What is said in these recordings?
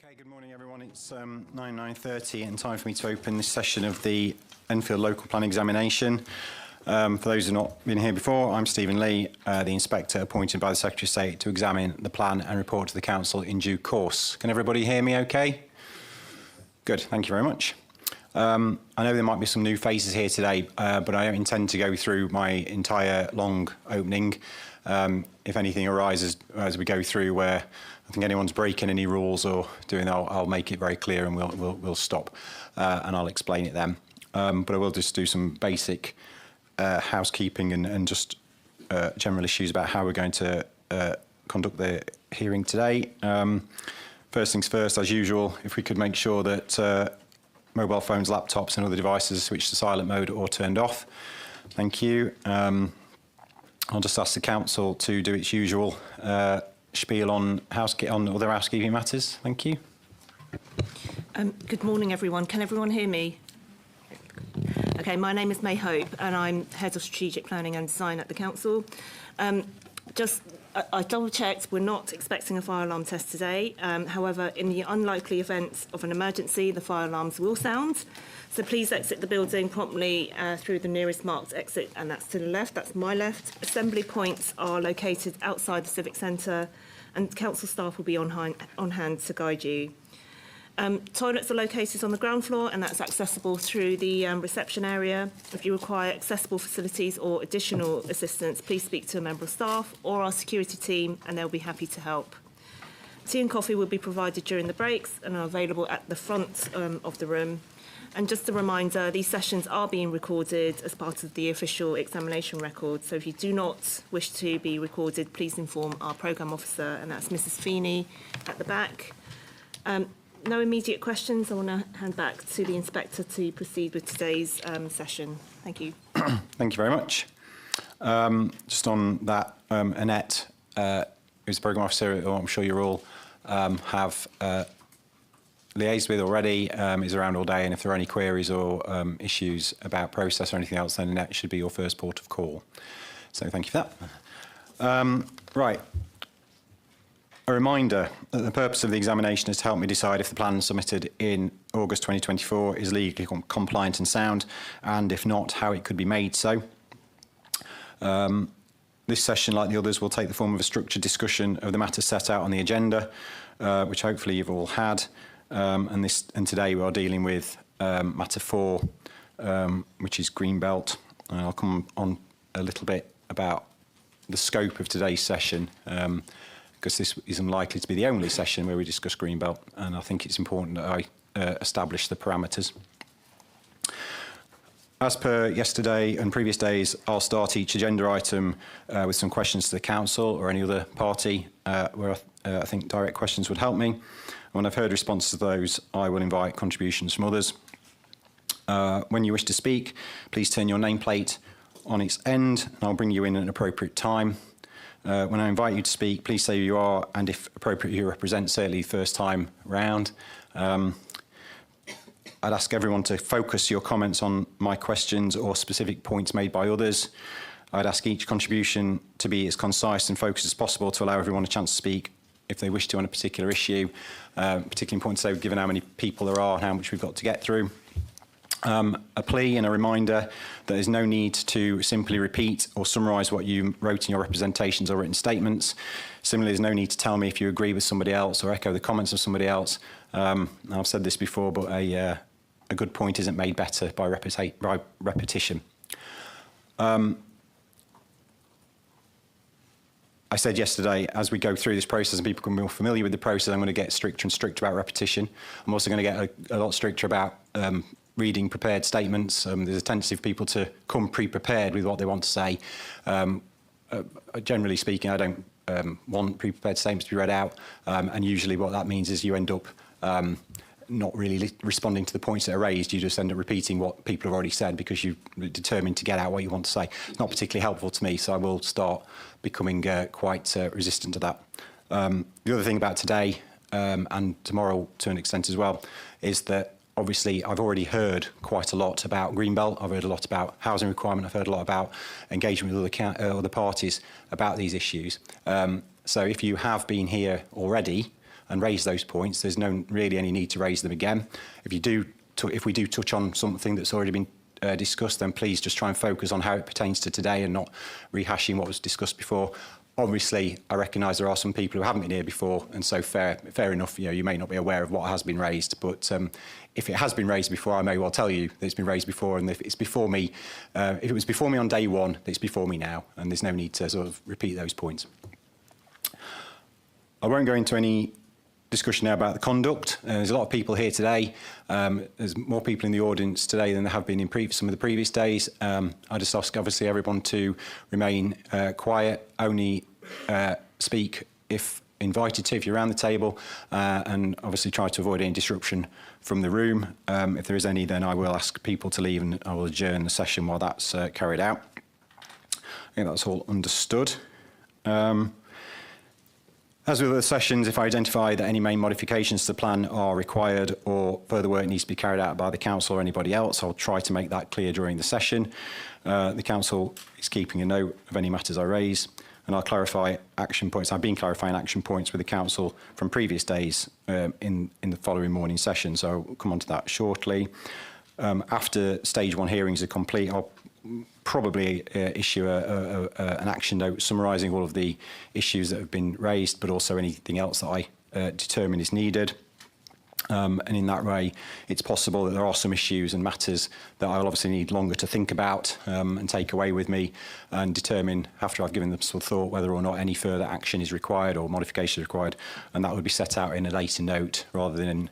Okay, good morning everyone. It's 9:30 and time for me to open this session of the Enfield Local Plan Examination. For those who have not been here before, I'm Stephen Lee, the Inspector appointed by the Secretary of State to examine the plan and report to the Council in due course. Can everybody hear me okay? Good, thank you very much. I know there might be some new faces here today, but I don't intend to go through my entire long opening. If anything arises as we go through where I think anyone's breaking any rules or doing that, I'll make it very clear and we'll stop and I'll explain it then. But I will just do some basic housekeeping and just general issues about how we're going to conduct the hearing today. First things first, as usual, if we could make sure that mobile phones, laptops and other devices switched to silent mode or turned off. Thank you. I'll just ask the Council to do its usual spiel on other housekeeping matters. Thank you. Good morning, everyone. Can everyone hear me? Okay, my name is May Hope and I'm Head of Strategic Planning and Design at the Council. I double-checked, we're not expecting a fire alarm test today. However, in the unlikely event of an emergency, the fire alarms will sound. So please exit the building promptly through the nearest marked exit, and that's to the left, that's my left. Assembly points are located outside the Civic Centre, and Council staff will be on hand to guide you. Toilets are located on the ground floor, and that's accessible through the reception area. If you require accessible facilities or additional assistance, please speak to a member of staff or our security team, and they'll be happy to help. Tea and coffee will be provided during the breaks and are available at the front of the room. And just a reminder, these sessions are being recorded as part of the official examination record. So if you do not wish to be recorded, please inform our programme officer, and that's Mrs. Feeney at the back. No immediate questions. I want to hand back to the Inspector to proceed with today's session. Thank you. Thank you very much. Just on that, Annette, who's the Programme Officer, who I'm sure you all have liaised with already, is around all day, and if there are any queries or issues about process or anything else, then Annette should be your first port of call. So thank you for that. Right. A reminder that the purpose of the examination is to help me decide if the plan submitted in August 2024 is legally compliant and sound, and if not, how it could be made so. This session, like the others, will take the form of a structured discussion of the matters set out on the agenda, which hopefully you've all had. And today we are dealing with matter 4, which is Greenbelt. I'll come on a little bit about the scope of today's session, because this is unlikely to be the only session where we discuss Greenbelt, and I think it's important that I establish the parameters. As per yesterday and previous days, I'll start each agenda item with some questions to the Council or any other party where I think direct questions would help me. When I've heard responses to those, I will invite contributions from others. When you wish to speak, please turn your nameplate on its end, and I'll bring you in at an appropriate time. When I invite you to speak, please say who you are, and if appropriate, who you represent, certainly first time round. I'd ask everyone to focus your comments on my questions or specific points made by others. I'd ask each contribution to be as concise and focused as possible to allow everyone a chance to speak if they wish to on a particular issue. Particularly important today, given how many people there are and how much we've got to get through. A plea and a reminder that there's no need to simply repeat or summarise what you wrote in your representations or written statements. Similarly, there's no need to tell me if you agree with somebody else or echo the comments of somebody else. I've said this before, but a good point isn't made better by repetition. I said yesterday, as we go through this process and people become more familiar with the process, I'm going to get stricter and stricter about repetition. I'm also going to get a lot stricter about reading prepared statements. There's a tendency for people to come pre-prepared with what they want to say. Generally speaking, I don't want pre-prepared statements to be read out, and usually what that means is you end up not really responding to the points that are raised. You just end up repeating what people have already said because you're determined to get out what you want to say. It's not particularly helpful to me, so I will start becoming quite resistant to that. The other thing about today and tomorrow to an extent as well is that obviously I've already heard quite a lot about Greenbelt. I've heard a lot about housing requirement. I've heard a lot about engagement with other parties about these issues. So if you have been here already, and raise those points. There's no really any need to raise them again. If we do touch on something that's already been discussed, then please just try and focus on how it pertains to today and not rehashing what was discussed before. Obviously, I recognise there are some people who haven't been here before, and so fair enough, you may not be aware of what has been raised, but if it has been raised before, I may well tell you that it's been raised before, and if it's before me, if it was before me on day one, it's before me now, and there's no need to sort of repeat those points. I won't go into any discussion now about the conduct. There's a lot of people here today. There's more people in the audience today than there have been in some of the previous days. I just ask, obviously, everyone to remain quiet, only speak if invited to, if you're around the table, and obviously try to avoid any disruption from the room. If there is any, then I will ask people to leave and I will adjourn the session while that's carried out. I think that's all understood. As with other sessions, if I identify that any main modifications to the plan are required or further work needs to be carried out by the council or anybody else, I'll try to make that clear during the session. The council is keeping a note of any matters I raise, and I'll clarify action points. I've been clarifying action points with the council from previous days in the following morning session, so I'll come on to that shortly. After stage one hearings are complete, I'll probably issue an action note summarising all of the issues that have been raised, but also anything else that I determine is needed. And in that way, it's possible that there are some issues and matters that I'll obviously need longer to think about and take away with me and determine, after I've given them some thought, whether or not any further action is required or modification is required. And that would be set out in a later note rather than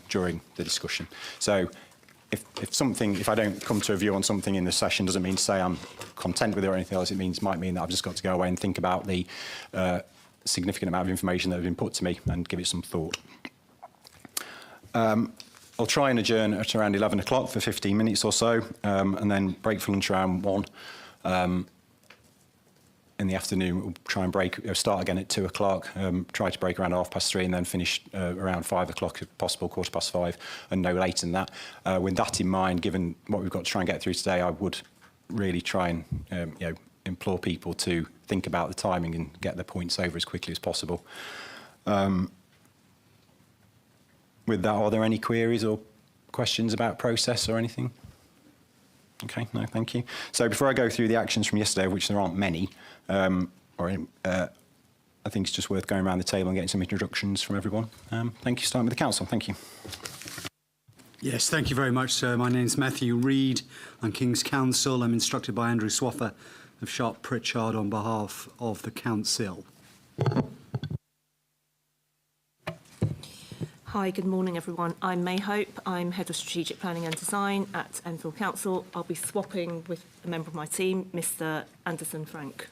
during the discussion. So if I don't come to a view on something in the session, doesn't mean to say I'm content with it or anything else. It might mean that I've just got to go away and think about the significant amount of information that has been put to me and give it some thought. I'll try and adjourn at around 11 o'clock for 15 minutes or so, and then break for lunch around 1. In the afternoon, we'll try and start again at 2 o'clock, try to break around 3:30, and then finish around 5 o'clock if possible, 5:15, and no later than that. With that in mind, given what we've got to try and get through today, I would really try and implore people to think about the timing and get the points over as quickly as possible. With that, are there any queries or questions about process or anything? Okay, no, thank you. So before I go through the actions from yesterday, of which there aren't many, I think it's just worth going around the table and getting some introductions from everyone. Thank you. Starting with the council. Thank you. Yes, thank you very much, sir. My name's Matthew Reid. I'm King's Counsel. I'm instructed by Andrew Swaffer of Sharp Pritchard on behalf of the council. Hi, good morning, everyone. I'm May Hope. I'm Head of Strategic Planning and Design at Enfield Council. I'll be swapping with a member of my team, Mr. Anderson Frank.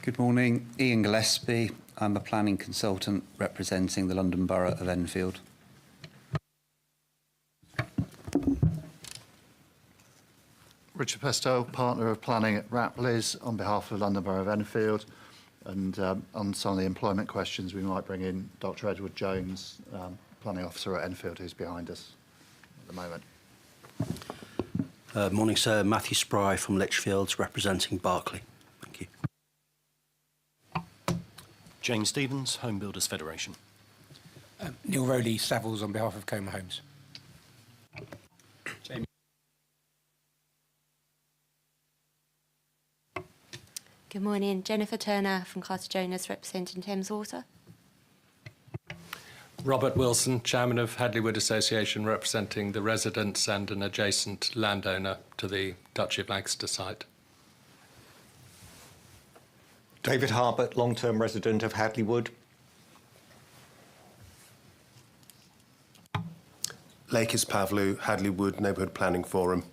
Good morning, Ian Gillespie. I'm a planning consultant representing the London Borough of Enfield. Richard Pesto, Partner of Planning at Rapley's on behalf of London Borough of Enfield. And on some of the employment questions, we might bring in Dr. Edward Jones, Planning Officer at Enfield, who's behind us at the moment. Morning, sir. Matthew Spry from Lichfields, representing Berkeley. Thank you. James Stevens, Home Builders Federation. Neil Rowley, Savills, on behalf of Coma Homes. Jamie. Good morning, Jennifer Turner from Carter Jonas, representing Thames Water. Robert Wilson, Chairman of Hadleywood Association, representing the residents and an adjacent landowner to the Duchy of Lancaster site. David Harbert, long-term resident of Hadleywood. Lakis Pavlou, Hadleywood Neighbourhood Planning Forum.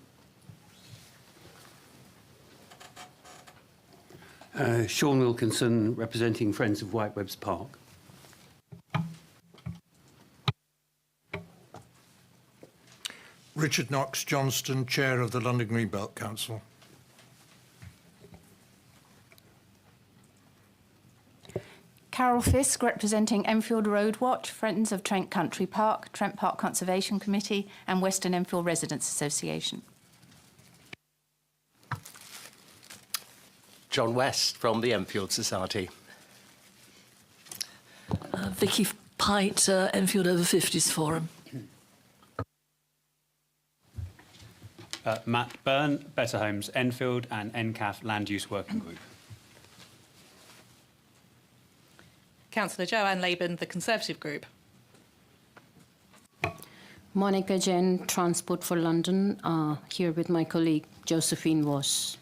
Sean Wilkinson, representing Friends of Whitewebbs Park. Richard Knox Johnston, Chair of the London Greenbelt Council. Carol Fisk, representing Enfield Road Watch, Friends of Trent Country Park, Trent Park Conservation Committee and Western Enfield Residents Association. John West from the Enfield Society. Vicky Pite, Enfield Over 50s Forum. Matt Byrne, Better Homes Enfield and NCAF Land Use Working Group. Councillor Joanne Laban, the Conservative Group. Monica Jen, Transport for London, here with my colleague Josephine Voss.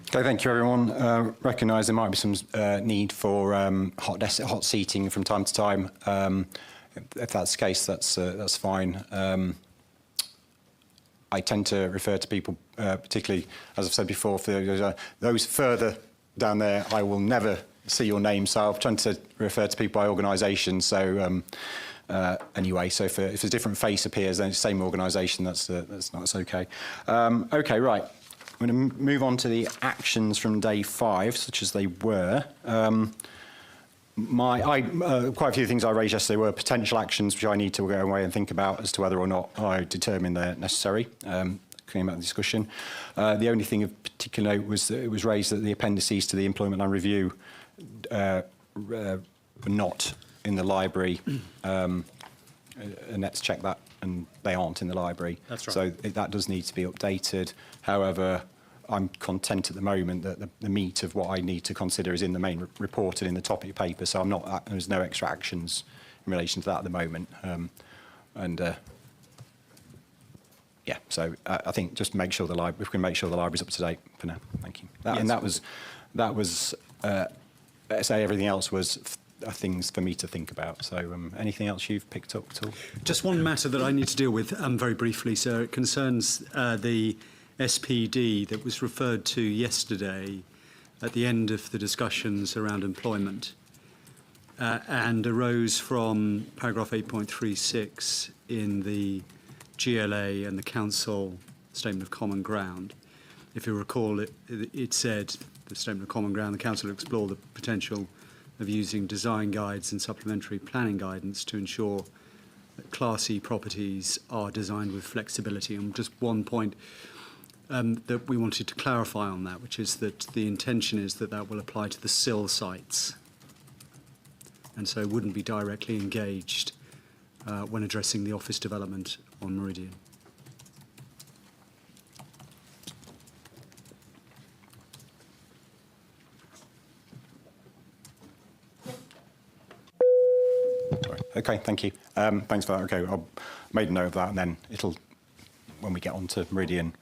Okay, thank you, everyone. Recognise there might be some need for hot seating from time to time. If that's the case, that's fine. I tend to refer to people, particularly, as I've said before, for those further down there, I will never see your name, so I've tried to refer to people by organisation. So anyway, so if a different face appears, then it's the same organisation. That's okay. Okay, right. I'm going to move on to the actions from day 5, such as they were. Quite a few things I raised yesterday were potential actions which I need to go away and think about as to whether or not I determine they're necessary. Coming back to the discussion. The only thing of particular note was that it was raised that the appendices to the Employment Land Review were not in the library. Annette's checked that, and they aren't in the library. That's right. So that does need to be updated. However, I'm content at the moment that the meat of what I need to consider is in the main report and in the topic paper, so there's no extra actions in relation to that at the moment. Yeah, so I think just make sure if we can make sure the library's up to date for now. Thank you. And that was say everything else was things for me to think about. So anything else you've picked up at all? Just one matter that I need to deal with very briefly, sir. It concerns the SPD that was referred to yesterday at the end of the discussions around employment and arose from paragraph 8.36 in the GLA and the Council Statement of Common Ground. If you recall, it said, the Statement of Common Ground, the Council will explore the potential of using design guides and supplementary planning guidance to ensure that Class E properties are designed with flexibility. And just one point that we wanted to clarify on that, which is that the intention is that that will apply to the SIL sites, and so wouldn't be directly engaged when addressing the office development on Meridian. Okay, thank you. Thanks for that. Okay, I'll made a note of that, and then when we get on to Meridian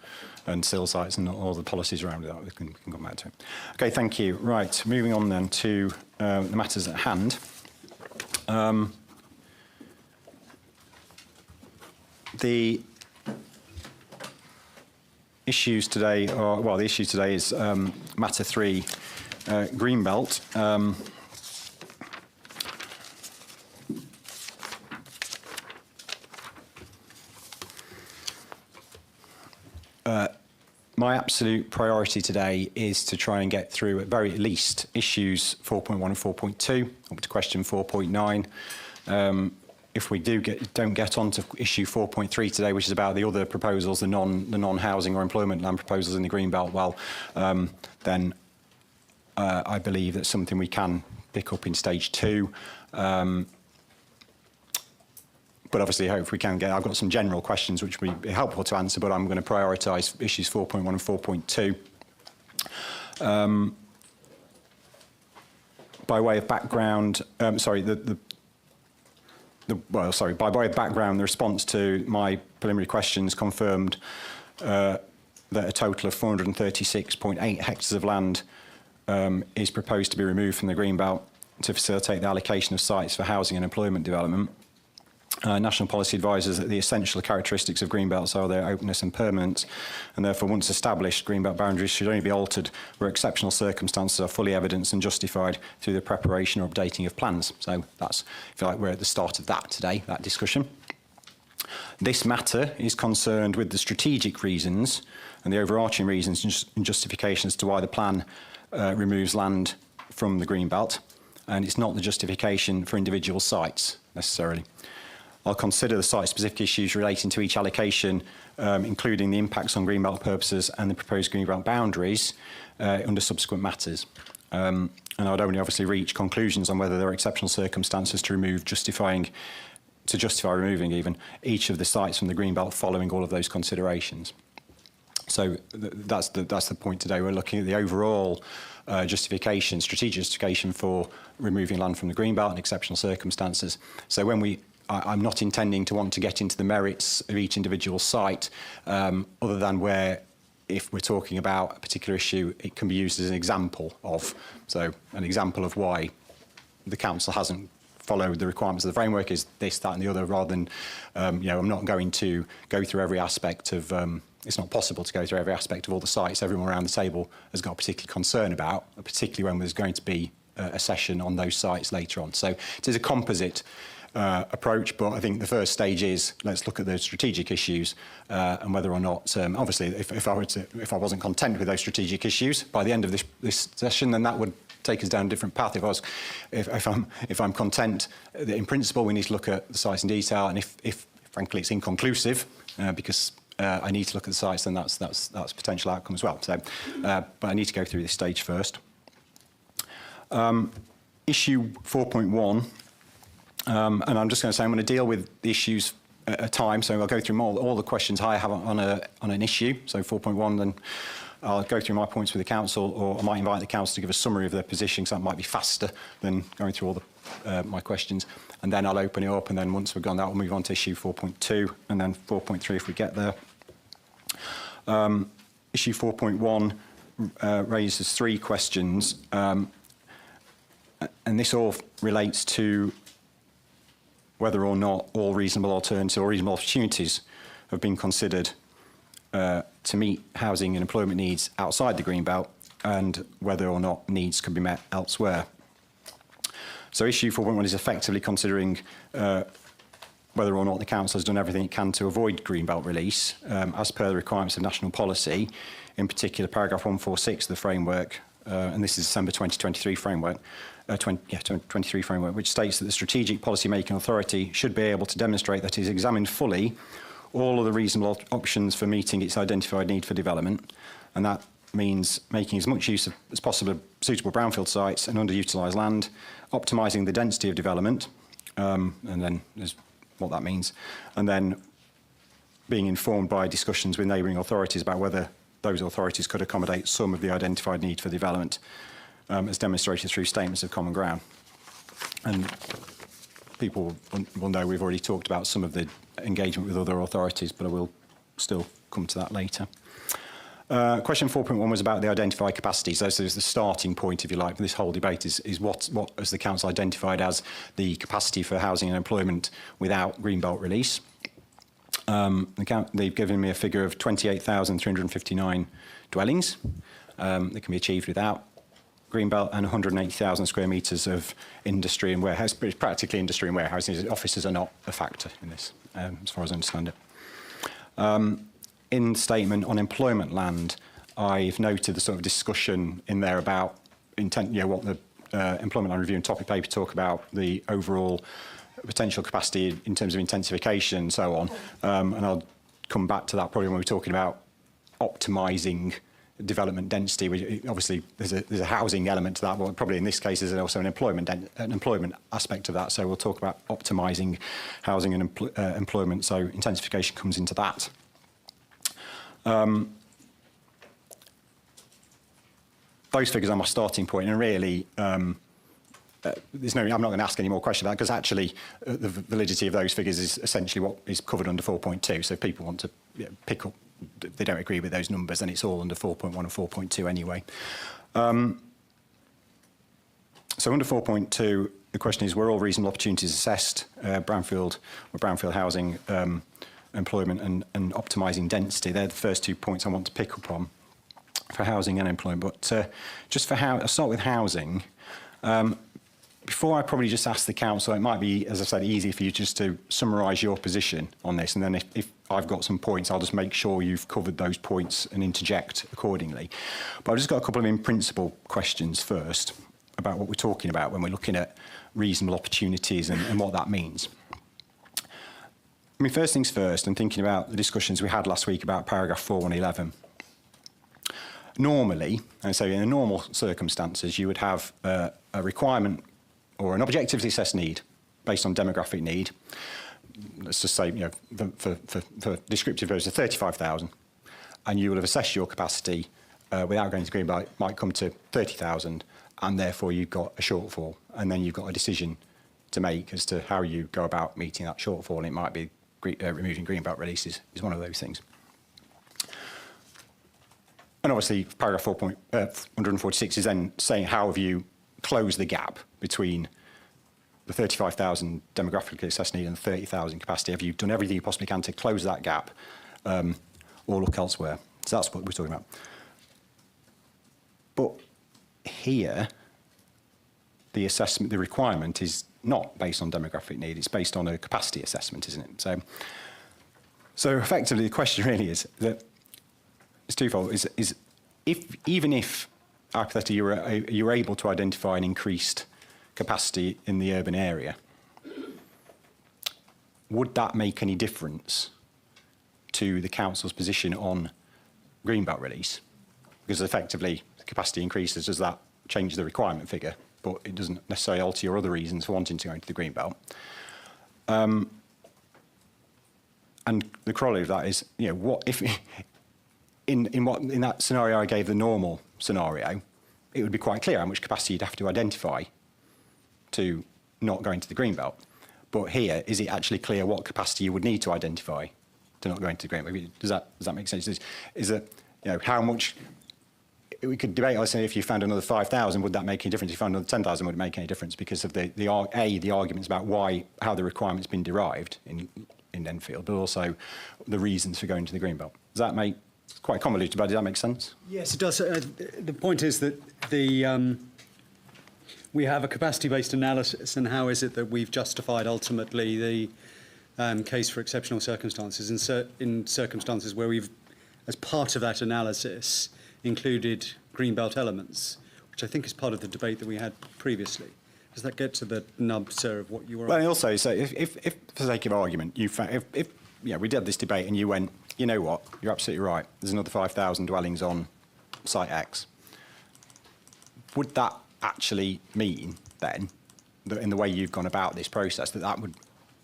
and SIL sites and all the policies around that, we can come back to it. Okay, thank you. Right, moving on then to the matters at hand. The issues today is matter 3, Greenbelt. My absolute priority today is to try and get through, at very least, issues 4.1 and 4.2, up to question 4.9. If we don't get on to issue 4.3 today, which is about the other proposals, the non-housing or employment land proposals in the Greenbelt, well, then I believe that's something we can pick up in stage 2. But obviously, I hope we can I've got some general questions which would be helpful to answer, but I'm going to prioritise issues 4.1 and 4.2. By way of background, by way of background, the response to my preliminary questions confirmed that a total of 436.8 hectares of land is proposed to be removed from the Greenbelt to facilitate the allocation of sites for housing and employment development. National policy advises that the essential characteristics of greenbelts are their openness and permanence, and therefore once established, greenbelt boundaries should only be altered where exceptional circumstances are fully evidenced and justified through the preparation or updating of plans. So that's, if you like, we're at the start of that today, that discussion. This matter is concerned with the strategic reasons and the overarching reasons and justifications as to why the plan removes land from the Greenbelt, and it's not the justification for individual sites necessarily. I'll consider the site-specific issues relating to each allocation, including the impacts on Greenbelt purposes and the proposed Greenbelt boundaries under subsequent matters. And I'd only obviously reach conclusions on whether there are exceptional circumstances to justify removing even each of the sites from the Greenbelt following all of those considerations. So that's the point today. We're looking at the overall strategic justification for removing land from the Greenbelt in exceptional circumstances. So I'm not intending to want to get into the merits of each individual site, other than where, if we're talking about a particular issue, it can be used as an example of. So an example of why the council hasn't followed the requirements of the framework is this, that and the other, rather than, I'm not going to go through every aspect of, it's not possible to go through every aspect of all the sites everyone around the table has got a particular concern about, particularly when there's going to be a session on those sites later on. So it is a composite approach, but I think the first stage is let's look at the strategic issues and whether or not, obviously, if I wasn't content with those strategic issues by the end of this session, then that would take us down a different path. If I'm content that in principle we need to look at the sites in detail, and if frankly it's inconclusive because I need to look at the sites, then that's a potential outcome as well. So, but I need to go through this stage first. Issue 4.1. And I'm just going to say I'm going to deal with the issues at a time, so I'll go through all the questions I have on an issue, so 4.1, then I'll go through my points with the council, or I might invite the council to give a summary of their position, so that might be faster than going through all my questions, and then I'll open it up, and then once we've gone that, we'll move on to issue 4.2, and then 4.3 if we get there. Issue 4.1 raises 3 questions, and this all relates to whether or not all reasonable alternatives or reasonable opportunities have been considered to meet housing and employment needs outside the Greenbelt, and whether or not needs can be met elsewhere. So issue 4.1 is effectively considering whether or not the council has done everything it can to avoid Greenbelt release as per the requirements of national policy, in particular paragraph 146 of the framework, and this is December 2023 framework, 23 framework, which states that the strategic policy-making authority should be able to demonstrate that it has examined fully all of the reasonable options for meeting its identified need for development, and that means making as much use as possible of suitable brownfield sites and underutilised land, optimising the density of development, and then there's what that means, and then being informed by discussions with neighbouring authorities about whether those authorities could accommodate some of the identified need for development, as demonstrated through statements of common ground. And people will know we've already talked about some of the engagement with other authorities, but I will still come to that later. Question 4.1 was about the identified capacities. So this is the starting point, if you like, for this whole debate is what has the council identified as the capacity for housing and employment without Greenbelt release. They've given me a figure of 28,359 dwellings that can be achieved without Greenbelt, and 180,000 square metres of industry and warehouse, but it's practically industry and warehousing. Offices are not a factor in this, as far as I understand it. In the statement on employment land, I've noted the sort of discussion in there about what the employment land review and topic paper talk about, the overall potential capacity in terms of intensification and so on. And I'll come back to that probably when we're talking about optimising development density. Obviously, there's a housing element to that, but probably in this case there's also an employment aspect of that. So we'll talk about optimising housing and employment. So intensification comes into that. Those figures are my starting point, and really, I'm not going to ask any more questions about that, because actually the validity of those figures is essentially what is covered under 4.2. So if people want to pick up, if they don't agree with those numbers, then it's all under 4.1 and 4.2 anyway. So under 4.2, the question is, were all reasonable opportunities assessed, brownfield housing, employment and optimising density? They're the first 2 points I want to pick up on for housing and employment. But just for I'll start with housing. Before I probably just ask the council, it might be, as I said, easy for you just to summarise your position on this, and then if I've got some points, I'll just make sure you've covered those points and interject accordingly. But I've just got a couple of in-principle questions first about what we're talking about when we're looking at reasonable opportunities and what that means. I mean, first things first, and thinking about the discussions we had last week about paragraph 4.111. normally, and so in normal circumstances, you would have a requirement or an objectively assessed need based on demographic need. Let's just say, you know, for descriptive purposes, 35,000, and you will have assessed your capacity without going to Greenbelt, might come to 30,000, and therefore you've got a shortfall, and then you've got a decision to make as to how you go about meeting that shortfall, and it might be removing Greenbelt releases is one of those things. And obviously, paragraph 146 is then saying how have you closed the gap between the 35,000 demographically assessed need and the 30,000 capacity. Have you done everything you possibly can to close that gap or look elsewhere? So that's what we're talking about. But here, the assessment, the requirement is not based on demographic need, it's based on a capacity assessment, isn't it? So effectively, the question really is that it's twofold, is even if hypothetically you were able to identify an increased capacity in the urban area, would that make any difference to the council's position on Greenbelt release? Because effectively, the capacity increases, does that change the requirement figure? But it doesn't necessarily alter your other reasons for wanting to go into the Greenbelt. And the corollary of that is, you know, what if in that scenario I gave, the normal scenario, it would be quite clear how much capacity you'd have to identify to not go into the Greenbelt. But here, is it actually clear what capacity you would need to identify to not go into the Greenbelt? Does that make sense? Is it, you know, how much? We could debate, let's say, if you found another 5,000, would that make any difference? If you found another 10,000, would it make any difference? Because of the arguments about how the requirement's been derived in Enfield, but also the reasons for going to the Greenbelt. Does that make, it's quite convoluted, but does that make sense? Yes, it does. The point is that we have a capacity-based analysis, and how is it that we've justified ultimately the case for exceptional circumstances in circumstances where we've, as part of that analysis, included Greenbelt elements, which I think is part of the debate that we had previously. Does that get to the nub, sir, of what you were? Well, also, so if for the sake of argument, if we did this debate and you went, you know what, you're absolutely right, there's another 5,000 dwellings on site X, would that actually mean then, that in the way you've gone about this process, that would,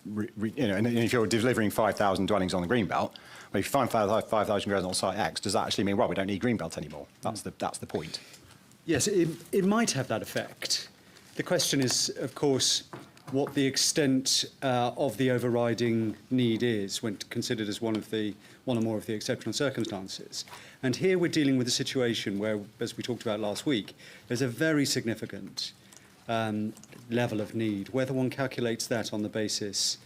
you know, and if you're delivering 5,000 dwellings on the Greenbelt, well, if you find 5,000 dwellings on site X, does that actually mean, well, we don't need Greenbelt anymore? That's the point. Yes, it might have that effect. The question is, of course, what the extent of the overriding need is when considered as one or more of the exceptional circumstances. And here we're dealing with a situation where, as we talked about last week, there's a very significant level of need. Whether one calculates that on the basis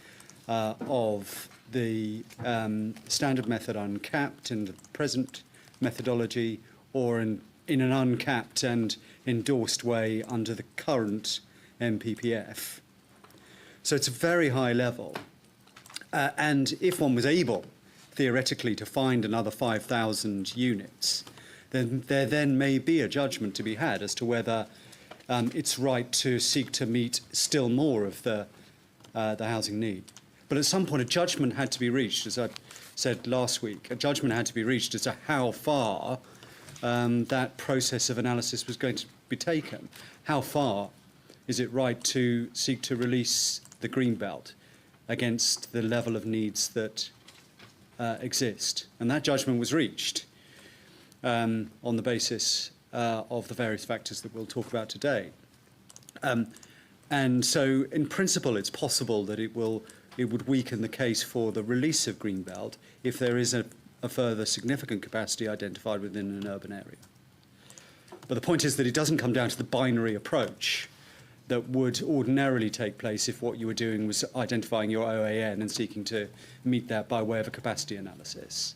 of the standard method uncapped in the present methodology, or in an uncapped and endorsed way under the current MPPF. So it's a very high level. And if one was able, theoretically, to find another 5,000 units, then there then may be a judgment to be had as to whether it's right to seek to meet still more of the housing need. But at some point, a judgment had to be reached, as I said last week, a judgment had to be reached as to how far that process of analysis was going to be taken. How far is it right to seek to release the Greenbelt against the level of needs that exist? And that judgment was reached on the basis of the various factors that we'll talk about today. And so, in principle, it's possible that it would weaken the case for the release of Greenbelt if there is a further significant capacity identified within an urban area. But the point is that it doesn't come down to the binary approach that would ordinarily take place if what you were doing was identifying your OAN and seeking to meet that by way of a capacity analysis.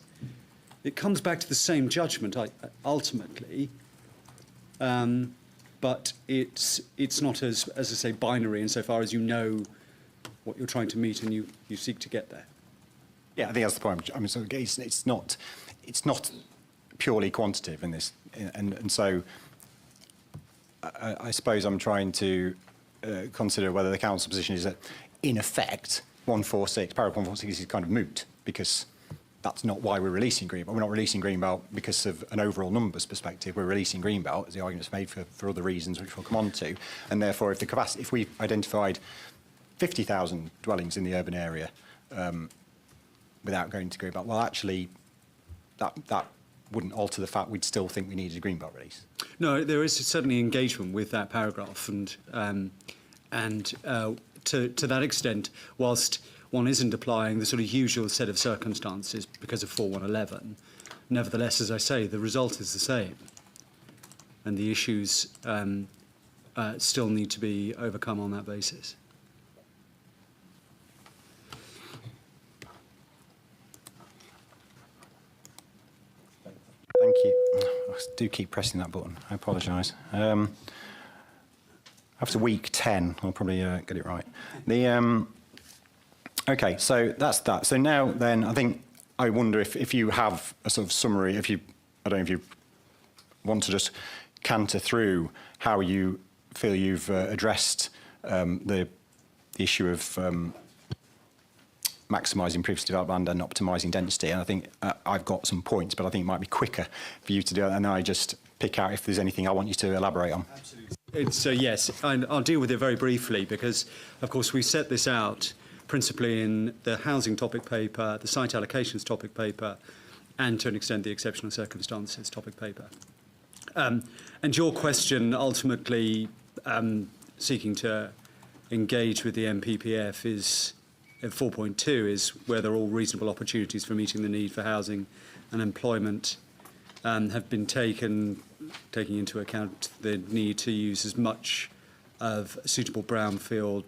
It comes back to the same judgment ultimately, but it's not as I say, binary insofar as you know what you're trying to meet and you seek to get there. Yeah, I think that's the point. I mean, so it's not purely quantitative in this, and so I suppose I'm trying to consider whether the council position is that, in effect, paragraph 146 is kind of moot, because that's not why we're releasing Greenbelt. We're not releasing Greenbelt because of an overall numbers perspective. We're releasing Greenbelt, as the argument's made, for other reasons, which we'll come on to. And therefore, if we identified 50,000 dwellings in the urban area without going to Greenbelt, well, actually, that wouldn't alter the fact we'd still think we needed a Greenbelt release. No, there is certainly engagement with that paragraph, and to that extent, whilst one isn't applying the sort of usual set of circumstances because of 4111, nevertheless, as I say, the result is the same, and the issues still need to be overcome on that basis. Thank you. I do keep pressing that button. I apologise. After week 10, I'll probably get it right. Okay, so that's that. So now then, I wonder if you have a sort of summary, I don't know if you want to just canter through how you feel you've addressed the issue of maximising previously developed land and optimising density. And I think I've got some points, but I think it might be quicker for you to do it, and then I just pick out if there's anything I want you to elaborate on. Absolutely. So yes, I'll deal with it very briefly because, of course, we set this out principally in the housing topic paper, the site allocations topic paper, and to an extent the exceptional circumstances topic paper. And your question ultimately seeking to engage with the MPPF is 4.2 is whether all reasonable opportunities for meeting the need for housing and employment have been taking into account the need to use as much of suitable brownfield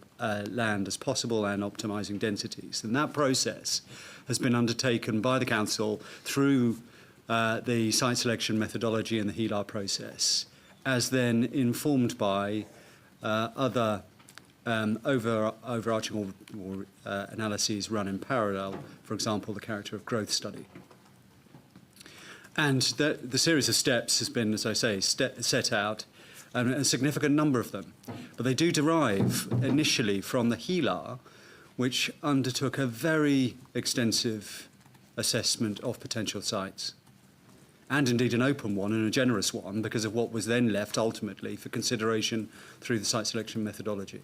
land as possible and optimising densities. And that process has been undertaken by the Council through the site selection methodology and the HELAR process, as then informed by other overarching or analyses run in parallel, for example, the character of growth study. And the series of steps has been, as I say, set out, and a significant number of them. But they do derive initially from the HELAR, which undertook a very extensive assessment of potential sites, and indeed an open one and a generous one because of what was then left ultimately for consideration through the site selection methodology.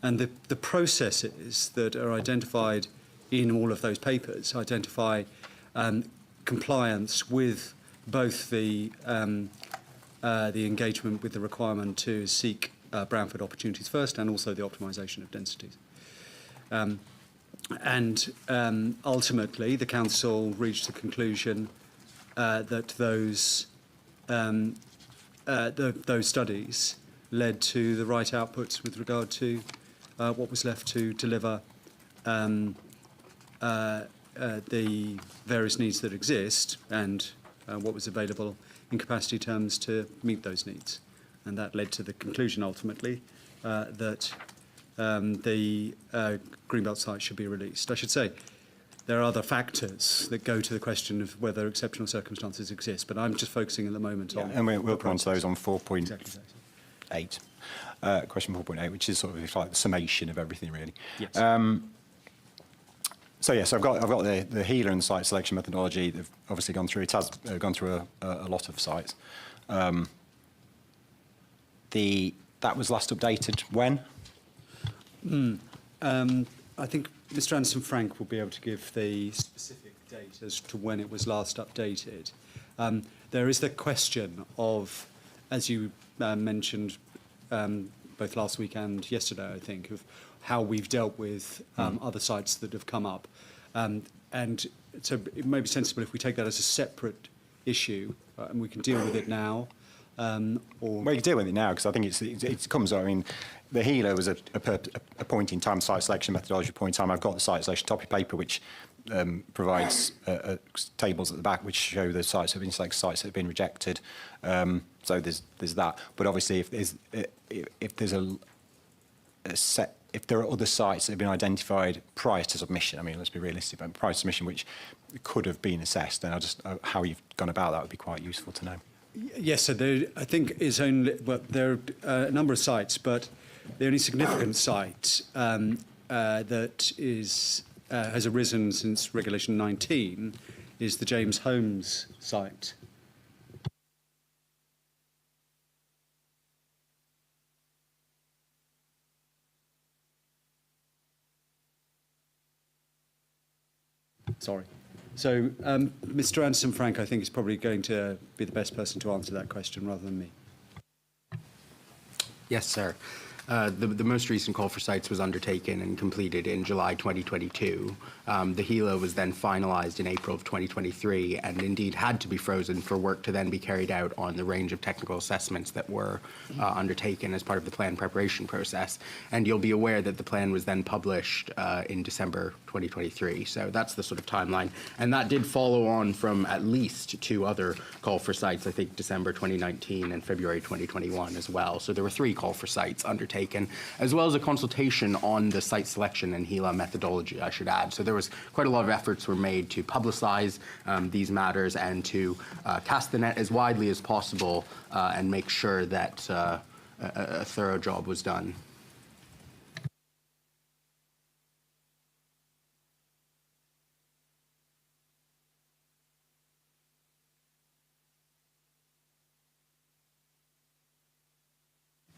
And the processes that are identified in all of those papers identify compliance with both the engagement with the requirement to seek brownfield opportunities first and also the optimisation of densities. Ultimately, the Council reached the conclusion that those studies led to the right outputs with regard to what was left to deliver the various needs that exist and what was available in capacity terms to meet those needs. And that led to the conclusion ultimately that the Greenbelt site should be released. I should say there are other factors that go to the question of whether exceptional circumstances exist, but I'm just focusing at the moment on... And we'll come on to those on 4.8. Question 4.8, which is sort of like the summation of everything, really. Yes. So yes, I've got the HELAR and the site selection methodology. They've obviously gone through. It has gone through a lot of sites. That was last updated when? I think Mr. Anderson-Frank will be able to give the specific date as to when it was last updated. There is the question of, as you mentioned both last week and yesterday, I think, of how we've dealt with other sites that have come up. And so it may be sensible if we take that as a separate issue and we can deal with it now. Or well, you can deal with it now because I think it comes. I mean, the HELAR was a point in time site selection methodology point in time. I've got the site selection topic paper which provides tables at the back which show the sites that have been selected, sites that have been rejected. So there's that. But obviously, if there are other sites that have been identified prior to submission, I mean, let's be realistic, but prior to submission which could have been assessed, then how you've gone about that would be quite useful to know. Yes, so there, I think is only, well, there are a number of sites, but the only significant site that is has arisen since Regulation 19 is the James Holmes site. Sorry. So Mr. Anderson-Frank, I think, is probably going to be the best person to answer that question rather than me. Yes, sir. The most recent call for sites was undertaken and completed in July 2022. The HELA was then finalised in April of 2023 and indeed had to be frozen for work to then be carried out on the range of technical assessments that were undertaken as part of the plan preparation process. And you'll be aware that the plan was then published in December 2023. So that's the sort of timeline. And that did follow on from at least 2 other call for sites, I think December 2019 and February 2021 as well. So there were 3 call for sites undertaken, as well as a consultation on the site selection and HELA methodology, I should add. So there was quite a lot of efforts were made to publicize these matters and to cast the net as widely as possible and make sure that a thorough job was done.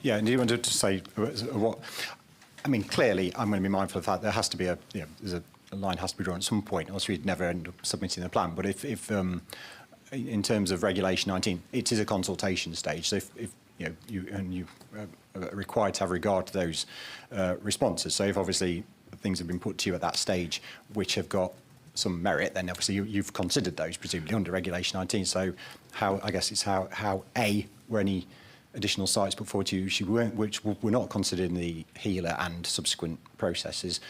Yeah, and do you want to say what? I mean, clearly, I'm going to be mindful of the fact there has to be there's a line has to be drawn at some point, else we'd never end up submitting the plan. But if in terms of Regulation 19, it is a consultation stage. So if you are required to have regard to those responses. So if obviously things have been put to you at that stage which have got some merit, then obviously you've considered those presumably under Regulation 19. So I guess it's how were any additional sites put forward to you which were not considered in the HELA and subsequent processes,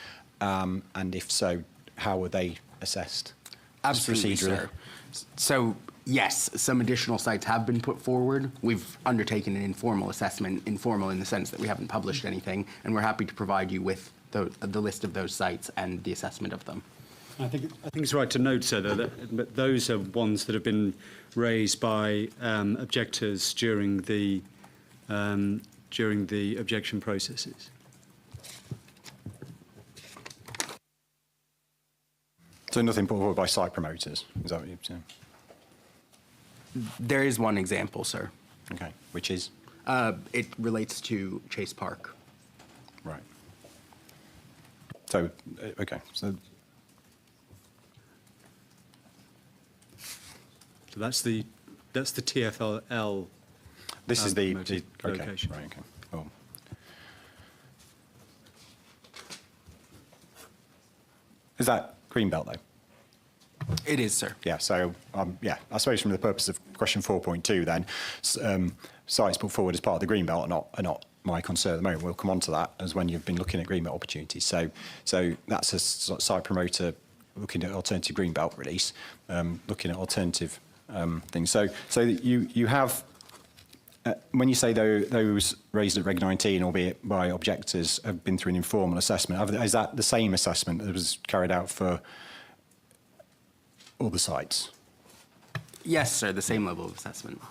and if so, how were they assessed? Absolutely, sir. So yes, some additional sites have been put forward. We've undertaken an informal assessment, informal in the sense that we haven't published anything, and we're happy to provide you with the list of those sites and the assessment of them. I think it's right to note, sir, that those are ones that have been raised by objectors during the objection processes. So nothing put forward by site promoters, is that what you're saying? There is one example, sir. Okay, which is? It relates to Chase Park. Right. So, okay, so that's the TfL. This is the location. Right, okay. Cool. Is that Greenbelt though? It is, sir. Yeah. So I suppose from the purpose of question 4.2, then sites put forward as part of the Greenbelt are not my concern at the moment. We'll come on to that as when you've been looking at Greenbelt opportunities. So that's a site promoter looking at alternative Greenbelt release, looking at alternative things. So you have. When you say those raised at Reg 19, albeit by objectors, have been through an informal assessment, is that the same assessment that was carried out for all the sites? Yes, sir, the same level of assessment.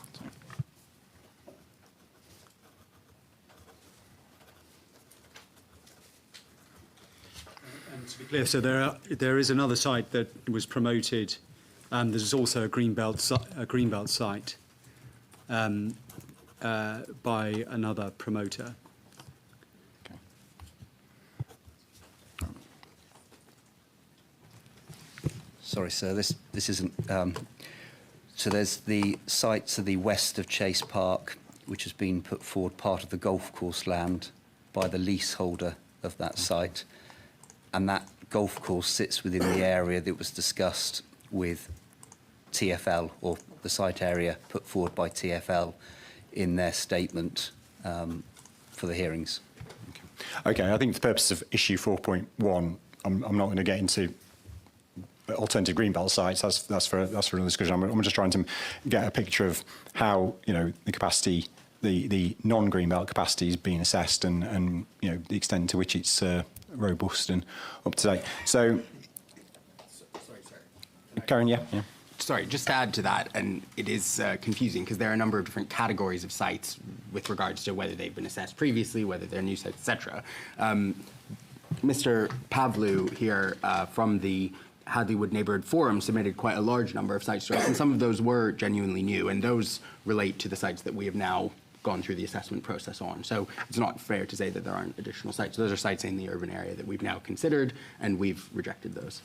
And to be clear, so there is another site that was promoted, and there's also a Greenbelt site. By another promoter. Okay. Sorry, sir, this isn't... so there's the site to the west of Chase Park, which has been put forward part of the golf course land by the leaseholder of that site. And that golf course sits within the area that was discussed with TfL, or the site area put forward by TfL in their statement for the hearings. Okay, I think for the purpose of issue 4.1, I'm not going to get into alternative Greenbelt sites. That's for another discussion. I'm just trying to get a picture of how the capacity, the non-Greenbelt capacity is being assessed, and the extent to which it's robust and up to date. So, sorry. Karen, yeah. Sorry, just to add to that, and it is confusing because there are a number of different categories of sites with regards to whether they've been assessed previously, whether they're new sites, etc. Mr. Pavlu here from the Hadleywood Neighbourhood Forum submitted quite a large number of sites to us, and some of those were genuinely new, and those relate to the sites that we have now gone through the assessment process on. So it's not fair to say that there aren't additional sites. Those are sites in the urban area that we've now considered, and we've rejected those.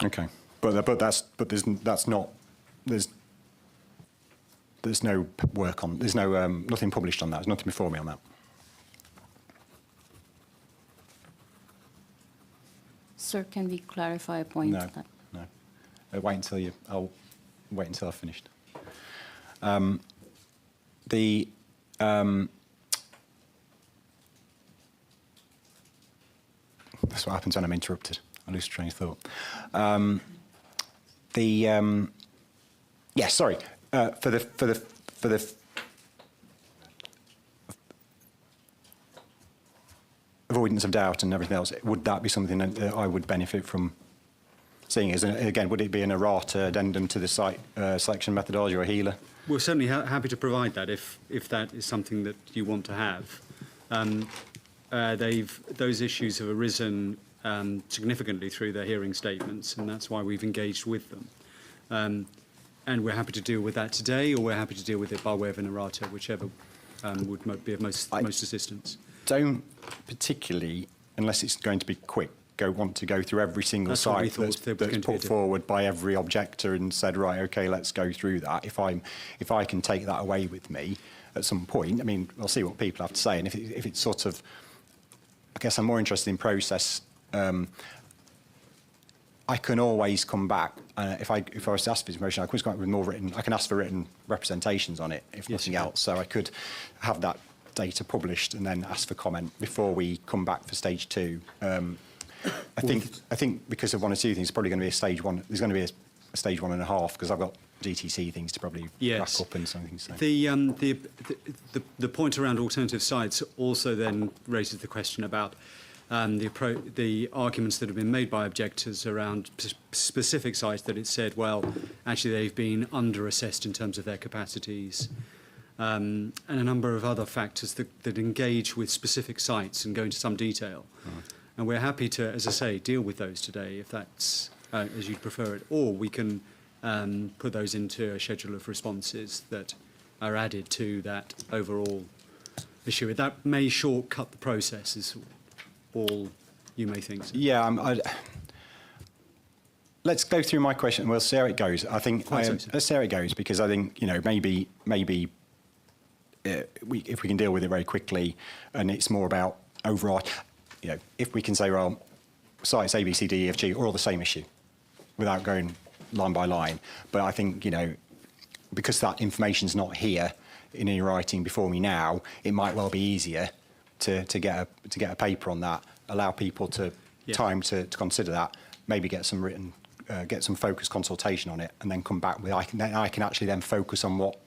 Okay, there's no work on, there's no nothing published on that. There's nothing before me on that. Sir, can we clarify a point? No, no. I'll wait until I've finished. That's what happens when I'm interrupted. I lose train of thought. Sorry. For the avoidance of doubt and everything else, would that be something that I would benefit from seeing? Again, would it be an errata addendum to the site selection methodology or a HELA? We're certainly happy to provide that if that is something that you want to have. Those issues have arisen significantly through their hearing statements, and that's why we've engaged with them. And we're happy to deal with that today, or we're happy to deal with it by way of an errata, whichever would be of most assistance. Don't particularly, unless it's going to be quick, want to go through every single site that's put forward by every objector and said, right, okay, let's go through that. If I can take that away with me at some point, I mean, I'll see what people have to say, and if it's sort of, I guess I'm more interested in process. I can always come back. If I was to ask for information, I could come back with more written. I can ask for written representations on it, if nothing else. So I could have that data published and then ask for comment before we come back for stage 2. I think because of one or two things, it's probably going to be a stage 1. There's going to be a stage 1.5 because I've got GTC things to probably back up and something. So. The point around alternative sites also then raises the question about the arguments that have been made by objectors around specific sites that it said, well, actually they've been under-assessed in terms of their capacities, and a number of other factors that engage with specific sites and go into some detail. Right. And we're happy to, as I say, deal with those today if that's as you'd prefer it, or we can put those into a schedule of responses that are added to that overall issue. That may shortcut the process, is all you may think. So. Yeah, let's go through my question and we'll see how it goes. I think let's see how it goes, because I think, you know, maybe if we can deal with it very quickly, and it's more about overall, you know, if we can say, well, sites A, B, C, D, E, F, G are all the same issue without going line by line. But I think, you know, because that information's not here in any writing before me now, it might well be easier to get a paper on that, allow people time to consider that, maybe get some written, get some focused consultation on it, and then come back with, I can actually then focus on what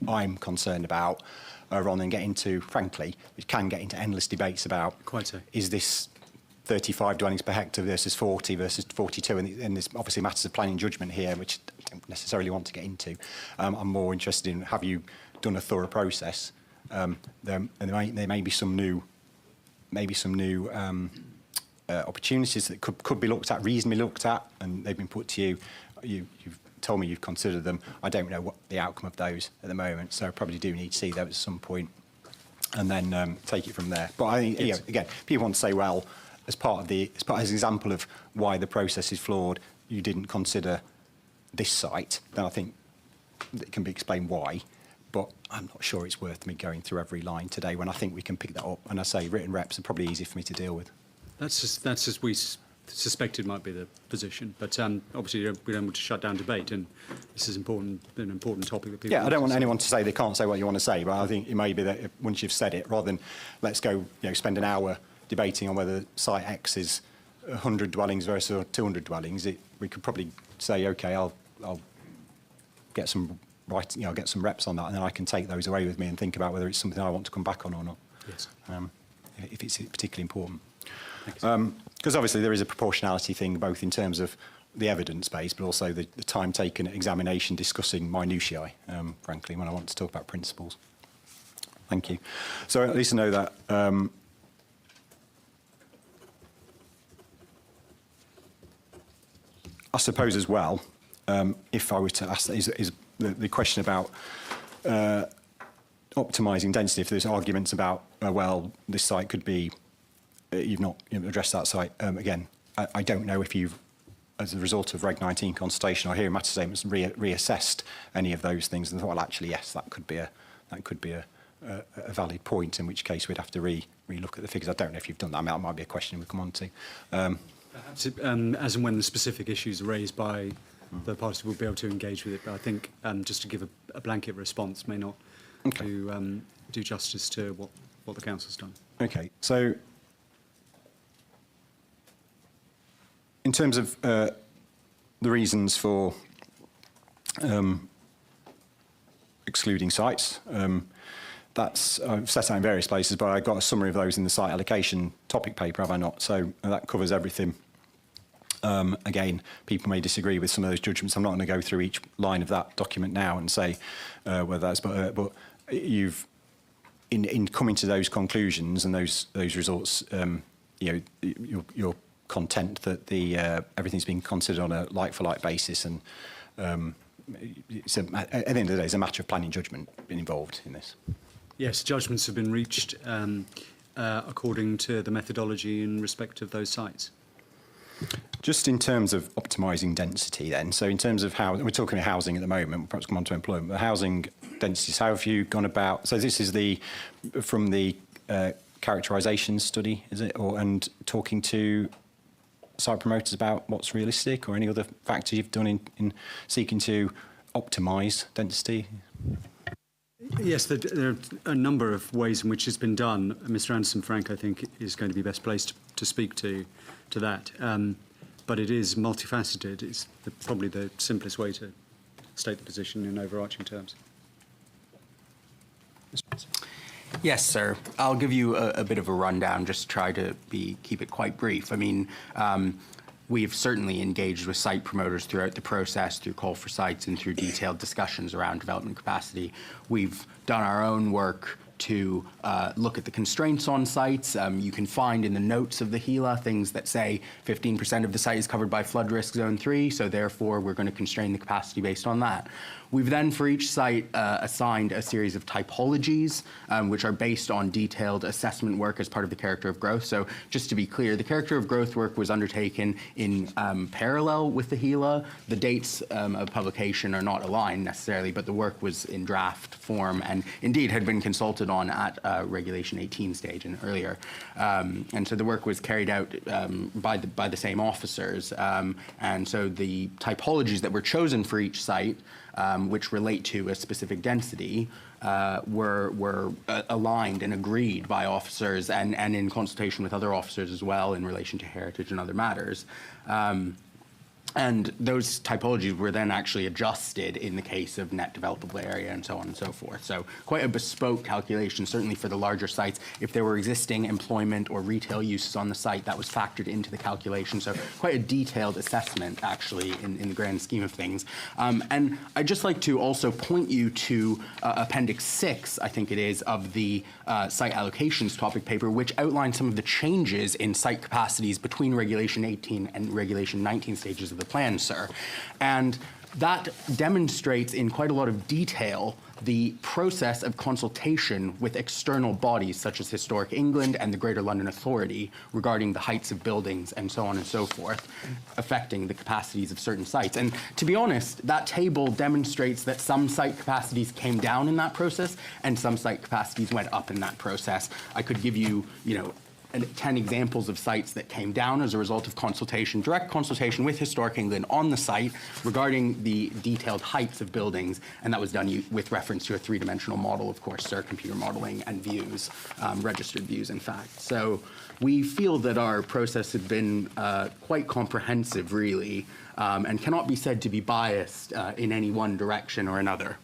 I'm concerned about, rather than get into, frankly, we can get into endless debates about, is this 35 dwellings per hectare versus 40 versus 42, and there's obviously matters of planning judgment here, which I don't necessarily want to get into. I'm more interested in, have you done a thorough process? There may be some new, opportunities that could be looked at, reasonably looked at, and they've been put to you. You've told me you've considered them. I don't know what the outcome of those at the moment, so I probably do need to see those at some point, and then take it from there. But I think, you know, again, people want to say, well, as an example of why the process is flawed, you didn't consider this site, then I think it can be explained why. But I'm not sure it's worth me going through every line today when I think we can pick that up. And I say written reps are probably easy for me to deal with. That's as we suspected might be the position. But obviously we don't want to shut down debate, and this is an important topic that people. Yeah, I don't want anyone to say they can't say what you want to say, but I think it may be that once you've said it, rather than let's go, you know, spend an hour debating on whether site X is 100 dwellings versus 200 dwellings, we could probably say, okay, I'll get some. Right, you know, get some reps on that, and then I can take those away with me and think about whether it's something I want to come back on or not. Yes. If it's particularly important. Because obviously there is a proportionality thing, both in terms of the evidence base, but also the time taken at examination discussing minutiae, frankly, when I want to talk about principles. Thank you. So at least I know that I suppose as well, if I were to ask, is the question about optimising density. If there's arguments about, well, this site could be, you've not addressed that site. Again, I don't know if you've, as a result of Reg 19 consultation or hearing matter statements, reassessed any of those things and thought, well, actually, yes, that could be a valid point. In which case, we'd have to re-look at the figures. I don't know if you've done that. I mean, that might be a question we come on to. Perhaps as and when the specific issues are raised by the parties, we'll be able to engage with it. But I think just to give a blanket response may not do justice to what the council's done. Okay, so in terms of the reasons for excluding sites, that's I've set out in various places, but I got a summary of those in the site allocation topic paper, have I not? So that covers everything. Again, people may disagree with some of those judgments. I'm not going to go through each line of that document now and say whether that's, but you've in coming to those conclusions and those results, you're content that everything's been considered on a like-for-like basis, and at the end of the day, it's a matter of planning judgment been involved in this. Yes, judgments have been reached according to the methodology in respect of those sites. Just in terms of optimising density then, so in terms of how, we're talking about housing at the moment, we'll perhaps come on to employment, but housing densities, how have you gone about, so this is from the characterisation study, is it, and talking to site promoters about what's realistic, or any other factors you've done in seeking to optimise density? Yes, there are a number of ways in which it's been done. Mr. Anderson-Frank, I think, is going to be best placed to speak to that. But it is multifaceted. It's probably the simplest way to state the position in overarching terms. Yes, sir. I'll give you a bit of a rundown, just try to keep it quite brief. I mean, we've certainly engaged with site promoters throughout the process, through call for sites and through detailed discussions around development capacity. We've done our own work to look at the constraints on sites. You can find in the notes of the HELA things that say 15% of the site is covered by flood risk zone 3, so therefore we're going to constrain the capacity based on that. We've then, for each site, assigned a series of typologies, which are based on detailed assessment work as part of the character of growth. So just to be clear, the character of growth work was undertaken in parallel with the HELA. The dates of publication are not aligned necessarily, but the work was in draft form and indeed had been consulted on at Regulation 18 stage and earlier. And so the work was carried out by the same officers. And so the typologies that were chosen for each site, which relate to a specific density, were aligned and agreed by officers and in consultation with other officers as well in relation to heritage and other matters. And those typologies were then actually adjusted in the case of net developable area and so on and so forth. So quite a bespoke calculation, certainly for the larger sites. If there were existing employment or retail uses on the site, that was factored into the calculation. So quite a detailed assessment, actually, in the grand scheme of things. And I'd just like to also point you to Appendix 6, I think it is, of the site allocations topic paper, which outlines some of the changes in site capacities between Regulation 18 and Regulation 19 stages of the plan, sir. And that demonstrates in quite a lot of detail the process of consultation with external bodies such as Historic England and the Greater London Authority regarding the heights of buildings and so on and so forth, affecting the capacities of certain sites. And to be honest, that table demonstrates that some site capacities came down in that process and some site capacities went up in that process. I could give you, 10 examples of sites that came down as a result of consultation, direct consultation with Historic England on the site regarding the detailed heights of buildings, and that was done with reference to a three-dimensional model, of course, sir, computer modeling and views, registered views, in fact. So we feel that our process has been quite comprehensive, really, and cannot be said to be biased in any one direction or another.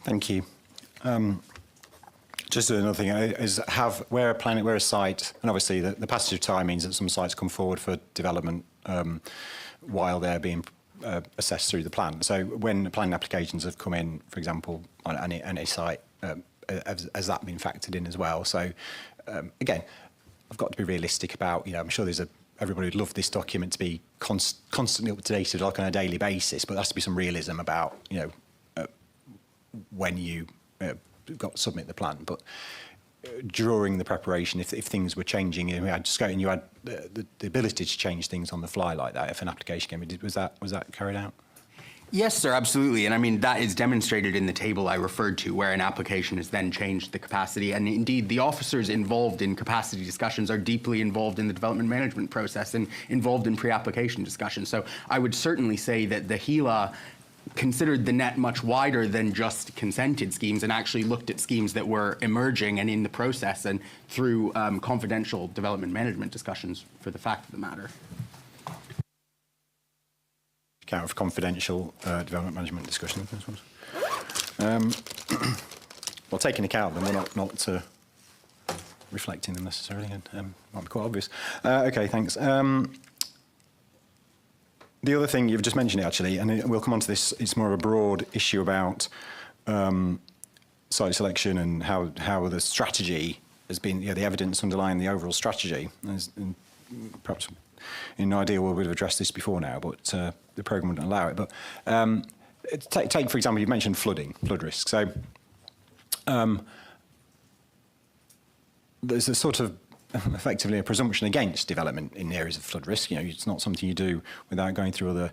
Thank you. Just another thing is where a site, and obviously the passage of time means that some sites come forward for development while they're being assessed through the plan. So when planning applications have come in, for example, on any site, has that been factored in as well? So again, I've got to be realistic about, I'm sure there's everybody would love this document to be constantly updated, like on a daily basis, but there has to be some realism about, when you submit the plan. But during the preparation, if things were changing, you had scope and you had the ability to change things on the fly like that, if an application came in, was that carried out? Yes, sir, absolutely. And I mean, that is demonstrated in the table I referred to, where an application has then changed the capacity. And indeed, the officers involved in capacity discussions are deeply involved in the development management process and involved in pre-application discussions. So I would certainly say that the HELA considered the net much wider than just consented schemes and actually looked at schemes that were emerging and in the process and through confidential development management discussions for the fact of the matter. Account of confidential development management discussion. Well, taking account of them, we're not reflecting them necessarily, and might be quite obvious. Okay, thanks. The other thing you've just mentioned, actually, and we'll come on to this, it's more of a broad issue about site selection and how the strategy has been, the evidence underlying the overall strategy. And perhaps in an ideal world we'd have addressed this before now, but the programme wouldn't allow it. But take, for example, you mentioned flood risk. So there's a sort of effectively a presumption against development in areas of flood risk. It's not something you do without going through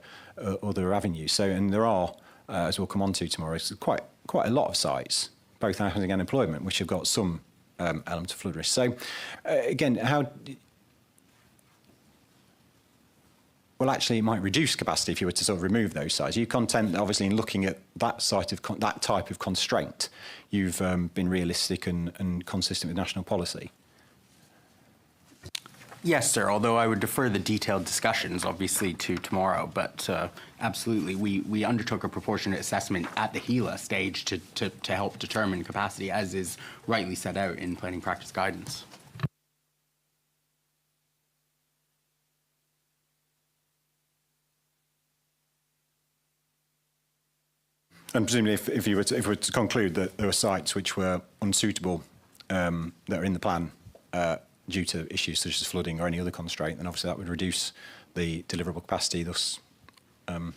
other avenues. So, and there are, as we'll come on to tomorrow, quite a lot of sites, both housing and employment, which have got some element of flood risk. So, again, well, actually, it might reduce capacity if you were to sort of remove those sites. Are you content, obviously, in looking at that that type of constraint, you've been realistic and consistent with national policy? Yes, sir, although I would defer the detailed discussions, obviously, to tomorrow. But absolutely, we undertook a proportionate assessment at the HELA stage to help determine capacity, as is rightly set out in planning practice guidance. And presumably, if you were to conclude that there were sites which were unsuitable that are in the plan due to issues such as flooding or any other constraint, then obviously that would reduce the deliverable capacity, thus, and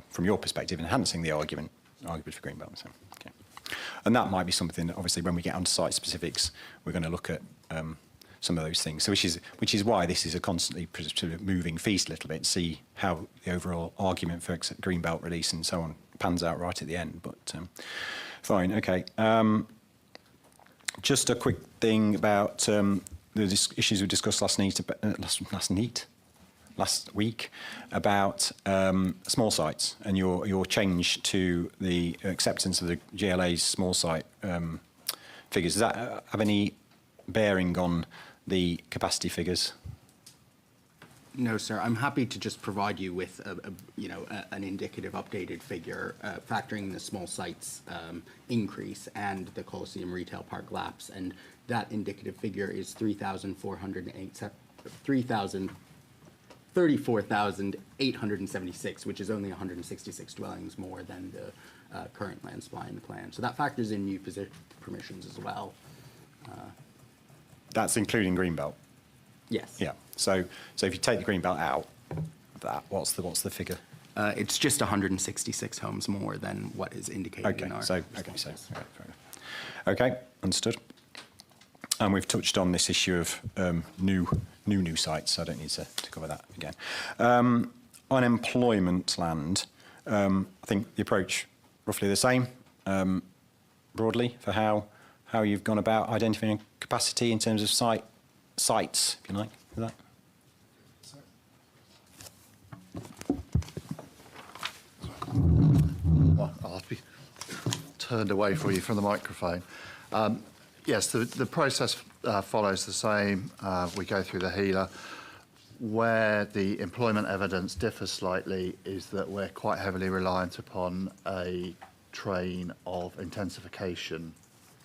from your perspective, enhancing the argument for Greenbelt. So, okay. And that might be something that, obviously, when we get onto site specifics, we're going to look at some of those things. So, which is why this is a constantly sort of moving feast a little bit. See how the overall argument for Greenbelt release and so on pans out right at the end. But fine, okay. Just a quick thing about the issues we discussed last week about small sites and your change to the acceptance of the GLA's small site figures. Does that have any bearing on the capacity figures? No, sir. I'm happy to just provide you with an indicative updated figure factoring the small sites increase and the Coliseum Retail Park lapse, and that indicative figure is 34,876, which is only 166 dwellings more than the current land supply in the plan. So that factors in new permissions as well. That's including Greenbelt. Yes. Yeah. So if you take the Greenbelt out of that, what's the figure? It's just 166 homes more than what is indicated in our. Okay, understood. And we've touched on this issue of new sites, so I don't need to cover that again. On employment land, I think the approach roughly the same, broadly, for how you've gone about identifying capacity in terms of sites, if you like, for that. Well, I'll have to be turned away for you from the microphone. Yes, the process follows the same. We go through the HELA. Where the employment evidence differs slightly is that we're quite heavily reliant upon a train of intensification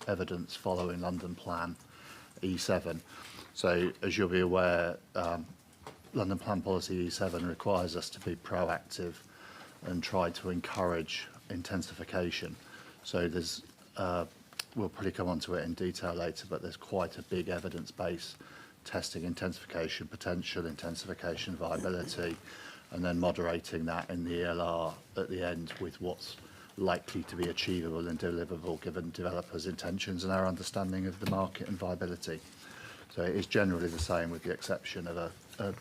evidence following London Plan E7. So, as you'll be aware, London Plan Policy E7 requires us to be proactive and try to encourage intensification. So there's, we'll probably come on to it in detail later, but there's quite a big evidence base testing intensification potential, intensification viability, and then moderating that in the ELR at the end with what's likely to be achievable and deliverable given developers' intentions and our understanding of the market and viability. So it is generally the same with the exception of a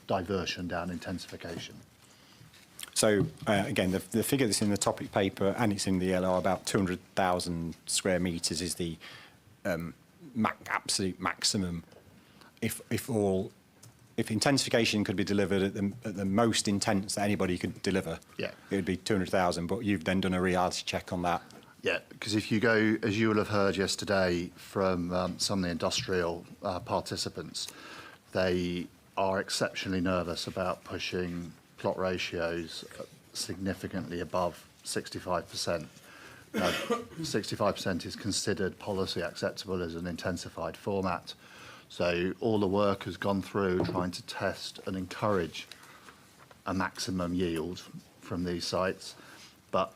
diversion down intensification. So again, the figure that's in the topic paper and it's in the LR, about 200,000 square metres is the absolute maximum. If intensification could be delivered at the most intense that anybody could deliver, it would be 200,000. But you've then done a reality check on that. Yeah, because if you go, as you will have heard yesterday from some of the industrial participants, they are exceptionally nervous about pushing plot ratios significantly above 65%. 65% is considered policy acceptable as an intensified format. So all the work has gone through trying to test and encourage a maximum yield from these sites. But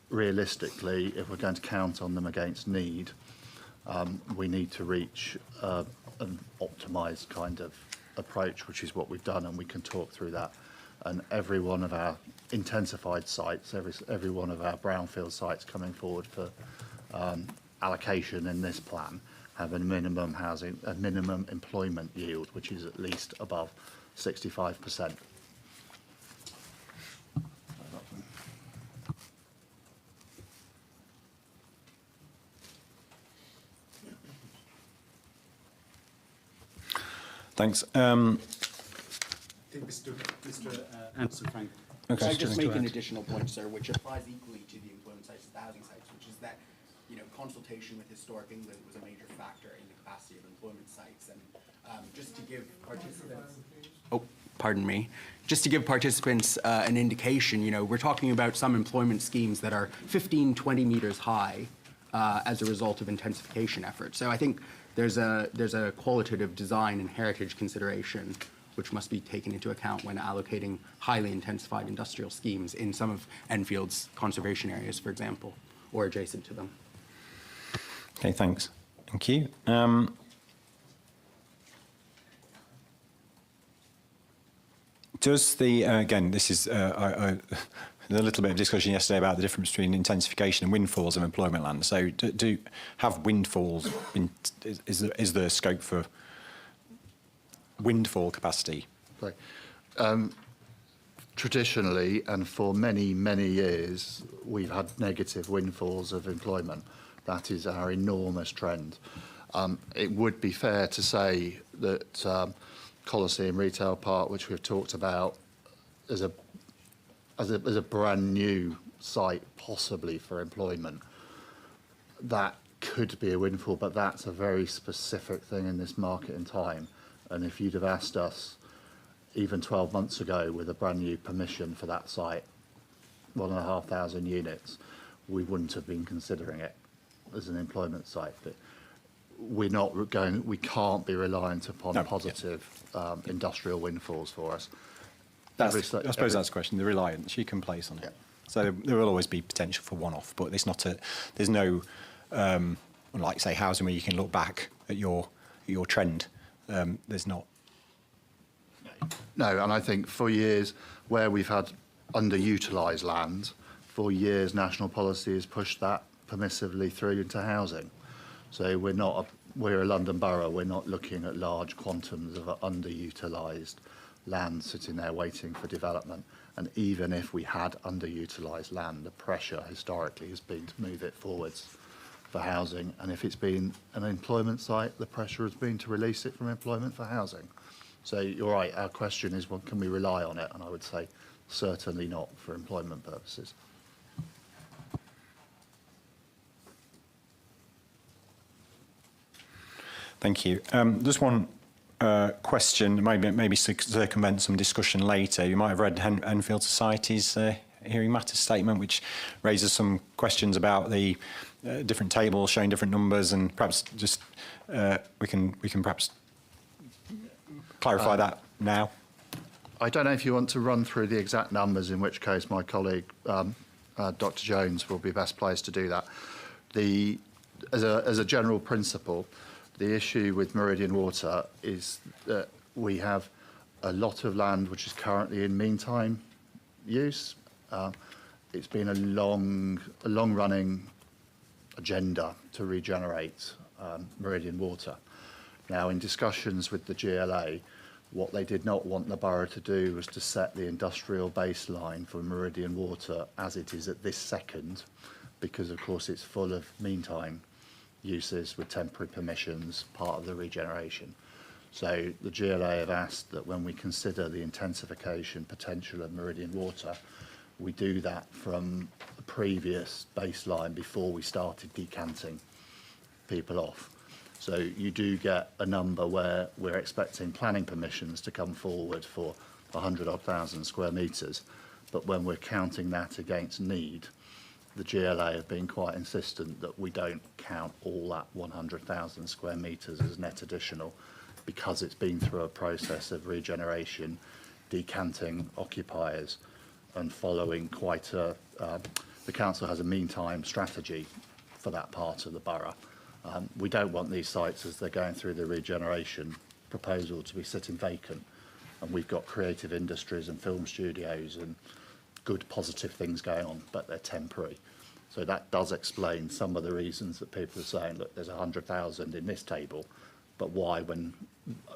realistically, if we're going to count on them against need, we need to reach an optimised kind of approach, which is what we've done, and we can talk through that. And every one of our intensified sites, every one of our brownfield sites coming forward for allocation in this plan have a minimum employment yield, which is at least above 65%. Thanks. Mr. Anderson, Frank. Okay. Can I just make an additional point, sir, which applies equally to the employment sites as the housing sites, which is that, consultation with historic England was a major factor in the capacity of employment sites. And just to give participants... Just to give participants an indication, we're talking about some employment schemes that are 15, 20 metres high as a result of intensification efforts. So I think there's a qualitative design and heritage consideration which must be taken into account when allocating highly intensified industrial schemes in some of Enfield's conservation areas, for example, or adjacent to them. Okay, thanks. Thank you. Does the, again, this is a little bit of discussion yesterday about the difference between intensification and windfalls of employment land. So do have windfalls, is there scope for windfall capacity? Right. Traditionally, and for many, many years, we've had negative windfalls of employment. That is our enormous trend. It would be fair to say that Coliseum Retail Park, which we've talked about as a brand new site, possibly for employment, that could be a windfall, but that's a very specific thing in this market and time. And if you'd have asked us even 12 months ago with a brand new permission for that site, 1,500 units, we wouldn't have been considering it as an employment site. But we can't be reliant upon positive industrial windfalls for us. I suppose that's the question, the reliance you can place on it. Yeah. So there will always be potential for one-off, but there's no, like say housing where you can look back at your trend. There's not. No, and I think for years where we've had underutilised land, for years national policy has pushed that permissively through into housing. So we're a London borough, we're not looking at large quantums of underutilised land sitting there waiting for development. And even if we had underutilised land, the pressure historically has been to move it forwards for housing. And if it's been an employment site, the pressure has been to release it from employment for housing. So you're right, our question is, well, can we rely on it? And I would say certainly not for employment purposes. Thank you. Just one question, maybe circumvent some discussion later. You might have read Enfield Society's hearing matters statement, which raises some questions about the different tables showing different numbers, and perhaps just we can perhaps clarify that now. I don't know if you want to run through the exact numbers, in which case my colleague Dr. Jones will be best placed to do that. As a general principle, the issue with Meridian Water is that we have a lot of land which is currently in meantime use. It's been a long-running agenda to regenerate Meridian water. Now, in discussions with the GLA, what they did not want the borough to do was to set the industrial baseline for Meridian water as it is at this second, because of course it's full of meantime uses with temporary permissions, part of the regeneration. So the GLA have asked that when we consider the intensification potential of Meridian water, we do that from the previous baseline before we started decanting people off. So you do get a number where we're expecting planning permissions to come forward for 100,000 square metres, but when we're counting that against need, the GLA have been quite insistent that we don't count all that 100,000 square metres as net additional, because it's been through a process of regeneration, decanting occupiers, and following quite a... the council has a meantime strategy for that part of the borough. We don't want these sites, as they're going through the regeneration proposal, to be sitting vacant. And we've got creative industries and film studios and good positive things going on, but they're temporary. So that does explain some of the reasons that people are saying, look, there's 100,000 in this table, but why when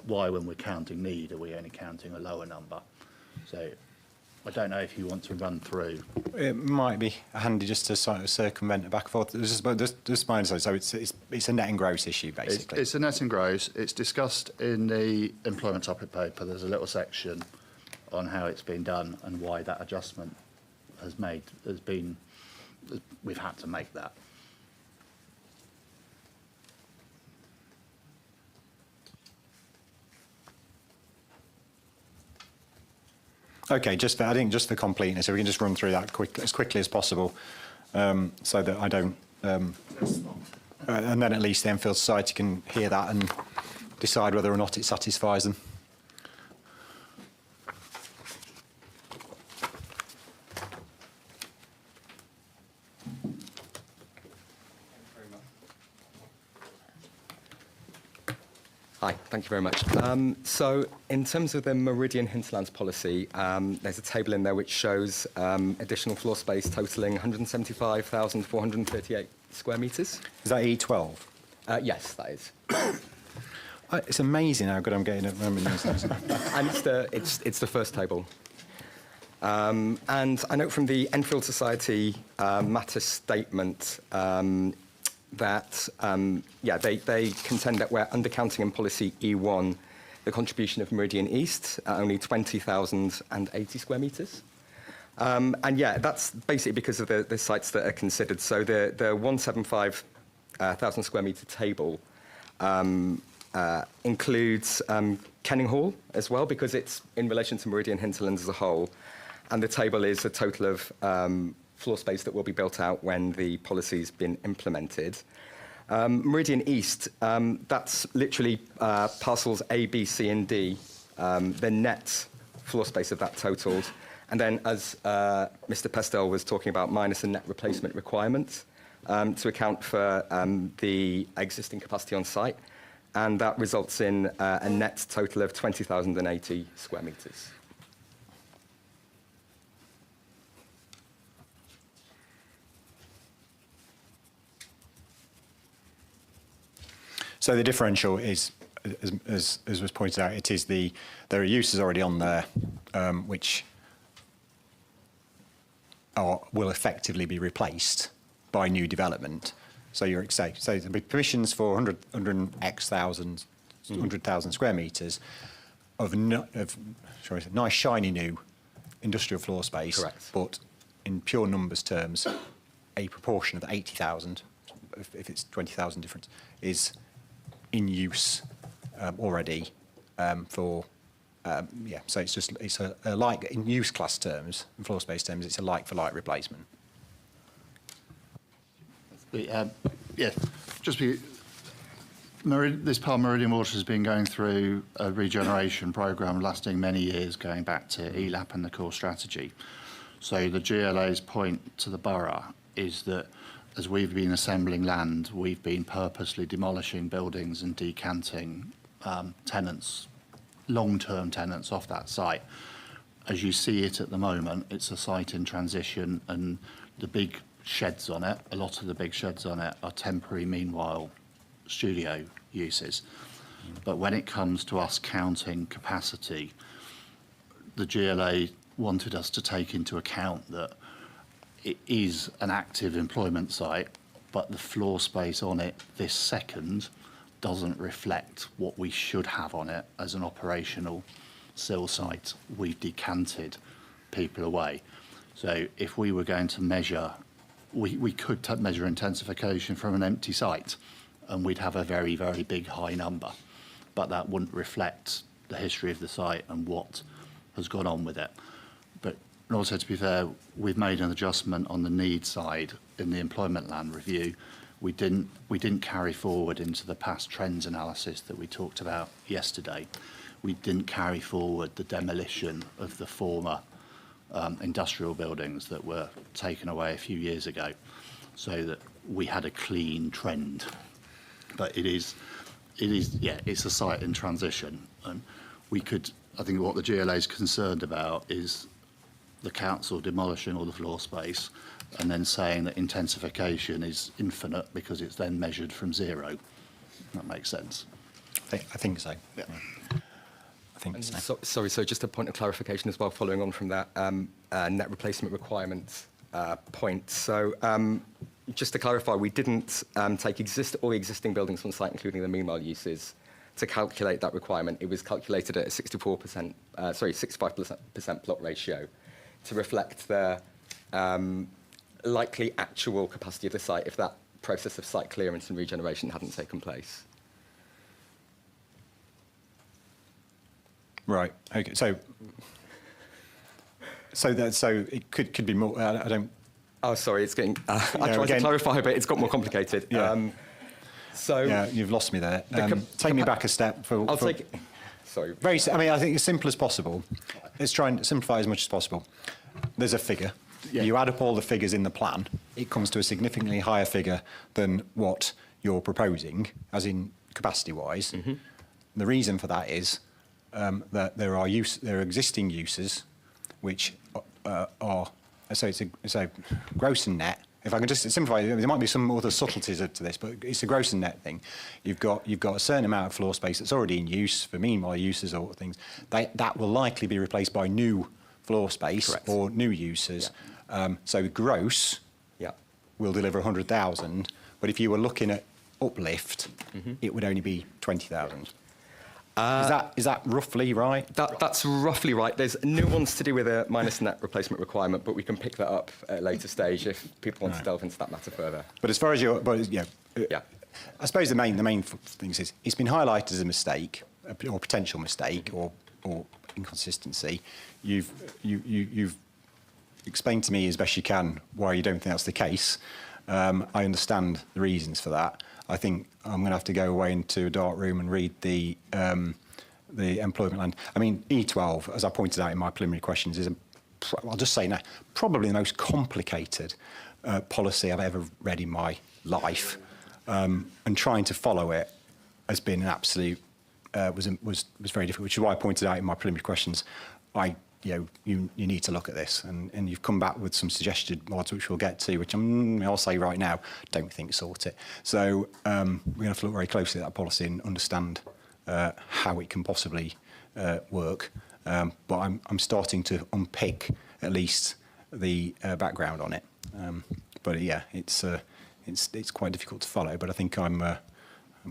we're counting need are we only counting a lower number? So I don't know if you want to run through. It might be handy just to sort of circumvent it back and forth. Just my understanding. So it's a net and gross issue, basically. It's a net and gross. It's discussed in the employment topic paper. There's a little section on how it's been done and why that adjustment we've had to make that. Okay, I think just for completeness, if we can just run through that as quickly as possible, so that I don't, and then at least the Enfield Society can hear that and decide whether or not it satisfies them. Hi, thank you very much. So in terms of the Meridian hinterlands policy, there's a table in there which shows additional floor space totalling 175,438 square metres. Is that E12? Yes, that is. It's amazing how good I'm getting at remembering these things. And it's the first table. And I note from the Enfield Society matter statement that they contend that we're undercounting in policy E1 the contribution of Meridian East at only 20,080 square metres. And yeah, that's basically because of the sites that are considered. So the 175,000 square metre table includes Kenning Hall as well, because it's in relation to Meridian hinterlands as a whole. And the table is a total of floor space that will be built out when the policy's been implemented. Meridian East, that's literally parcels A, B, C and D, the net floor space of that totaled. And then as Mr. Pestel was talking about, minus a net replacement requirement to account for the existing capacity on site. And that results in a net total of 20,080 square metres. So the differential is, as was pointed out, it is there are uses already on there which will effectively be replaced by new development. So there'll be permissions for 100,000 square metres of nice shiny new industrial floor space. Correct. But in pure numbers terms, a proportion of the 80,000, if it's 20,000 difference, is in use already so it's a like in use class terms, in floor space terms, it's a like for like replacement. Yeah, this part of Meridian Water has been going through a regeneration programme lasting many years, going back to ELAP and the core strategy. So the GLA's point to the borough is that as we've been assembling land, we've been purposely demolishing buildings and decanting tenants long-term tenants off that site. As you see it at the moment, it's a site in transition, and the big sheds on it, a lot of the big sheds on it are temporary, meanwhile, studio uses. But when it comes to us counting capacity, the GLA wanted us to take into account that it is an active employment site, but the floor space on it this second doesn't reflect what we should have on it as an operational sill site. We've decanted people away. So if we were going to measure, we could measure intensification from an empty site, and we'd have a very, very big high number. But that wouldn't reflect the history of the site and what has gone on with it. But also, to be fair, we've made an adjustment on the need side in the employment land review. We didn't carry forward into the past trends analysis that we talked about yesterday. We didn't carry forward the demolition of the former industrial buildings that were taken away a few years ago, so that we had a clean trend. But it's a site in transition, and we could. I think what the GLA is concerned about is the council demolishing all the floor space and then saying that intensification is infinite because it's then measured from zero. That makes sense. I think so. Yeah. I think so. Sorry, so just a point of clarification as well, following on from that net replacement requirements point. So just to clarify, we didn't take all the existing buildings on site, including the meanwhile uses, to calculate that requirement. It was calculated at a 65% plot ratio to reflect the likely actual capacity of the site if that process of site clearance and regeneration hadn't taken place. Right. Okay. So it could be more. I don't. Oh, sorry. It's getting. I tried to clarify, but it's got more complicated. Yeah. Yeah, you've lost me there. Take me back a step. Take it. Sorry. I think as simple as possible. Let's try and simplify as much as possible. There's a figure. Yeah. You add up all the figures in the plan, it comes to a significantly higher figure than what you're proposing, as in capacity-wise. Mm-hmm. The reason for that is that there are existing uses which are so it's a gross and net. If I can just simplify, there might be some other subtleties to this, but it's a gross and net thing. You've got a certain amount of floor space that's already in use for meanwhile uses or things. That will likely be replaced by new floor space. Correct. Or new uses. Yeah. So gross will deliver 100,000, but if you were looking at uplift, it would only be 20,000. Is that roughly right? That's roughly right. There's nuance to do with a minus net replacement requirement, but we can pick that up at a later stage if people want to delve into that matter further. But as far as I suppose the main things is it's been highlighted as a mistake, or potential mistake, or inconsistency. You've explained to me as best you can why you don't think that's the case. I understand the reasons for that. I think I'm going to have to go away into a dark room and read the employment land. I mean, E12, as I pointed out in my preliminary questions, I'll just say now, probably the most complicated policy I've ever read in my life, and trying to follow it has been an absolute was very difficult. Which is why I pointed out in my preliminary questions, you need to look at this, and you've come back with some suggested mods which we'll get to, which I'll say right now, don't think sort it. So we're going to have to look very closely at that policy and understand how it can possibly work. But I'm starting to unpick at least the background on it. But yeah, it's quite difficult to follow. But I think I'm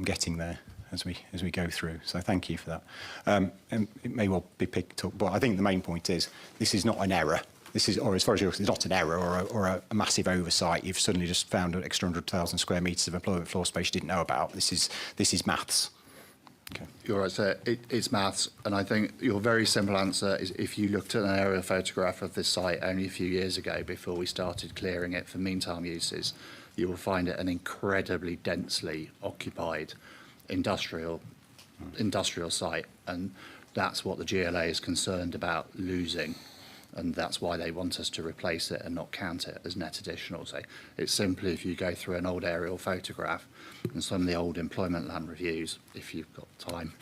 getting there as we go through. So thank you for that. And it may well be picked up, but I think the main point is this is not an error. This is, or as far as you're concerned, it's not an error or a massive oversight. You've suddenly just found an extra 100,000 square metres of employment floor space you didn't know about. This is maths. Okay. You're right, sir. It's maths, and I think your very simple answer is if you looked at an aerial photograph of this site only a few years ago before we started clearing it for meantime uses, you will find it an incredibly densely occupied industrial site, and that's what the GLA is concerned about losing. and that's why they want us to replace it and not count it as net additional. So it's simply, if you go through an old aerial photograph and some of the old employment land reviews, if you've got time,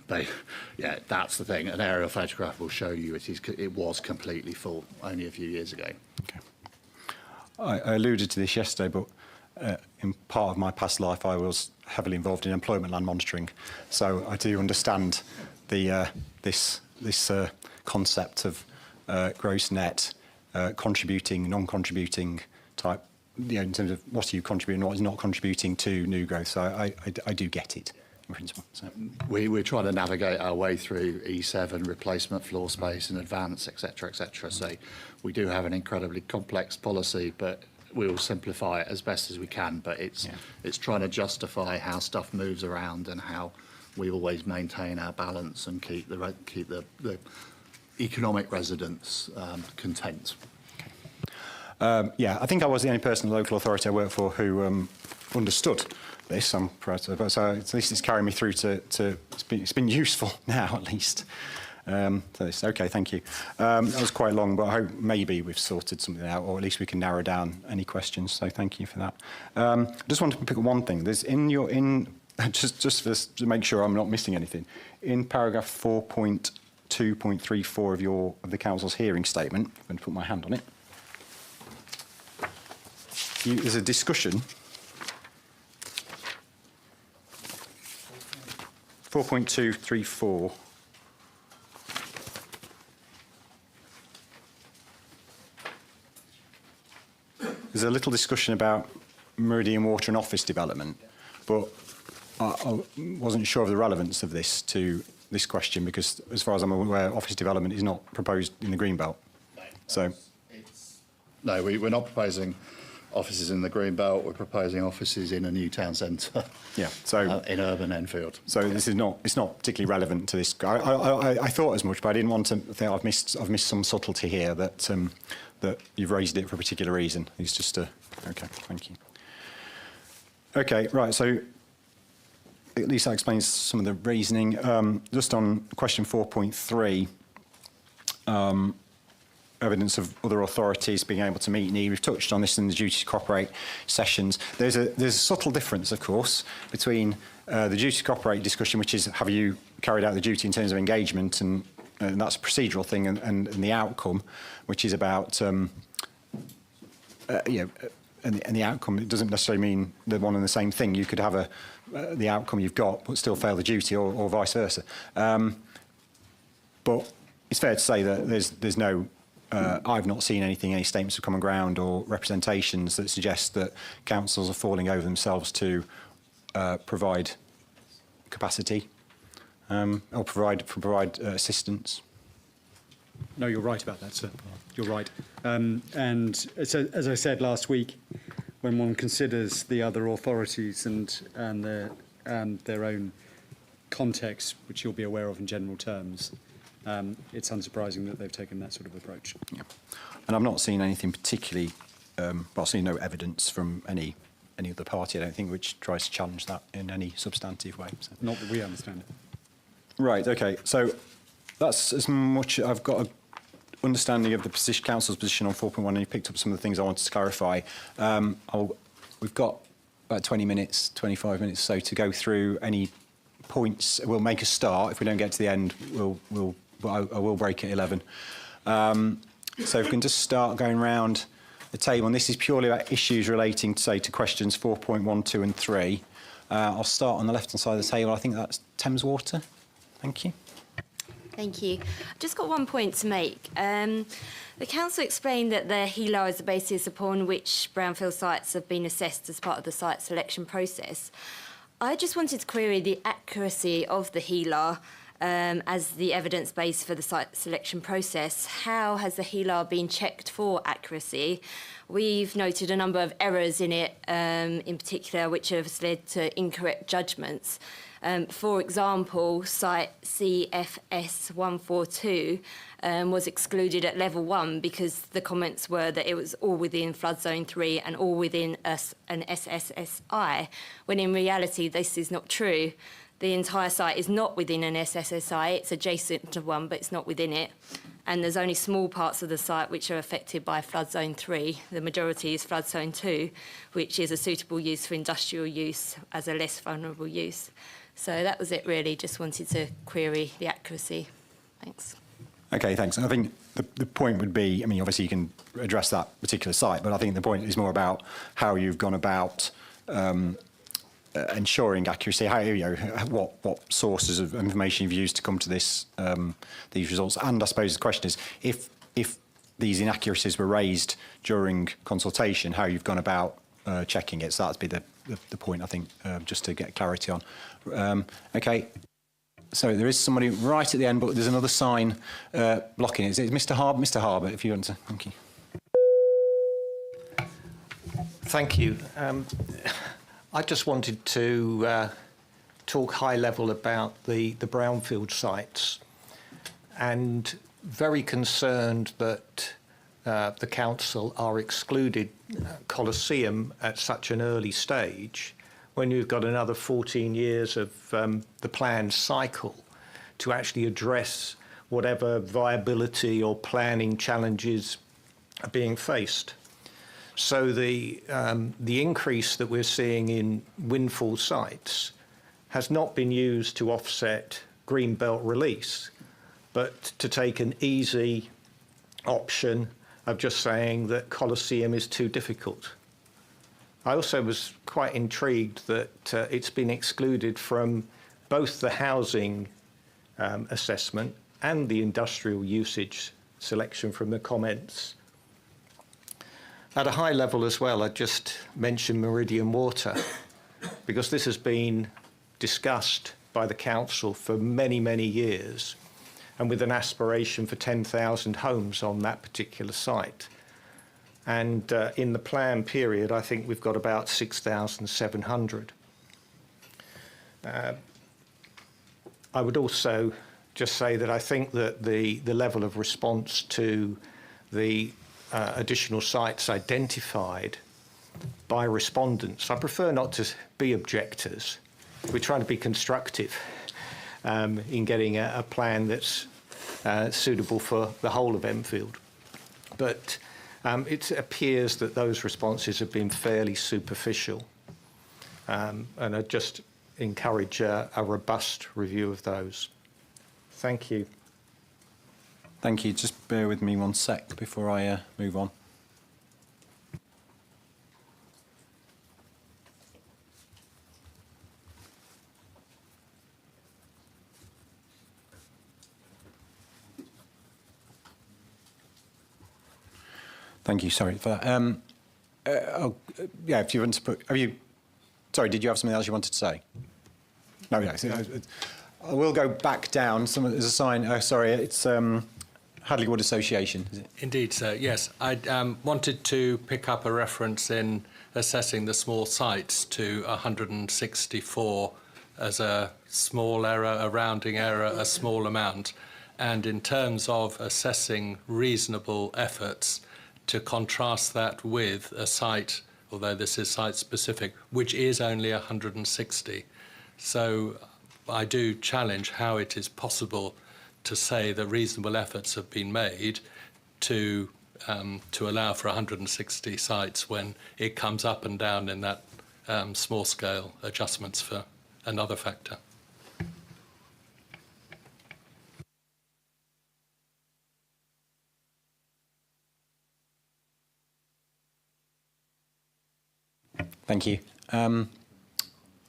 that's the thing. An aerial photograph will show you it was completely full only a few years ago. Okay. I alluded to this yesterday, but in part of my past life, I was heavily involved in employment land monitoring, so I do understand the this concept of gross net, contributing, non-contributing type, in terms of what are you contributing, what is not contributing to new growth. So I do get it in principle. So. We're trying to navigate our way through E7, replacement floor space and advance, etc., etc. So we do have an incredibly complex policy, but we'll simplify it as best as we can. But it's trying to justify how stuff moves around and how we always maintain our balance and keep the economic residents content. I think I was the only person in the local authority I worked for who understood this. I'm proud of, so at least it's carrying me through to it's been useful now at least. Okay, thank you. That was quite long, but I hope maybe we've sorted something out, or at least we can narrow down any questions. So thank you for that. I just wanted to pick up one thing. There's just to make sure I'm not missing anything. In paragraph 4.2.34 of the council's hearing statement, I'm going to put my hand on it. There's a discussion. 4.234. There's a little discussion about Meridian Water and office development, but I wasn't sure of the relevance of this to this question because, as far as I'm aware, office development is not proposed in the Greenbelt. No, we're not proposing offices in the Greenbelt. We're proposing offices in a new town centre. Yeah, so in urban Enfield. So this is not. It's not particularly relevant to this. I thought as much, but I didn't want to think I've missed some subtlety here that that you've raised it for a particular reason. It's just okay. Thank you. Okay, right. So at least that explains some of the reasoning. Just on question 4.3. Evidence of other authorities being able to meet need. We've touched on this in the duty to cooperate sessions. There's a subtle difference, of course, between the duty to cooperate discussion, which is have you carried out the duty in terms of engagement, and that's a procedural thing, and the outcome, which is about and the outcome. It doesn't necessarily mean the one and the same thing. You could have the outcome you've got, but still fail the duty, or vice versa. But it's fair to say that there's no. I've not seen any statements of common ground or representations that suggest that councils are falling over themselves to provide capacity or provide assistance. No, you're right about that, sir. You're right. And as I said last week, when one considers the other authorities and their own context, which you'll be aware of in general terms, it's unsurprising that they've taken that sort of approach. Yeah. And I've not seen anything particularly, I've seen no evidence from any other party, I don't think, which tries to challenge that in any substantive way. So. Not that we understand it. Right, okay. So that's as much I've got an understanding of the council's position on 4.1, and you picked up some of the things I wanted to clarify. We've got about 20 minutes, 25 minutes or so to go through any points. We'll make a start. If we don't get to the end, I will break at 11. So if we can just start going round the table, and this is purely about issues relating, say, to questions 4.1, 2 and 3. I'll start on the left-hand side of the table. I think that's Thames Water. Thank you. Thank you. I've just got one point to make. The council explained that the HELAR is the basis upon which brownfield sites have been assessed as part of the site selection process. I just wanted to query the accuracy of the HELAR as the evidence base for the site selection process. How has the HELAR been checked for accuracy? We've noted a number of errors in it, in particular, which have led to incorrect judgments. For example, site CFS 142 was excluded at level 1 because the comments were that it was all within flood zone 3 and all within an SSSI, when in reality this is not true. the entire site is not within an SSSI. It's adjacent to one, but it's not within it. And there's only small parts of the site which are affected by flood zone 3. The majority is flood zone 2, which is a suitable use for industrial use as a less vulnerable use. So that was it really, just wanted to query the accuracy. Thanks. Okay, thanks. I think the point would be, I mean, obviously you can address that particular site, but I think the point is more about how you've gone about ensuring accuracy, how, you know, what sources of information you've used to come to this these results. And I suppose the question is, if these inaccuracies were raised during consultation, how you've gone about checking it. So that'd be the point, I think, just to get clarity on. Okay. So there is somebody right at the end, but there's another sign blocking it. Is it Mr. Harbour? Mr. Harbour, if you want to. Thank you. Thank you. I just wanted to talk high level about the brownfield sites, and very concerned that the council are excluded Colosseum at such an early stage, when you've got another 14 years of the planned cycle to actually address whatever viability or planning challenges are being faced. So the increase that we're seeing in windfall sites has not been used to offset green belt release, but to take an easy option of just saying that Colosseum is too difficult. I also was quite intrigued that it's been excluded from both the housing assessment and the industrial usage selection from the comments. At a high level as well, I'd just mention Meridian Water, because this has been discussed by the council for many, many years, and with an aspiration for 10,000 homes on that particular site. And in the plan period, I think we've got about 6,700. I would also just say that I think that the level of response to the additional sites identified by respondents, I prefer not to be objectors. We're trying to be constructive in getting a plan that's suitable for the whole of Enfield. But it appears that those responses have been fairly superficial, and I just encourage a robust review of those. Thank you. Thank you. Just bear with me one sec before I move on. Thank you. Sorry for that. Yeah, if you want to put, sorry, did you have something else you wanted to say? No, yeah. I will go back down. There's a sign. Sorry, it's Hadley Wood Association, is it? Indeed, sir. Yes, I wanted to pick up a reference in assessing the small sites to 164 as a small error, a rounding error, a small amount, and in terms of assessing reasonable efforts, to contrast that with a site, although this is site-specific, which is only 160. So I do challenge how it is possible to say that reasonable efforts have been made to allow for 160 sites when it comes up and down in that small-scale adjustments for another factor. Thank you.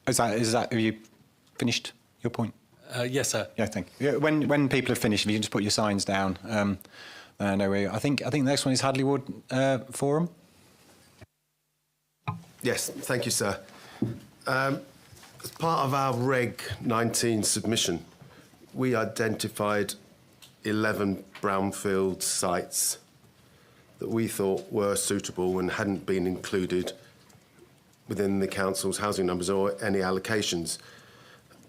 Is that, have you finished your point? Yes, sir. Yeah, thank you. When people have finished, if you can just put your signs down. No, I think the next one is Hadley Wood Forum. Yes, thank you, sir. As part of our Reg 19 submission, we identified 11 brownfield sites that we thought were suitable and hadn't been included within the council's housing numbers or any allocations.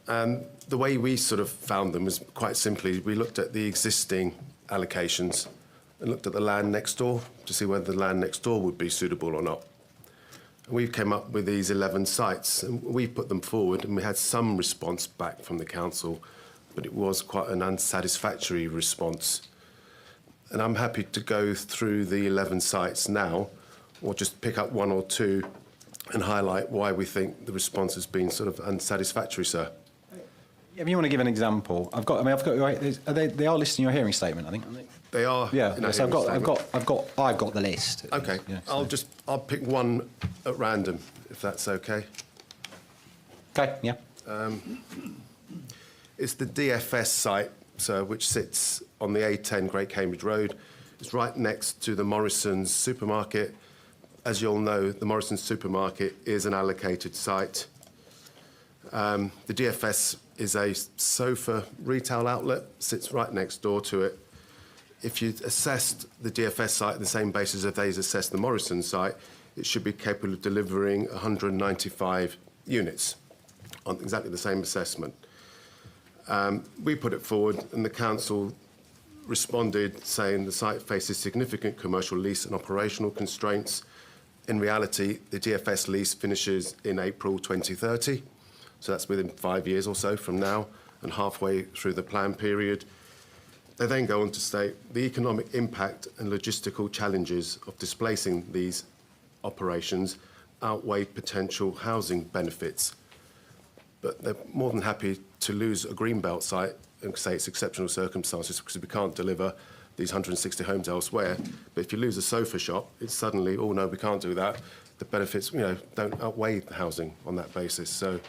The way we sort of found them was quite simply, we looked at the existing allocations and looked at the land next door to see whether the land next door would be suitable or not. We've come up with these 11 sites, and we've put them forward, and we had some response back from the council, but it was quite an unsatisfactory response. And I'm happy to go through the 11 sites now, or just pick up one or two and highlight why we think the response has been sort of unsatisfactory, sir. If you want to give an example, they are listed in your hearing statement, I think, aren't they? They are. Yeah. in our So hearing statement. I've got the list. Okay. Yeah, so- I'll pick one at random, if that's okay. Okay. Yeah. It's the DFS site, sir, which sits on the A10 Great Cambridge Road. It's right next to the Morrison's supermarket. As you'll know, the Morrison's supermarket is an allocated site. The DFS is a sofa retail outlet, sits right next door to it. If you assessed the DFS site on the same basis as they've assessed the Morrison site, it should be capable of delivering 195 units on exactly the same assessment. We put it forward, and the council responded saying the site faces significant commercial lease and operational constraints. In reality, the DFS lease finishes in April 2030, so that's within 5 years or so from now, and halfway through the plan period. They then go on to state the economic impact and logistical challenges of displacing these operations outweigh potential housing benefits. But they're more than happy to lose a greenbelt site and say it's exceptional circumstances because we can't deliver these 160 homes elsewhere. But if you lose a sofa shop, it's suddenly, oh no, we can't do that. The benefits, don't outweigh the housing on that basis. So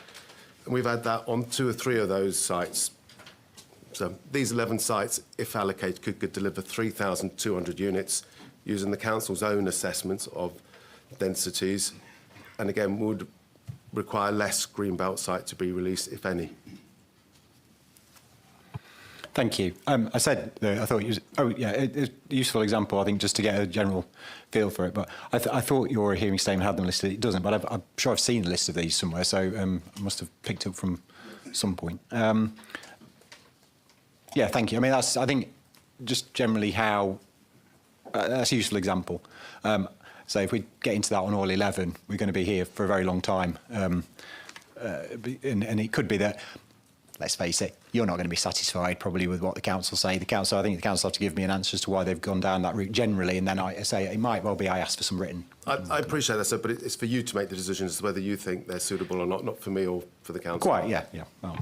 and we've had that on 2 or 3 of those sites. So these 11 sites, if allocated, could deliver 3,200 units using the council's own assessments of densities, and again would require less greenbelt site to be released, if any. Thank you. I said I thought it's a useful example, I think, just to get a general feel for it. But I thought your hearing statement had them listed. It doesn't, but I'm sure I've seen a list of these somewhere, so I must have picked up from some point. Yeah, thank you. I mean, I think just generally how that's a useful example. So if we get into that on all 11, we're going to be here for a very long time. And it could be that, let's face it, you're not going to be satisfied probably with what the council say. I think the council have to give me an answer as to why they've gone down that route generally, and then I say it might well be I ask for some written. I appreciate that, sir, but it's for you to make the decision as to whether you think they're suitable or not for me or for the council. Quite, yeah. Well,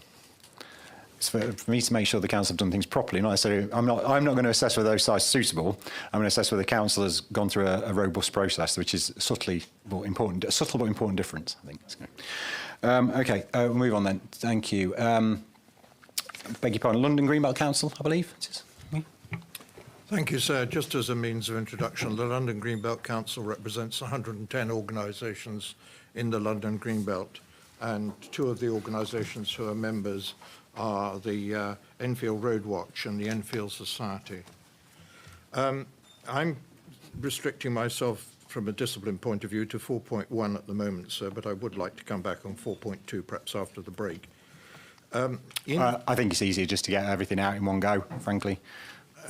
it's for me to make sure the council have done things properly. Not necessarily. I'm not going to assess whether those sites are suitable. I'm going to assess whether the council has gone through a robust process, which is a subtle but important difference, I think. Okay, we'll move on then. Thank you. Beg your pardon, London Greenbelt Council, I believe. Thank you, sir. Just as a means of introduction, the London Greenbelt Council represents 110 organisations in the London Greenbelt, and 2 of the organisations who are members are the Enfield Road Watch and the Enfield Society. I'm restricting myself from a discipline point of view to 4.1 at the moment, sir, but I would like to come back on 4.2 perhaps after the break. I think it's easier just to get everything out in one go, frankly.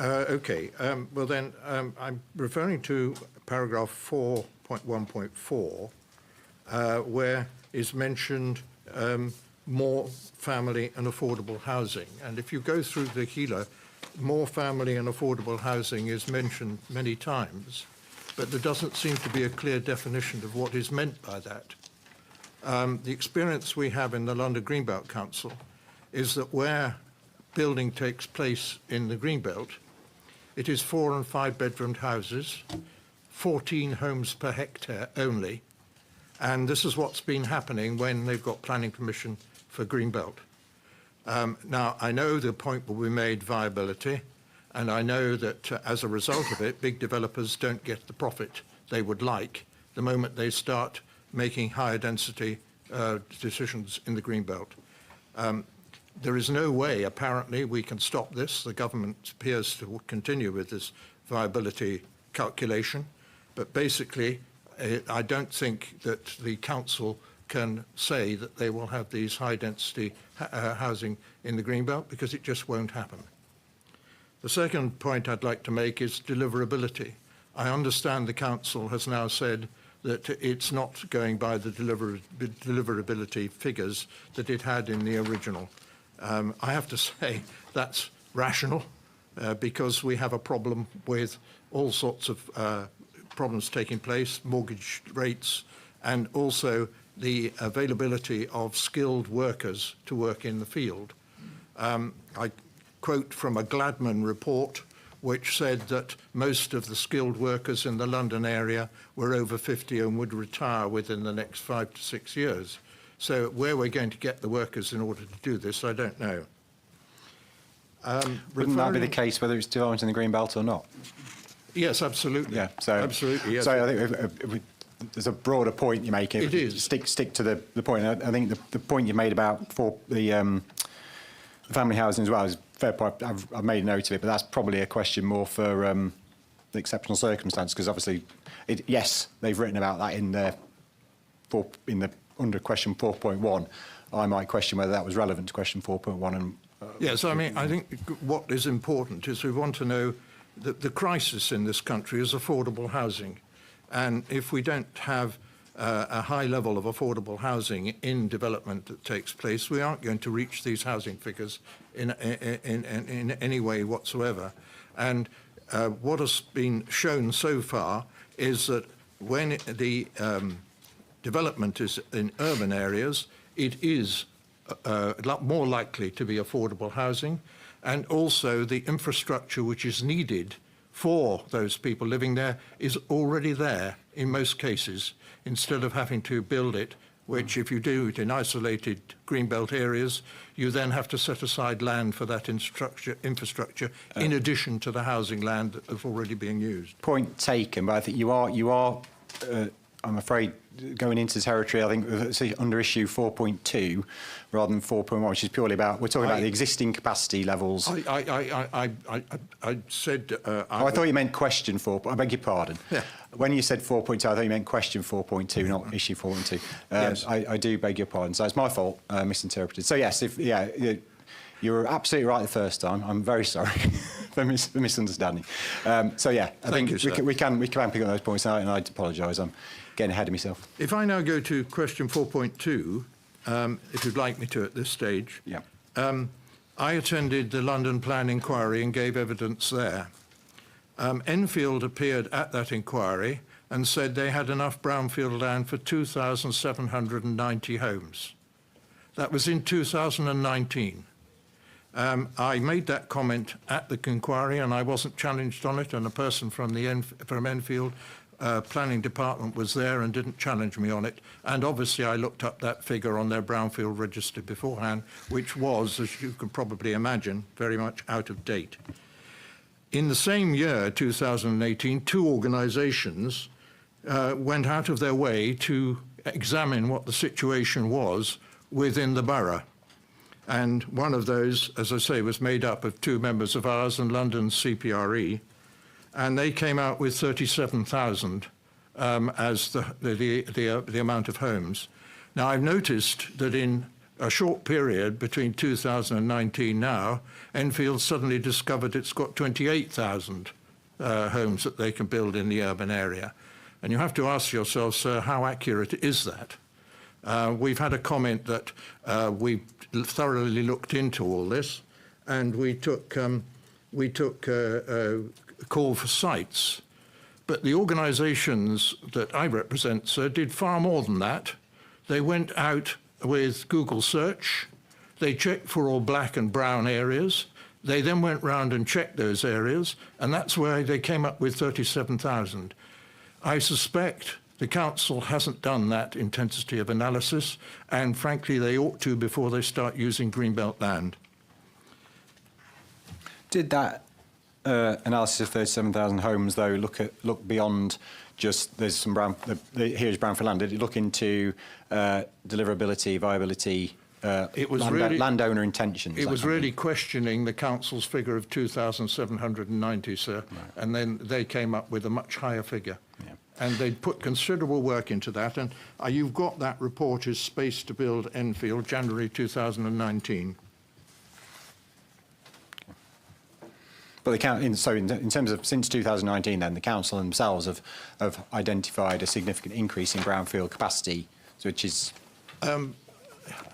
Okay. Well, then, I'm referring to paragraph 4.1.4, where is mentioned more family and affordable housing. And if you go through the HELA, more family and affordable housing is mentioned many times, but there doesn't seem to be a clear definition of what is meant by that. The experience we have in the London Greenbelt Council is that where building takes place in the Greenbelt, it is 4 and 5 bedroomed houses, 14 homes per hectare only, and this is what's been happening when they've got planning permission for Greenbelt. Now, I know the point will be made viability, and I know that as a result of it, big developers don't get the profit they would like the moment they start making higher density decisions in the Greenbelt. There is no way, apparently, we can stop this. The government appears to continue with this viability calculation, but basically, I don't think that the council can say that they will have these high-density housing in the Greenbelt, because it just won't happen. The second point I'd like to make is deliverability. I understand the council has now said that it's not going by the deliverability figures that it had in the original. I have to say that's rational because we have a problem with all sorts of problems taking place, mortgage rates, and also the availability of skilled workers to work in the field. I quote from a Gladman report which said that most of the skilled workers in the London area were over 50 and would retire within the next 5 to 6 years. So where we're going to get the workers in order to do this, I don't know. Wouldn't that be the case whether it's development in the green belt or not? Yes, absolutely. Yeah. So absolutely. Yes. So I think there's a broader point you make. It is. Stick to the point. I think the point you made about the family housing as well is a fair point. I've made a note of it, but that's probably a question more for the exceptional circumstance, because obviously, yes, they've written about that in the under question 4.1. I might question whether that was relevant to question 4.1. And yes, I mean, I think what is important is we want to know that the crisis in this country is affordable housing, and if we don't have a high level of affordable housing in development that takes place, we aren't going to reach these housing figures in any way whatsoever. And what has been shown so far is that when the development is in urban areas, it is more likely to be affordable housing, and also the infrastructure which is needed for those people living there is already there in most cases, instead of having to build it, which if you do it in isolated greenbelt areas, you then have to set aside land for that infrastructure in addition to the housing land that is already being used. Point taken, but I think you are I'm afraid, going into territory, I think, under issue 4.2 rather than 4.1, which is purely about, we're talking about the existing capacity levels. I said... I thought you meant question 4, I beg your pardon. Yeah. When you said 4.2, I thought you meant question 4.2, not issue 4.2. Yes. I do beg your pardon. So it's my fault, misinterpreted. So yes, you were absolutely right the first time. I'm very sorry for misunderstanding. So yeah, I think we can pick up those points out, and I'd apologise. I'm getting ahead of myself. If I now go to question 4.2, if you'd like me to at this stage. Yeah. I attended the London Plan Inquiry and gave evidence there. Enfield appeared at that inquiry and said they had enough brownfield land for 2,790 homes. That was in 2019. I made that comment at the inquiry, and I wasn't challenged on it, and a person from Enfield planning department was there and didn't challenge me on it. And obviously I looked up that figure on their brownfield register beforehand, which was, as you can probably imagine, very much out of date. In the same year, 2018, 2 organisations went out of their way to examine what the situation was within the borough. And one of those, as I say, was made up of 2 members of ours and London's CPRE, and they came out with 37,000 as the amount of homes. Now, I've noticed that in a short period between 2019 now, Enfield suddenly discovered it's got 28,000 homes that they can build in the urban area. And you have to ask yourself, sir, how accurate is that? We've had a comment that we thoroughly looked into all this, and we took a call for sites. But the organisations that I represent, sir, did far more than that. They went out with Google search. They checked for all black and brown areas. They then went round and checked those areas, and that's where they came up with 37,000. I suspect the council hasn't done that intensity of analysis, and frankly, they ought to before they start using greenbelt land. Did that analysis of 37,000 homes, though, look beyond just there's some here's brownfield land? Did it look into deliverability, viability, landowner intentions? It was really questioning the council's figure of 2,790, sir, right. And then they came up with a much higher figure. Yeah. And they'd put considerable work into that, and you've got that report is Space to Build Enfield, January 2019. But in terms of since 2019, then the council themselves have identified a significant increase in brownfield capacity, which is.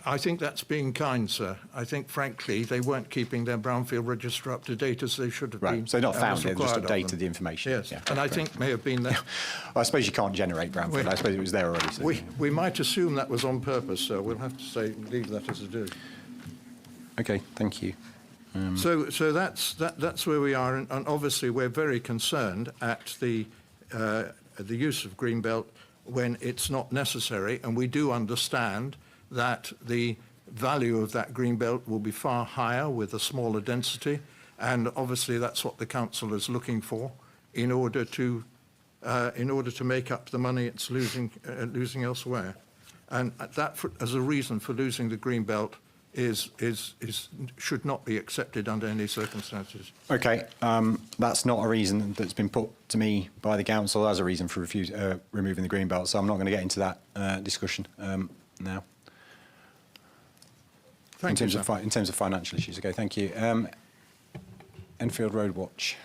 I think that's being kind, sir. I think, frankly, they weren't keeping their brownfield register up to date as they should have been. Right, so not found, they've just updated the information. Yes, yeah, and I think may have been there. Well, I suppose you can't generate brownfield. I suppose it was there already. So. We might assume that was on purpose, sir. We'll have to leave that as it is. Okay, thank you. So that's where we are, and obviously we're very concerned at the use of greenbelt when it's not necessary, and we do understand that the value of that greenbelt will be far higher with a smaller density, and obviously that's what the council is looking for in order to make up the money it's losing elsewhere, and that as a reason for losing the greenbelt should not be accepted under any circumstances. Okay, that's not a reason that's been put to me by the council as a reason for removing the green belt, so I'm not going to get into that discussion now. Thank you, sir. In terms of financial issues, okay, thank you. Enfield Road Watch.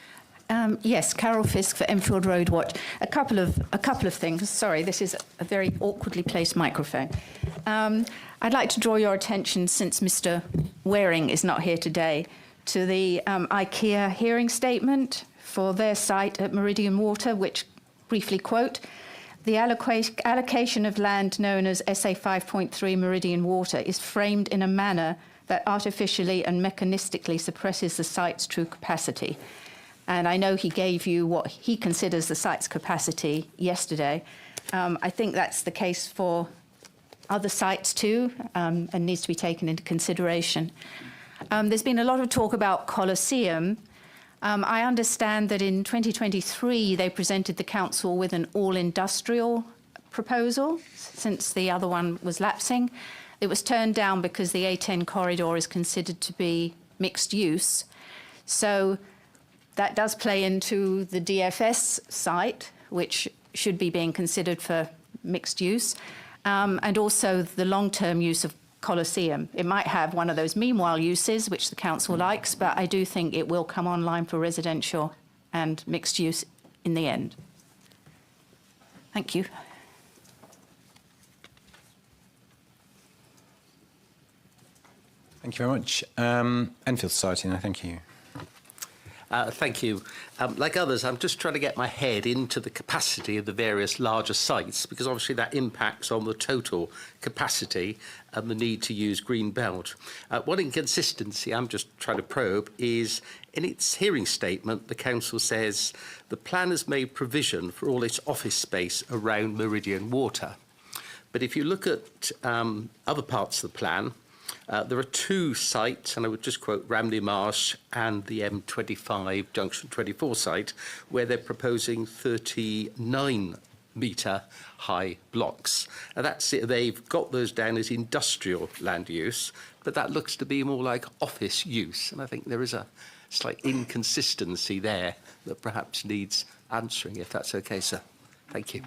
Yes, Carol Fisk for Enfield Road Watch. A couple of things. Sorry, this is a very awkwardly placed microphone. I'd like to draw your attention, since Mr. Waring is not here today, to the IKEA hearing statement for their site at Meridian Water, which briefly quote, "The allocation of land known as SA 5.3 Meridian Water is framed in a manner that artificially and mechanistically suppresses the site's true capacity." And I know he gave you what he considers the site's capacity yesterday. I think that's the case for other sites too, and needs to be taken into consideration. There's been a lot of talk about Colosseum. I understand that in 2023 they presented the council with an all-industrial proposal, since the other one was lapsing. It was turned down because the A10 corridor is considered to be mixed use. So that does play into the DFS site, which should be being considered for mixed use, and also the long-term use of Colosseum. It might have one of those meanwhile uses, which the council likes, but I do think it will come online for residential and mixed use in the end. Thank you. Thank you very much. Enfield Society, no, thank you. Thank you. Like others, I'm just trying to get my head into the capacity of the various larger sites, because obviously that impacts on the total capacity and the need to use green belt. One inconsistency I'm just trying to probe is, in its hearing statement, the council says the plan has made provision for all its office space around Meridian Water. But if you look at other parts of the plan, there are two sites, and I would just quote Ramley Marsh and the M25 Junction 24 site, where they're proposing 39-metre high blocks. And that's it. They've got those down as industrial land use, but that looks to be more like office use. And I think there is a slight inconsistency there that perhaps needs answering, if that's okay, sir. Thank you.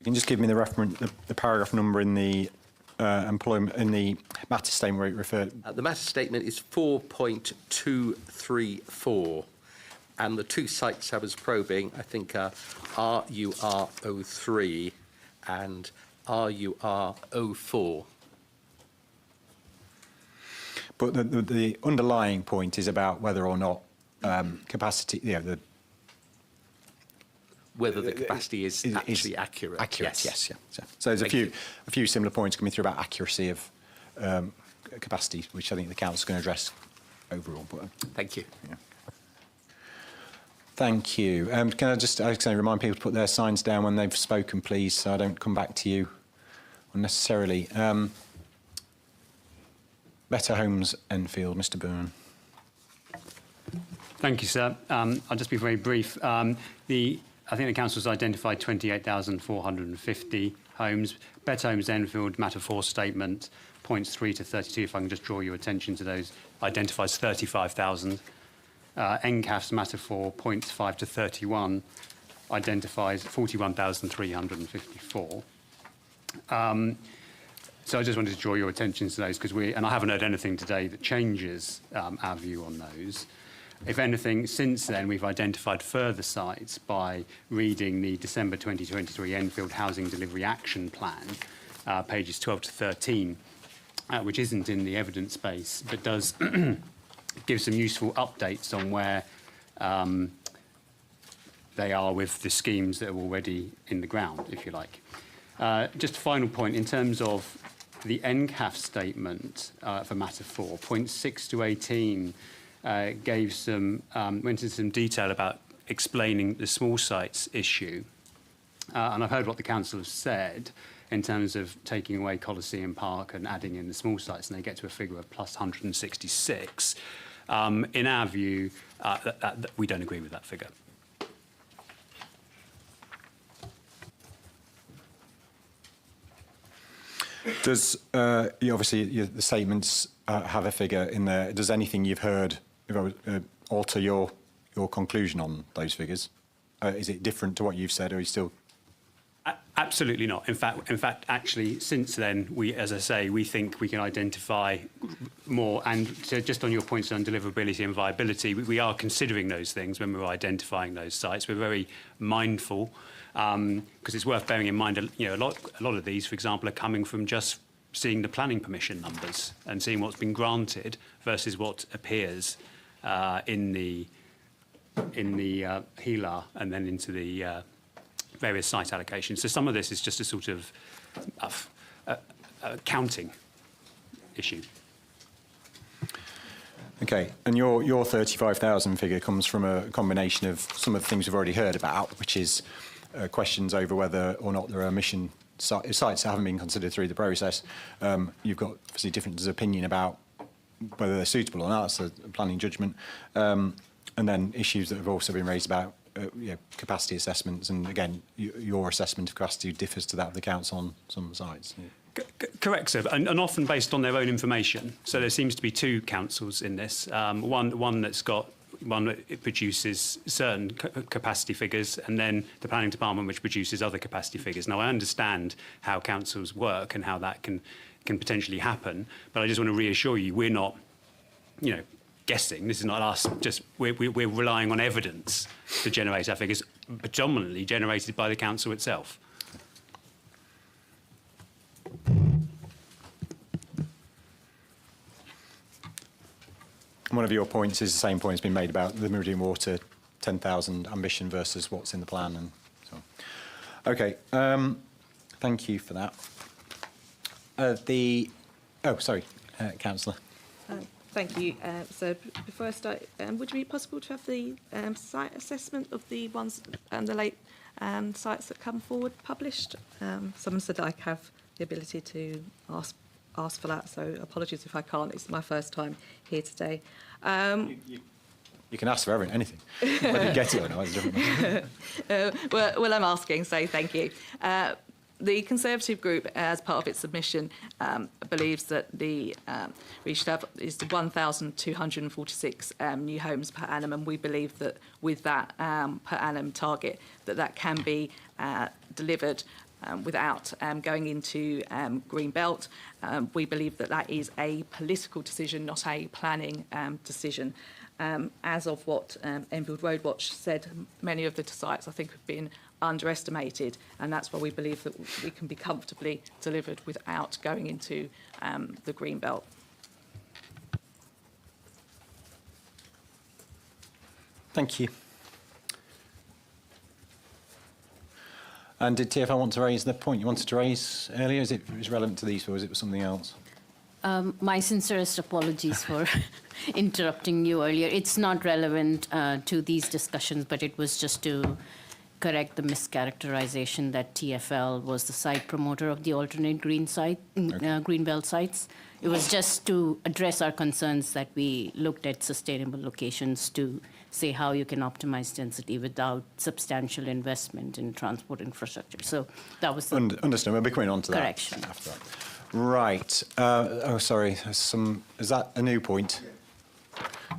You can just give me the reference, the paragraph number in the employment in the matter statement where it referred. The matter statement is 4.234, and the two sites I was probing, I think, are RUR03 and RUR04. But the underlying point is about whether or not capacity, whether the capacity is actually accurate. Accurate, yes. Yeah. So there's a few similar points coming through about accuracy of capacity, which I think the council is going to address overall. But, thank you. Yeah. Thank you. Can I just remind people to put their signs down when they've spoken, please, so I don't come back to you unnecessarily. Better Homes Enfield, Mr. Byrne. Thank you, sir. I'll just be very brief. I think the council's identified 28,450 homes. Better Homes Enfield, Matter 4 statement, points 3 to 32, if I can just draw your attention to those, identifies 35,000. NCAF's Matter 4, points 5 to 31, identifies 41,354. So I just wanted to draw your attention to those, and I haven't heard anything today that changes our view on those. If anything, since then, we've identified further sites by reading the December 2023 Enfield Housing Delivery Action Plan, pages 12 to 13, which isn't in the evidence base, but does give some useful updates on where they are with the schemes that are already in the ground, if you like. Just a final point, in terms of the NCAF statement for matter 4, points 6 to 18 gave some, went into some detail about explaining the small sites issue. And I've heard what the council has said in terms of taking away Coliseum Park and adding in the small sites, and they get to a figure of plus 166. In our view, we don't agree with that figure. Does, obviously, the statements have a figure in there. Does anything you've heard alter your conclusion on those figures? Is it different to what you've said, or are you still... Absolutely not. In fact, actually, since then, as I say, we think we can identify more. And so just on your points on deliverability and viability, we are considering those things when we're identifying those sites. We're very mindful, because it's worth bearing in mind, a lot of these, for example, are coming from just seeing the planning permission numbers and seeing what's been granted versus what appears in the HELA and then into the various site allocations. So some of this is just a sort of counting issue. Okay, and your 35,000 figure comes from a combination of some of the things we've already heard about, which is questions over whether or not there are mission sites that haven't been considered through the process. You've got obviously different opinion about whether they're suitable or not. That's a planning judgment. And then issues that have also been raised about capacity assessments, and again, your assessment of capacity differs to that of the council on some sites. Correct, sir, and often based on their own information. So there seems to be two councils in this. One that produces certain capacity figures, and then the planning department which produces other capacity figures. Now, I understand how councils work and how that can potentially happen, but I just want to reassure you, we're not, guessing. This is not us. Just we're relying on evidence to generate our figures, predominantly generated by the council itself. One of your points is the same point that's been made about the Meridian Water 10,000 ambition versus what's in the plan, and so on. Okay, thank you for that. Councillor. Thank you. So before I start, would it be possible to have the site assessment of the ones and the late sites that come forward published? Someone said that I have the ability to ask for that, so apologies if I can't. It's my first time here today. You can ask for anything. Whether you get it or not is a different matter. Well, I'm asking, so thank you. The Conservative group, as part of its submission, believes that we should have is the 1,246 new homes per annum, and we believe that with that per annum target, that can be delivered without going into green belt. We believe that is a political decision, not a planning decision. As of what Enfield Road Watch said, many of the sites I think have been underestimated, and that's why we believe that we can be comfortably delivered without going into the green belt. Thank you. And did TfL want to raise the point you wanted to raise earlier? Is it relevant to these, or is it something else? My sincerest apologies for interrupting you earlier. It's not relevant to these discussions, but it was just to correct the mischaracterization that TfL was the site promoter of the alternate green belt sites. It was just to address our concerns that we looked at sustainable locations to say how you can optimize density without substantial investment in transport infrastructure. So that was the understood. We'll be coming on to that correction. After that. Right. Sorry. Is that a new point?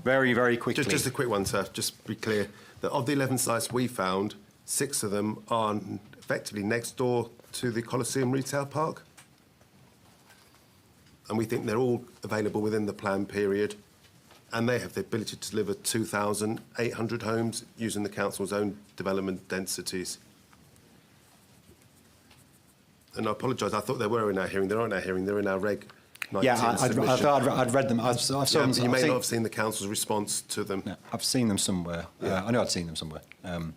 Very, very quickly. Just a quick one, sir. Just to be clear, that of the 11 sites we found, 6 of them are effectively next door to the Coliseum Retail Park. and we think they're all available within the plan period, and they have the ability to deliver 2,800 homes using the council's own development densities. And I apologise, I thought they were in our hearing. They're not in our hearing, they're in our Reg 19 submission. I'd read them. I've Yeah, saw them. but you may not have seen the council's response to them. No, I've seen them somewhere. I know I'd seen them somewhere.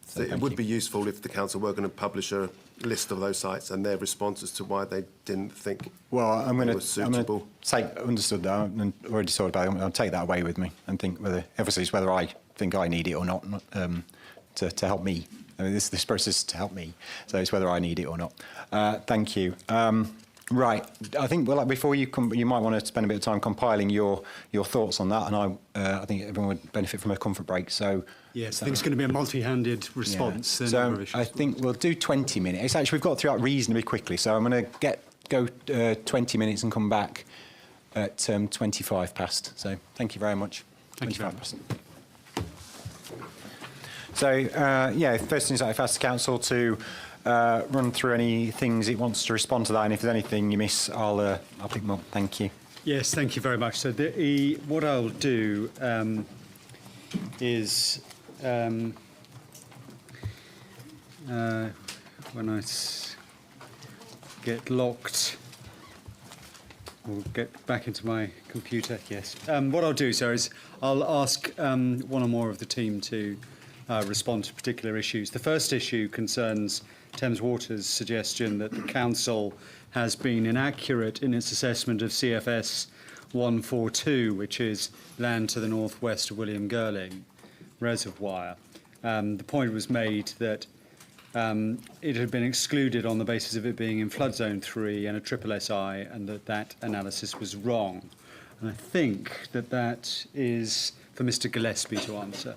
So it would be useful if the council were going to publish a list of those sites and their responses to why they didn't think I'm going was suitable. to take, understood that, and already thought about it. I'll take that away with me and think obviously it's whether I think I need it or not, to help me. I mean, this process is to help me, so it's whether I need it or not. Thank you. Right, I think before you come, you might want to spend a bit of time compiling your thoughts on that, and I think everyone would benefit from a comfort break. So yes, I think it's going to be a multi-handed response. Yeah. So I think we'll do 20 minutes. Actually, we've got through that reasonably quickly, so I'm going to go 20 minutes and come back at 25 past. So thank you very much. Thank you very much. So first thing is I've asked the council to run through any things it wants to respond to that, and if there's anything you miss, I'll pick them up. Thank you. Yes, thank you very much. So what I'll do is when I get locked, we'll get back into my computer. Yes. What I'll do, sir, is I'll ask one or more of the team to respond to particular issues. The first issue concerns Thames Water's suggestion that the council has been inaccurate in its assessment of CFS 142, which is land to the northwest of William Girling Reservoir. The point was made that it had been excluded on the basis of it being in flood zone 3 and a triple SI, and that analysis was wrong. And I think that is for Mr. Gillespie to answer.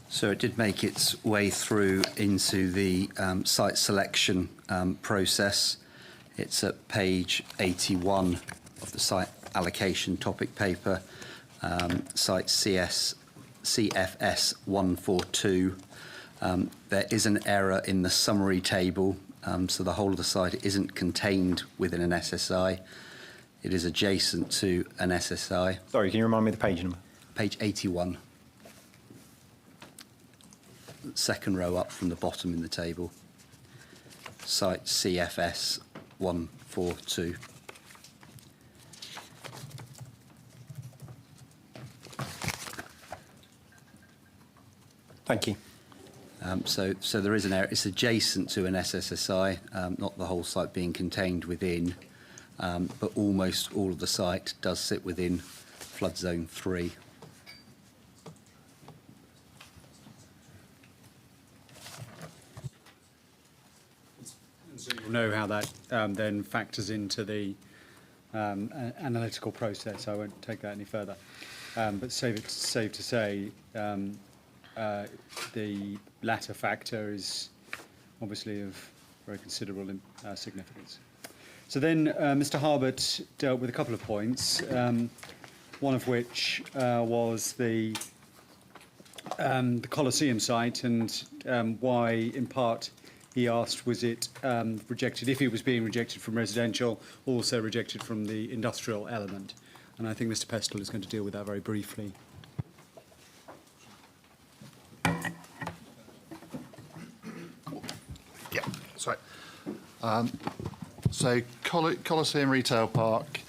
So it did make its way through into the site selection process. It's at page 81 of the site allocation topic paper, site CFS 142. There is an error in the summary table, so the whole of the site isn't contained within an SSI. It is adjacent to an SSI. Sorry, can you remind me of the page number? Page 81. Second row up from the bottom in the table. Site CFS 142. Thank you. So there is an error. It's adjacent to an SSSI, not the whole site being contained within, but almost all of the site does sit within flood zone 3. So you'll know how that then factors into the analytical process. I won't take that any further. But safe to say, the latter factor is obviously of very considerable significance. So then Mr. Harbert dealt with a couple of points, one of which was the Colosseum site, and why, in part, he asked, was it rejected, if it was being rejected from residential, also rejected from the industrial element. And I think Mr. Pestle is going to deal with that very briefly. Yeah, sorry. So Colosseum Retail Park,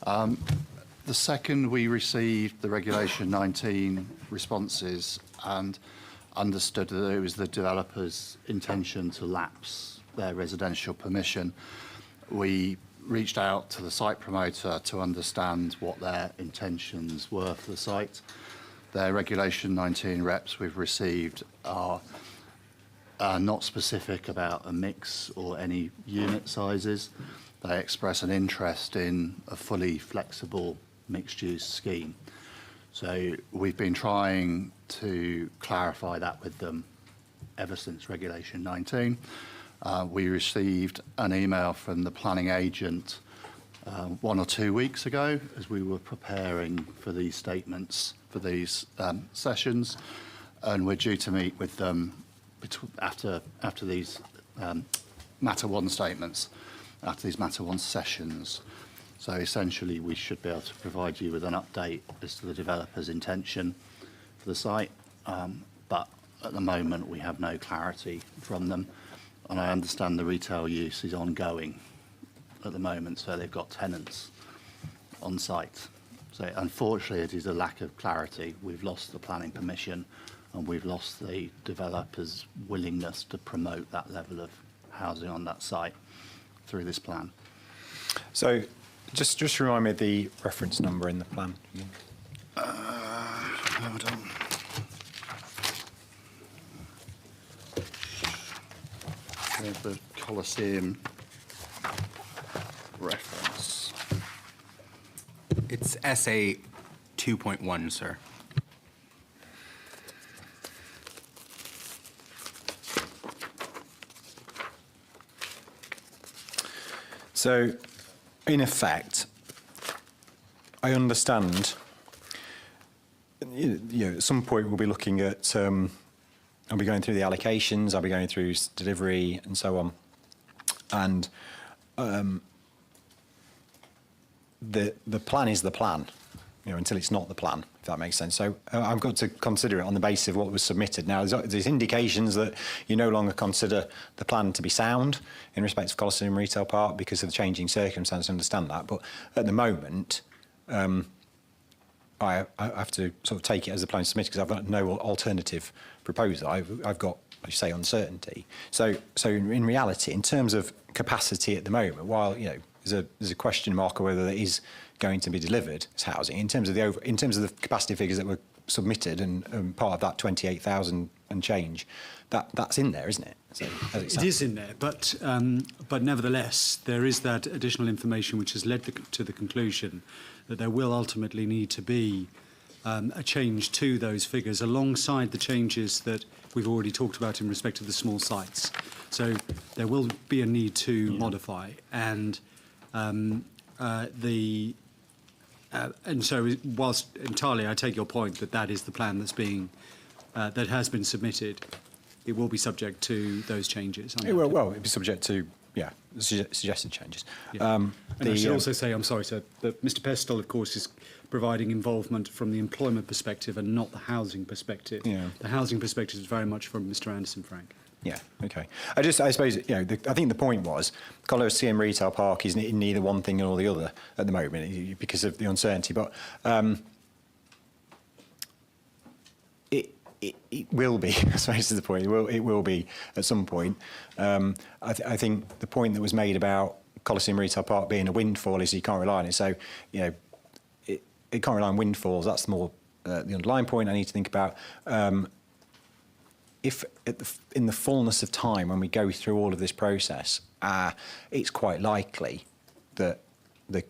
the second we received the Regulation 19 responses and understood that it was the developer's intention to lapse their residential permission, we reached out to the site promoter to understand what their intentions were for the site. Their Regulation 19 reps we've received are not specific about a mix or any unit sizes. They express an interest in a fully flexible mixed-use scheme. So we've been trying to clarify that with them ever since Regulation 19. We received an email from the planning agent 1 or 2 weeks ago as we were preparing for these statements, for these sessions, and we're due to meet with them after these Matter 1 statements after these Matter 1 sessions. So essentially, we should be able to provide you with an update as to the developer's intention for the site. But at the moment, we have no clarity from them. And I understand the retail use is ongoing at the moment, so they've got tenants on site. So unfortunately, it is a lack of clarity. We've lost the planning permission and we've lost the developer's willingness to promote that level of housing on that site through this plan. So just remind me of the reference number in the plan. Hold on. There's the Colosseum reference. It's SA 2.1, sir. So, in effect, I understand, you know, at some point we'll be looking at, I'll be going through the allocations, I'll be going through delivery and so on. And the plan is the plan, you know, until it's not the plan, if that makes sense. So I've got to consider it on the basis of what was submitted. Now, there's indications that you no longer consider the plan to be sound in respect of Colosseum Retail Park because of the changing circumstances. I understand that. But at the moment, I have to sort of take it as the plan submitted because I've got no alternative proposal. I've got, as you say, uncertainty. So in reality, in terms of capacity at the moment, while, you know, there's a question mark of whether there is going to be delivered as housing, in terms of the capacity figures that were submitted and part of that 28,000 and change, that's in there, isn't it? So, it is in there, but nevertheless, there is that additional information which has led to the conclusion that there will ultimately need to be a change to those figures alongside the changes that we've already talked about in respect of the small sites. So there will be a need to modify, and so whilst entirely I take your point that is the plan that's being that has been submitted, it will be subject to those changes. Well, it'll be subject to, yeah, suggested changes. Yeah. And I should also say, I'm sorry, sir, that Mr. Pestell, of course, is providing involvement from the employment perspective and not the housing perspective. Yeah. The housing perspective is very much from Mr. Anderson, Frank. Yeah, okay. I suppose, you know, I think the point was Colosseum Retail Park is in neither one thing nor the other at the moment because of the uncertainty. But it will be, I suppose is the point, it will be at some point. I think the point that was made about Colosseum Retail Park being a windfall is you can't rely on it. So, you know, it can't rely on windfalls. That's more the underlying point I need to think about. If in the fullness of time, when we go through all of this process, it's quite likely that the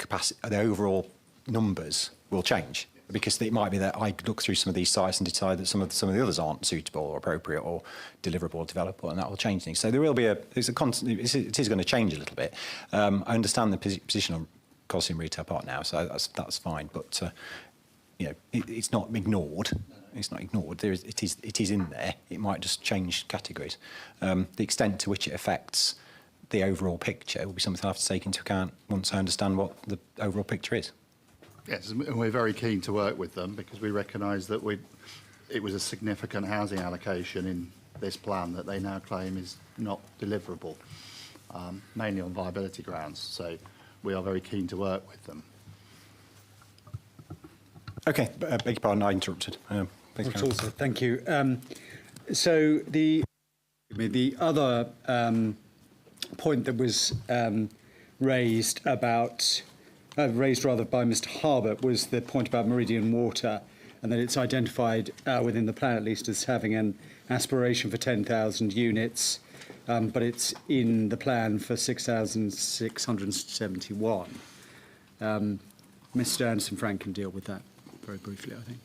overall numbers will change, because it might be that I look through some of these sites and decide that some of the others aren't suitable or appropriate or deliverable or developable, and that will change things. So there will be it is going to change a little bit. I understand the position on Colosseum Retail Park now, so that's fine. But you know, it's not ignored. It's not ignored. It is in there. It might just change categories. The extent to which it affects the overall picture will be something I'll have to take into account once I understand what the overall picture is. Yes, and we're very keen to work with them because we recognise that it was a significant housing allocation in this plan that they now claim is not deliverable, mainly on viability grounds. So we are very keen to work with them. Okay, beg your pardon, I interrupted. Thank you. So the other point that was raised rather by Mr. Harbert was the point about Meridian Water, and that it's identified within the plan at least as having an aspiration for 10,000 units, but it's in the plan for 6,671. Mr. Anderson Frank can deal with that very briefly, I think.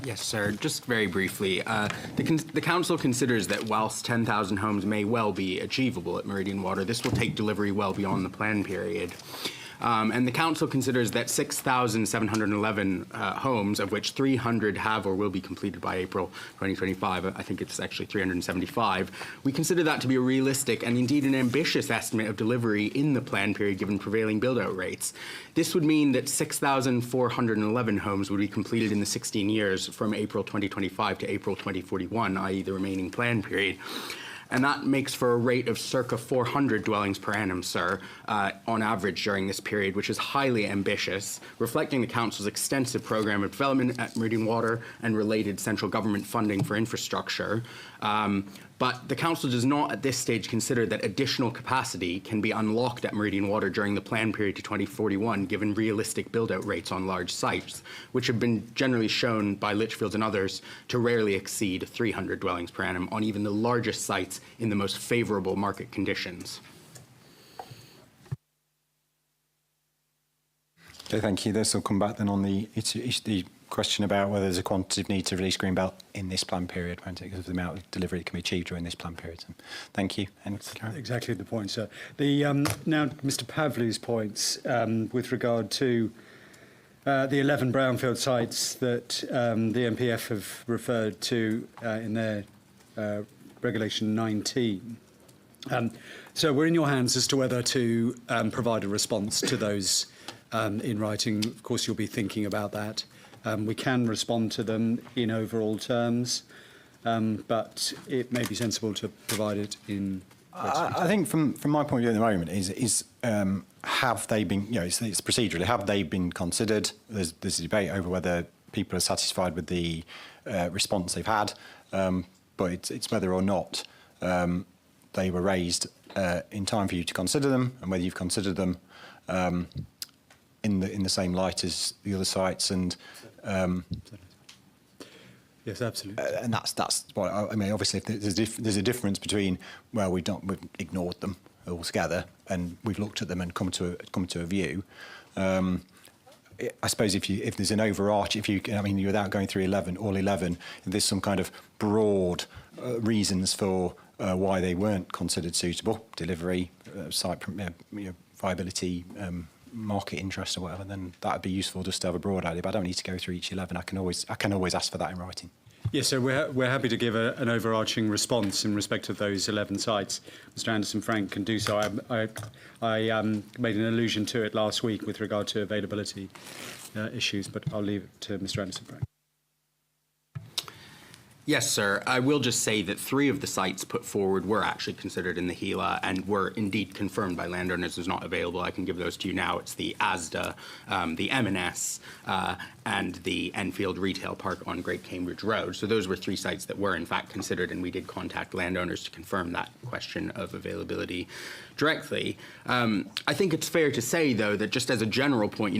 Yes, sir. Just very briefly, the Council considers that whilst 10,000 homes may well be achievable at Meridian Water, this will take delivery well beyond the plan period. And the council considers that 6,711 homes, of which 300 have or will be completed by April 2025, I think it's actually 375, we consider that to be a realistic and indeed an ambitious estimate of delivery in the plan period given prevailing build-out rates. This would mean that 6,411 homes would be completed in the 16 years from April 2025 to April 2041, i.e. the remaining plan period. And that makes for a rate of circa 400 dwellings per annum, sir, on average during this period, which is highly ambitious, reflecting the Council's extensive programme of development at Meridian Water and related central government funding for infrastructure. But the Council does not at this stage consider that additional capacity can be unlocked at Meridian Water during the plan period to 2041, given realistic build-out rates on large sites, which have been generally shown by Litchfield and others to rarely exceed 300 dwellings per annum on even the largest sites in the most favourable market conditions. Okay, thank you. This will come back then on the question about whether there's a quantitative need to release Greenbelt in this plan period, won't it, because of the amount of delivery that can be achieved during this plan period. So, thank you. And exactly the point, sir. The, now, Mr Pavlu's points with regard to the 11 brownfield sites that the MPF have referred to in their Regulation 19. So we're in your hands as to whether to provide a response to those in writing. Of course, you'll be thinking about that. We can respond to them in overall terms, but it may be sensible to provide it in. I think from my point of view at the moment is have they been, you know, it's procedurally, have they been considered? There's a debate over whether people are satisfied with the response they've had, but it's whether or not they were raised in time for you to consider them, and whether you've considered them in the same light as the other sites, and yes, absolutely. And that's what I mean. Obviously, if there's a difference between we've ignored them altogether and we've looked at them and come to a view. I suppose if there's an overarch, without going through all 11, if there's some kind of broad reasons for why they weren't considered suitable, delivery, site viability, market interest or whatever, then that would be useful just to have a broad idea. But I don't need to go through each 11. I can always ask for that in writing. Yes, so we're happy to give an overarching response in respect of those 11 sites. Mr Anderson-Frank can do so. I made an allusion to it last week with regard to availability issues, but I'll leave it to Mr Anderson-Frank. Yes, sir. I will just say that 3 of the sites put forward were actually considered in the HELA and were indeed confirmed by landowners as not available. I can give those to you now. It's the ASDA, the M&S, and the Enfield Retail Park on Great Cambridge Road. So those were 3 sites that were in fact considered, and we did contact landowners to confirm that question of availability directly. I think it's fair to say, though, that just as a general point,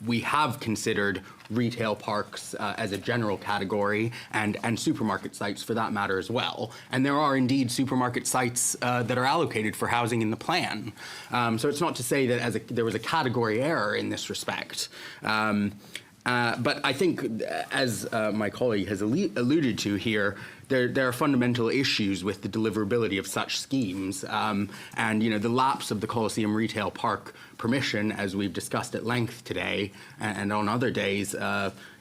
we have considered retail parks as a general category, and supermarket sites for that matter as well. And there are indeed supermarket sites that are allocated for housing in the plan. So it's not to say that there was a category error in this respect. But I think, as my colleague has alluded to here, there are fundamental issues with the deliverability of such schemes. And, the lapse of the Coliseum Retail Park permission, as we've discussed at length today and on other days,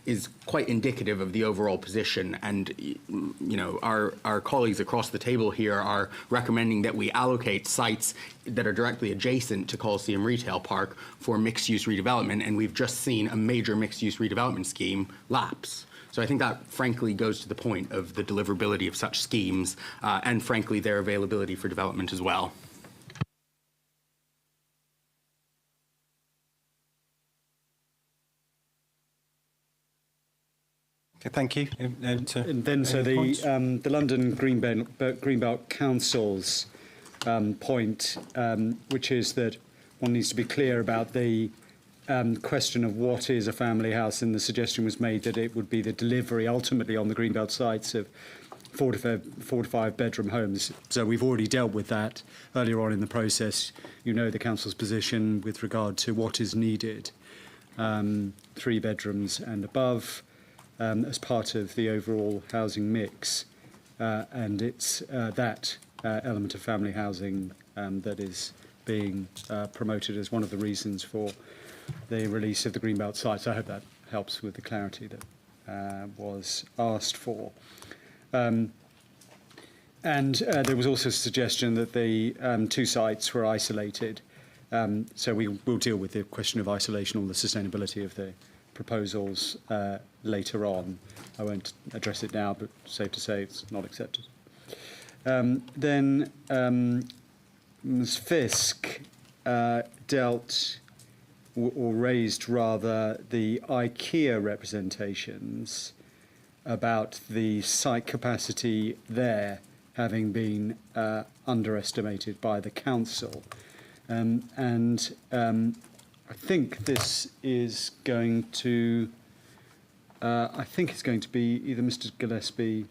is quite indicative of the overall position. And, our colleagues across the table here are recommending that we allocate sites that are directly adjacent to Coliseum Retail Park for mixed-use redevelopment, and we've just seen a major mixed-use redevelopment scheme lapse. So I think that, frankly, goes to the point of the deliverability of such schemes and, frankly, their availability for development as well. Okay, thank you. And then, so the London Greenbelt Council's point, which is that one needs to be clear about the question of what is a family house, and the suggestion was made that it would be the delivery ultimately on the Greenbelt sites of 4 to 5 bedroom homes. So we've already dealt with that earlier on in the process. You know the council's position with regard to what is needed, 3 bedrooms and above, as part of the overall housing mix, and it's that element of family housing that is being promoted as one of the reasons for the release of the Greenbelt sites. I hope that helps with the clarity that was asked for. And there was also a suggestion that the two sites were isolated. So we will deal with the question of isolation or the sustainability of the proposals later on. I won't address it now, but safe to say it's not accepted. Then Ms Fisk dealt, or raised rather, the IKEA representations about the site capacity there having been underestimated by the council. I think this is going to, I think it's going to be either Mr Gillespie,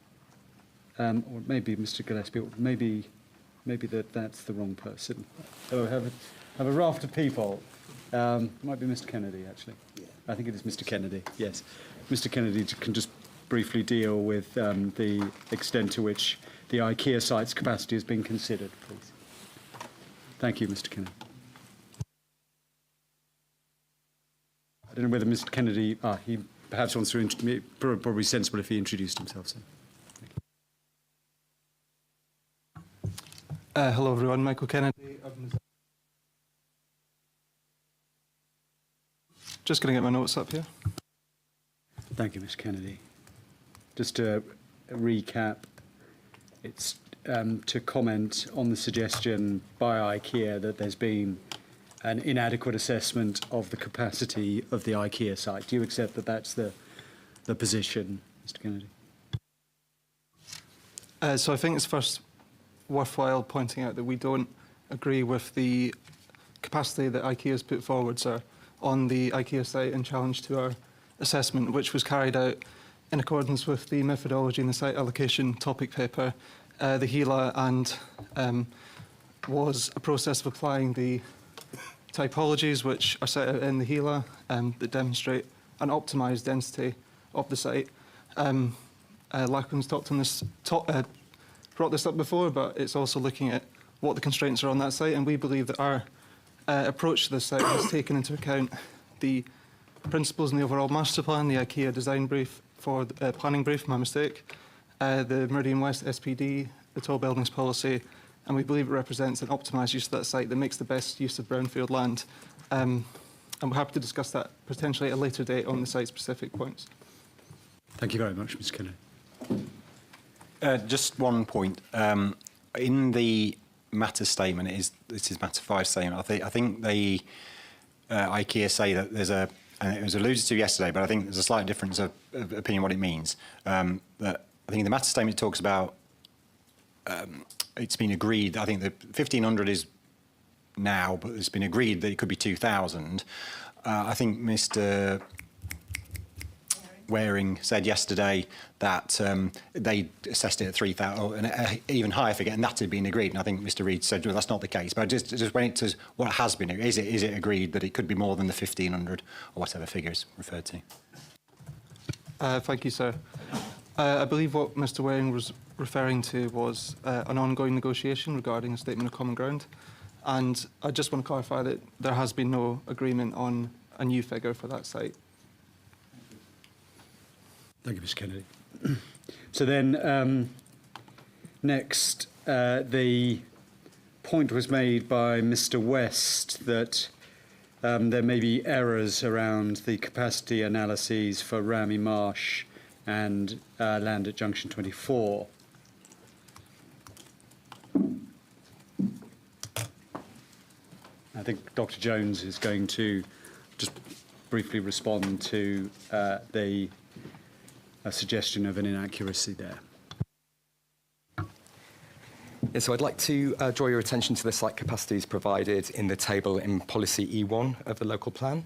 or maybe Mr Gillespie, or maybe that's the wrong person. Oh, have a raft of people. Might be Mr Kennedy, actually. Yeah. I think it is Mr Kennedy, yes. Mr Kennedy can just briefly deal with the extent to which the IKEA site's capacity has been considered, please. Thank you, Mr Kennedy. I don't know whether Mr Kennedy, he perhaps wants to, probably sensible if he introduced himself. So. Hello everyone, Michael Kennedy. Just going to get my notes up here. Thank you, Mr Kennedy. Just to recap, it's to comment on the suggestion by IKEA that there's been an inadequate assessment of the capacity of the IKEA site. Do you accept that that's the position, Mr Kennedy? So I think it's first worthwhile pointing out that we don't agree with the capacity that IKEA has put forward, sir, on the IKEA site in challenge to our assessment, which was carried out in accordance with the methodology in the site allocation topic paper, the HELA, and was a process of applying the typologies which are set out in the HELA that demonstrate an optimised density of the site. Lachlan's talked on this, brought this up before, but it's also looking at what the constraints are on that site, and we believe that our approach to this site has taken into account the principles in the overall master plan, the IKEA design brief for the planning brief, my mistake, the Meridian West SPD, the tall buildings policy, and we believe it represents an optimised use of that site that makes the best use of brownfield land. And we're happy to discuss that potentially at a later date on the site-specific points. Thank you very much, Mr Kennedy. Just one point. In the matter statement, this is matter 5 statement, I think the IKEA say that there's a, and it was alluded to yesterday, but I think there's a slight difference of opinion what it means. That I think the matter statement talks about it's been agreed, I think the 1,500 is now, but it's been agreed that it could be 2,000. I think Mr Waring said yesterday that they assessed it at 3,000, and even higher figure, and that had been agreed. And I think Mr Reid said, well, that's not the case. But just when it to what has been, is it agreed that it could be more than the 1,500 or whatever figure is referred to? Thank you, sir. I believe what Mr Waring was referring to was an ongoing negotiation regarding a statement of common ground. And I just want to clarify that there has been no agreement on a new figure for that site. Thank you, Mr Kennedy. So then, next, the point was made by Mr West that there may be errors around the capacity analyses for Rammy Marsh and land at Junction 24. I think Dr Jones is going to just briefly respond to the suggestion of an inaccuracy there. Yeah, so I'd like to draw your attention to the site capacities provided in the table in policy E1 of the local plan.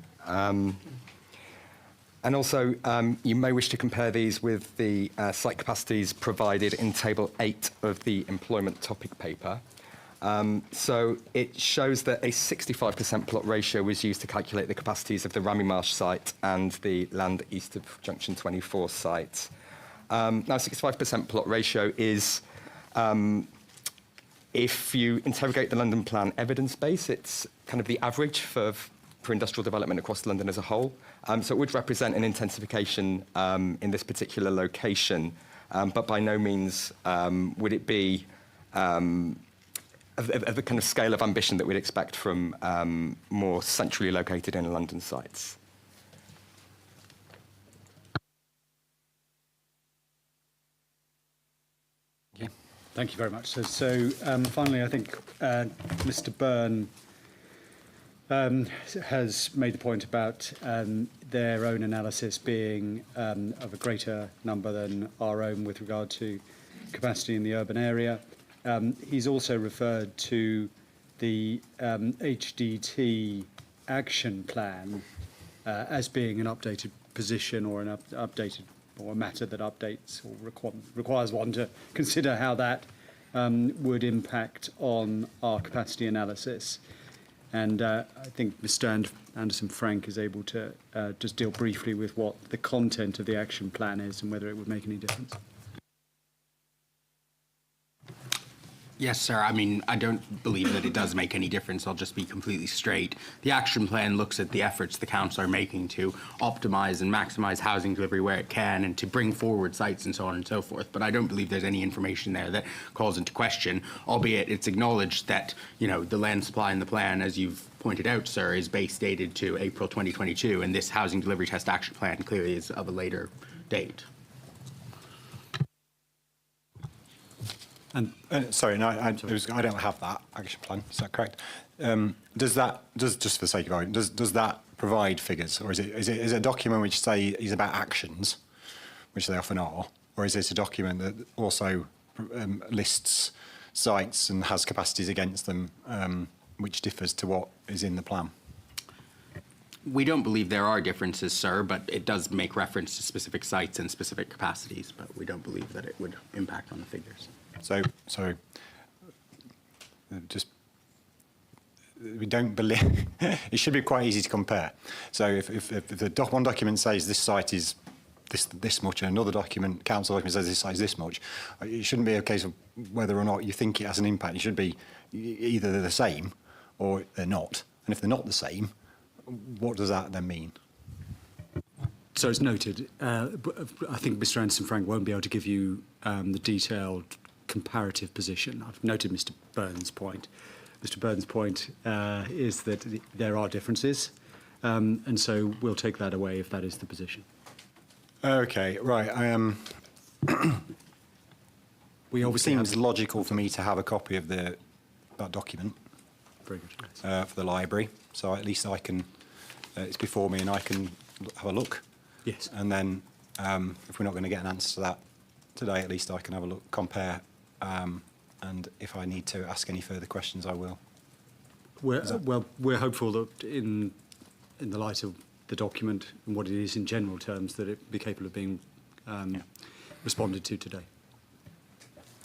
And also, you may wish to compare these with the site capacities provided in table 8 of the employment topic paper. So it shows that a 65% plot ratio was used to calculate the capacities of the Rammy Marsh site and the land east of Junction 24 site. Now, 65% plot ratio is if you interrogate the London Plan evidence base, it's kind of the average for industrial development across London as a whole. So it would represent an intensification in this particular location, but by no means would it be of the kind of scale of ambition that we'd expect from more centrally located in London sites. Thank you very much. So finally, I think Mr. Byrne has made the point about their own analysis being of a greater number than our own with regard to capacity in the urban area. He's also referred to the HDT action plan as being an updated position or an updated or a matter that updates or requires one to consider how that would impact on our capacity analysis. And I think Mr. Anderson-Frank is able to just deal briefly with what the content of the action plan is and whether it would make any difference. Yes, sir. I mean, I don't believe that it does make any difference. I'll just be completely straight. The action plan looks at the efforts the council are making to optimise and maximise housing delivery where it can and to bring forward sites and so on and so forth. But I don't believe there's any information there that calls into question, albeit it's acknowledged that, you know, the land supply in the plan, as you've pointed out, sir, is base dated to April 2022, and this housing delivery test action plan clearly is of a later date. And sorry, no, I don't have that action plan. Is that correct? Does just for the sake of argument, does that provide figures, or is it a document which is about actions, which they often are, or is it a document that also lists sites and has capacities against them, which differs to what is in the plan? We don't believe there are differences, sir, but it does make reference to specific sites and specific capacities, but we don't believe that it would impact on the figures. So just we don't believe it should be quite easy to compare. So if the one document says this site is this much, and another document, council document, says this site is this much, it shouldn't be a case of whether or not you think it has an impact. It should be either they're the same or they're not. And if they're not the same, what does that then mean? So it's noted. I think Mr. Anderson-Frank won't be able to give you the detailed comparative position. I've noted Mr. Byrne's point. Mr. Byrne's point is that there are differences, and so we'll take that away if that is the position. Okay, right. It seems logical for me to have a copy of that document. Very good. Yes. For the library, so at least I can. It's before me, and I can have a look. Yes. And then, if we're not going to get an answer to that today, at least I can have a look, compare, and if I need to ask any further questions, I will. We're hopeful that in the light of the document and what it is in general terms, that it be capable of being responded to today.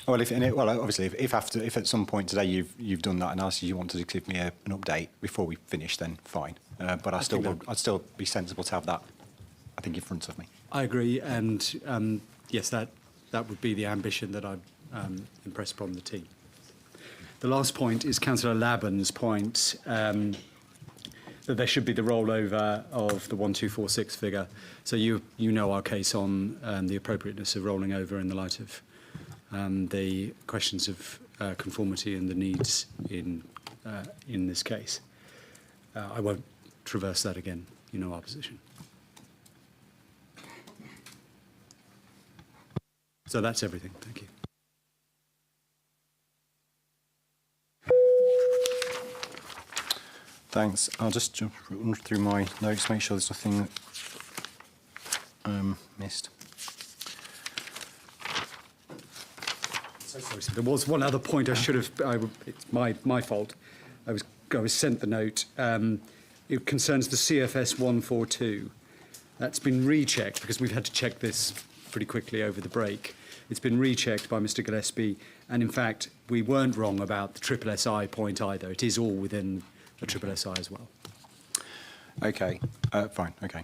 Well, obviously, if at some point today you've done that analysis, you want to give me an update before we finish, then fine. But I'd still be sensible to have that, I think, in front of me. I agree, and yes, that would be the ambition that I'd impress upon the team. The last point is Councillor Laban's point that there should be the rollover of the 1246 figure. So you know our case on the appropriateness of rolling over in the light of the questions of conformity and the needs in this case. I won't traverse that again. You know our position. So that's everything. Thank you. Thanks. I'll just run through my notes, make sure there's nothing missed. So sorry, there was one other point I should have. It's my fault. I was sent the note. It concerns the CFS 142. That's been rechecked because we've had to check this pretty quickly over the break. It's been rechecked by Mr. Gillespie, and in fact, we weren't wrong about the triple SI point either. It is all within a triple SI as well. Okay, fine. Okay.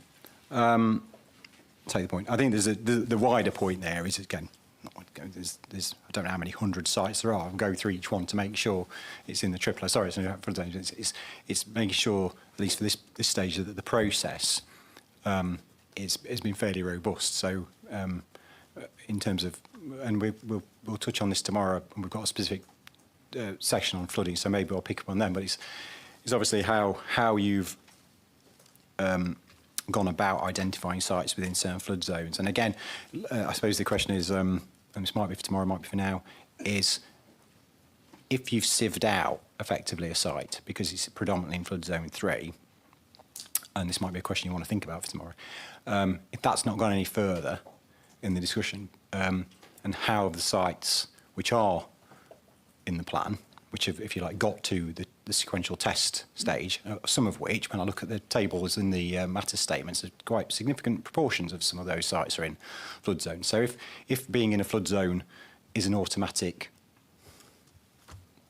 Take the point. I think there's the wider point there is, again, not there's I don't know how many hundred sites there are. I'll go through each one to make sure it's in the triple. Sorry, it's making sure, at least for this stage, that the process has been fairly robust. So in terms of, and we'll touch on this tomorrow, and we've got a specific section on flooding, so maybe I'll pick up on them. But it's obviously how you've gone about identifying sites within certain flood zones. And again, I suppose the question is, and this might be for tomorrow, might be for now, is if you've sieved out effectively a site because it's predominantly in flood zone 3, and this might be a question you want to think about for tomorrow, if that's not gone any further in the discussion, and how have the sites which are in the plan, which have, if you like, got to the sequential test stage, some of which, when I look at the tables in the matter statements, are quite significant proportions of some of those sites are in flood zones. So if being in a flood zone is an automatic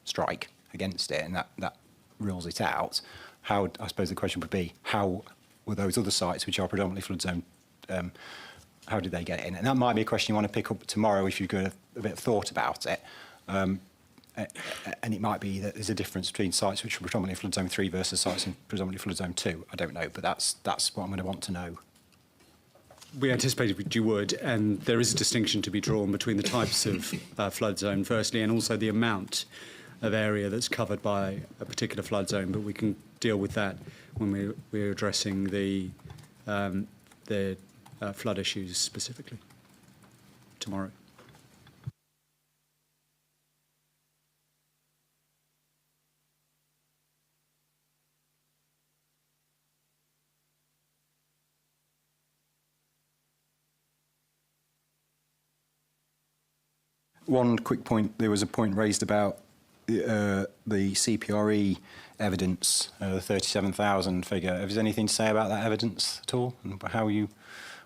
strike against it, and that rules it out, how, I suppose the question would be, how were those other sites which are predominantly flood zone, how did they get in? And that might be a question you want to pick up tomorrow if you've got a bit of thought about it. And it might be that there's a difference between sites which are predominantly flood zone 3 versus sites in predominantly flood zone 2. I don't know, but that's what I'm going to want to know. We anticipated you would, and there is a distinction to be drawn between the types of flood zone, firstly, and also the amount of area that's covered by a particular flood zone. But we can deal with that when we're addressing the flood issues specifically tomorrow. One quick point, there was a point raised about the CPRE evidence, the 37,000 figure. Have you anything to say about that evidence at all, and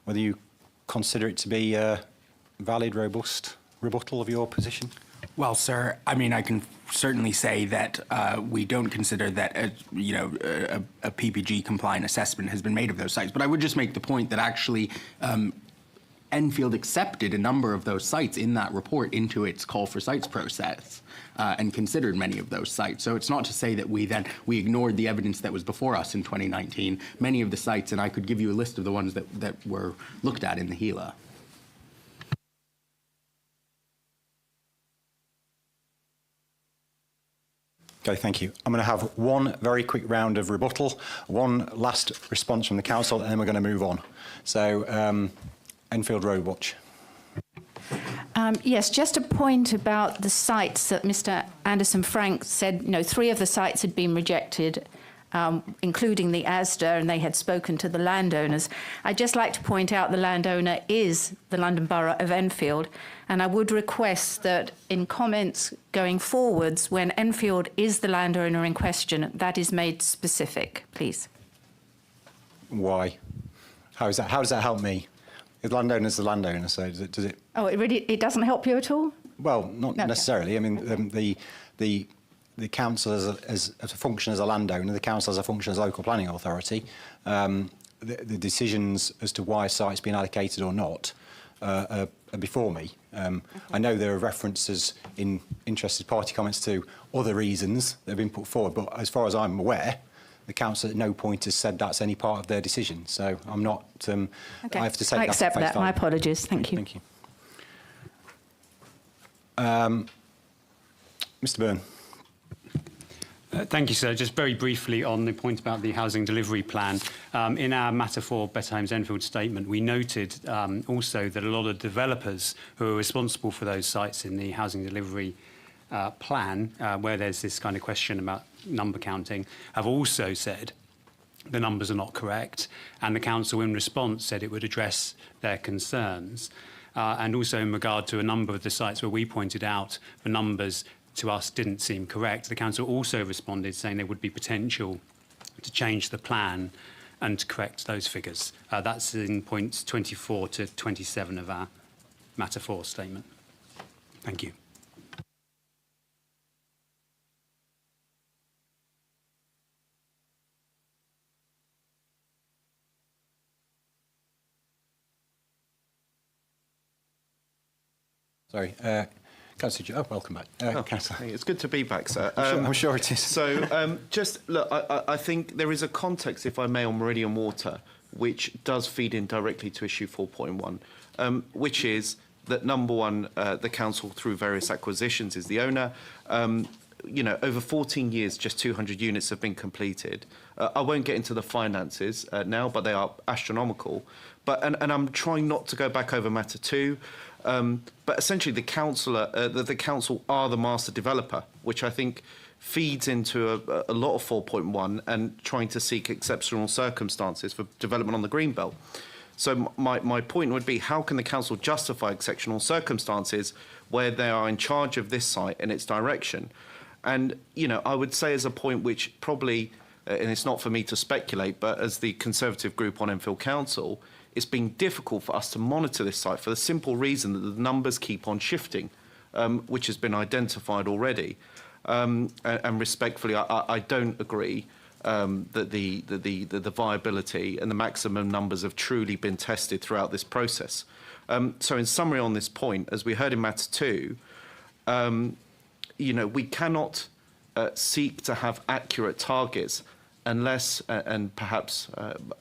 whether you consider it to be a valid, robust rebuttal of your position? Well, sir, I mean, I can certainly say that we don't consider that a PPG compliant assessment has been made of those sites. But I would just make the point that actually Enfield accepted a number of those sites in that report into its call for sites process and considered many of those sites. So it's not to say that we ignored the evidence that was before us in 2019. Many of the sites, and I could give you a list of the ones that were looked at in the HELA. Okay, thank you. I'm going to have one very quick round of rebuttal, one last response from the council, and then we're going to move on. So, Enfield Road Watch. Yes, just a point about the sites that Mr. Anderson-Frank said, 3 of the sites had been rejected, including the ASDA, and they had spoken to the landowners. I'd just like to point out the landowner is the London Borough of Enfield, and I would request that in comments going forwards, when Enfield is the landowner in question, that is made specific, please. Why? How does that help me? The landowner's the landowner, so does it? Oh, it doesn't help you at all? Well, not necessarily. I mean, the council as a function as a landowner, the council as a function as a local planning authority, the decisions as to why a site's been allocated or not are before me. I know there are references in interested party comments to other reasons that have been put forward, but as far as I'm aware, the council at no point has said that's any part of their decision. So I'm not. Okay. I have to take I that. accept that. My apologies. Thank you. Thank you. Mr. Byrne. Thank you, sir. Just very briefly on the point about the housing delivery plan. In our Matter for Better Homes Enfield statement, we noted also that a lot of developers who are responsible for those sites in the housing delivery plan, where there's this kind of question about number counting, have also said the numbers are not correct, and the council in response said it would address their concerns. And also in regard to a number of the sites where we pointed out the numbers to us didn't seem correct, the council also responded saying there would be potential to change the plan and to correct those figures. That's in points 24 to 27 of our Matter 4 statement. Thank you. Sorry. Councillor, welcome back. Councillor. It's good to be back, sir. I'm sure it is. So, just look, I think there is a context, if I may, on Meridian Water, which does feed in directly to issue 4.1, which is that, number one, the council, through various acquisitions, is the owner. You know, over 14 years, just 200 units have been completed. I won't get into the finances now, but they are astronomical. But and I'm trying not to go back over matter 2. But essentially, the council are the master developer, which I think feeds into a lot of 4.1 and trying to seek exceptional circumstances for development on the Greenbelt. So my point would be, how can the council justify exceptional circumstances where they are in charge of this site and its direction? And, you know, I would say as a point which probably, and it's not for me to speculate, but as the Conservative group on Enfield Council, it's been difficult for us to monitor this site for the simple reason that the numbers keep on shifting, which has been identified already. And respectfully, I don't agree that the viability and the maximum numbers have truly been tested throughout this process. So in summary on this point, as we heard in matter 2, you know, we cannot seek to have accurate targets unless, and perhaps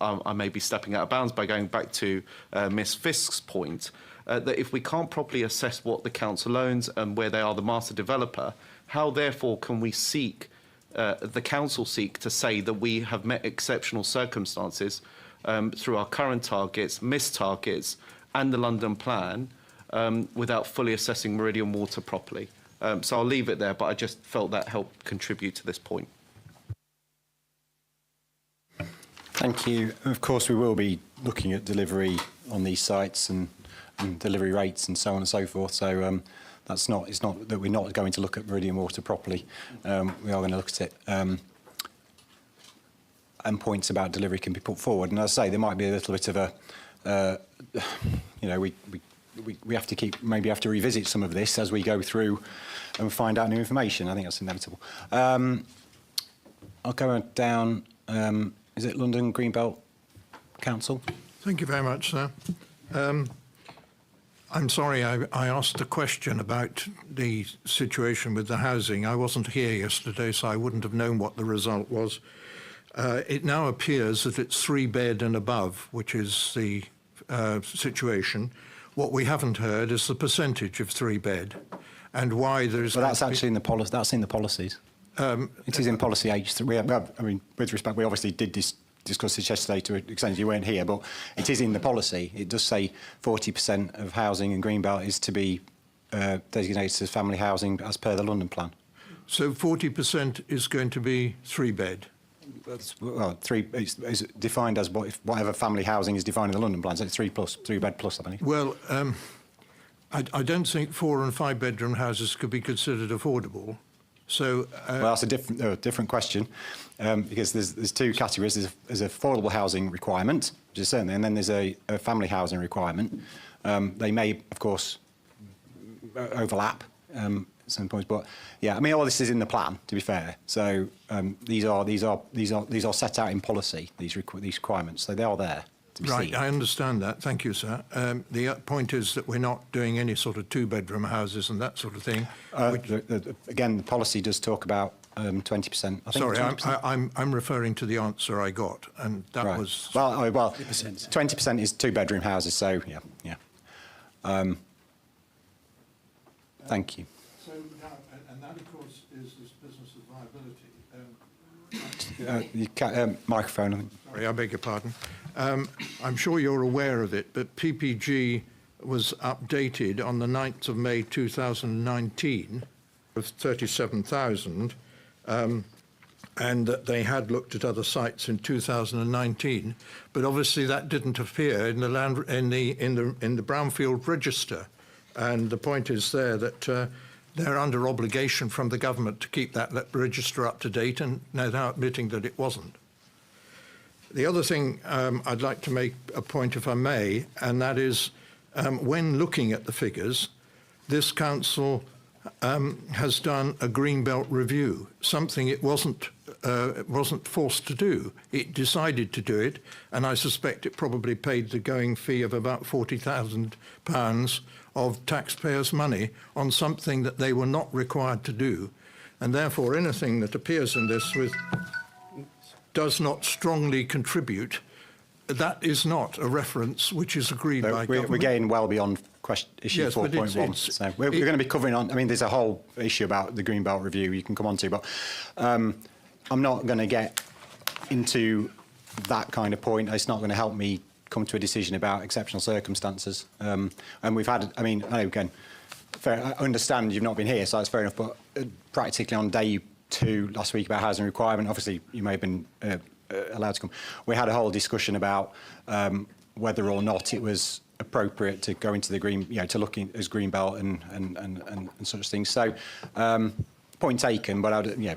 I may be stepping out of bounds by going back to Ms Fisk's point, that if we can't properly assess what the council owns and where they are the master developer, how therefore can we seek, the council seek to say that we have met exceptional circumstances through our current targets, missed targets, and the London plan without fully assessing Meridian Water properly? So I'll leave it there, but I just felt that helped contribute to this point. Thank you. Of course, we will be looking at delivery on these sites and delivery rates and so on and so forth. So it's not that we're not going to look at Meridian Water properly. We are going to look at it. And points about delivery can be put forward. And as I say, there might be a little bit of a, you know, we have to maybe have to revisit some of this as we go through and find out new information. I think that's inevitable. I'll go down. Is it London Greenbelt Council? Thank you very much, sir. I'm sorry I asked a question about the situation with the housing. I wasn't here yesterday, so I wouldn't have known what the result was. It now appears that it's 3-bed and above, which is the situation. What we haven't heard is the percentage of 3-bed and why there is... Well, that's actually in the policy. That's in the policies. It is in policy H3. I mean, with respect, we obviously did discuss this yesterday to an extent you weren't here, but it is in the policy. It does say 40% of housing in Greenbelt is to be designated as family housing as per the London plan. So 40% is going to be 3-bed? Well, is defined as whatever family housing is defined in the London plan. So it's 3-bed plus, I believe. Well, I don't think 4- and 5-bedroom houses could be considered affordable. So, well, that's a different question, because there's two categories. There's affordable housing requirement, which is certainly, and then there's a family housing requirement. They may, of course, overlap at some points, but yeah, I mean, all this is in the plan. To be fair, so these are set out in policy. These requirements, so they are there. Right, I understand that. Thank you, sir. The point is that we're not doing any sort of 2-bedroom houses and that sort of thing. Again, the policy does talk about 20%. I think. Sorry, 20%. I'm referring to the answer I got, and that right. was... Well, 20% is 2-bedroom houses, so yeah. Thank you. So now, and that, of course, is this business of viability. Microphone, I think. Sorry, I beg your pardon. I'm sure you're aware of it, but PPG was updated on the 9th of May 2019 with 37,000, and that they had looked at other sites in 2019, but obviously that didn't appear in the brownfield register, and the point is there that they're under obligation from the government to keep that register up to date, and they're now admitting that it wasn't. The other thing I'd like to make a point, if I may, and that is when looking at the figures, this council has done a Greenbelt review, something it wasn't forced to do. It decided to do it, and I suspect it probably paid the going fee of about £40,000 of taxpayers' money on something that they were not required to do. And therefore, anything that appears in this with does not strongly contribute, that is not a reference which is agreed by government. We're getting well beyond issue Yes, but 4.1. So we're going to be covering on, I mean, there's a whole issue about the Greenbelt Review you can come on to, but I'm not going to get into that kind of point. It's not going to help me come to a decision about exceptional circumstances. And we've had, I mean, again, fair, I understand you've not been here, so that's fair enough, but practically on day 2 last week about housing requirement, obviously you may have been allowed to come. We had a whole discussion about whether or not it was appropriate to go into the green, you know, to look in, as Greenbelt and such things. So, point taken, but I'd, yeah.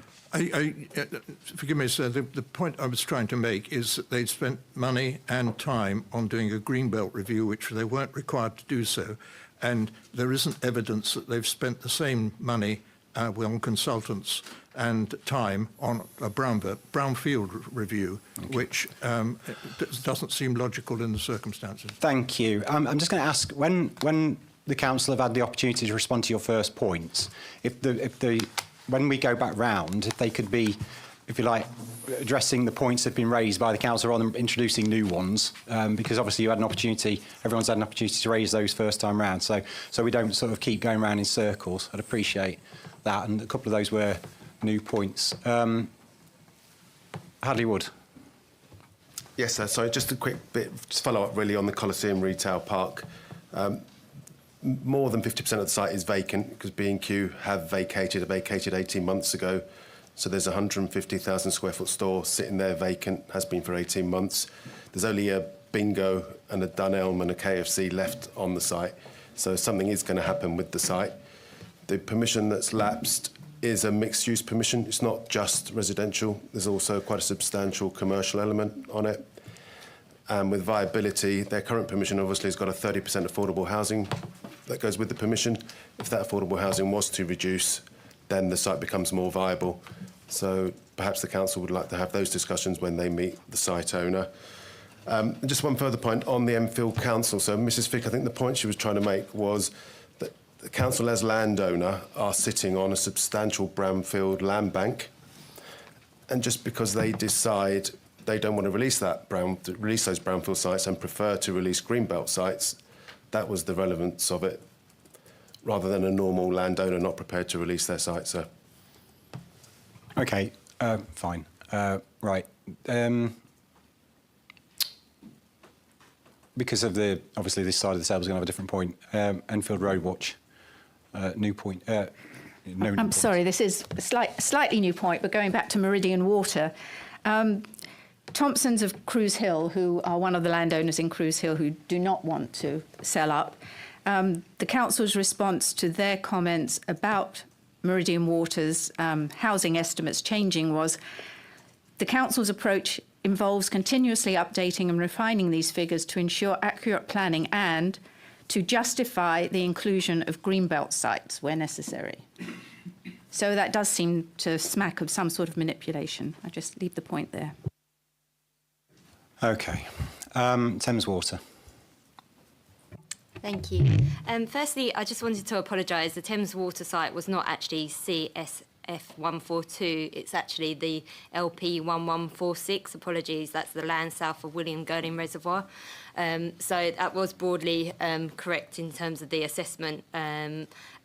Forgive me, sir, the point I was trying to make is that they'd spent money and time on doing a Greenbelt review, which they weren't required to do so, and there isn't evidence that they've spent the same money on consultants and time on a brownfield review, okay, which doesn't seem logical in the circumstances. Thank you. I'm just going to ask, when the council have had the opportunity to respond to your first points, when we go back round, if they could be, if you like, addressing the points that have been raised by the council rather than introducing new ones, because obviously you had an opportunity, everyone's had an opportunity to raise those first time round, so we don't sort of keep going round in circles. I'd appreciate that, and a couple of those were new points. Hadley Wood. Yes, sir. So just a quick bit, just follow up really on the Coliseum Retail Park. More than 50% of the site is vacant because B&Q have vacated 18 months ago. So there's a 150,000 square foot store sitting there vacant, has been for 18 months. There's only a bingo and a Dunelm and a KFC left on the site. So something is going to happen with the site. The permission that's lapsed is a mixed-use permission. It's not just residential. There's also quite a substantial commercial element on it. And with viability, their current permission obviously has got a 30% affordable housing that goes with the permission. If that affordable housing was to reduce, then the site becomes more viable. So perhaps the council would like to have those discussions when they meet the site owner. Just one further point on the Enfield Council. So Mrs. Fick, I think the point she was trying to make was that the council as landowner are sitting on a substantial brownfield land bank. And just because they decide they don't want to release those brownfield sites and prefer to release greenbelt sites, that was the relevance of it, rather than a normal landowner not prepared to release their site, sir. Okay, fine. Right. Because of obviously this side of the table is going to have a different point. Enfield Road Watch, new point. I'm sorry, this is a slightly new point, but going back to Meridian Water. Thompsons of Cruise Hill, who are one of the landowners in Cruise Hill who do not want to sell up, the council's response to their comments about Meridian Water's housing estimates changing was, the council's approach involves continuously updating and refining these figures to ensure accurate planning and to justify the inclusion of greenbelt sites where necessary. So that does seem to smack of some sort of manipulation. I just leave the point there. Okay. Thames Water. Thank you. Firstly, I just wanted to apologise. The Thames Water site was not actually CSF142. It's actually the LP1146. Apologies. That's the land south of William Girling Reservoir. So that was broadly correct in terms of the assessment,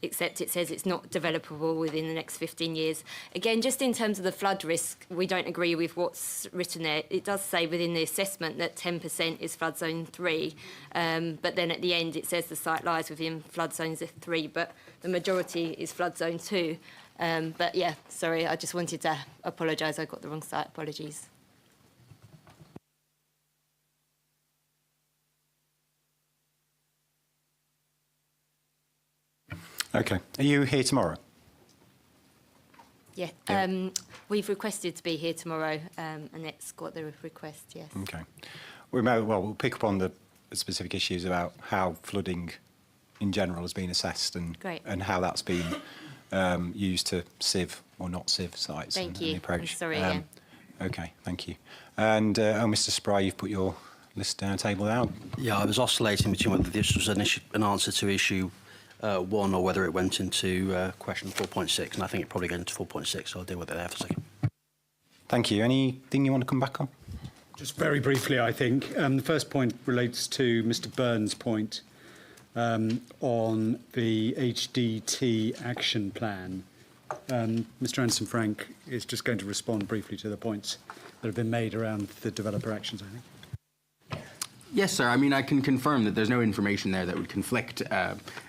except it says it's not developable within the next 15 years. Again, just in terms of the flood risk, we don't agree with what's written there. It does say within the assessment that 10% is flood zone 3, but then at the end it says the site lies within flood zones 3, but the majority is flood zone 2. But yeah, sorry, I just wanted to apologise. I got the wrong site. Apologies. Okay. Are you here tomorrow? Yeah. We've requested to be here tomorrow, and it's got the request, yes. Okay. We'll pick up on the specific issues about how flooding in general has been assessed and how that's been used to sieve or not sieve sites. Thank you. And the approach. I'm sorry again. Okay, thank you. And Mr. Spry, you've put your list down, table down. Yeah, I was oscillating between whether this was an answer to issue 1 or whether it went into question 4.6, and I think it probably goes into 4.6, so I'll deal with it there for a second. Thank you. Anything you want to come back on? Just very briefly, I think. The first point relates to Mr. Burns' point on the HDT action plan. Mr. Anderson-Frank is just going to respond briefly to the points that have been made around the developer actions, I think. Yes, sir. I mean, I can confirm that there's no information there that would conflict,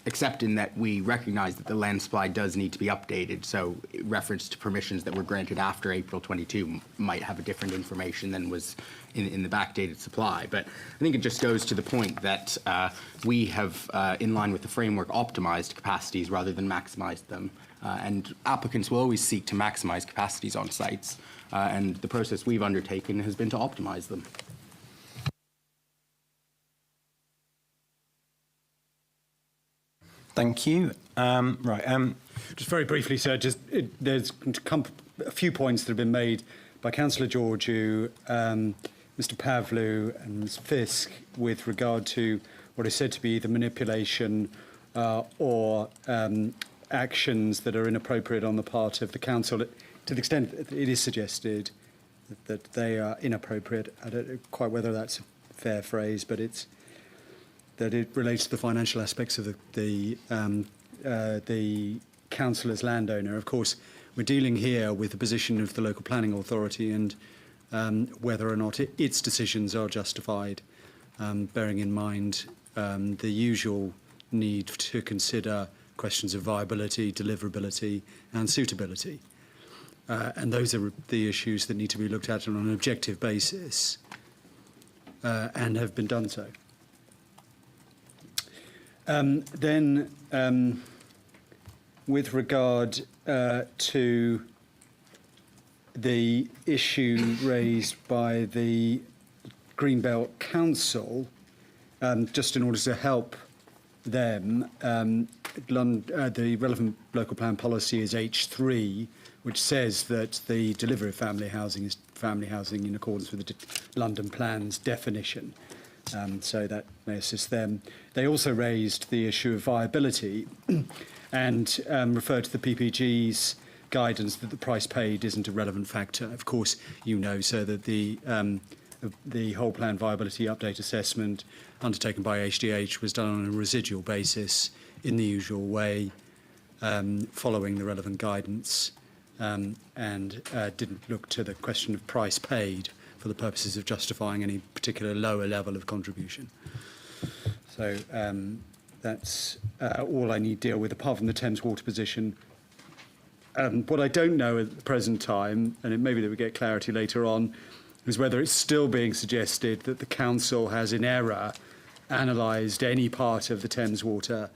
except in that we recognise that the land supply does need to be updated. So reference to permissions that were granted after April 22 might have a different information than was in the backdated supply. But I think it just goes to the point that we have, in line with the framework, optimised capacities rather than maximised them. And applicants will always seek to maximise capacities on sites. And the process we've undertaken has been to optimise them. Thank you. Just very briefly, sir, there's a few points that have been made by Councillor Georgiou, Mr. Pavlou and Ms. Fisk with regard to what is said to be the manipulation or actions that are inappropriate on the part of the council. To the extent that it is suggested that they are inappropriate, I don't know quite whether that's a fair phrase, but it's that it relates to the financial aspects of the council as landowner. Of course, we're dealing here with the position of the local planning authority and whether or not its decisions are justified, bearing in mind the usual need to consider questions of viability, deliverability and suitability. And those are the issues that need to be looked at on an objective basis and have been done so. Then, with regard to the issue raised by the Greenbelt Council, just in order to help them, the relevant local plan policy is H3, which says that the delivery of family housing is family housing in accordance with the London Plan's definition. So that may assist them. They also raised the issue of viability and referred to the PPG's guidance that the price paid isn't a relevant factor. Of course, you know, so that the whole plan viability update assessment undertaken by HDH was done on a residual basis in the usual way, following the relevant guidance, and didn't look to the question of price paid for the purposes of justifying any particular lower level of contribution. So that's all I need to deal with, apart from the Thames Water position. What I don't know at the present time, and it may be that we get clarity later on, is whether it's still being suggested that the council has in error analysed any part of the Thames Water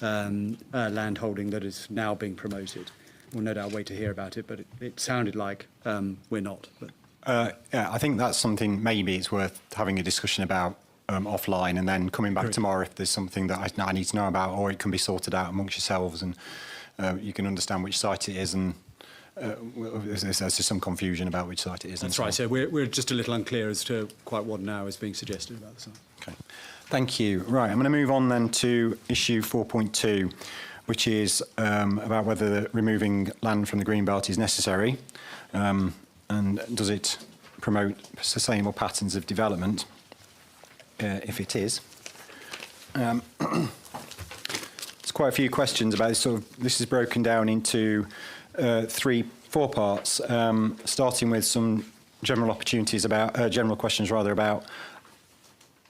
land holding that is now being promoted. We'll no doubt wait to hear about it, but it sounded like we're not. But. Yeah, I think that's something maybe it's worth having a discussion about offline and then coming back tomorrow if there's something that I need to know about, or it can be sorted out amongst yourselves and you can understand which site it is and there's just some confusion about which site it is. That's right, so we're just a little unclear as to quite what now is being suggested about the site. Okay, thank you. Right, I'm going to move on then to issue 4.2, which is about whether removing land from the Greenbelt is necessary. And does it promote sustainable patterns of development? If it is, there's quite a few questions about this. This is broken down into 4 parts, starting with some general questions about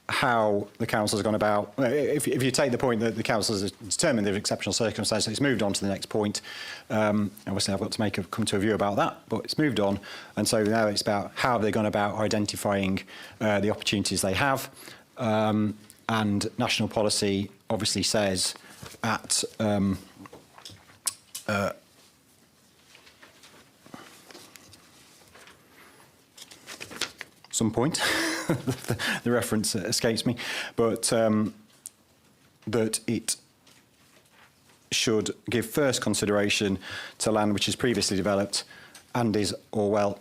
how the council has gone about. If you take the point that the council has determined there are exceptional circumstances, it's moved on to the next point. Obviously, I've got to come to a view about that, but it's moved on. And so now it's about how have they gone about identifying the opportunities they have. And national policy obviously says at some point, the reference escapes me, but that it should give first consideration to land which is previously developed and is or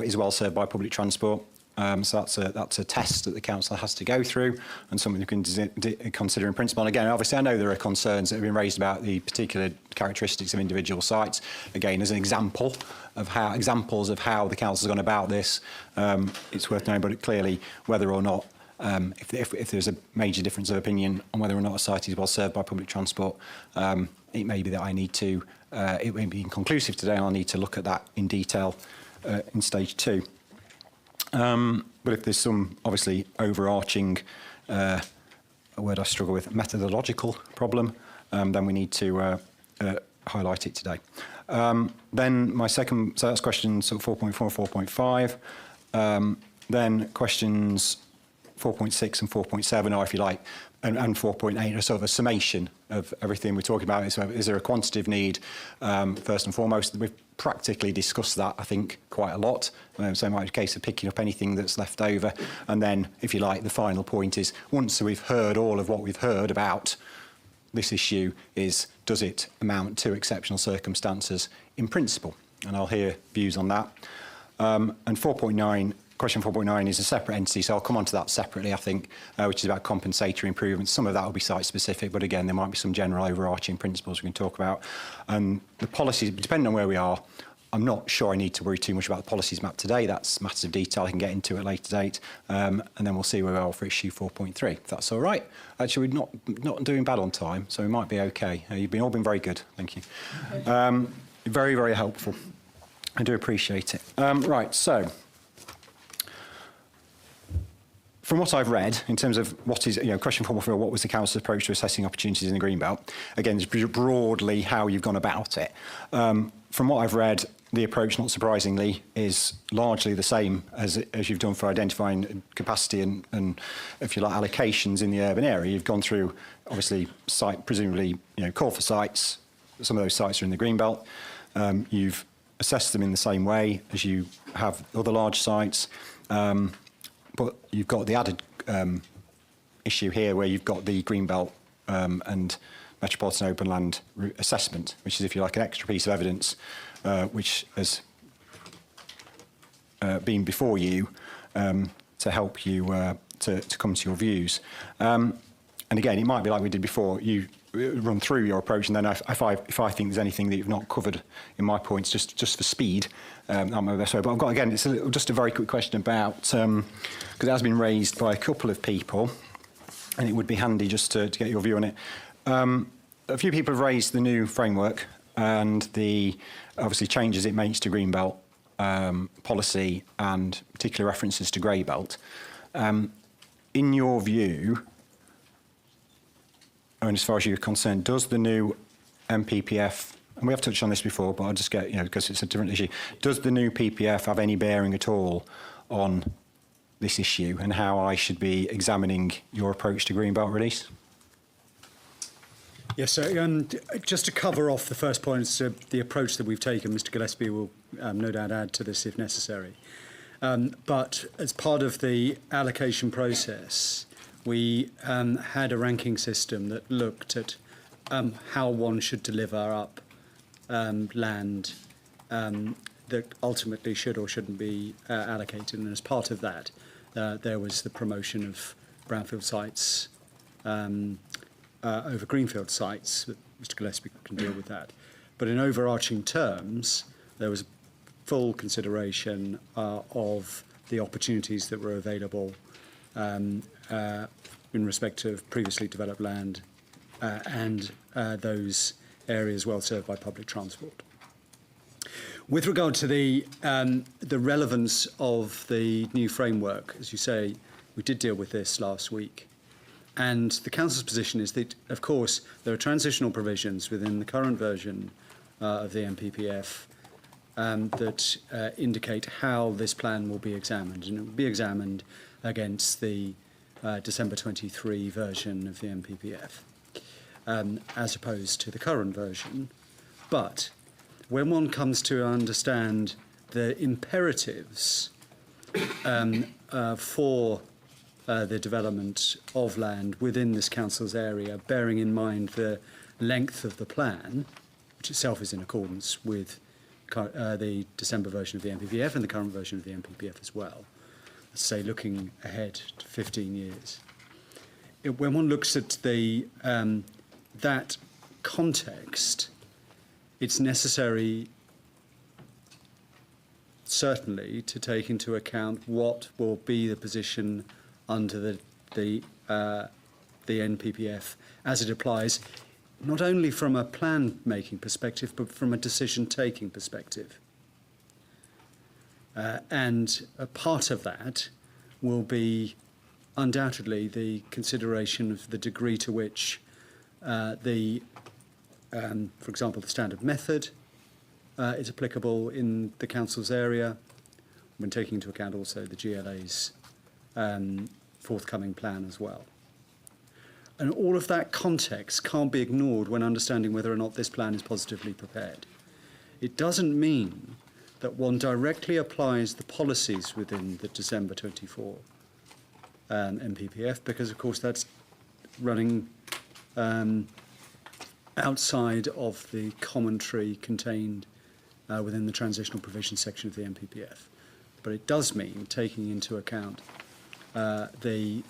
is well served by public transport, So that's a test that the council has to go through, and something you can consider in principle. And again, obviously, I know there are concerns that have been raised about the particular characteristics of individual sites. Again, as an examples of how the council's gone about this, it's worth knowing. But clearly, whether or not if there's a major difference of opinion on whether or not a site is well served by public transport, it may be that I need to. It may be inconclusive today, and I'll need to look at that in detail in stage 2. But if there's some obviously overarching, a word I struggle with, methodological problem, then we need to highlight it today. Then my second, so that's questions sort of 4.4 and 4.5. Then questions 4.6 and 4.7 are, if you like, and 4.8 are sort of a summation of everything we're talking about. So is there a quantitative need, first and foremost? We've practically discussed that, I think, quite a lot. So it might be a case of picking up anything that's left over. And then, if you like, the final point is, once we've heard all of what we've heard about this issue, is does it amount to exceptional circumstances in principle? And I'll hear views on that. And 4.9, question 4.9 is a separate entity, so I'll come on to that separately, I think, which is about compensatory improvements. Some of that will be site-specific, but again, there might be some general overarching principles we can talk about. And the policies, depending on where we are, I'm not sure I need to worry too much about the policies map today. That's matters of detail I can get into at a later date. And then we'll see where we are for issue 4.3, if that's all right. Actually, we're not doing bad on time, so we might be okay. You've all been very good. Thank you. Very, very helpful. I do appreciate it. Right, so from what I've read, in terms of what is, question 4.4, what was the council's approach to assessing opportunities in the Greenbelt? Again, it's broadly how you've gone about it. From what I've read, the approach, not surprisingly, is largely the same as you've done for identifying capacity and if you like, allocations in the urban area. You've gone through, obviously, presumably, call for sites. Some of those sites are in the Greenbelt. You've assessed them in the same way as you have other large sites. But you've got the added issue here where you've got the Greenbelt and Metropolitan Open Land Route Assessment, which is, if you like, an extra piece of evidence which has been before you to help you to come to your views. And again, it might be like we did before. You run through your approach, and then if I think there's anything that you've not covered in my points, just for speed, that might be the best way. But I've got, again, it's just a very quick question about, because it has been raised by a couple of people, and it would be handy just to get your view on it. A few people have raised the new framework and the, obviously, changes it makes to Greenbelt policy and particular references to Greybelt. In your view, and as far as you're concerned, does the new MPPF, and we have touched on this before, but I'll just get, because it's a different issue, does the new PPF have any bearing at all on this issue and how I should be examining your approach to Greenbelt release? Yes, so just to cover off the first point, the approach that we've taken, Mr Gillespie will no doubt add to this if necessary. But as part of the allocation process, we had a ranking system that looked at how one should deliver up land that ultimately should or shouldn't be allocated. And as part of that, there was the promotion of brownfield sites over greenfield sites. Mr Gillespie can deal with that. But in overarching terms, there was full consideration of the opportunities that were available in respect of previously developed land and those areas well served by public transport. With regard to the relevance of the new framework, as you say, we did deal with this last week. And the Council's position is that, of course, there are transitional provisions within the current version of the MPPF that indicate how this plan will be examined. And it will be examined against the December 23 version of the MPPF, as opposed to the current version. But when one comes to understand the imperatives for the development of land within this council's area, bearing in mind the length of the plan, which itself is in accordance with the December version of the MPPF and the current version of the MPPF as well, say, looking ahead to 15 years. When one looks at the that context, it's necessary, certainly, to take into account what will be the position under the NPPF as it applies, not only from a plan-making perspective, but from a decision-taking perspective. And a part of that will be undoubtedly the consideration of the degree to which for example, the standard method is applicable in the council's area, when taking into account also the GLA's forthcoming plan as well. And all of that context can't be ignored when understanding whether or not this plan is positively prepared. It doesn't mean that one directly applies the policies within the December 24 NPPF, because of course that's running outside of the commentary contained within the transitional provision section of the NPPF. But it does mean taking into account the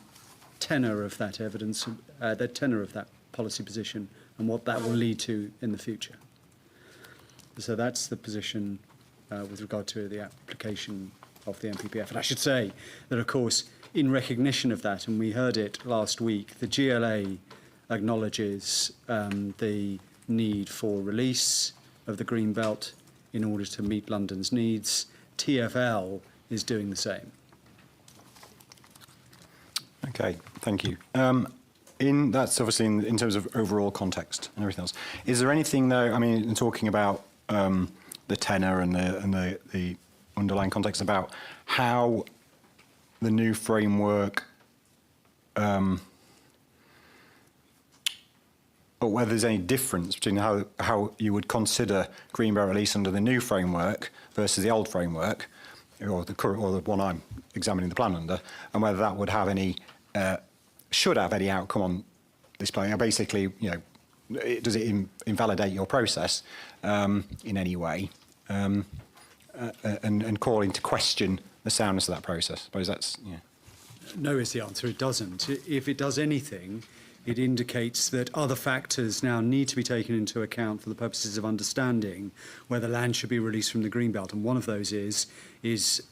tenor of that evidence, the tenor of that policy position, and what that will lead to in the future. So that's the position with regard to the application of the NPPF. And I should say that, of course, in recognition of that, and we heard it last week, the GLA acknowledges the need for release of the green belt in order to meet London's needs. TfL is doing the same. Okay, thank you. That's obviously in terms of overall context and everything else. Is there anything, though, I mean, in talking about the tenor and the underlying context about how the new framework, or whether there's any difference between how you would consider green belt release under the new framework versus the old framework, or the current, or the one I'm examining the plan under, and whether that would have any, should have any outcome on this plan. Basically, you know, does it invalidate your process in any way, and call into question the soundness of that process? I suppose that's, yeah. No is the answer. It doesn't. If it does anything, it indicates that other factors now need to be taken into account for the purposes of understanding whether land should be released from the greenbelt. And one of those is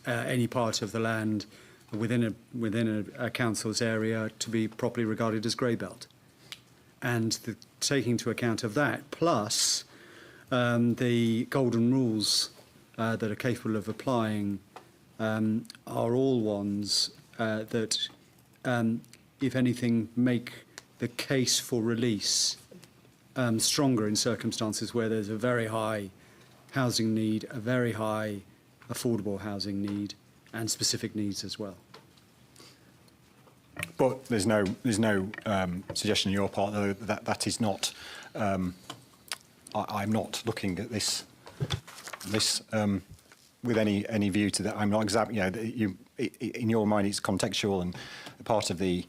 any part of the land within a council's area to be properly regarded as grey belt. And taking into account of that, plus the golden rules that are capable of applying are all ones that, if anything, make the case for release stronger in circumstances where there's a very high housing need, a very high affordable housing need, and specific needs as well. But there's no suggestion on your part, though, that is not. I'm not looking at this with any view to that. I'm not exactly. You know, in your mind, it's contextual and part of the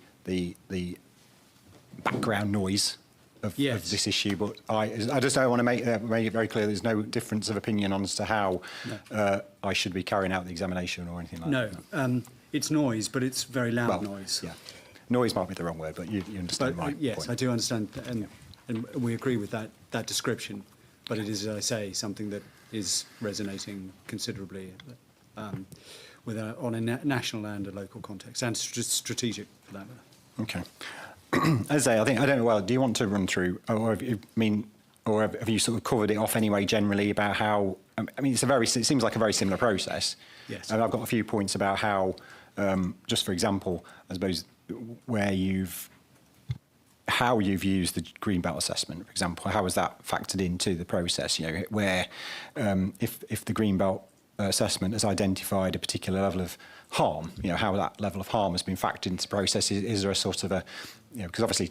background noise of this issue. But I just don't want to make it very clear. There's no difference of opinion as to how I should be carrying out the examination or anything like that. No. It's noise, but it's very loud noise. Yeah, noise might be the wrong word, but you understand my yes, point. I do understand, and we agree with that description. But it is, as I say, something that is resonating considerably on a national and a local context, and strategic for that matter. Okay. As I think, I don't know. Well, do you want to run through, or have you sort of covered it off anyway? Generally, about how I mean, it seems like a very similar process. Yes. And I've got a few points about how, just for example, I suppose how you've used the green belt assessment, for example. How has that factored into the process? You know, where if the green belt assessment has identified a particular level of harm, you know, how that level of harm has been factored into the process. Is there a sort of a, you know, because obviously,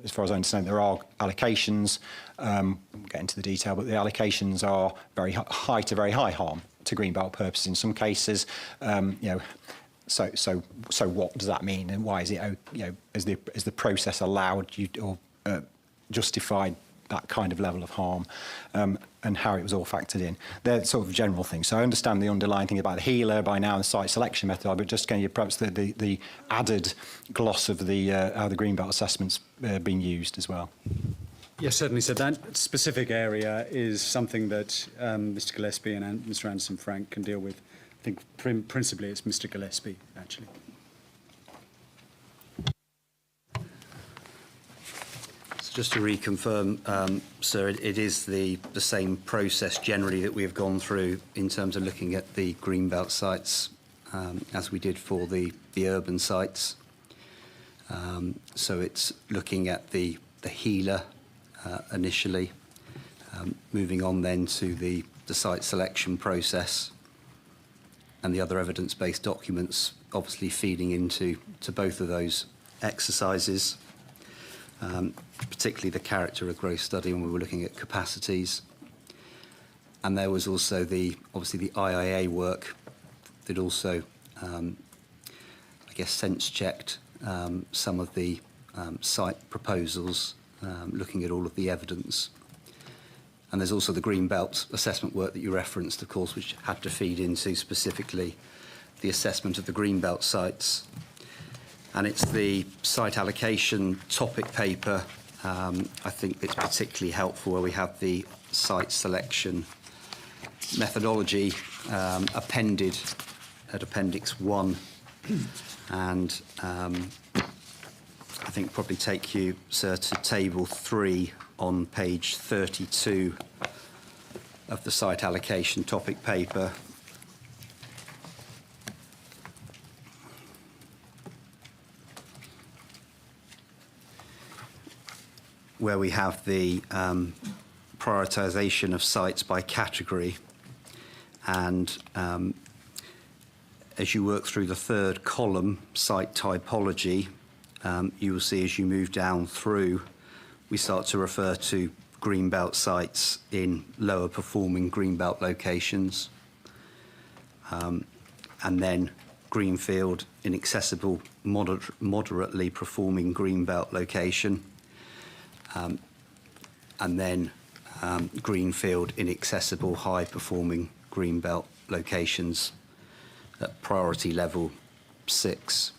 as far as I understand, there are allocations. We'll get into the detail, but the allocations are very high to very high harm to green belt purposes in some cases. You know, so what does that mean, and why is it? You know, is the process allowed you or justified that kind of level of harm, and how it was all factored in. They're sort of general things. So I understand the underlying thing about the healer by now and the site selection method, but just getting perhaps the added gloss of the how the Greenbelt assessment's been used as well. Yes, certainly. So that specific area is something that Mr. Gillespie and Mr. Anderson-Frank can deal with. I think principally it's Mr. Gillespie, actually. So just to reconfirm, sir, it is the same process generally that we have gone through in terms of looking at the Greenbelt sites as we did for the urban sites. So it's looking at the healer initially, moving on then to the site selection process, and the other evidence-based documents obviously feeding into both of those exercises, particularly the character of growth study when we were looking at capacities. And there was also obviously the IIA work that also, I guess, sense-checked some of the site proposals, looking at all of the evidence. And there's also the Greenbelt assessment work that you referenced, of course, which had to feed into specifically the assessment of the Greenbelt sites. And it's the site allocation topic paper, I think it's particularly helpful, where we have the site selection methodology appended at Appendix 1. And I think probably take you, sir, to Table 3 on page 32 of the site allocation topic paper. Where we have the prioritisation of sites by category. And as you work through the third column, site typology, you will see as you move down through, we start to refer to Greenbelt sites in lower performing Greenbelt locations. And then Greenfield, inaccessible, moderately performing Greenbelt location. And then Greenfield, inaccessible, high performing Greenbelt locations at priority level 6.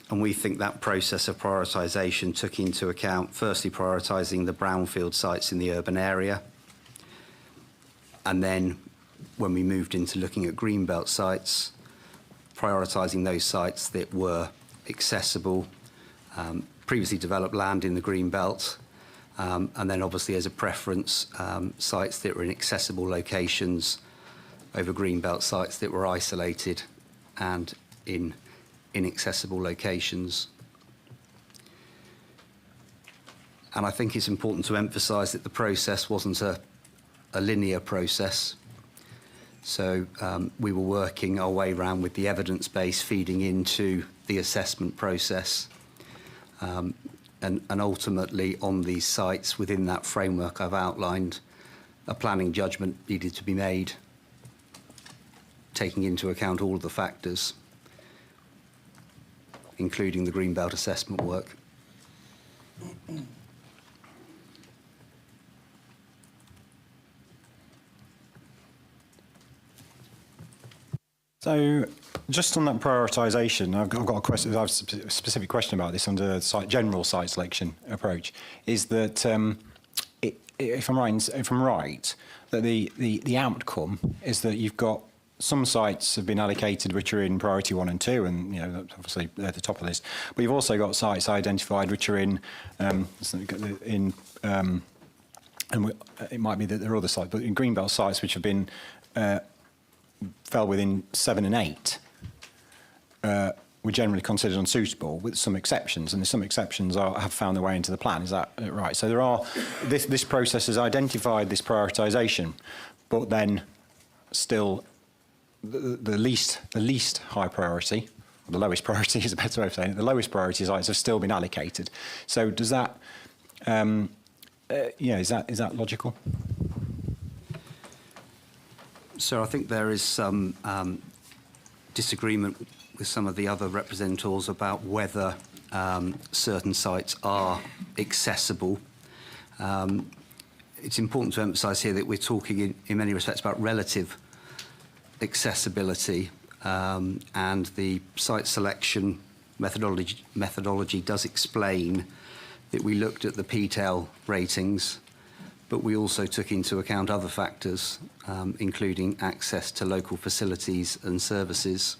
And we think that process of prioritisation took into account, firstly, prioritising the brownfield sites in the urban area. And then when we moved into looking at Greenbelt sites, prioritising those sites that were accessible, previously developed land in the Greenbelt, and then obviously as a preference, sites that were in accessible locations over Greenbelt sites that were isolated and in inaccessible locations. And I think it's important to emphasise that the process wasn't a linear process. So we were working our way around with the evidence base feeding into the assessment process. And ultimately on these sites within that framework I've outlined, a planning judgment needed to be made, taking into account all of the factors, including the Greenbelt assessment work. So, just on that prioritisation, I've got a question. I have a specific question about this under the general site selection approach. Is that if I'm right, that the outcome is that you've got some sites have been allocated which are in priority 1 and 2, and obviously they're at the top of the list. But you've also got sites identified which are in and it might be that there are other sites, but in Greenbelt sites which have been fell within 7 and 8 were generally considered unsuitable, with some exceptions, and some exceptions have found their way into the plan. Is that right? So there are this process has identified this prioritisation, but then still the least high priority, or the lowest priority is a better way of saying it. The lowest priority sites have still been allocated. So does that is that logical? So I think there is some disagreement with some of the other representatives about whether certain sites are accessible. It's important to emphasise here that we're talking in many respects about relative accessibility, and the site selection methodology does explain that we looked at the PTEL ratings, but we also took into account other factors, including access to local facilities and services.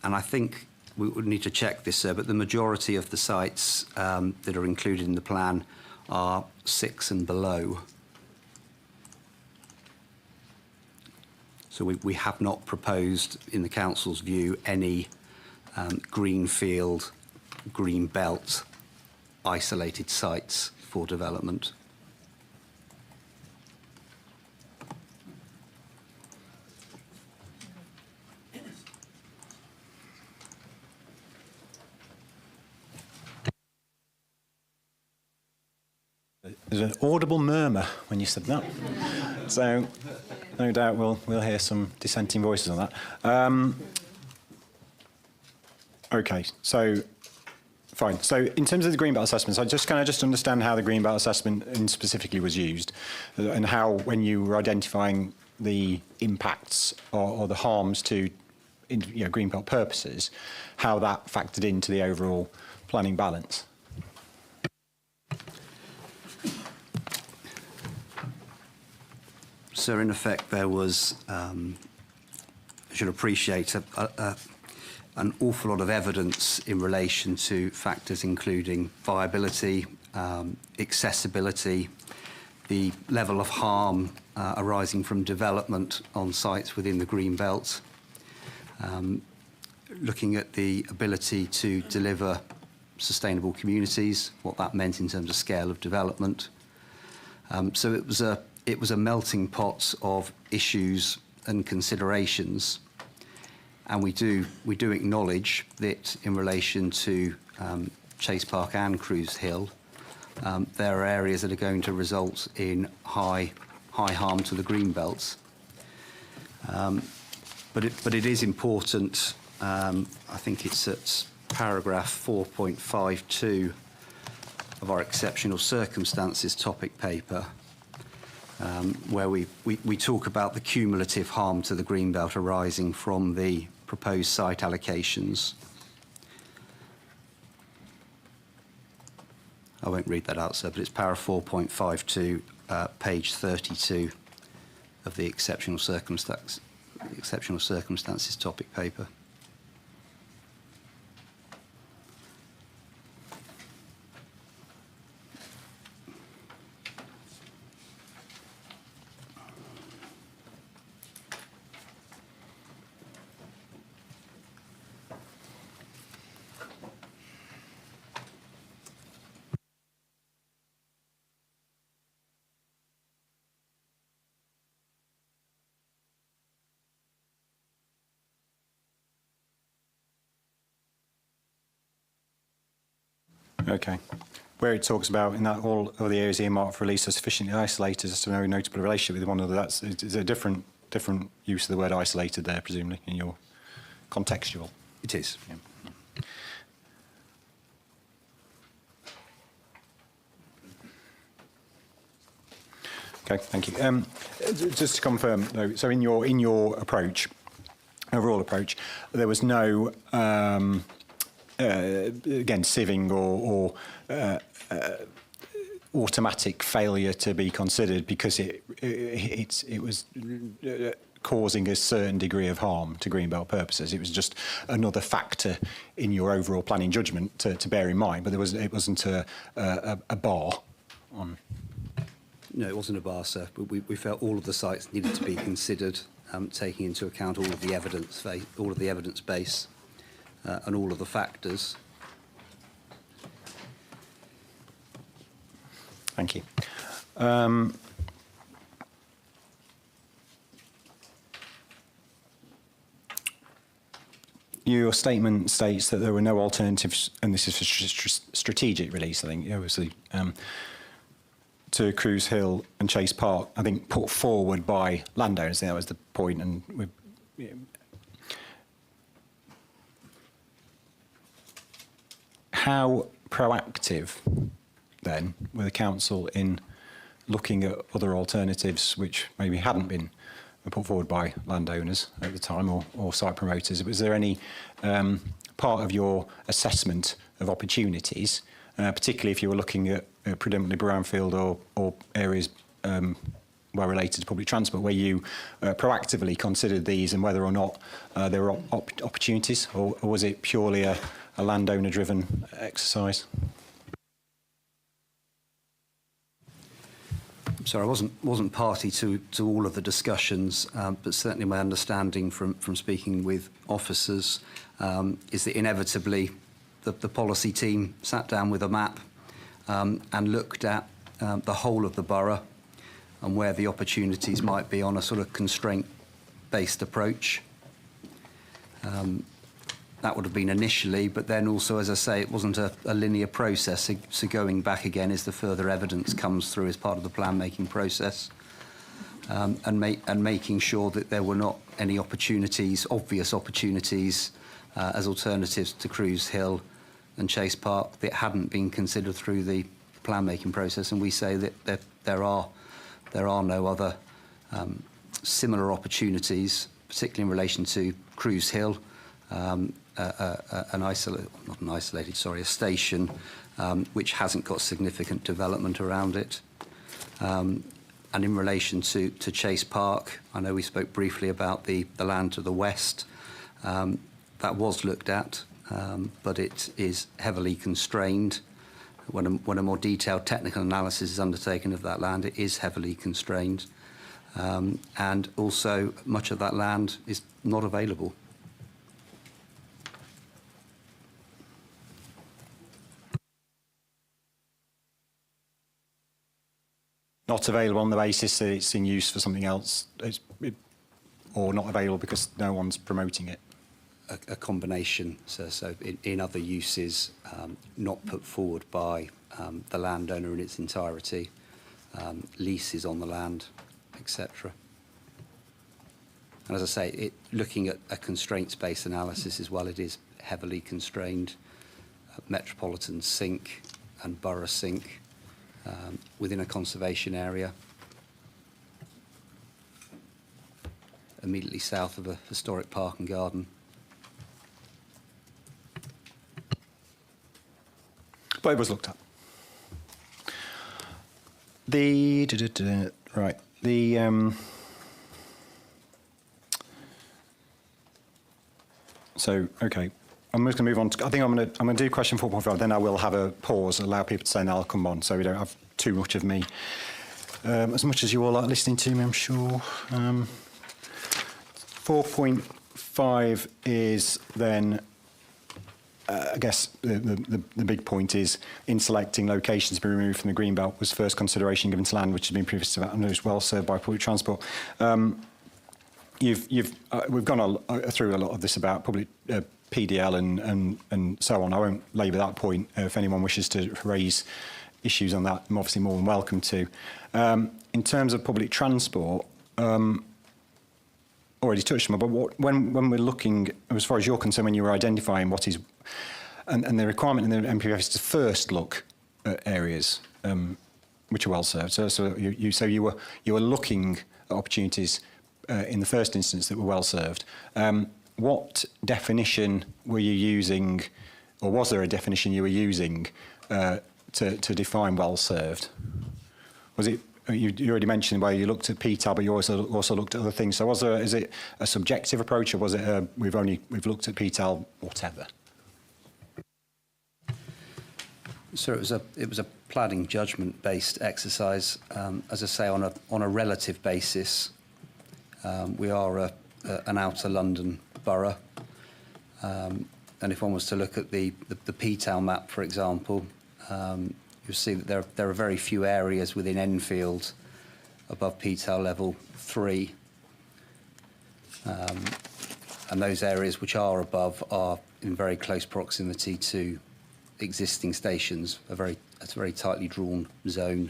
And I think we would need to check this, sir, but the majority of the sites that are included in the plan are 6 and below. So we have not proposed, in the council's view, any greenfield, green belt, isolated sites for development. There's an audible murmur when you said that. So no doubt we'll hear some dissenting voices on that. Okay, so fine. So in terms of the Greenbelt assessments, can I just understand how the Greenbelt assessment specifically was used, and how, when you were identifying the impacts or the harms to Greenbelt purposes, how that factored into the overall planning balance? So in effect, there was, I should appreciate, an awful lot of evidence in relation to factors including viability, accessibility, the level of harm arising from development on sites within the green belt, looking at the ability to deliver sustainable communities, what that meant in terms of scale of development. So it was a melting pot of issues and considerations, and we do acknowledge that in relation to Chase Park and Cruise Hill, there are areas that are going to result in high harm to the green belts. But it is important. I think it's at paragraph 4.52 of our exceptional circumstances topic paper, where we talk about the cumulative harm to the greenbelt arising from the proposed site allocations. I won't read that out, sir, but it's para 4.52, page 32 of the exceptional circumstances topic paper. Okay. Where it talks about in that all the areas earmarked for release are sufficiently isolated as to no notable relationship with one another, that's is a different use of the word isolated there, presumably, in your contextual. It is. Yeah. Okay, thank you. Just to confirm, though, so in your approach, overall approach, there was no again, sieving or automatic failure to be considered because it was causing a certain degree of harm to greenbelt purposes. It was just another factor in your overall planning judgment to bear in mind, but it wasn't a bar on. No, it wasn't a bar, sir, but we felt all of the sites needed to be considered, taking into account all of the evidence base. And all of the factors. Thank you. Your statement states that there were no alternatives, and this is for strategic release, I think, obviously, to Cruise Hill and Chase Park, I think, put forward by landowners. That was the point, and how proactive then were the council in looking at other alternatives which maybe hadn't been put forward by landowners at the time or site promoters? Was there any part of your assessment of opportunities, particularly if you were looking at predominantly brownfield or areas well related to public transport, where you proactively considered these and whether or not there were opportunities, or was it purely a landowner-driven exercise? Sorry, I wasn't party to all of the discussions, but certainly my understanding from speaking with officers is that inevitably the policy team sat down with a map and looked at the whole of the borough and where the opportunities might be on a sort of constraint-based approach. That would have been initially, but then also, as I say, it wasn't a linear process. So going back again as the further evidence comes through as part of the plan-making process, and making sure that there were not any opportunities, obvious opportunities, as alternatives to Cruise Hill and Chase Park that hadn't been considered through the plan-making process. And we say that there are no other similar opportunities, particularly in relation to Cruise Hill. A station which hasn't got significant development around it. And in relation to Chase Park, I know we spoke briefly about the land to the west. That was looked at, but it is heavily constrained. When a more detailed technical analysis is undertaken of that land, it is heavily constrained. And also, much of that land is not available. Not available on the basis that it's in use for something else, or not available because no one's promoting it? A combination, so in other uses, not put forward by the landowner in its entirety, leases on the land, etc. And as I say, looking at a constraints-based analysis as well, it is heavily constrained. Metropolitan sink and borough sink within a conservation area, immediately south of a historic park and garden. But it was looked at. Right. So, okay. I'm just going to move on to, I think I'm going to do question 4.5, then I will have a pause, allow people to say, and I'll come on, so we don't have too much of me. As much as you all like listening to me, I'm sure. 4.5 is then, I guess, the big point is in selecting locations to be removed from the greenbelt was first consideration given to land which has been previously well served by public transport. We've gone through a lot of this about public PDL and so on. I won't labour that point. If anyone wishes to raise issues on that, I'm obviously more than welcome to. In terms of public transport, already touched on, but when we're looking, as far as you're concerned, when you were identifying what is, and the requirement in the MPF is to first look at areas which are well served. So you were looking at opportunities in the first instance that were well served. What definition were you using, or was there a definition you were using to define well served? Was it, you already mentioned where you looked at PTAL, but you also looked at other things. So is it a subjective approach, or was it we've looked at PTAL, whatever? So it was a planning judgment based exercise. As I say, on a relative basis, we are an outer London borough, and if one was to look at the PTAL map, for example, you'll see that there are very few areas within Enfield above PTAL level 3, and those areas which are above are in very close proximity to existing stations. It's a very tightly drawn zone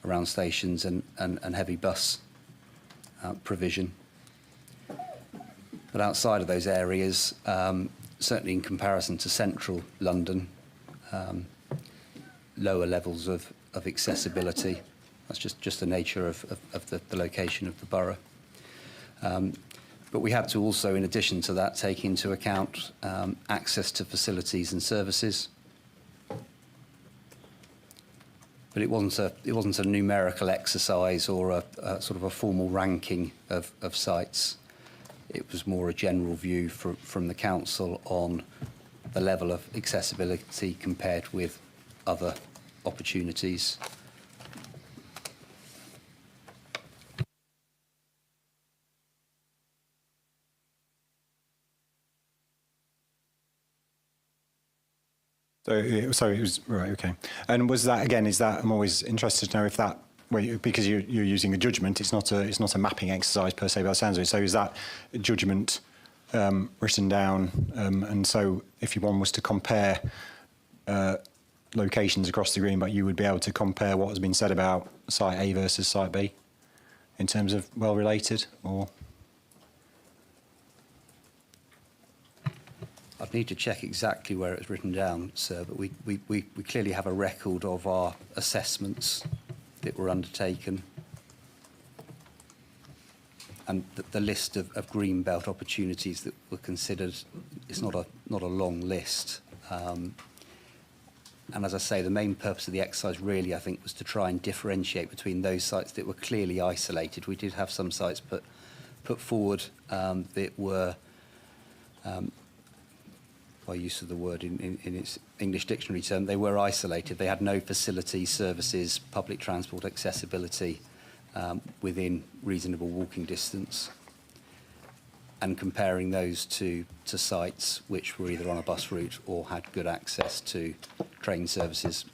around stations and heavy bus provision. But outside of those areas, certainly in comparison to central London, lower levels of accessibility. That's just the nature of the location of the borough. But we had to also, in addition to that, take into account access to facilities and services. But it wasn't a numerical exercise or a sort of a formal ranking of sites. It was more a general view from the council on the level of accessibility compared with other opportunities. So it was right, okay. And was that again? Is that I'm always interested to know if that because you're using a judgment, it's not a mapping exercise per se by the sounds of it. So is that judgment written down? And so if one was to compare locations across the green, but you would be able to compare what has been said about site A versus site B in terms of well related or. I'd need to check exactly where it's written down, sir, but we clearly have a record of our assessments that were undertaken. And the list of green belt opportunities that were considered is not a long list. And as I say, the main purpose of the exercise really, I think, was to try and differentiate between those sites that were clearly isolated. We did have some sites put forward that were by use of the word in its English dictionary term, they were isolated. They had no facilities, services, public transport accessibility within reasonable walking distance. And comparing those to sites which were either on a bus route or had good access to train services.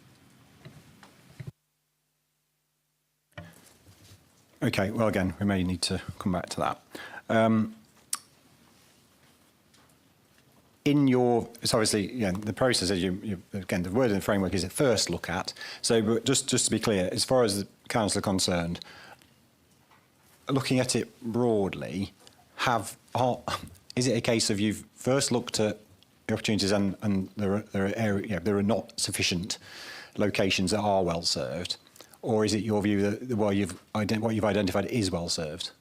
Okay, well, again, we may need to come back to that. It's obviously, the process, as again, the word in the framework is at first look at. So but just to be clear, as far as the council are concerned, looking at it broadly, is it a case of you've first looked at the opportunities and there are not sufficient locations that are well served, or is it your view that what you've identified is well served?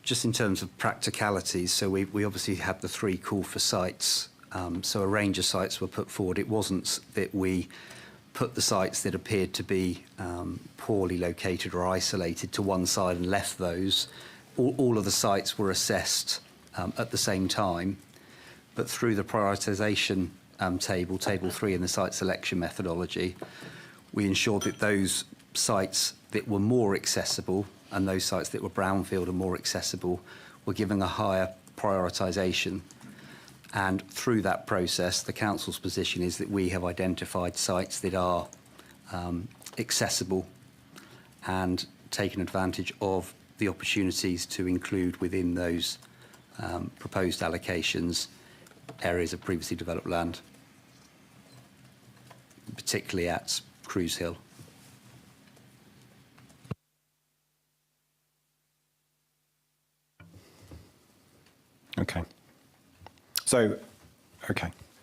Just in terms of practicalities, so we obviously had the 3 call for sites, so a range of sites were put forward. It wasn't that we put the sites that appeared to be poorly located or isolated to one side and left those. All of the sites were assessed at the same time, but through the prioritisation table 3 in the site selection methodology, we ensured that those sites that were more accessible and those sites that were brownfield and more accessible were given a higher prioritisation. And through that process, the council's position is that we have identified sites that are accessible and taken advantage of the opportunities to include within those proposed allocations areas of previously developed land, particularly at Cruise Hill. Okay. So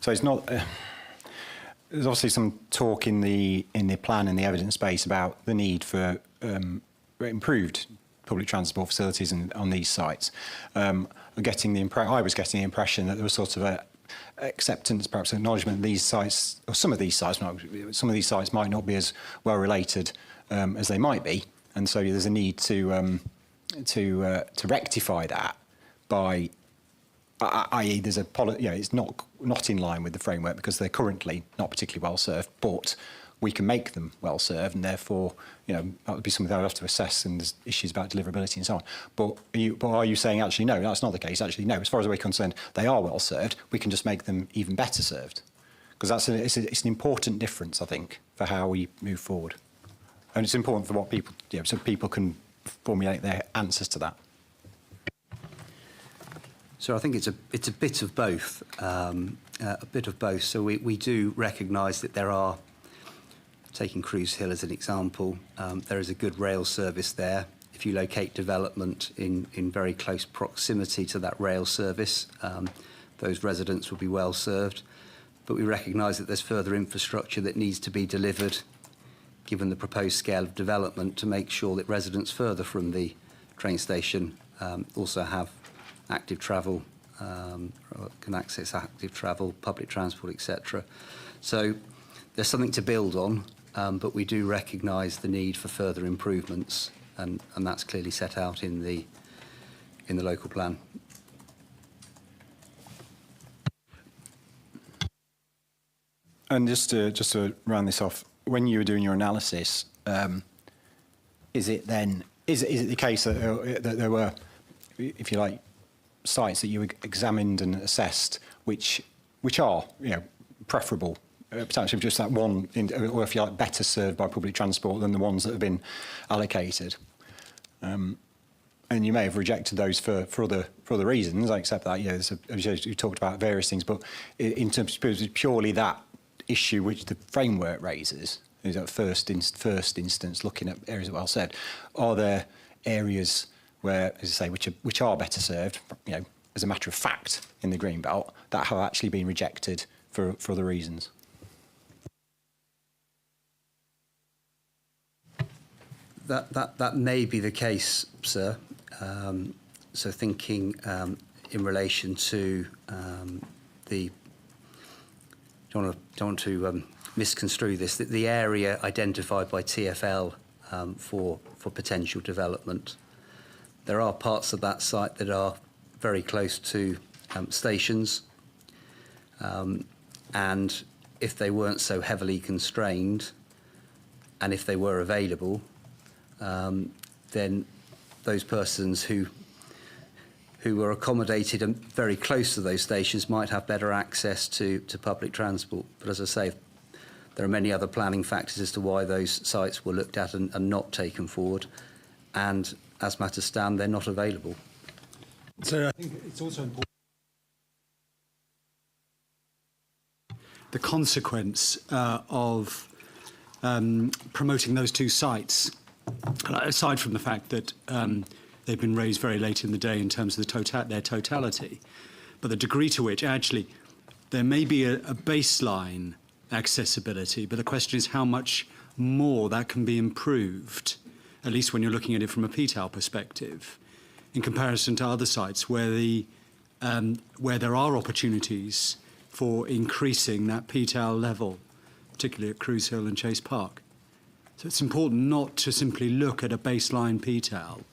it's not. There's obviously some talk in the plan and the evidence base about the need for improved public transport facilities on these sites. I was getting the impression that there was sort of a acceptance, perhaps acknowledgement. These sites, or some of these sites might not be as well related as they might be, and so there's a need to rectify that by. I.e., there's it's not in line with the framework because they're currently not particularly well served, but we can make them well served, and therefore, that would be something that I'd have to assess, and there's issues about deliverability and so on. But are you saying actually no, that's not the case? Actually, no. As far as we're concerned, they are well served. We can just make them even better served, because it's an important difference, I think, for how we move forward, and it's important for what people, so people can formulate their answers to that. So I think it's a bit of both, So we do recognise that there are, taking Cruise Hill as an example, there is a good rail service there. If you locate development in very close proximity to that rail service, those residents will be well served. But we recognise that there's further infrastructure that needs to be delivered, given the proposed scale of development, to make sure that residents further from the train station also have active travel, can access active travel, public transport, etc. So there's something to build on, but we do recognise the need for further improvements, and that's clearly set out in the local plan. And just to round this off, when you were doing your analysis, is it the case that there were, if you like, sites that you examined and assessed which are, you know, preferable, potentially just that one, or if you like, better served by public transport than the ones that have been allocated? And you may have rejected those for other reasons. I accept that. Yeah, you talked about various things, but in terms of purely that issue which the framework raises, is at first instance looking at areas that well said, are there areas where, as I say, which are better served, you know, as a matter of fact in the green belt, that have actually been rejected for other reasons? That may be the case, sir. So thinking in relation to the, don't want to misconstrue this, that the area identified by TfL for potential development, there are parts of that site that are very close to stations, and if they weren't so heavily constrained, and if they were available, then those persons who were accommodated and very close to those stations might have better access to public transport. But as I say, there are many other planning factors as to why those sites were looked at and not taken forward. And as matters stand, they're not available. So I think it's also important. The consequence of promoting those two sites, aside from the fact that they've been raised very late in the day in terms of their totality, but the degree to which actually there may be a baseline accessibility, but the question is how much more that can be improved, at least when you're looking at it from a PTAL perspective, in comparison to other sites where there are opportunities for increasing that PTAL level, particularly at Cruise Hill and Chase Park. So it's important not to simply look at a baseline PTAL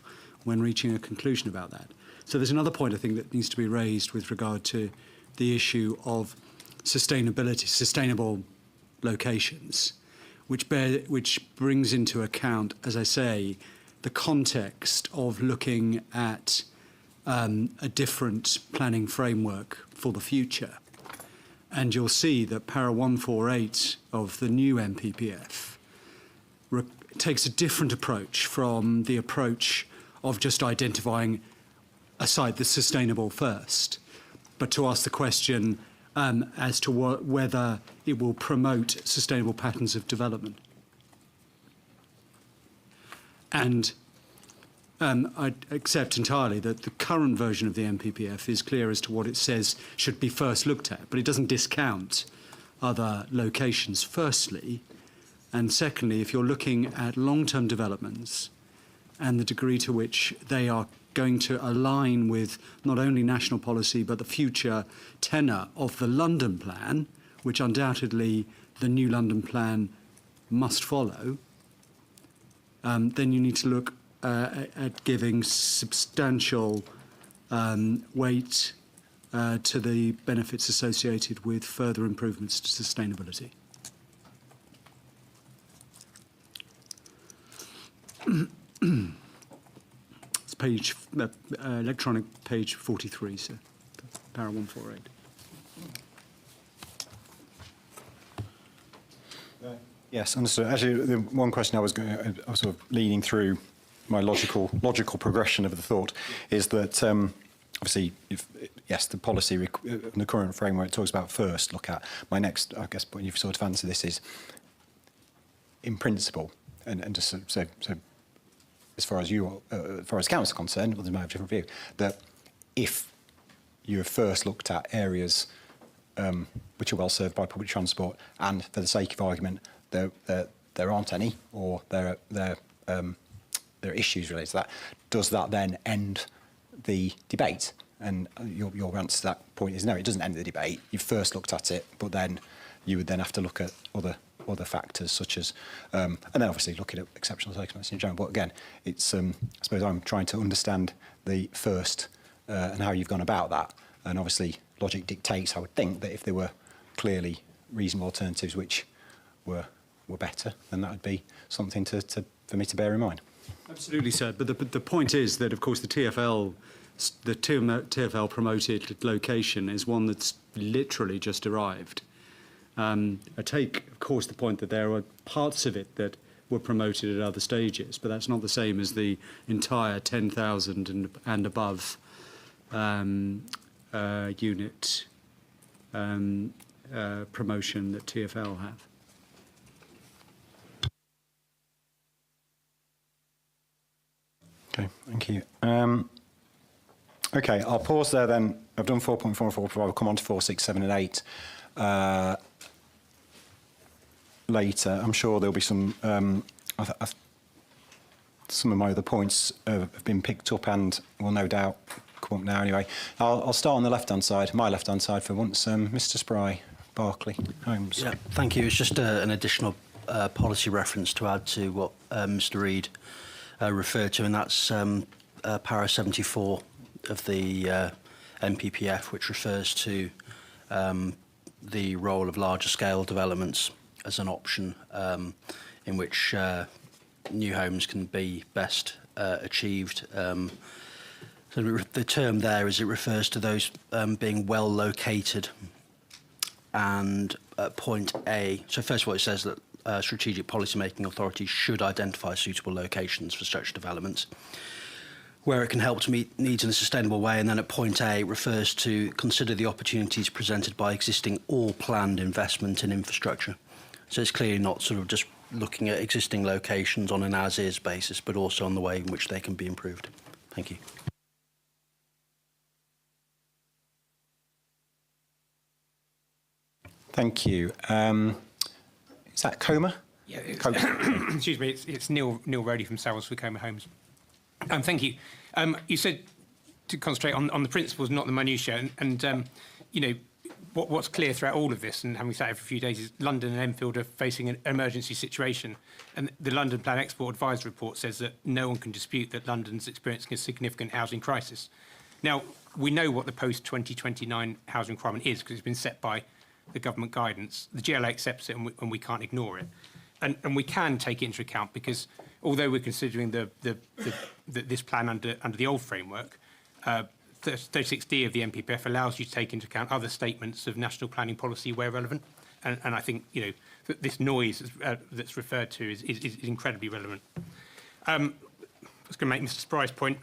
when reaching a conclusion about that. So there's another point I think that needs to be raised with regard to the issue of sustainability, sustainable locations, which brings into account, as I say, the context of looking at a different planning framework for the future. And you'll see that para 148 of the new MPPF takes a different approach from the approach of just identifying a site that's sustainable first, but to ask the question as to whether it will promote sustainable patterns of development. And I accept entirely that the current version of the MPPF is clear as to what it says should be first looked at, but it doesn't discount other locations, firstly. And secondly, if you're looking at long-term developments and the degree to which they are going to align with not only national policy, but the future tenor of the London plan, which undoubtedly the new London plan must follow, then you need to look at giving substantial weight to the benefits associated with further improvements to sustainability. It's page, electronic page 43, sir, para 148. Yes, understood. Actually, the one question I was sort of leading through my logical progression of the thought is that obviously, yes, the policy in the current framework talks about first look at. My next, I guess, point you've sort of answered this is in principle, and just so as far as you, as far as council is concerned, well, there's no different view that if you have first looked at areas which are well served by public transport, and for the sake of argument, there aren't any, or there are issues related to that. Does that then end the debate? And your answer to that point is no, it doesn't end the debate. You've first looked at it, but then you would then have to look at other factors such as, and then obviously looking at exceptional circumstances in general. But again, it's I suppose I'm trying to understand the first and how you've gone about that. And obviously, logic dictates, I would think, that if there were clearly reasonable alternatives which were better, then that would be something for me to bear in mind. Absolutely, sir. But the point is that, of course, the TfL promoted location is one that's literally just arrived. I take, of course, the point that there are parts of it that were promoted at other stages, but that's not the same as the entire 10,000 and above unit promotion that TfL have. Okay, thank you. Okay, I'll pause there then. I've done 4.4 and 4.5. I'll come on to 4, 6, 7 and 8 later. I'm sure there'll be some... some of my other points have been picked up and will no doubt come up now anyway. I'll start on the left-hand side, my left-hand side for once. Mr Spry, Berkeley Homes. Yeah, thank you. It's just an additional policy reference to add to what Mr Reid referred to, and that's para 74 of the NPPF, which refers to the role of larger scale developments as an option in which new homes can be best achieved. So the term there is it refers to those being well located. And point A, so first of all it says that strategic policymaking authorities should identify suitable locations for such developments where it can help to meet needs in a sustainable way. And then at point A, it refers to consider the opportunities presented by existing or planned investment in infrastructure. So it's clearly not sort of just looking at existing locations on an as-is basis, but also on the way in which they can be improved. Thank you. Thank you. Is that Coma? Yeah, excuse me, it's Neil Rhodey from Salesforce Coma Homes. Thank you. You said to concentrate on the principles, not the minutiae, and you know, what's clear throughout all of this, and having sat here for a few days, is London and Enfield are facing an emergency situation, and the London Plan Export Advisory Report says that no one can dispute that London's experiencing a significant housing crisis. Now, we know what the post-2029 housing requirement is because it's been set by the government guidance. The GLA accepts it, and we can't ignore it. And we can take it into account because although we're considering this plan under the old framework, 36D of the NPPF allows you to take into account other statements of national planning policy where relevant. And I think, you know, this noise that's referred to is incredibly relevant. I was going to make Mr Spry's point.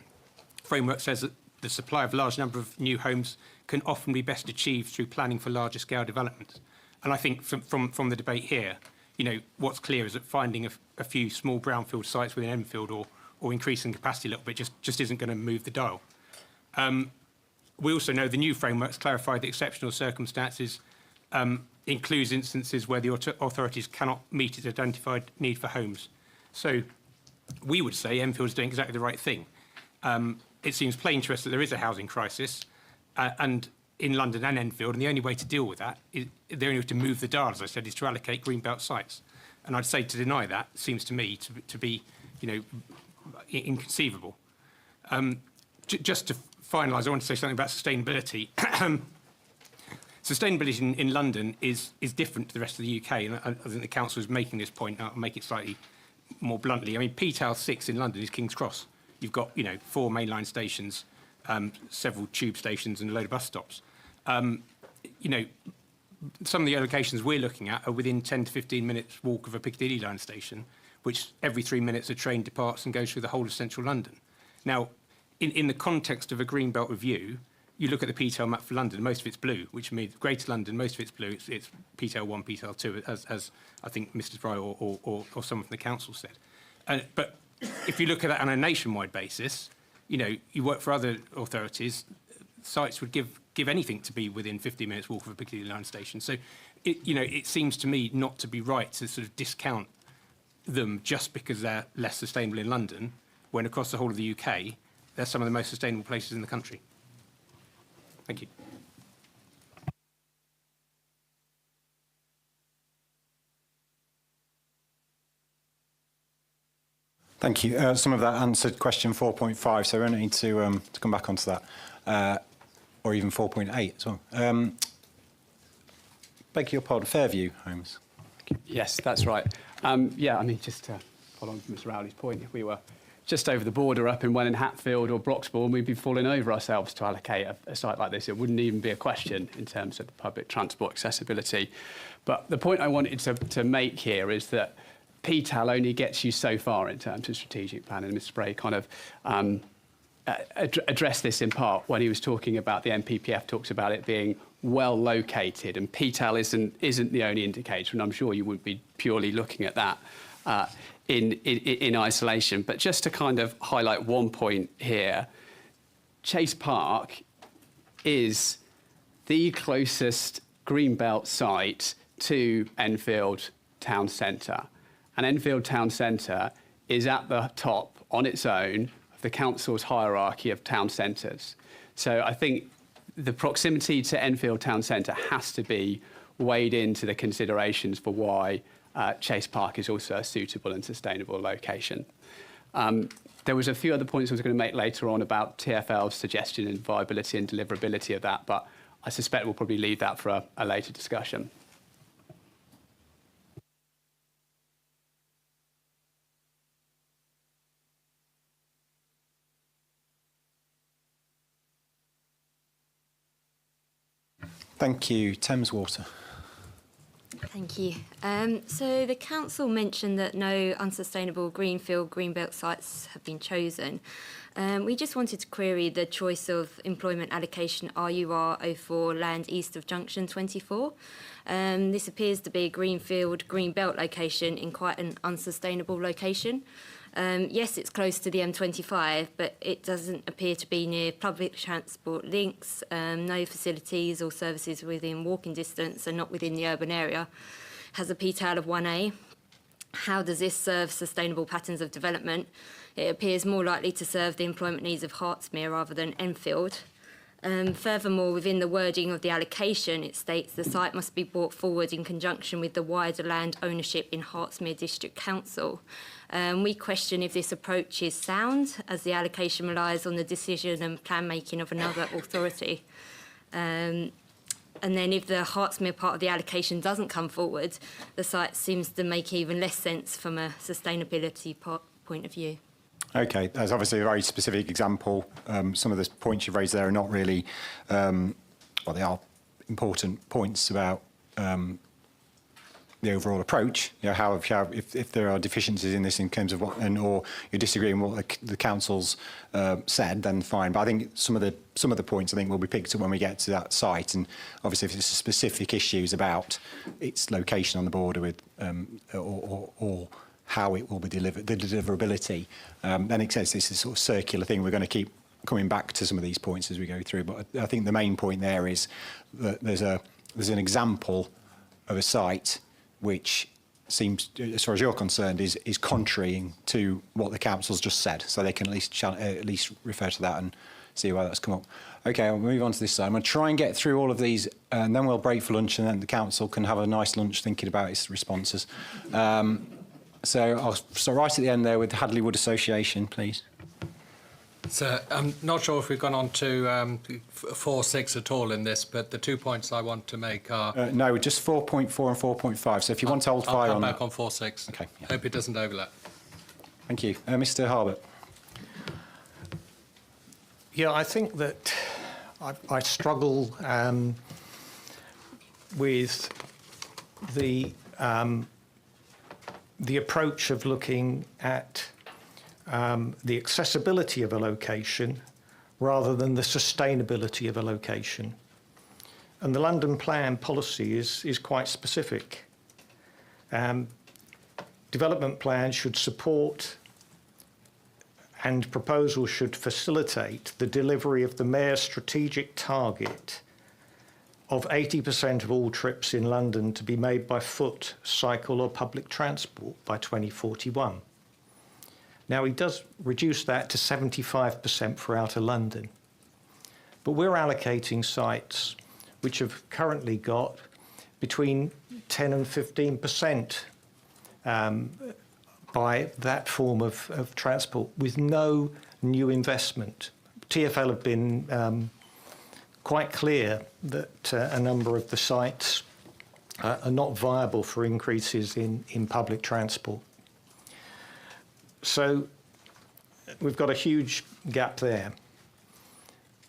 Framework says that the supply of a large number of new homes can often be best achieved through planning for larger scale developments. And I think from the debate here, you know, what's clear is that finding a few small brownfield sites within Enfield or increasing capacity a little bit just isn't going to move the dial. We also know the new frameworks clarify that exceptional circumstances includes instances where the authorities cannot meet its identified need for homes. So we would say Enfield is doing exactly the right thing. It seems plain to us that there is a housing crisis and in London and Enfield, and the only way to deal with that, the only way to move the dial, as I said, is to allocate greenbelt sites. And I'd say to deny that seems to me to be, you know, inconceivable. Just to finalise, I want to say something about sustainability. Sustainability in London is different to the rest of the UK, and I think the council is making this point. I'll make it slightly more bluntly. I mean, PTAL 6 in London is King's Cross. You've got, you know, 4 mainline stations, several tube stations and a load of bus stops. You know, some of the locations we're looking at are within 10 to 15 minutes walk of a Piccadilly line station, which every 3 minutes a train departs and goes through the whole of central London. Now, in the context of a Greenbelt review, you look at the PTAL map for London, most of it's blue, which means Greater London, most of it's blue. It's PTAL 1, PTAL 2, as I think Mr Spry or someone from the council said. But if you look at that on a nationwide basis, you know, you work for other authorities, sites would give give anything to be within 15 minutes walk of a Piccadilly line station. So, it seems to me not to be right to sort of discount them just because they're less sustainable in London, when across the whole of the UK, they're some of the most sustainable places in the country. Thank you. Thank you. Some of that answered question 4.5, so we don't need to come back onto that, or even 4.8 as well. Beg your pardon, Fairview Homes. Yes, that's right. Yeah, I mean, just to follow on from Mr. Rowley's point, if we were just over the border up in Welwyn Hatfield or Broxbourne, we'd be falling over ourselves to allocate a site like this. It wouldn't even be a question in terms of the public transport accessibility. But the point I wanted to make here is that PTAL only gets you so far in terms of strategic planning. Mr. Spray kind of addressed this in part when he was talking about the NPPF, talks about it being well located, and PTAL isn't the only indicator, and I'm sure you wouldn't be purely looking at that in isolation. But just to kind of highlight one point here, Chase Park is the closest greenbelt site to Enfield town centre. And Enfield town centre is at the top on its own of the council's hierarchy of town centres. So I think the proximity to Enfield town centre has to be weighed into the considerations for why Chase Park is also a suitable and sustainable location. There was a few other points I was going to make later on about TfL's suggestion and viability and deliverability of that, but I suspect we'll probably leave that for a later discussion. Thank you. Thames Water. Thank you. So the council mentioned that no unsustainable greenfield greenbelt sites have been chosen. We just wanted to query the choice of employment allocation RUR 04 land east of junction 24. This appears to be a greenfield greenbelt location in quite an unsustainable location. Yes, it's close to the M25, but it doesn't appear to be near public transport links, no facilities or services within walking distance and not within the urban area. Has a PTAL of 1A. How does this serve sustainable patterns of development? It appears more likely to serve the employment needs of Hertsmere rather than Enfield. Furthermore, within the wording of the allocation, it states the site must be brought forward in conjunction with the wider land ownership in Hertsmere District Council. We question if this approach is sound, as the allocation relies on the decision and plan making of another authority. And then if the Hertsmere part of the allocation doesn't come forward, the site seems to make even less sense from a sustainability point of view. Okay, that's obviously a very specific example. Some of the points you've raised there are not really, well, they are important points about the overall approach. You know, if there are deficiencies in this in terms of what, or you're disagreeing with what the council's said, then fine. But I think some of the points I think will be picked up when we get to that site. And obviously, if it's specific issues about its location on the border with, or how it will be delivered, the deliverability, then it says this is a sort of circular thing. We're going to keep coming back to some of these points as we go through. But I think the main point there is that there's an example of a site which seems, as far as you're concerned, is contrary to what the council's just said. So they can at least refer to that and see why that's come up. Okay, I'll move on to this side. I'm going to try and get through all of these, and then we'll break for lunch, and then the council can have a nice lunch thinking about its responses. So I'll start right at the end there with the Hadley Wood Association, please. So I'm not sure if we've gone on to 4.6 at all in this, but the 2 points I want to make are... no, just 4.4 and 4.5. So if you want to hold fire on... I'll come back on 4.6. Okay. Yeah. Hope it doesn't overlap. Thank you. Mr Harbert. Yeah, I think that I struggle with the approach of looking at the accessibility of a location rather than the sustainability of a location. And the London Plan policy is quite specific. Development plans should support and proposals should facilitate the delivery of the Mayor's strategic target of 80% of all trips in London to be made by foot, cycle or public transport by 2041. Now, he does reduce that to 75% for outer London. But we're allocating sites which have currently got between 10 and 15% by that form of transport with no new investment. TfL have been quite clear that a number of the sites are not viable for increases in public transport. So we've got a huge gap there.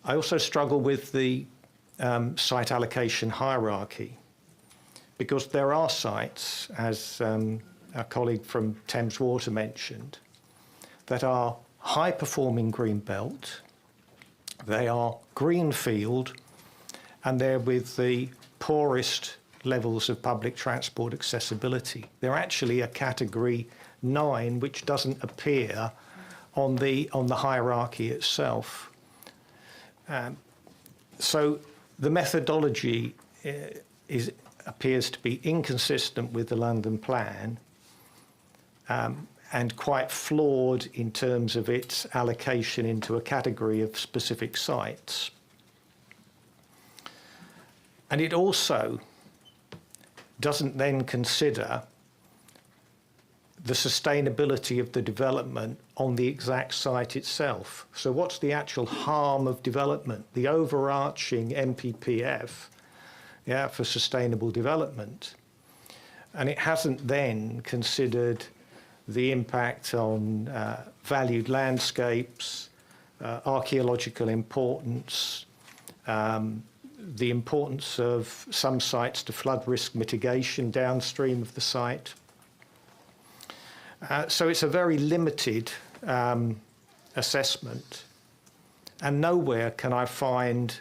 I also struggle with the site allocation hierarchy, because there are sites, as our colleague from Thames Water mentioned, that are high-performing green belt, they are greenfield, and they're with the poorest levels of public transport accessibility. They're actually a category 9, which doesn't appear on the hierarchy itself. So the methodology appears to be inconsistent with the London Plan and quite flawed in terms of its allocation into a category of specific sites. And it also doesn't then consider the sustainability of the development on the exact site itself. So what's the actual harm of development? The overarching MPPF, for sustainable development. And it hasn't then considered the impact on valued landscapes, archaeological importance, the importance of some sites to flood risk mitigation downstream of the site. So it's a very limited assessment, and nowhere can I find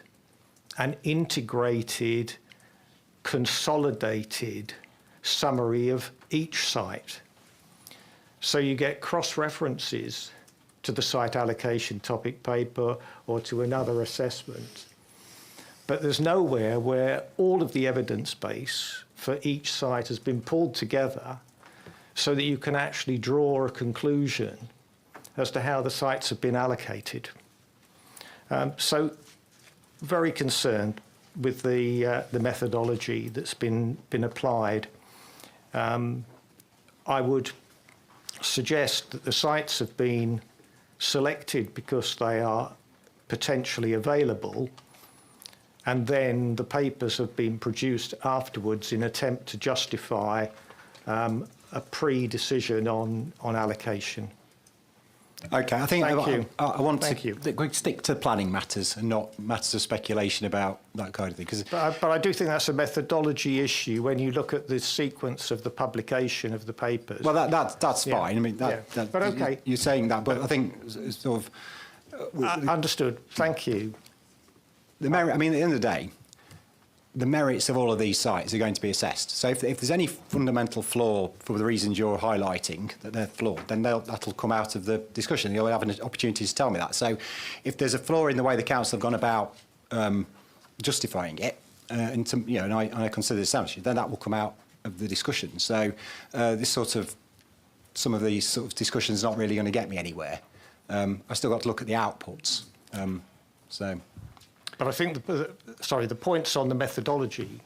an integrated, consolidated summary of each site. So you get cross-references to the site allocation topic paper or to another assessment, but there's nowhere where all of the evidence base for each site has been pulled together so that you can actually draw a conclusion as to how the sites have been allocated. So very concerned with the methodology that's been applied. I would suggest that the sites have been selected because they are potentially available, and then the papers have been produced afterwards in attempt to justify a pre-decision on allocation. Okay, I think Thank you. I want Thank to you. stick to planning matters and not matters of speculation about that kind of thing. But I do think that's a methodology issue when you look at the sequence of the publication of the papers. Well, that's Yeah. fine. I mean, Yeah. But okay. You're saying that, but I think it's sort of understood. Thank you. The merit. I mean, at the end of the day, the merits of all of these sites are going to be assessed. So if there's any fundamental flaw for the reasons you're highlighting that they're flawed, then that'll come out of the discussion. You'll have an opportunity to tell me that. So if there's a flaw in the way the council have gone about justifying it, and I consider this established, then that will come out of the discussion. So some of these sort of discussions are not really going to get me anywhere. I've still got to look at the outputs. But I think, the points on the methodology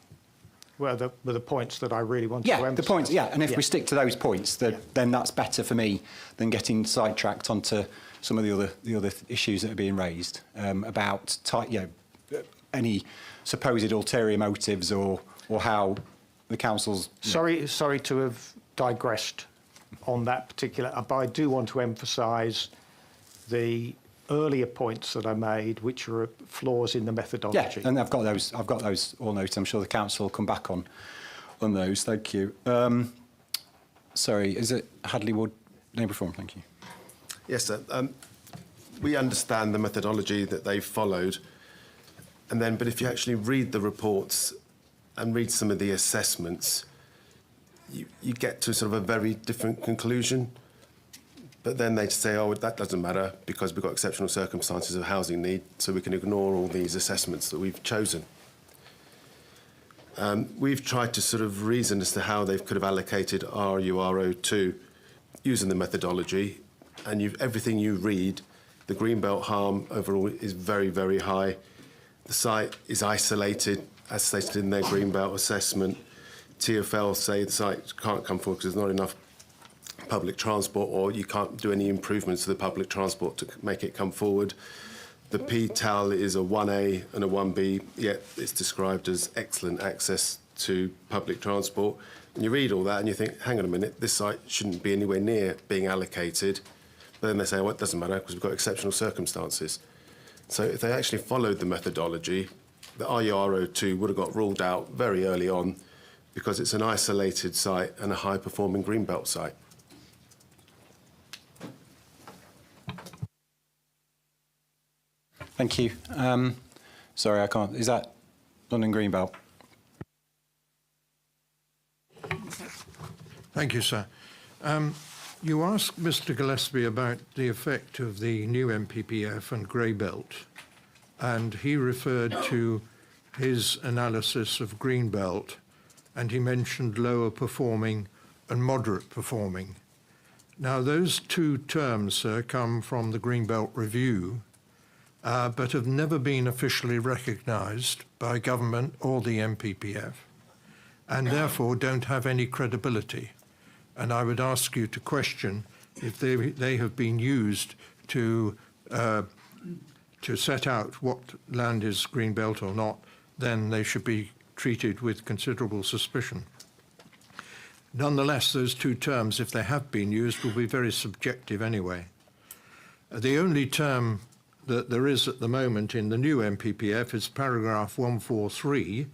were the points that I really wanted to emphasise. The points, and if we stick to those points, then that's better for me than getting sidetracked onto some of the other issues that are being raised about any supposed ulterior motives or how the council's... Sorry to have digressed on that particular, but I do want to emphasise the earlier points that I made, which are flaws in the methodology. Yeah, and I've got those all noted. I'm sure the council will come back on those. Thank you. Sorry, is it Hadley Wood Neighbour Forum? Thank you. Yes, sir. We understand the methodology that they've followed, but if you actually read the reports and read some of the assessments, you get to sort of a very different conclusion. But then they say, oh, that doesn't matter because we've got exceptional circumstances of housing need, so we can ignore all these assessments that we've chosen. We've tried to sort of reason as to how they could have allocated RURO2 using the methodology, and everything you read, the greenbelt harm overall is very, very high. The site is isolated, as stated in their greenbelt assessment. TfL say the site can't come forward because there's not enough public transport, or you can't do any improvements to the public transport to make it come forward. The PTAL is a 1A and a 1B, yet it's described as excellent access to public transport. And you read all that and you think, hang on a minute, this site shouldn't be anywhere near being allocated. But then they say, well, it doesn't matter because we've got exceptional circumstances. So if they actually followed the methodology, the RURO2 would have got ruled out very early on because it's an isolated site and a high-performing greenbelt site. Thank you. Sorry, I can't. Is that London Greenbelt? Thank you, sir. You asked Mr Gillespie about the effect of the new MPPF and grey belt, and he referred to his analysis of green belt, and he mentioned lower performing and moderate performing. Now, those two terms, sir, come from the Green Belt Review, but have never been officially recognised by government or the MPPF, and therefore don't have any credibility. And I would ask you to question if they have been used to set out what land is green belt or not, then they should be treated with considerable suspicion. Nonetheless, those two terms, if they have been used, will be very subjective anyway. The only term that there is at the moment in the new MPPF is paragraph 143,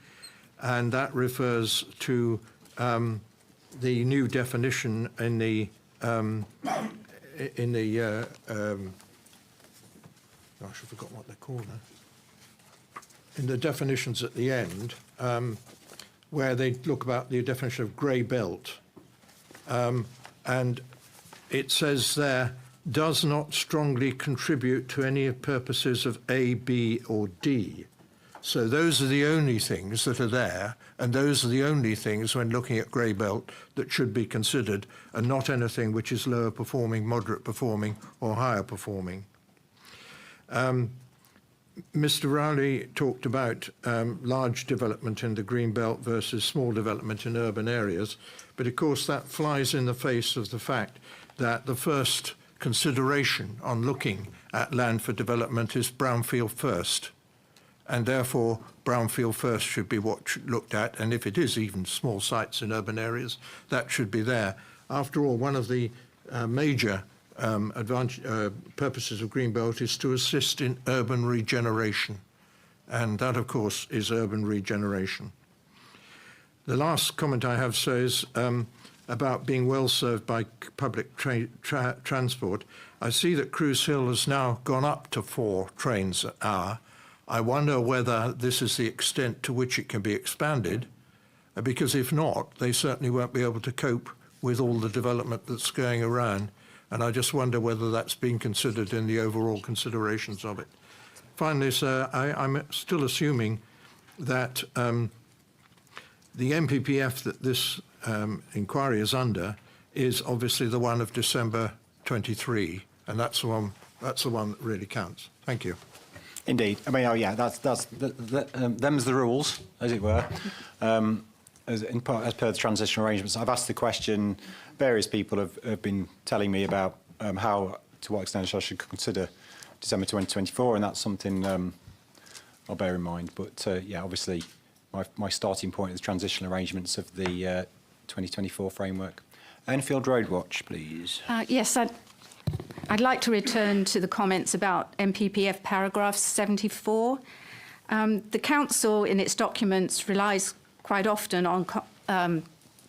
and that refers to the new definition in the gosh, I forgot what they're called now. In the definitions at the end, where they look about the definition of grey belt, and it says there, does not strongly contribute to any purposes of A, B, or D. So those are the only things that are there, and those are the only things when looking at grey belt that should be considered, and not anything which is lower performing, moderate performing, or higher performing. Mr Rowley talked about large development in the green belt versus small development in urban areas, but of course that flies in the face of the fact that the first consideration on looking at land for development is brownfield first, and therefore brownfield first should be what looked at, and if it is even small sites in urban areas, that should be there. After all, one of the major purposes of Greenbelt is to assist in urban regeneration, and that, of course, is urban regeneration. The last comment I have says about being well served by public transport. I see that Cruise Hill has now gone up to 4 trains an hour. I wonder whether this is the extent to which it can be expanded, because if not, they certainly won't be able to cope with all the development that's going around. And I just wonder whether that's been considered in the overall considerations of it. Finally, sir, I'm still assuming that the MPPF that this inquiry is under is obviously the one of December 23, and that's the one that really counts. Thank you. Indeed. I mean, oh yeah, them's the rules, as it were. As per the transition arrangements, I've asked the question. Various people have been telling me about to what extent I should consider December 2024, and that's something I'll bear in mind. But yeah, obviously, my starting point is transitional arrangements of the 2024 framework. Enfield Road Watch, please. Yes, I'd like to return to the comments about MPPF paragraph 74. The Council, in its documents, relies quite often on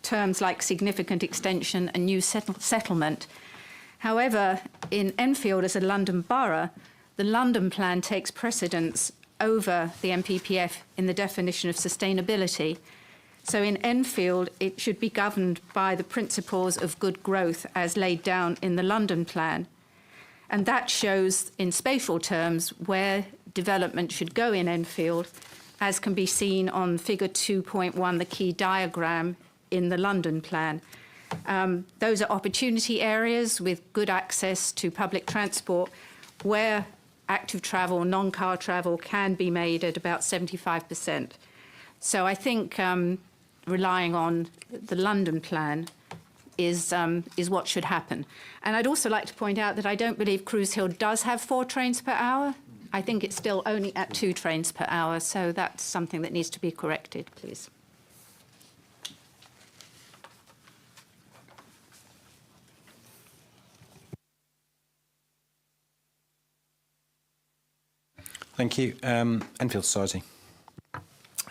terms like significant extension and new settlement. However, in Enfield, as a London borough, the London plan takes precedence over the MPPF in the definition of sustainability. So in Enfield, it should be governed by the principles of good growth as laid down in the London plan. And that shows in spatial terms where development should go in Enfield, as can be seen on figure 2.1, the key diagram in the London plan. Those are opportunity areas with good access to public transport where active travel, non-car travel can be made at about 75%. So I think relying on the London plan is what should happen. And I'd also like to point out that I don't believe Cruise Hill does have 4 trains per hour. I think it's still only at 2 trains per hour, so that's something that needs to be corrected, please. Thank you. Enfield Society.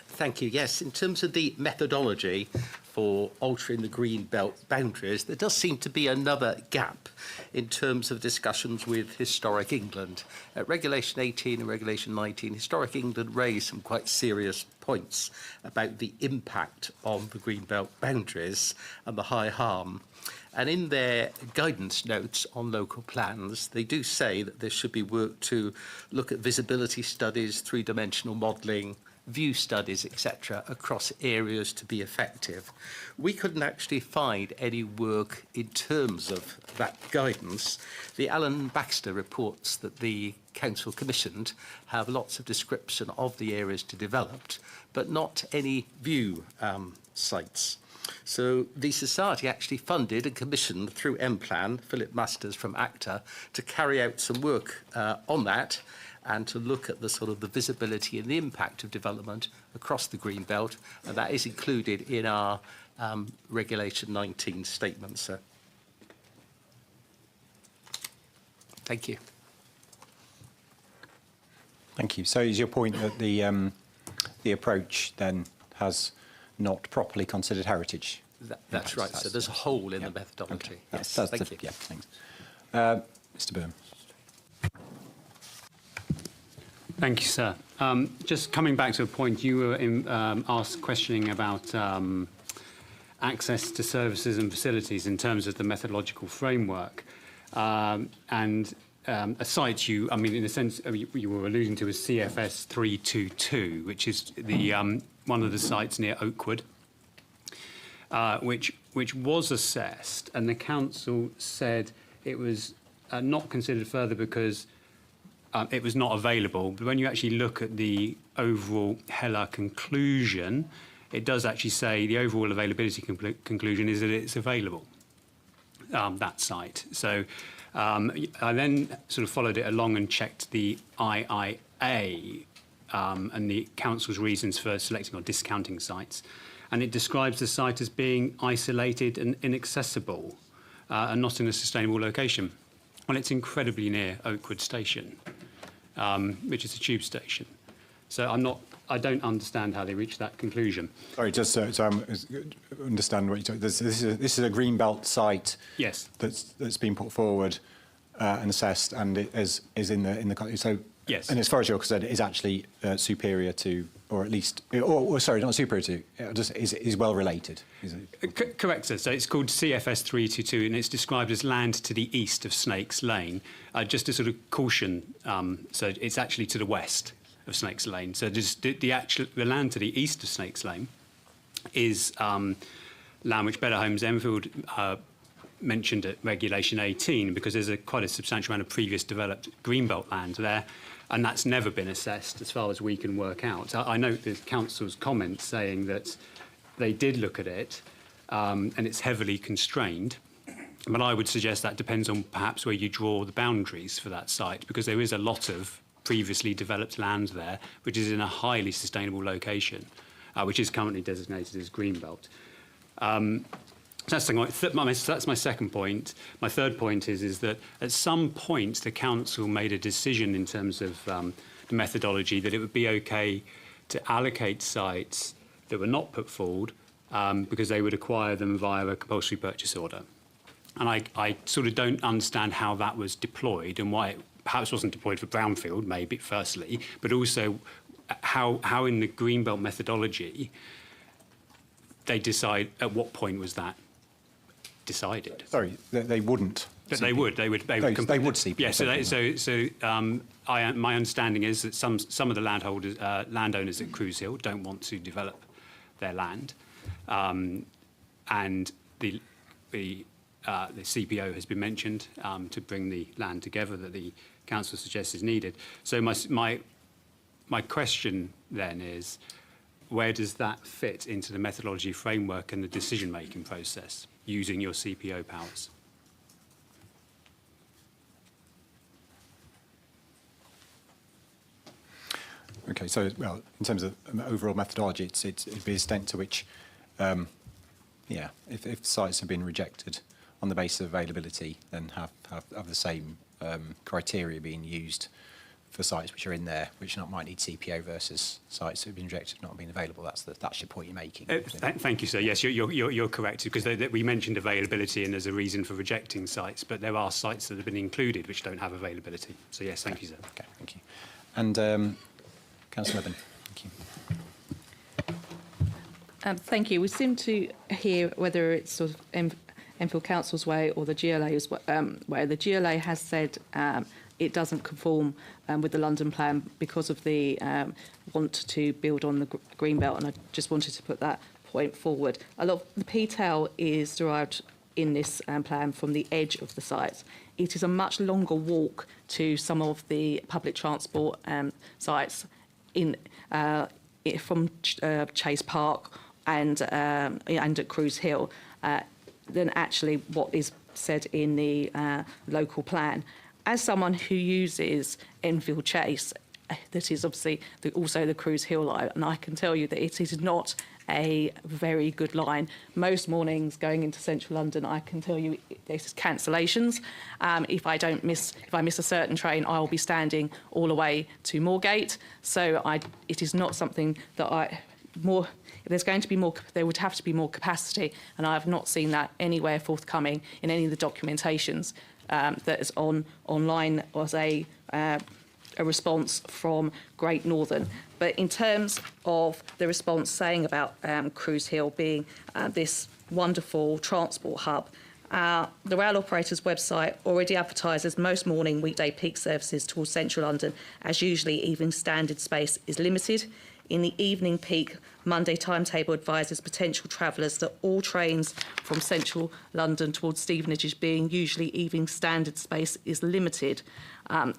Thank you. Yes, in terms of the methodology for altering the green belt boundaries, there does seem to be another gap in terms of discussions with Historic England. At Regulation 18 and Regulation 19, Historic England raised some quite serious points about the impact on the green belt boundaries and the high harm. And in their guidance notes on local plans, they do say that there should be work to look at visibility studies, three-dimensional modelling, view studies, etc., across areas to be effective. We couldn't actually find any work in terms of that guidance. The Alan Baxter reports that the Council commissioned have lots of description of the areas to develop, but not any view sites. So the Society actually funded and commissioned through M-Plan, Philip Masters from ACTA, to carry out some work on that and to look at the sort of the visibility and the impact of development across the green belt, and that is included in our Regulation 19 statement, sir. Thank you. Thank you. So is your point that the approach then has not properly considered heritage? That's right. So there's a hole in the methodology. Okay. Yes. Thank you. Yeah, thanks. Mr. Byrne. Thank you, sir. Just coming back to a point you were asked questioning about access to services and facilities in terms of the methodological framework. A site I mean, in a sense, you were alluding to is CFS 322, which is the one of the sites near Oakwood, which was assessed, and the council said it was not considered further because it was not available. But when you actually look at the overall HELA conclusion, it does actually say the overall availability conclusion is that it's available, that site. So I then sort of followed it along and checked the IIA and the council's reasons for selecting or discounting sites. And it describes the site as being isolated and inaccessible and not in a sustainable location. Well, it's incredibly near Oakwood Station, which is a tube station. So I don't understand how they reached that conclusion. Sorry, just so I understand what you're talking. This is a green belt site. Yes. That's been put forward and assessed, and it is in the so. Yes. And as far as you're concerned, it is actually superior to, or at least, or sorry, not superior to, just is well related. Is it? Correct, sir. So it's called CFS 322, and it's described as land to the east of Snakes Lane. Just a sort of caution, so it's actually to the west of Snakes Lane. So just the land to the east of Snakes Lane is land which Better Homes Enfield mentioned at Regulation 18, because there's quite a substantial amount of previous developed greenbelt land there, and that's never been assessed as far as we can work out. I note the council's comments saying that they did look at it, and it's heavily constrained. But I would suggest that depends on perhaps where you draw the boundaries for that site, because there is a lot of previously developed land there, which is in a highly sustainable location, which is currently designated as greenbelt. That's my second point. My third point is that at some point the council made a decision in terms of the methodology that it would be okay to allocate sites that were not put forward because they would acquire them via a compulsory purchase order. And I sort of don't understand how that was deployed and why it perhaps wasn't deployed for brownfield, maybe, firstly, but also how in the greenbelt methodology they decide at what point was that decided? Sorry, they wouldn't. But they would CPO. Yeah. My understanding is that some of the landowners at Cruise Hill don't want to develop their land, and the CPO has been mentioned to bring the land together that the council suggests is needed. So my question then is, where does that fit into the methodology framework and the decision-making process using your CPO powers? Okay, so, well, in terms of overall methodology, it'd be the extent to which, if sites have been rejected on the basis of availability, then have the same criteria being used for sites which are in there, which might need CPO versus sites that have been rejected, not being available. That's the point you're making. Thank you, sir. Yes, you're correct, because we mentioned availability and there's a reason for rejecting sites, but there are sites that have been included which don't have availability. So yes, thank you, sir. Okay, thank you. And Councillor Levin, thank you. Thank you. We seem to hear whether it's sort of Enfield Council's way or the GLA's way. The GLA has said it doesn't conform with the London plan because of the want to build on the green belt, and I just wanted to put that point forward. A lot of the PTEL is derived in this plan from the edge of the site. It is a much longer walk to some of the public transport sites from Chase Park and at Cruise Hill than actually what is said in the local plan. As someone who uses Enfield Chase, that is obviously also the Cruise Hill line, and I can tell you that it is not a very good line. Most mornings going into central London, I can tell you there's cancellations. If I miss a certain train, I will be standing all the way to Moorgate. So it is not something that if there's going to be more, there would have to be more capacity, and I have not seen that anywhere forthcoming in any of the documentations that is online as a response from Great Northern. But in terms of the response saying about Cruise Hill being this wonderful transport hub, the rail operator's website already advertises most morning weekday peak services towards central London, as usually evening standard space is limited. In the evening peak, Monday timetable advises potential travellers that all trains from central London towards Stevenage is being usually evening standard space is limited.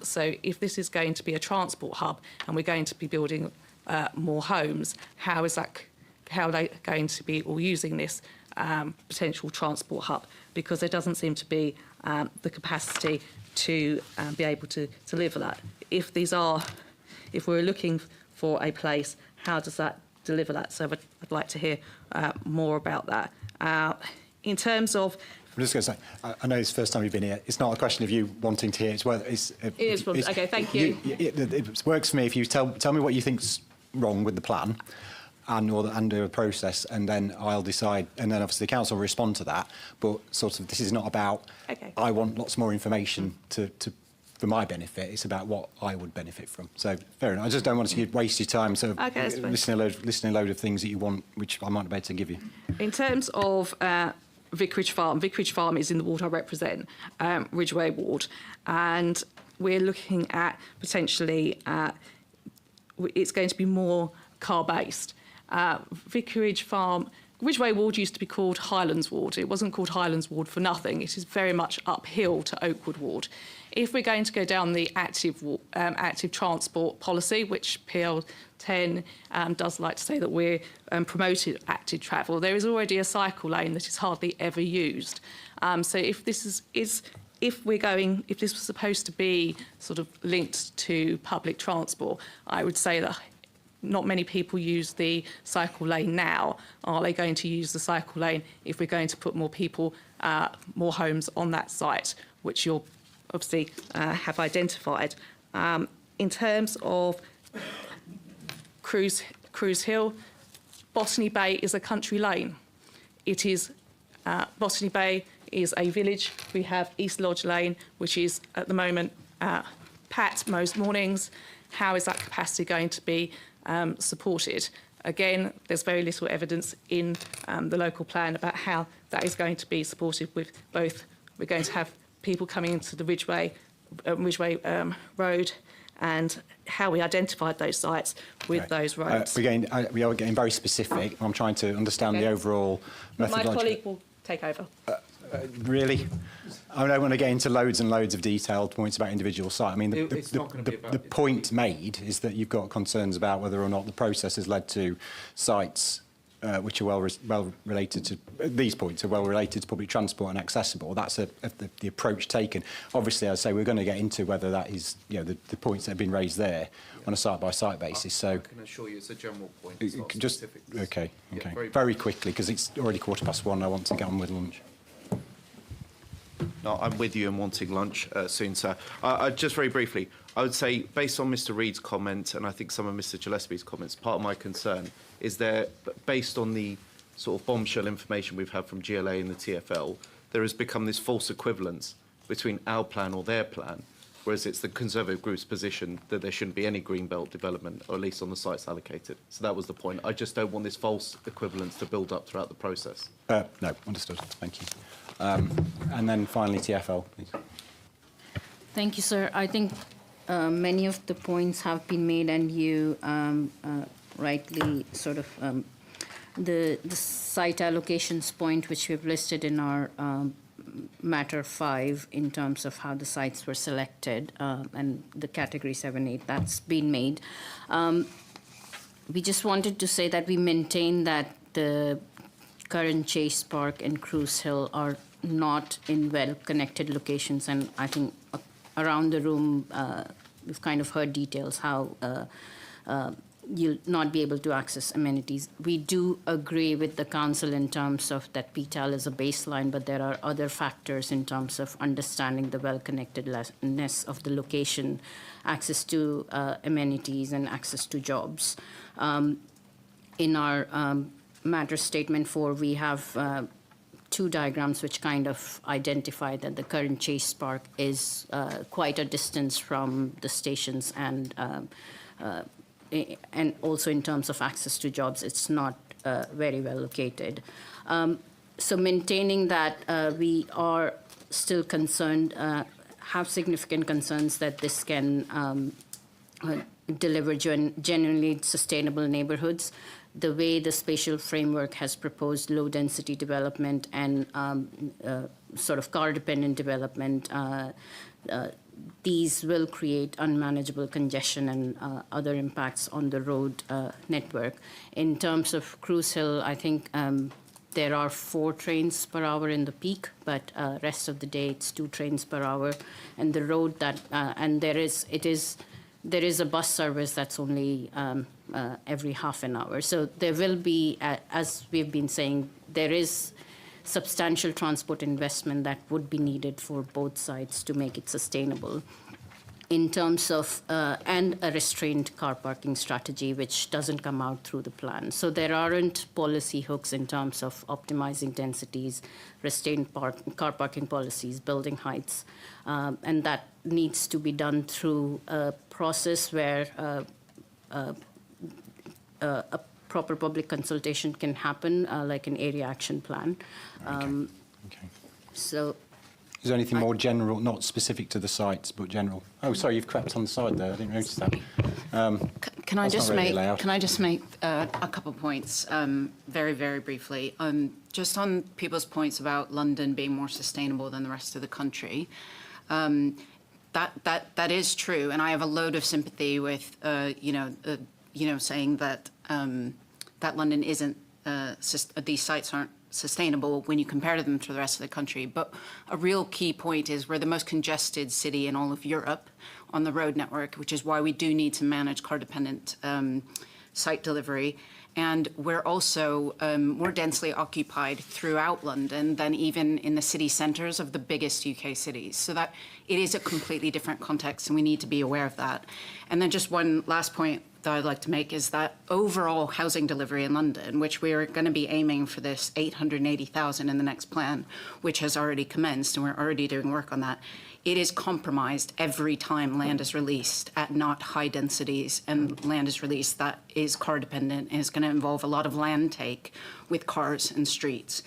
So if this is going to be a transport hub and we're going to be building more homes, how are they going to be all using this potential transport hub? Because there doesn't seem to be the capacity to be able to deliver that. If we're looking for a place, how does that deliver that? So I'd like to hear more about that. In terms of... I'm just going to say, I know it's the first time you've been here. It's not a question of you wanting to hear. Okay, thank you. It works for me if you tell me what you think's wrong with the plan and do a process, and then I'll decide, and then obviously the council will respond to that. But sort of, this is not about, I want lots more information for my benefit. It's about what I would benefit from. So fair enough. I just don't want to waste your time sort of listening a load of things that you want, which I might be able to give you. In terms of Vicarage Farm is in the ward I represent, Ridgeway Ward, and we're looking at potentially it's going to be more car-based. Vicarage Farm, Ridgeway Ward used to be called Highlands Ward. It wasn't called Highlands Ward for nothing. It is very much uphill to Oakwood Ward. If we're going to go down the active transport policy, which PL10 does like to say that we're promoted active travel, there is already a cycle lane that is hardly ever used. So if this if this was supposed to be sort of linked to public transport, I would say that not many people use the cycle lane now. Are they going to use the cycle lane if we're going to put more people, more homes on that site, which you'll obviously have identified? In terms of Cruise Hill, Botany Bay is a country lane. It is Botany Bay is a village. We have East Lodge Lane, which is at the moment packed most mornings. How is that capacity going to be supported? Again, there's very little evidence in the local plan about how that is going to be supported with both. We're going to have people coming into the Ridgeway Road, and how we identified those sites with those roads. We are getting very specific. I'm trying to understand the overall methodology. My colleague will take over. Really? I don't want to get into loads and loads of detailed points about individual sites. I mean, the point made is that you've got concerns about whether or not the process has led to sites which are well related to, these points are well related to public transport and accessible. That's the approach taken. Obviously, as I say, we're going to get into whether that is, the points that have been raised there on a site-by-site basis. So I can assure you it's a general point. It's not just specific. okay. Yeah, very quickly, because it's already 1:15. I want to get on with lunch. No, I'm with you in wanting lunch soon, sir. Just very briefly, I would say, based on Mr. Reid's comment, and I think some of Mr. Gillespie's comments, part of my concern is based on the sort of bombshell information we've had from GLA and the TfL, there has become this false equivalence between our plan or their plan, whereas it's the Conservative group's position that there shouldn't be any greenbelt development, or at least on the sites allocated. So that was the point. I just don't want this false equivalence to build up throughout the process. No, understood. Thank you. And then finally, TfL, please. Thank you, sir. I think many of the points have been made, and you rightly sort of the site allocations point, which we've listed in our matter 5 in terms of how the sites were selected, and the category 7-8 that's been made. We just wanted to say that we maintain that the current Chase Park and Cruise Hill are not in well-connected locations, and I think around the room we've kind of heard details how you'll not be able to access amenities. We do agree with the council in terms of that PTAL is a baseline, but there are other factors in terms of understanding the well-connectedness of the location, access to amenities, and access to jobs. In our matter statement 4, we have 2 diagrams which kind of identify that the current Chase Park is quite a distance from the stations, and also in terms of access to jobs, it's not very well located. So maintaining that, we are still concerned, have significant concerns that this can deliver genuinely sustainable neighborhoods. The way the spatial framework has proposed low-density development and sort of car-dependent development, these will create unmanageable congestion and other impacts on the road network. In terms of Cruise Hill, I think there are 4 trains per hour in the peak, but rest of the day it's 2 trains per hour. And the road that, and there is a bus service that's only every half an hour. So there will be, as we've been saying, there is substantial transport investment that would be needed for both sides to make it sustainable. In terms of, and a restrained car parking strategy, which doesn't come out through the plan. So there aren't policy hooks in terms of optimizing densities, restrained car parking policies, building heights, and that needs to be done through a process where a proper public consultation can happen, like an area action plan. So. Is there anything more general, not specific to the sites, but general? Oh, sorry, you've crept on the side there. I didn't notice that. Can I just make a couple of points very, very briefly? Just on people's points about London being more sustainable than the rest of the country. That is true, and I have a load of sympathy with saying that that London isn't these sites aren't sustainable when you compare them to the rest of the country. But a real key point is we're the most congested city in all of Europe on the road network, which is why we do need to manage car-dependent site delivery. And we're also more densely occupied throughout London than even in the city centres of the biggest UK cities. So that it is a completely different context, and we need to be aware of that. And then just one last point that I'd like to make is that overall housing delivery in London, which we are going to be aiming for this 880,000 in the next plan, which has already commenced, and we're already doing work on that. It is compromised every time land is released at not high densities, and land is released that is car dependent and is going to involve a lot of land take with cars and streets.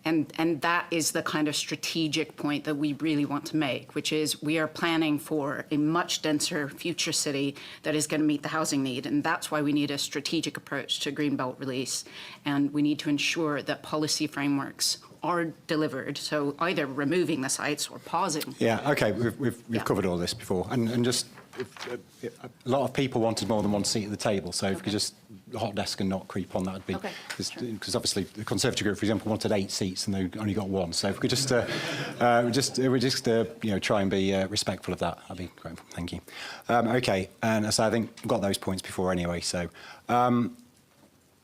And that is the kind of strategic point that we really want to make, which is we are planning for a much denser future city that is going to meet the housing need. And that's why we need a strategic approach to Greenbelt release. And we need to ensure that policy frameworks are delivered. So either removing the sites or pausing. Yeah, okay, we've covered all this before. And just, a lot of people wanted more than one seat at the table, so if we could just hot desk and not creep on, that would be, because obviously the Conservative group, for example, wanted 8 seats and they only got 1. So if we could just, try and be respectful of that, I'd be grateful. Thank you. Okay, and so I think we've got those points before anyway. So I'm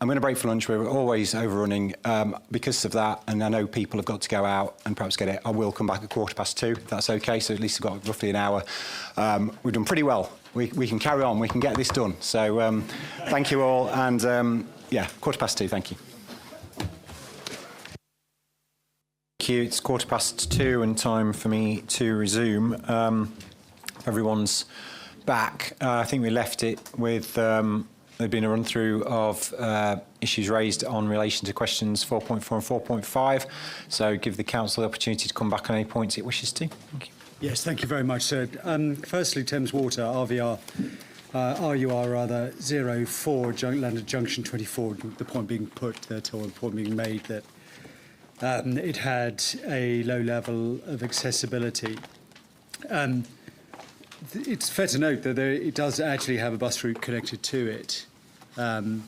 going to break for lunch. We're always overrunning because of that, and I know people have got to go out and perhaps get it. I will come back at 2:15, if that's okay. So at least we've got roughly an hour. We've done pretty well. We can carry on. We can get this done. So thank you all, and 2:15. Thank you. Thank you. It's 2:15 and time for me to resume. Everyone's back. I think we left it with. There's been a run-through of issues raised on relation to questions 4.4 and 4.5. So give the council the opportunity to come back on any points it wishes to. Thank you. Yes, thank you very much, sir. Firstly, Thames Water, RUR 04 London Junction 24, the point being put that, or the point being made that it had a low level of accessibility. It's fair to note that it does actually have a bus route connected to it. I'm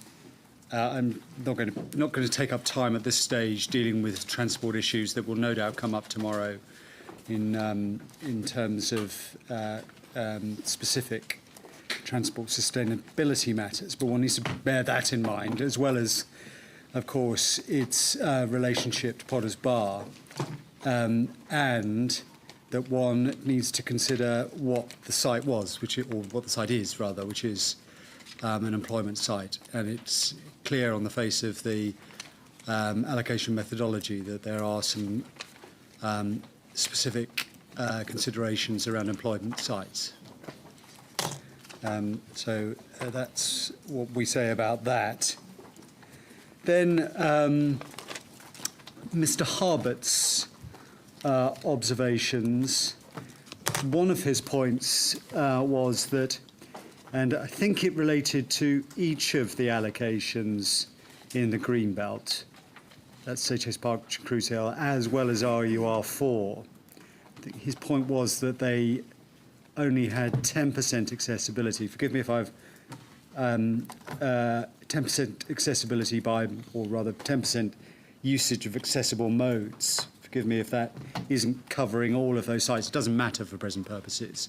not going to take up time at this stage dealing with transport issues that will no doubt come up tomorrow in terms of specific transport sustainability matters. But one needs to bear that in mind, as well as, of course, its relationship to Potter's Bar, and that one needs to consider what the site was, or what the site is, rather, which is an employment site. And it's clear on the face of the allocation methodology that there are some specific considerations around employment sites. So that's what we say about that. Then Mr. Harbert's observations. One of his points was that, and I think it related to each of the allocations in the Greenbelt, that's Chase Park, Cruise Hill, as well as RUR4. I think his point was that they only had 10% accessibility. Forgive me if I've 10% accessibility by, or rather 10% usage of accessible modes. Forgive me if that isn't covering all of those sites. It doesn't matter for present purposes.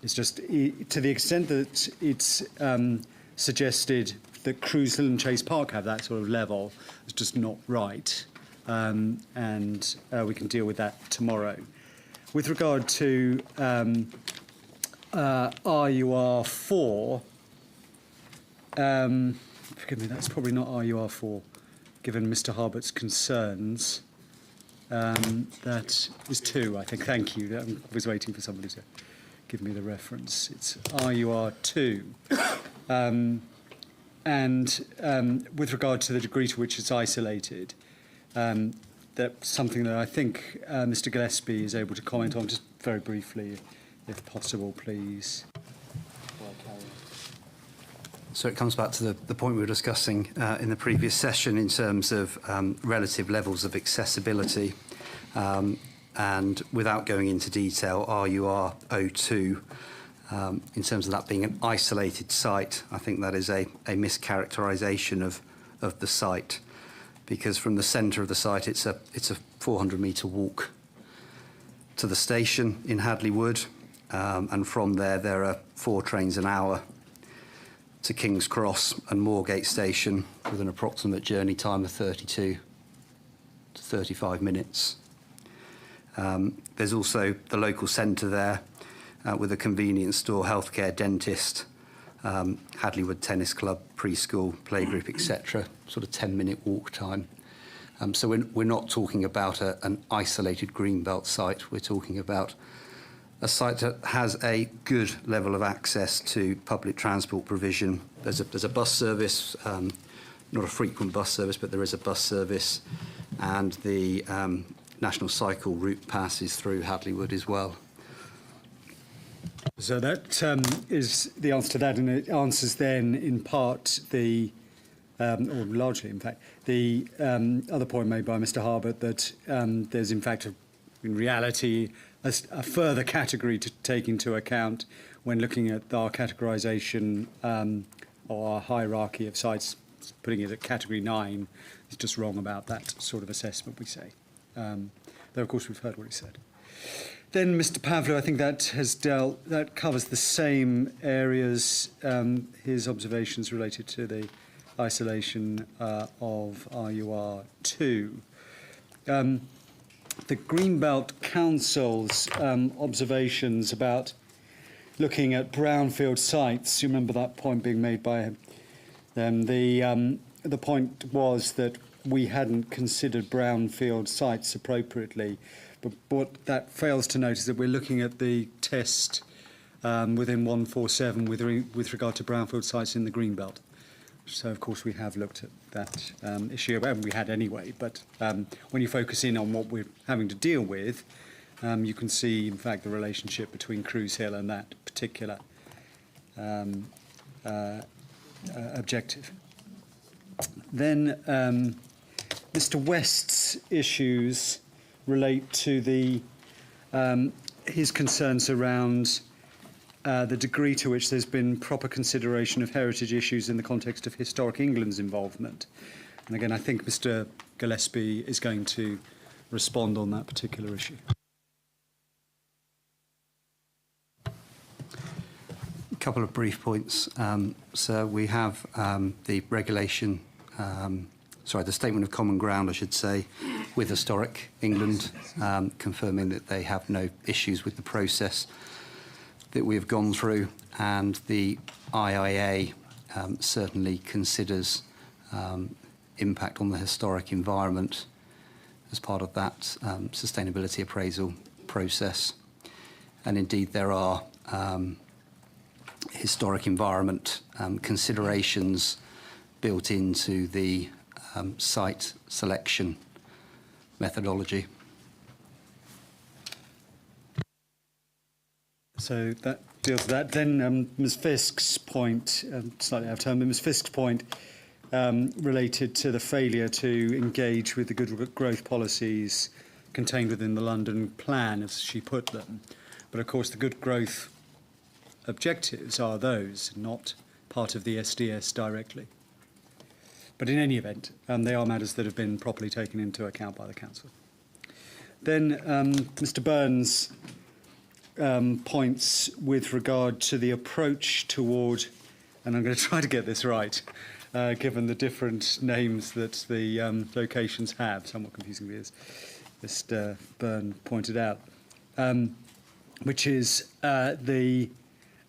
It's just to the extent that it's suggested that Cruise Hill and Chase Park have that sort of level, it's just not right. And we can deal with that tomorrow. With regard to RUR4, forgive me, that's probably not RUR4, given Mr. Harbert's concerns. That is 2, I think. Thank you. I was waiting for somebody to give me the reference. It's RUR2. And with regard to the degree to which it's isolated, that's something that I think Mr. Gillespie is able to comment on, just very briefly, if possible, please. So it comes back to the point we were discussing in the previous session in terms of relative levels of accessibility. And without going into detail, RUR02, in terms of that being an isolated site, I think that is a mischaracterisation of the site, because from the centre of the site, it's a 400-metre walk to the station in Hadley Wood, and from there are 4 trains an hour to King's Cross and Moorgate Station, with an approximate journey time of 32 to 35 minutes. There's also the local centre there with a convenience store, healthcare, dentist, Hadleywood Tennis Club, preschool, playgroup, etc., sort of 10-minute walk time. So we're not talking about an isolated greenbelt site. We're talking about a site that has a good level of access to public transport provision. There's a bus service, not a frequent bus service, but there is a bus service, and the National Cycle route passes through Hadleywood as well. So that is the answer to that, and it answers then in part the, or largely in fact, the other point made by Mr. Harbert that there's in fact, in reality, a further category to take into account when looking at our categorisation or our hierarchy of sites. Putting it at category 9 is just wrong about that sort of assessment, we say. Though, of course, we've heard what he said. Then Mr. Pavlou, I think that covers the same areas, his observations related to the isolation of RUR2. The Greenbelt Council's observations about looking at brownfield sites, you remember that point being made by them. The point was that we hadn't considered brownfield sites appropriately. But what that fails to note is that we're looking at the test within 147 with regard to brownfield sites in the Greenbelt. So, of course, we have looked at that issue, and we had anyway. But when you focus in on what we're having to deal with, you can see, in fact, the relationship between Cruise Hill and that particular objective. Then Mr. West's issues relate to the his concerns around the degree to which there's been proper consideration of heritage issues in the context of Historic England's involvement. And again, I think Mr. Gillespie is going to respond on that particular issue. A couple of brief points. So we have the regulation, the statement of common ground, I should say, with Historic England, confirming that they have no issues with the process that we have gone through, and the IIA certainly considers impact on the historic environment as part of that sustainability appraisal process. And indeed, there are historic environment considerations built into the site selection methodology. So that deals with that. Then Ms. Fisk's point, slightly out of turn, but Ms. Fisk's point related to the failure to engage with the good growth policies contained within the London plan, as she put them. But of course, the good growth objectives are those, not part of the SDS directly. But in any event, they are matters that have been properly taken into account by the Council. Then Mr. Burns' points with regard to the approach toward, and I'm going to try to get this right, given the different names that the locations have, somewhat confusingly, as Mr. Byrne pointed out, which is the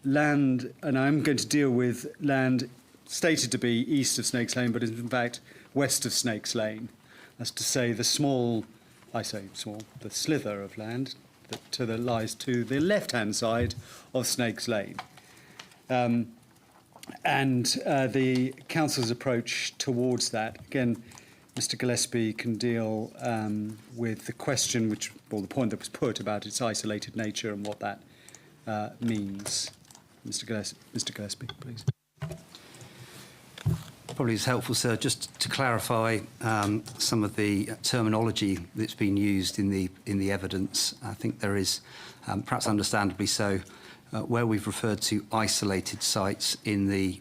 land, and I'm going to deal with land stated to be east of Snakes Lane, but is in fact west of Snakes Lane. That's to say the small, I say small, the slither of land that lies to the left-hand side of Snakes Lane. And the Council's approach towards that, again, Mr. Gillespie can deal with the question, or the point that was put about its isolated nature and what that means. Mr. Gillespie, please. Probably is helpful, sir, just to clarify some of the terminology that's been used in the evidence. I think there is, perhaps understandably so, where we've referred to isolated sites in the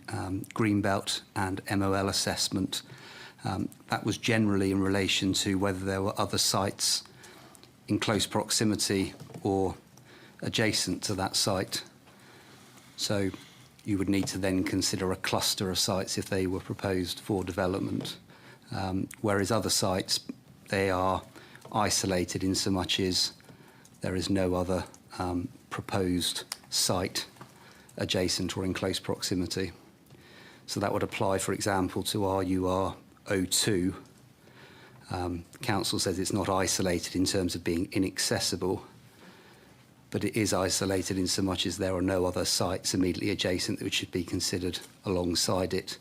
Greenbelt and MOL assessment. That was generally in relation to whether there were other sites in close proximity or adjacent to that site. So you would need to then consider a cluster of sites if they were proposed for development. Whereas other sites, they are isolated in so much as there is no other proposed site adjacent or in close proximity. So that would apply, for example, to RUR 02. Council says it's not isolated in terms of being inaccessible, but it is isolated in so much as there are no other sites immediately adjacent that should be considered alongside it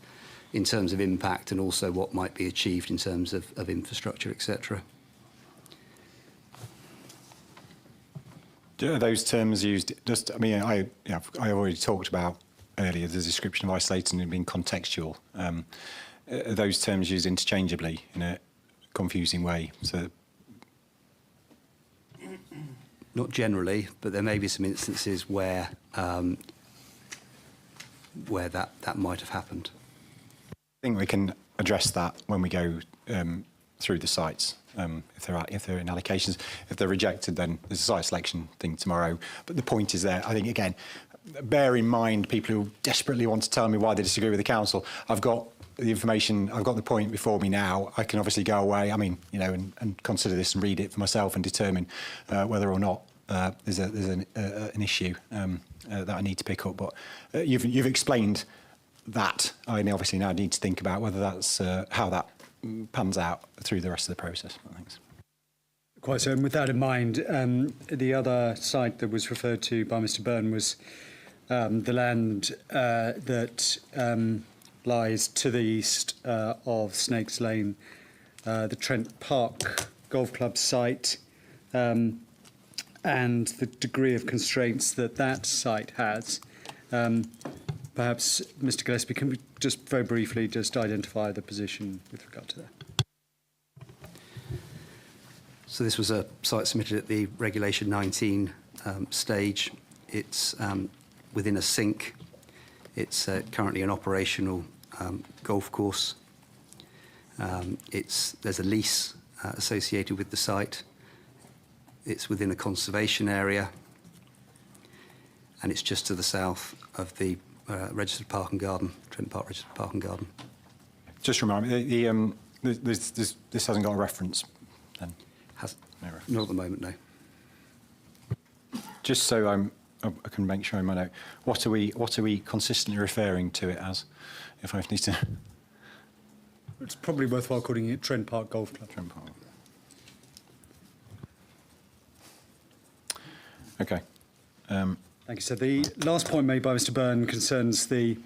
in terms of impact and also what might be achieved in terms of infrastructure, etc. Are those terms used just, I mean, I already talked about earlier the description of isolating and being contextual. Are those terms used interchangeably in a confusing way? So, not generally, but there may be some instances where that might have happened. I think we can address that when we go through the sites. If they're in allocations, if they're rejected, then there's a site selection thing tomorrow. But the point is there. I think again, bear in mind people who desperately want to tell me why they disagree with the council. I've got the information. I've got the point before me now. I can obviously go away. I mean, you know, and consider this and read it for myself and determine whether or not there's an issue that I need to pick up. But you've explained that. I obviously now need to think about whether that's how that pans out through the rest of the process. Thanks. Quite so. And with that in mind, the other site that was referred to by Mr. Byrne was the land that lies to the east of Snakes Lane, the Trent Park Golf Club site, and the degree of constraints that that site has. Perhaps, Mr. Gillespie, can we just very briefly just identify the position with regard to that? So this was a site submitted at the Regulation 19 stage. It's within a sink. It's currently an operational golf course. There's a lease associated with the site. It's within a conservation area. And it's just to the south of the Registered Park and Garden, Trent Park Registered Park and Garden. Just remind me, this hasn't got a reference then? No reference. Not at the moment, no. Just so I can make sure in my note, what are we consistently referring to it as? If I need to. It's probably worthwhile calling it Trent Park Golf Club. Trent Park. Okay. Thank you. So the last point made by Mr. Byrne concerns the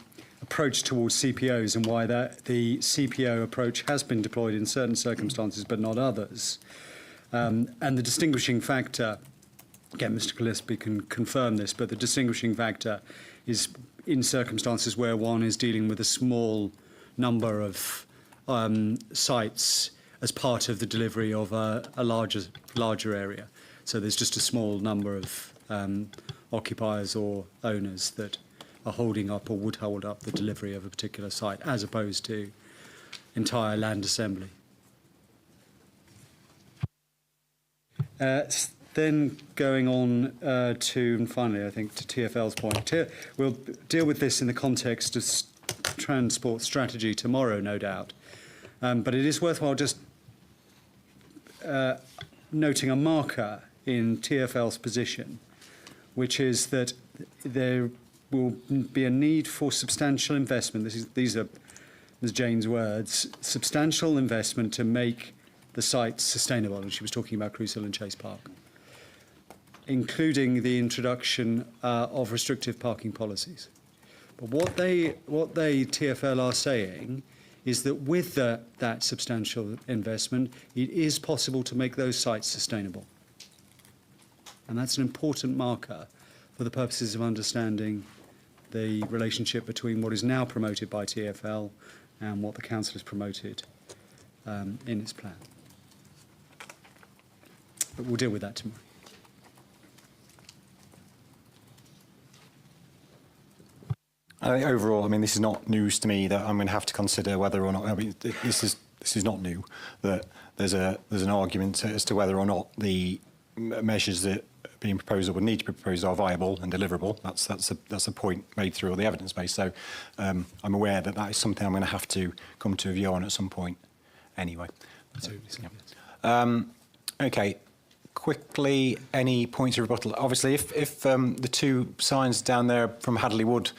approach towards CPOs and why the CPO approach has been deployed in certain circumstances but not others. And the distinguishing factor, again, Mr. Gillespie can confirm this, but the distinguishing factor is in circumstances where one is dealing with a small number of sites as part of the delivery of a larger area. So there's just a small number of occupiers or owners that are holding up or would hold up the delivery of a particular site, as opposed to entire land assembly. Then going on to, and finally, I think, to TfL's point. We'll deal with this in the context of transport strategy tomorrow, no doubt. But it is worthwhile just noting a marker in TfL's position, which is that there will be a need for substantial investment. These are Ms. Jane's words, substantial investment to make the site sustainable. And she was talking about Cruise Hill and Chase Park, including the introduction of restrictive parking policies. But what they TfL are saying is that with that substantial investment, it is possible to make those sites sustainable. And that's an important marker for the purposes of understanding the relationship between what is now promoted by TfL and what the council has promoted in its plan. But we'll deal with that tomorrow. Overall, I mean, this is not news to me that I'm going to have to consider whether or not. I mean, this is not new. That there's an argument as to whether or not the measures that are being proposed or would need to be proposed are viable and deliverable. That's a point made through all the evidence base. So I'm aware that that is something I'm going to have to come to a view on at some point. Anyway. Absolutely. Yeah. Okay. quickly, any points of rebuttal? Obviously, if the two signs down there from Hadley Wood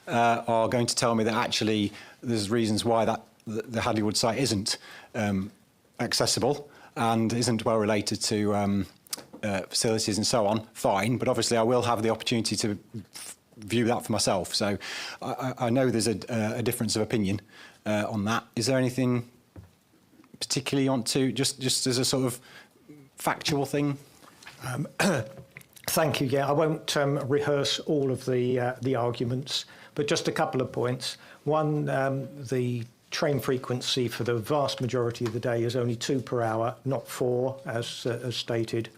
are going to tell me that actually there's reasons why the Hadley Wood site isn't accessible and isn't well related to facilities and so on, fine. But obviously, I will have the opportunity to view that for myself. So I know there's a difference of opinion on that. Is there anything particularly you want to, just as a sort of factual thing? Thank you. Yeah, I won't rehearse all of the arguments, but just a couple of points. One, the train frequency for the vast majority of the day is only 2 per hour, not 4, as stated.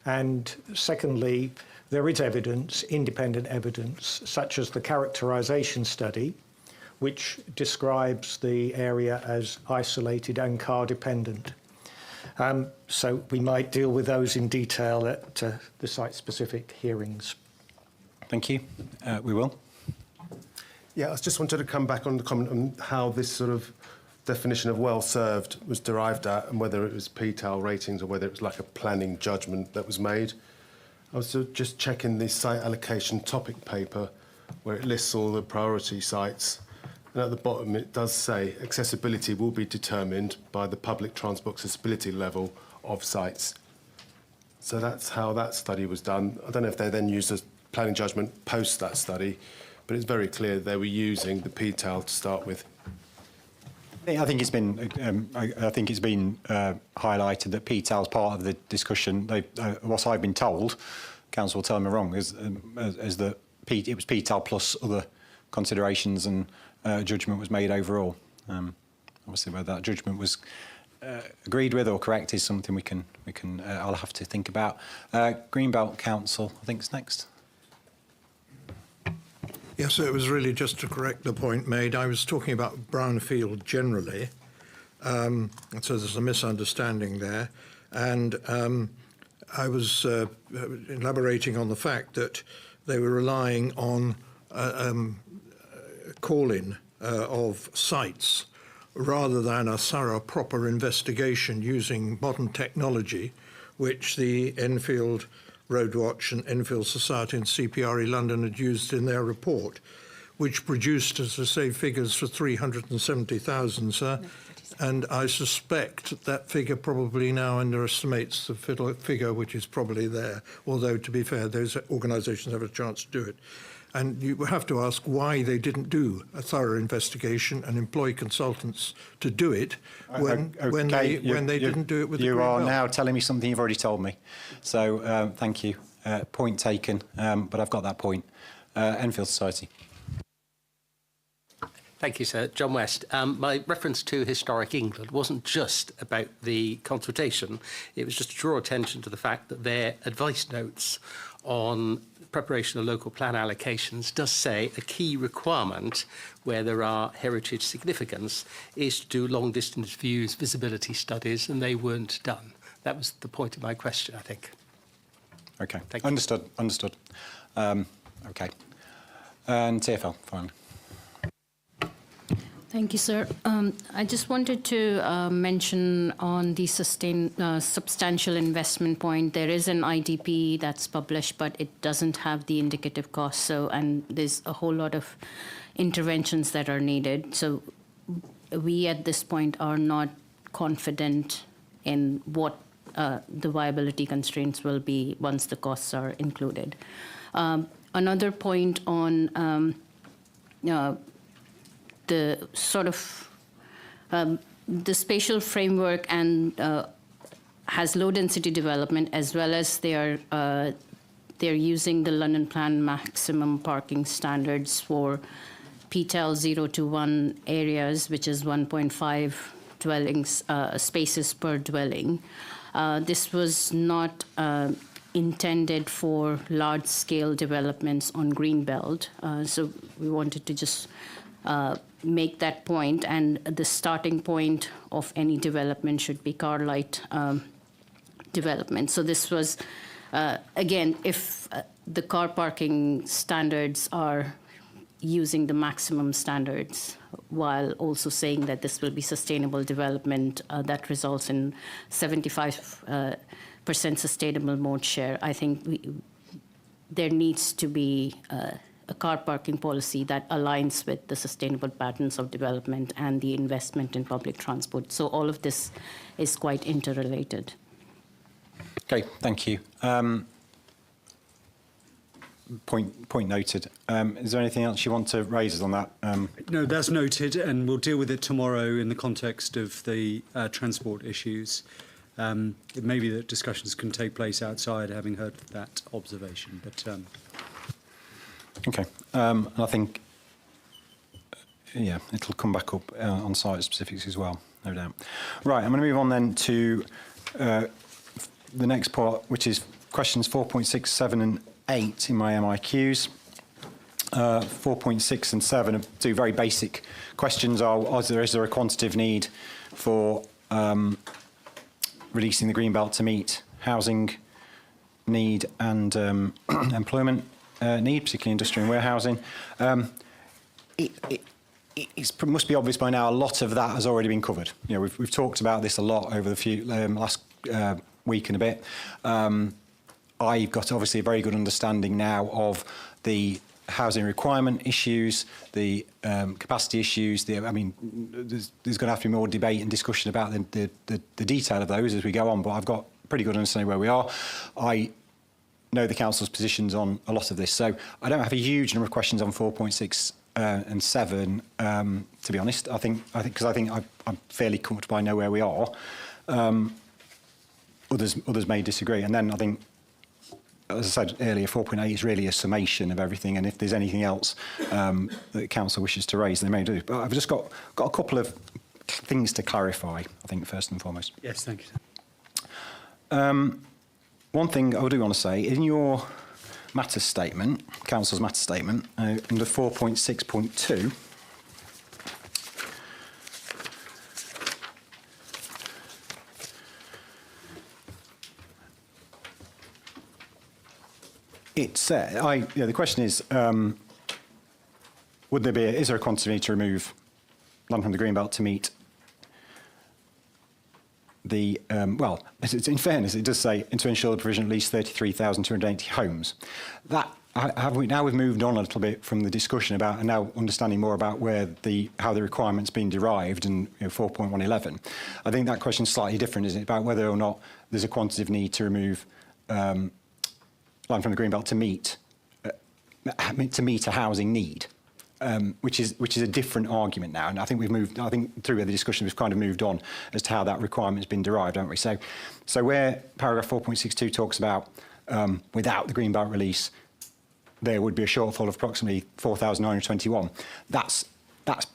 And secondly, there is evidence, independent evidence, such as the characterisation study, which describes the area as isolated and car dependent. So we might deal with those in detail at the site-specific hearings. Thank you. We will. Yeah, I just wanted to come back on the comment on how this sort of definition of well served was derived at, and whether it was PTAL ratings or whether it was like a planning judgment that was made. I was just checking the site allocation topic paper where it lists all the priority sites. And at the bottom, it does say accessibility will be determined by the public transport accessibility level of sites. So that's how that study was done. I don't know if they then used a planning judgment post that study, but it's very clear they were using the PTAL to start with. I think it's been highlighted that PTAL is part of the discussion. What I've been told, Council will tell me wrong, is that it was PTAL plus other considerations, and judgment was made overall. Obviously, whether that judgment was agreed with or correct is something I'll have to think about. Greenbelt Council, I think, is next. Yes, so it was really just to correct the point made. I was talking about brownfield generally, so there's a misunderstanding there. And I was elaborating on the fact that they were relying on call-in of sites rather than a thorough, proper investigation using modern technology, which the Enfield Roadwatch and Enfield Society and CPRE London had used in their report, which produced, as I say, figures for 370,000, sir. And I suspect that figure probably now underestimates the figure which is probably there, although, to be fair, those organisations have a chance to do it. And you have to ask why they didn't do a thorough investigation and employ consultants to do it when they didn't do it with the You are Greenbelt. now telling me something you've already told me. So thank you. Point taken, but I've got that point. Enfield Society. Thank you, sir. John West. My reference to Historic England wasn't just about the consultation. It was just to draw attention to the fact that their advice notes on preparation of local plan allocations does say a key requirement where there are heritage significance is to do long distance views, visibility studies, and they weren't done. That was the point of my question, I think. Okay, Thank you. Understood. Okay. And TfL, finally. Thank you, sir. I just wanted to mention on the substantial investment point, there is an IDP that's published, but it doesn't have the indicative cost. So, and there's a whole lot of interventions that are needed. So we at this point are not confident in what the viability constraints will be once the costs are included. Another point on the sort of the spatial framework and has low density development, as well as they're using the London Plan maximum parking standards for PTAL 0 to 1 areas, which is 1.5 dwellings spaces per dwelling. This was not intended for large scale developments on Greenbelt, so we wanted to just make that point, and the starting point of any development should be car light development. So this was, again, if the car parking standards are using the maximum standards, while also saying that this will be sustainable development that results in 75% sustainable mode share. I think there needs to be a car parking policy that aligns with the sustainable patterns of development and the investment in public transport. So all of this is quite interrelated. Okay, thank you. Point noted. Is there anything else you want to raise on that? No, that's noted, and we'll deal with it tomorrow in the context of the transport issues. It may be that discussions can take place outside, having heard that observation. But okay, and I think it'll come back up on site specifics as well, no doubt. Right, I'm going to move on then to the next part, which is questions 4.6, 7 and 8 in my MIQs. 4.6 and 7 are two very basic questions. Is there a quantitative need for releasing the Greenbelt to meet housing need and employment need, particularly industry and warehousing? It must be obvious by now a lot of that has already been covered. You know, we've talked about this a lot over the last week and a bit. I've got obviously a very good understanding now of the housing requirement issues, the capacity issues. There's going to have to be more debate and discussion about the detail of those as we go on, but I've got pretty good understanding where we are. I know the council's positions on a lot of this, so I don't have a huge number of questions on 4.6 and 7, to be honest. I think I'm fairly comfortable. I know where we are. Others may disagree, and then I think, as I said earlier, 4.8 is really a summation of everything, and if there's anything else that council wishes to raise, they may do. But I've just got a couple of things to clarify, I think, first and foremost. Yes, thank you. One thing I do want to say, in your matters statement, council's matters statement, under 4.6.2, the question is, is there a quantity need to remove land from the Greenbelt to meet the, in fairness, it does say, to ensure the provision of at least 33,280 homes. Now we've moved on a little bit from the discussion about, and now understanding more about how the requirement's been derived in 4.111. I think that question's slightly different, isn't it, about whether or not there's a quantitative need to remove land from the Greenbelt to meet a housing need, which is a different argument now. And I think through the discussion we've kind of moved on as to how that requirement's been derived, haven't we? So where paragraph 4.62 talks about without the Greenbelt release, there would be a shortfall of approximately 4,921. That's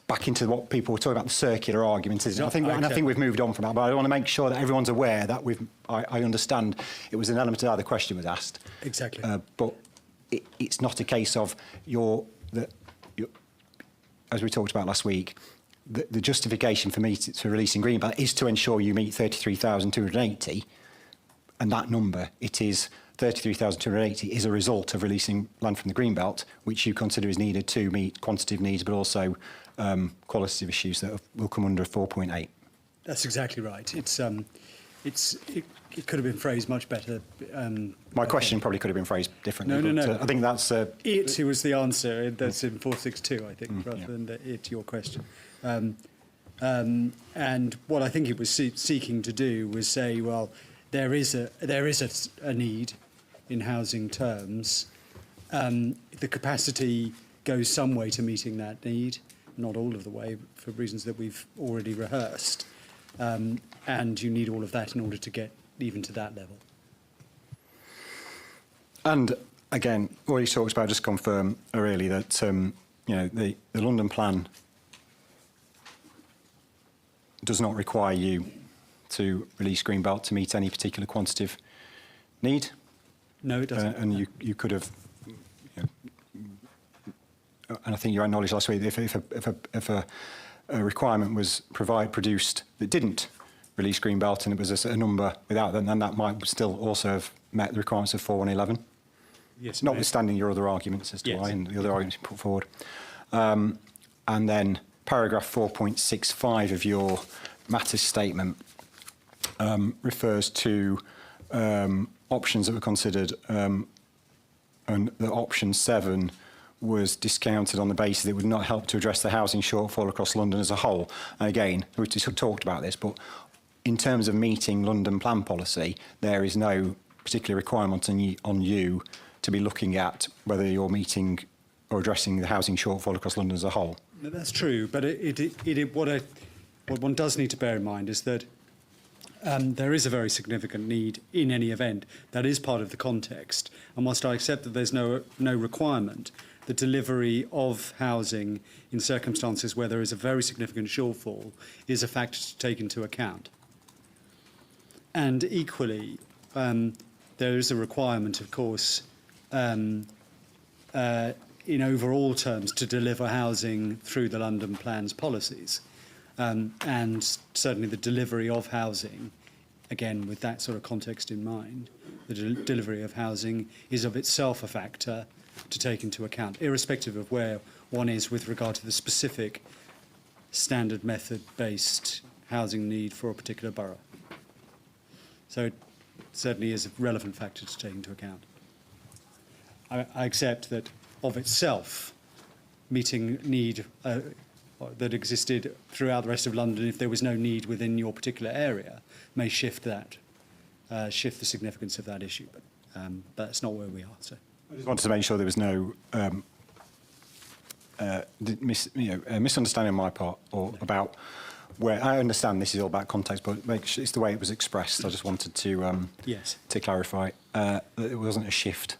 back into what people were talking about, the circular argument, isn't it? I think we've moved on from that, but I want to make sure that everyone's aware that I understand it was an element of how the question was asked. Exactly. But it's not a case of as we talked about last week, the justification for me to releasing Greenbelt is to ensure you meet 33,280, and that number, it is 33,280 is a result of releasing land from the Greenbelt, which you consider is needed to meet quantitative needs, but also qualitative issues that will come under 4.8. That's exactly right. It could have been phrased much better. My question probably could have been phrased differently. No. I think that's... It was the answer. That's in 462, I think, rather than your question. And what I think it was seeking to do was say, well, there is a need in housing terms. The capacity goes some way to meeting that need, not all of the way, for reasons that we've already rehearsed. And you need all of that in order to get even to that level. And again, what he talks about, just confirm really that the London plan does not require you to release Greenbelt to meet any particular quantitative need. No, it doesn't. And you could have, and I think you acknowledged last week, if a requirement was produced that didn't release Greenbelt and it was a number without them, then that might still also have met the requirements of 4.111. Yes. Notwithstanding your other arguments as to why and the other arguments you put forward. And then paragraph 4.65 of your matters statement refers to options that were considered, and the option 7 was discounted on the basis that it would not help to address the housing shortfall across London as a whole. And again, we've just talked about this, but in terms of meeting London plan policy, there is no particular requirement on you to be looking at whether you're meeting or addressing the housing shortfall across London as a whole. That's true, but what one does need to bear in mind is that there is a very significant need in any event. That is part of the context. And whilst I accept that there's no requirement, the delivery of housing in circumstances where there is a very significant shortfall is a factor to take into account. And equally, there is a requirement, of course, in overall terms, to deliver housing through the London Plan's policies. And certainly the delivery of housing, again, with that sort of context in mind, the delivery of housing is of itself a factor to take into account, irrespective of where one is with regard to the specific standard method-based housing need for a particular borough. So it certainly is a relevant factor to take into account. I accept that of itself, meeting need that existed throughout the rest of London, if there was no need within your particular area, may shift that, shift the significance of that issue. But that's not where we are. So I just wanted to make sure there was no misunderstanding on my part or about where. I understand this is all about context, but it's the way it was expressed. I just wanted to yes, to clarify that it wasn't a shift.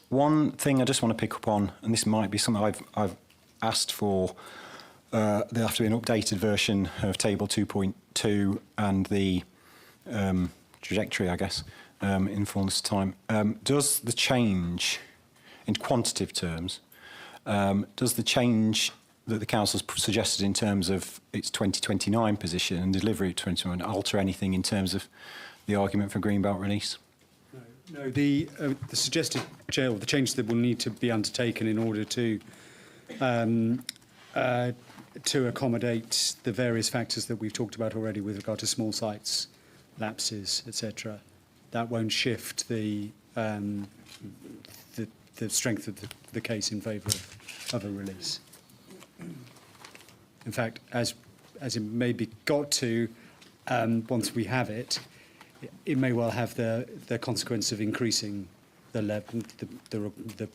One thing I just want to pick up on, and this might be something I've asked for, there'll have to be an updated version of Table 2.2 and the trajectory, I guess, in fullness of time. Does the change, in quantitative terms, does the change that the Council's suggested in terms of its 2029 position and delivery of 2021 alter anything in terms of the argument for Greenbelt release? No, the suggested the change that will need to be undertaken in order to accommodate the various factors that we've talked about already with regard to small sites, lapses, etc. That won't shift the strength of the case in favour of a release. In fact, as it may be got to, once we have it, it may well have the consequence of increasing the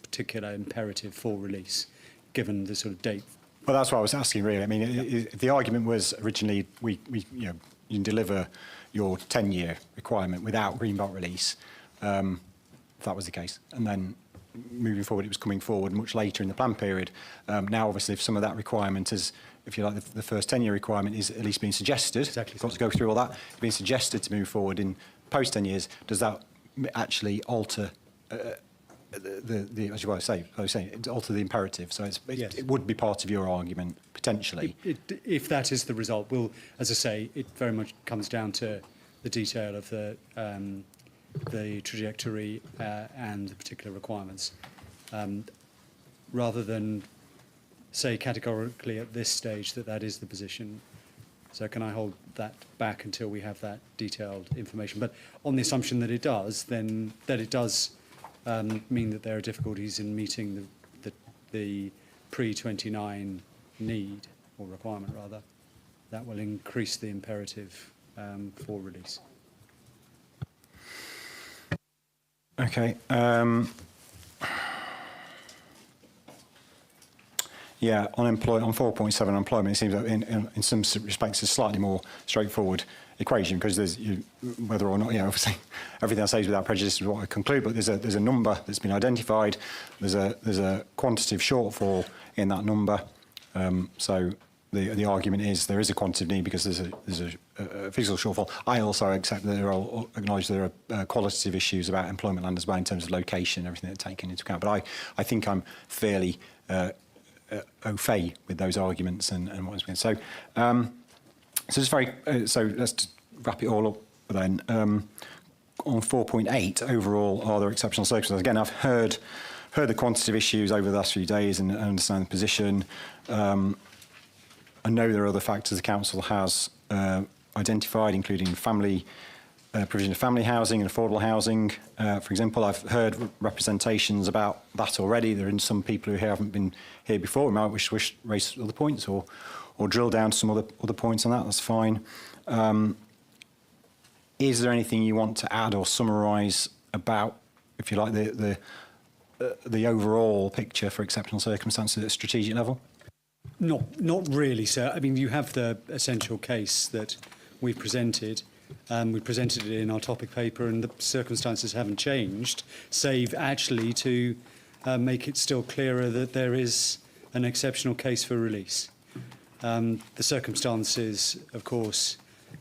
particular imperative for release, given the sort of date. Well, that's what I was asking, really. I mean, the argument was originally you can deliver your 10-year requirement without Greenbelt release, if that was the case, and then moving forward, it was coming forward much later in the plan period. Now, obviously, if some of that requirement is, if you like, the first 10-year requirement is at least being suggested, exactly. Got to go through all that, being suggested to move forward in post 10 years, does that actually alter as you were saying, alter the imperative? So yes, it would be part of your argument, potentially. If that is the result, as I say, it very much comes down to the detail of the trajectory and the particular requirements. Rather than say categorically at this stage that is the position. So can I hold that back until we have that detailed information? But on the assumption that it does, then that it does mean that there are difficulties in meeting the pre-29 need, or requirement rather, that will increase the imperative for release. Okay. Yeah, on 4.7 employment, it seems that in some respects it's a slightly more straightforward equation, because there's whether or not, obviously everything I say is without prejudice is what I conclude, but there's a number that's been identified. There's a quantitative shortfall in that number. So the argument is there is a quantitative need because there's a physical shortfall. I also accept that acknowledge there are qualitative issues about employment land as well in terms of location and everything that's taken into account. But I think I'm fairly au fait with those arguments and what has been. So so let's wrap it all up then. On 4.8, overall, are there exceptional circumstances? Again, I've heard the quantitative issues over the last few days and understand the position. I know there are other factors the council has identified, including family provision of family housing and affordable housing. For example, I've heard representations about that already. There are some people who haven't been here before. We might wish to raise other points or drill down to some other points on that. That's fine. Is there anything you want to add or summarise about, if you like, the overall picture for exceptional circumstances at a strategic level? Not really, sir. I mean, you have the essential case that we've presented. We presented it in our topic paper, and the circumstances haven't changed, save actually to make it still clearer that there is an exceptional case for release. The circumstances, of course,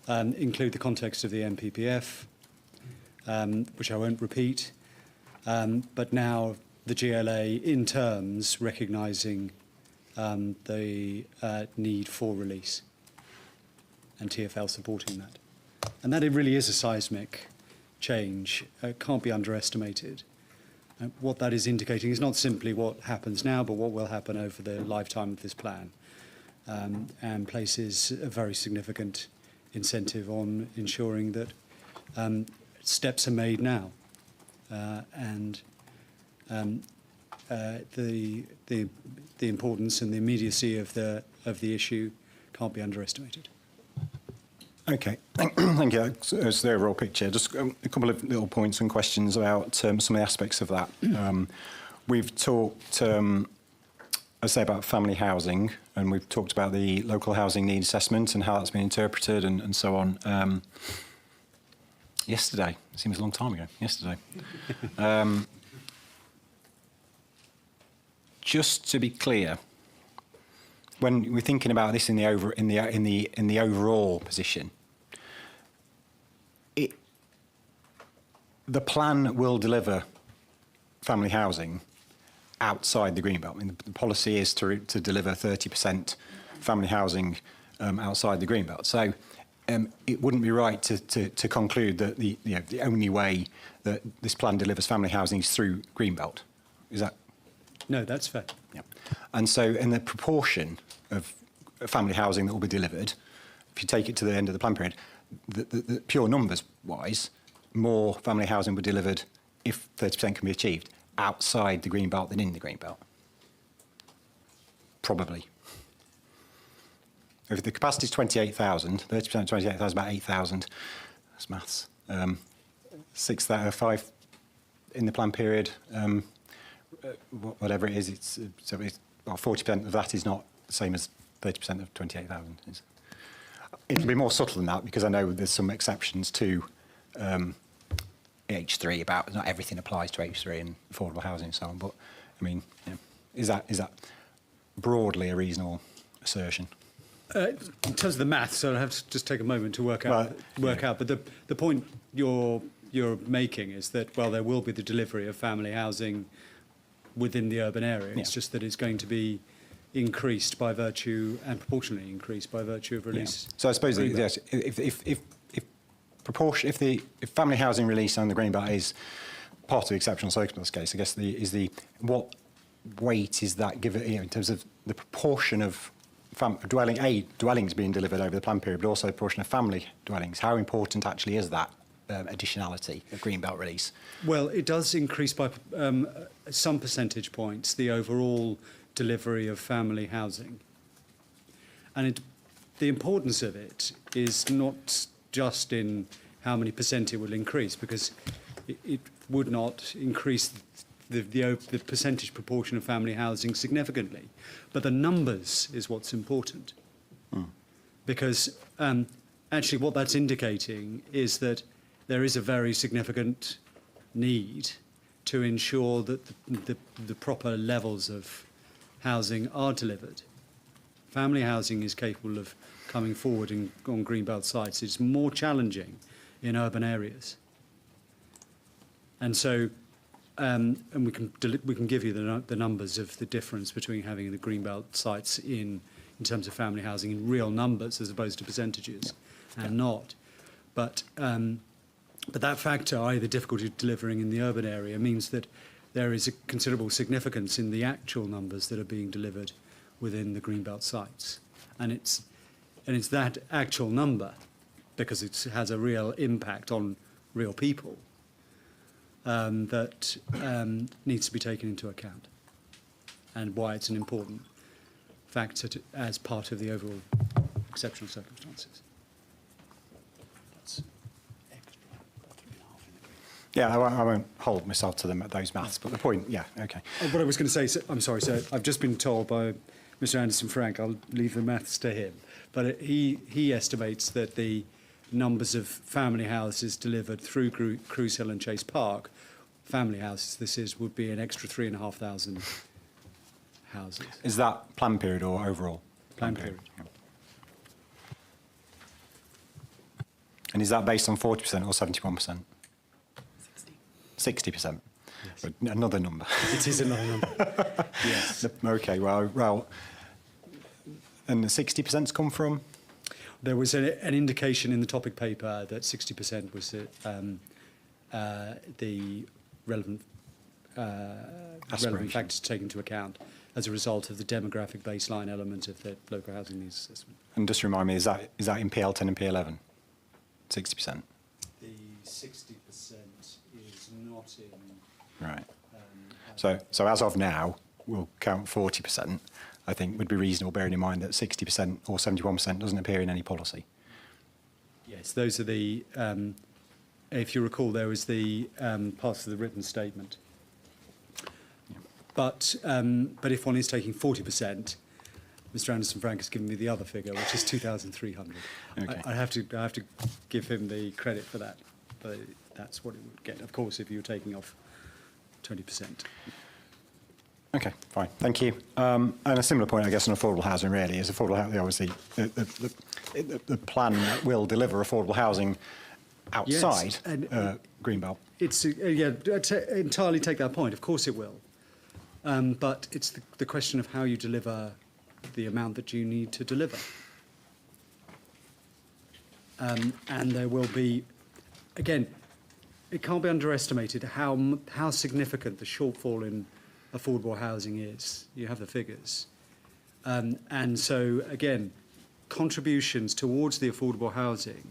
include the context of the NPPF, which I won't repeat, but now the GLA in terms recognising the need for release and TfL supporting that. And that it really is a seismic change. It can't be underestimated. What that is indicating is not simply what happens now, but what will happen over the lifetime of this plan, and places a very significant incentive on ensuring that steps are made now, and the importance and the immediacy of the issue can't be underestimated. Okay, thank you. That's the overall picture. Just a couple of little points and questions about some of the aspects of that. We've talked, I say, about family housing, and we've talked about the local housing need assessment and how that's been interpreted and so on. Yesterday, it seems a long time ago. Yesterday. Just to be clear, when we're thinking about this in the overall position, the plan will deliver family housing outside the Greenbelt. I mean, the policy is to deliver 30% family housing outside the Greenbelt. So it wouldn't be right to conclude that the only way that this plan delivers family housing is through Greenbelt. Is that? No, that's fair. Yeah. And so in the proportion of family housing that will be delivered, if you take it to the end of the plan period, the pure numbers wise, more family housing will be delivered if 30% can be achieved outside the Greenbelt than in the Greenbelt. Probably. If the capacity is 28,000, 30% of 28,000 is about 8,000. That's maths. 5 in the plan period. Whatever it is, it's 40% of that is not the same as 30% of 28,000. It'll be more subtle than that because I know there's some exceptions to H3 about not everything applies to H3 and affordable housing and so on. But I mean, is that broadly a reasonable assertion? In terms of the maths, so I'll have to just take a moment to work out. But the point you're making is that, well, there will be the delivery of family housing within the urban area. It's just that it's going to be increased by virtue and proportionally increased by virtue of release. So I suppose yes, if family housing release on the Greenbelt is part of the exceptional circumstance case, I guess what weight is that given in terms of the proportion of dwellings being delivered over the plan period, but also the proportion of family dwellings? How important actually is that additionality of Greenbelt release? Well, it does increase by some percentage points the overall delivery of family housing. And the importance of it is not just in how many percent it will increase, because it would not increase the percentage proportion of family housing significantly. But the numbers is what's important. Because actually what that's indicating is that there is a very significant need to ensure that the proper levels of housing are delivered. Family housing is capable of coming forward on Greenbelt sites. It's more challenging in urban areas. And so, and we can give you the numbers of the difference between having the Greenbelt sites in terms of family housing in real numbers as opposed to percentages, and not. But that factor, i.e. the difficulty of delivering in the urban area, means that there is a considerable significance in the actual numbers that are being delivered within the Greenbelt sites. And it's that actual number because it has a real impact on real people, that needs to be taken into account, and why it's an important factor as part of the overall exceptional circumstances. Yeah, I won't hold myself to those maths, but the point, yeah, okay. What I was going to say, I'm sorry, sir, I've just been told by Mr. Anderson Frank, I'll leave the maths to him, but he estimates that the numbers of family houses delivered through Cruise Hill and Chase Park, family houses this is, would be an extra 3,500 houses. Is that plan period or overall? Plan period. Yeah. And is that based on 40% or 71%? 60%. Yes. Another number. It is another number. Yes. Okay. Well, and the 60%'s come from? There was an indication in the topic paper that 60% was the relevant factors to take into account as a result of the demographic baseline element of the local housing needs assessment. And just remind me, is that in PL10 and PL11? 60%. The 60% is not in. Right. So as of now, we'll count 40%. I think would be reasonable, bearing in mind that 60% or 71% doesn't appear in any policy. Yes, those are the. If you recall, there was the parts of the written statement. Yeah. But if one is taking 40%, Mr. Anderson Frank has given me the other figure, which is 2,300. Okay. I have to give him the credit for that, but that's what it would get. Of course, if you were taking off 20%. Okay, fine, thank you. And a similar point, I guess, on affordable housing really is affordable housing. Obviously, the plan will deliver affordable housing outside Greenbelt. It's entirely take that point. Of course, it will. But it's the question of how you deliver the amount that you need to deliver. And there will be, again, it can't be underestimated how significant the shortfall in affordable housing is. You have the figures. And so, again, contributions towards the affordable housing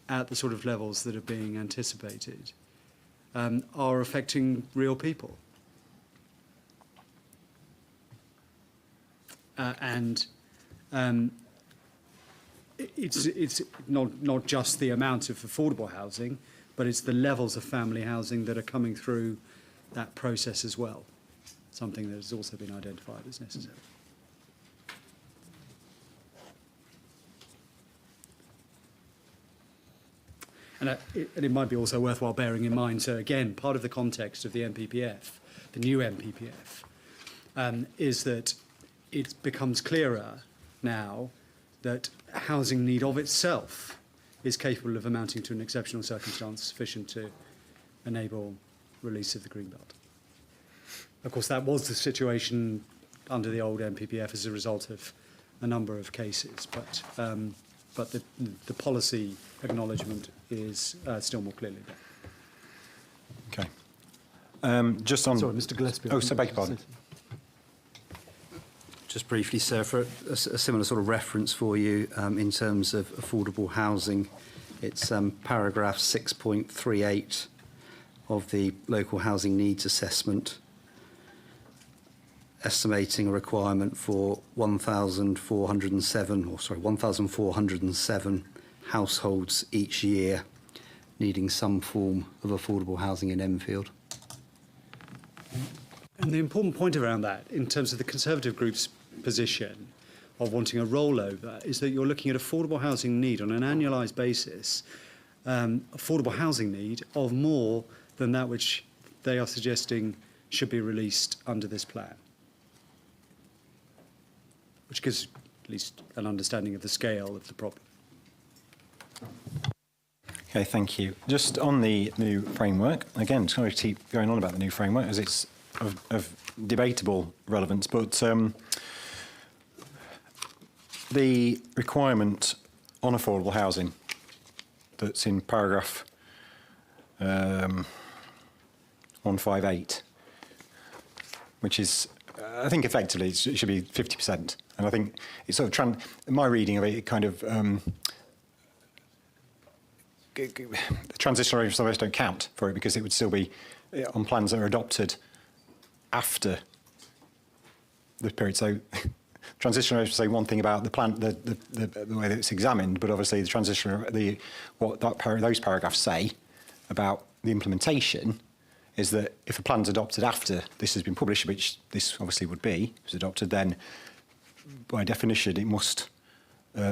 at the sort of levels that are being anticipated are affecting real people. It's not just the amount of affordable housing, but it's the levels of family housing that are coming through that process as well, something that has also been identified as necessary. And it might be also worthwhile bearing in mind, so again, part of the context of the NPPF, the new NPPF, is that it becomes clearer now that housing need of itself is capable of amounting to an exceptional circumstance sufficient to enable release of the Greenbelt. Of course, that was the situation under the old NPPF as a result of a number of cases, but the policy acknowledgement is still more clearly there. Okay. Just on... Sorry, Mr. Gillespie. Oh, so beg your pardon. Just briefly, sir, for a similar sort of reference for you in terms of affordable housing, it's paragraph 6.38 of the local housing needs assessment, estimating a requirement for 1,407 households each year needing some form of affordable housing in Enfield. And the important point around that, in terms of the Conservative group's position of wanting a rollover, is that you're looking at affordable housing need on an annualised basis, affordable housing need of more than that which they are suggesting should be released under this plan, which gives at least an understanding of the scale of the problem. Okay, thank you. Just on the new framework, again, sorry to keep going on about the new framework as it's of debatable relevance, but the requirement on affordable housing that's in paragraph 158, which is, I think effectively it should be 50%. And I think it's sort of, my reading of it, it kind of the transitional areas don't count for it because it would still be on plans that are adopted after the period. So transitional areas say one thing about the plan, the way that it's examined, but obviously the transitional, those paragraphs say about the implementation is that if a plan's adopted after this has been published, which this obviously would be, was adopted, then by definition it must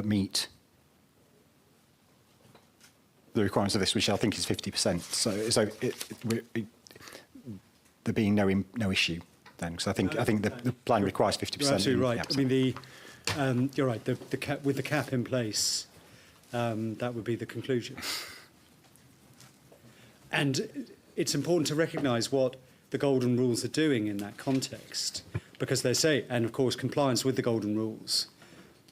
meet the requirements of this, which I think is 50%. So there being no issue then, because I think the plan requires 50%. You're absolutely right. I mean, you're right. The cap, with the cap in place, that would be the conclusion. And it's important to recognise what the golden rules are doing in that context, because they say, and of course, compliance with the golden rules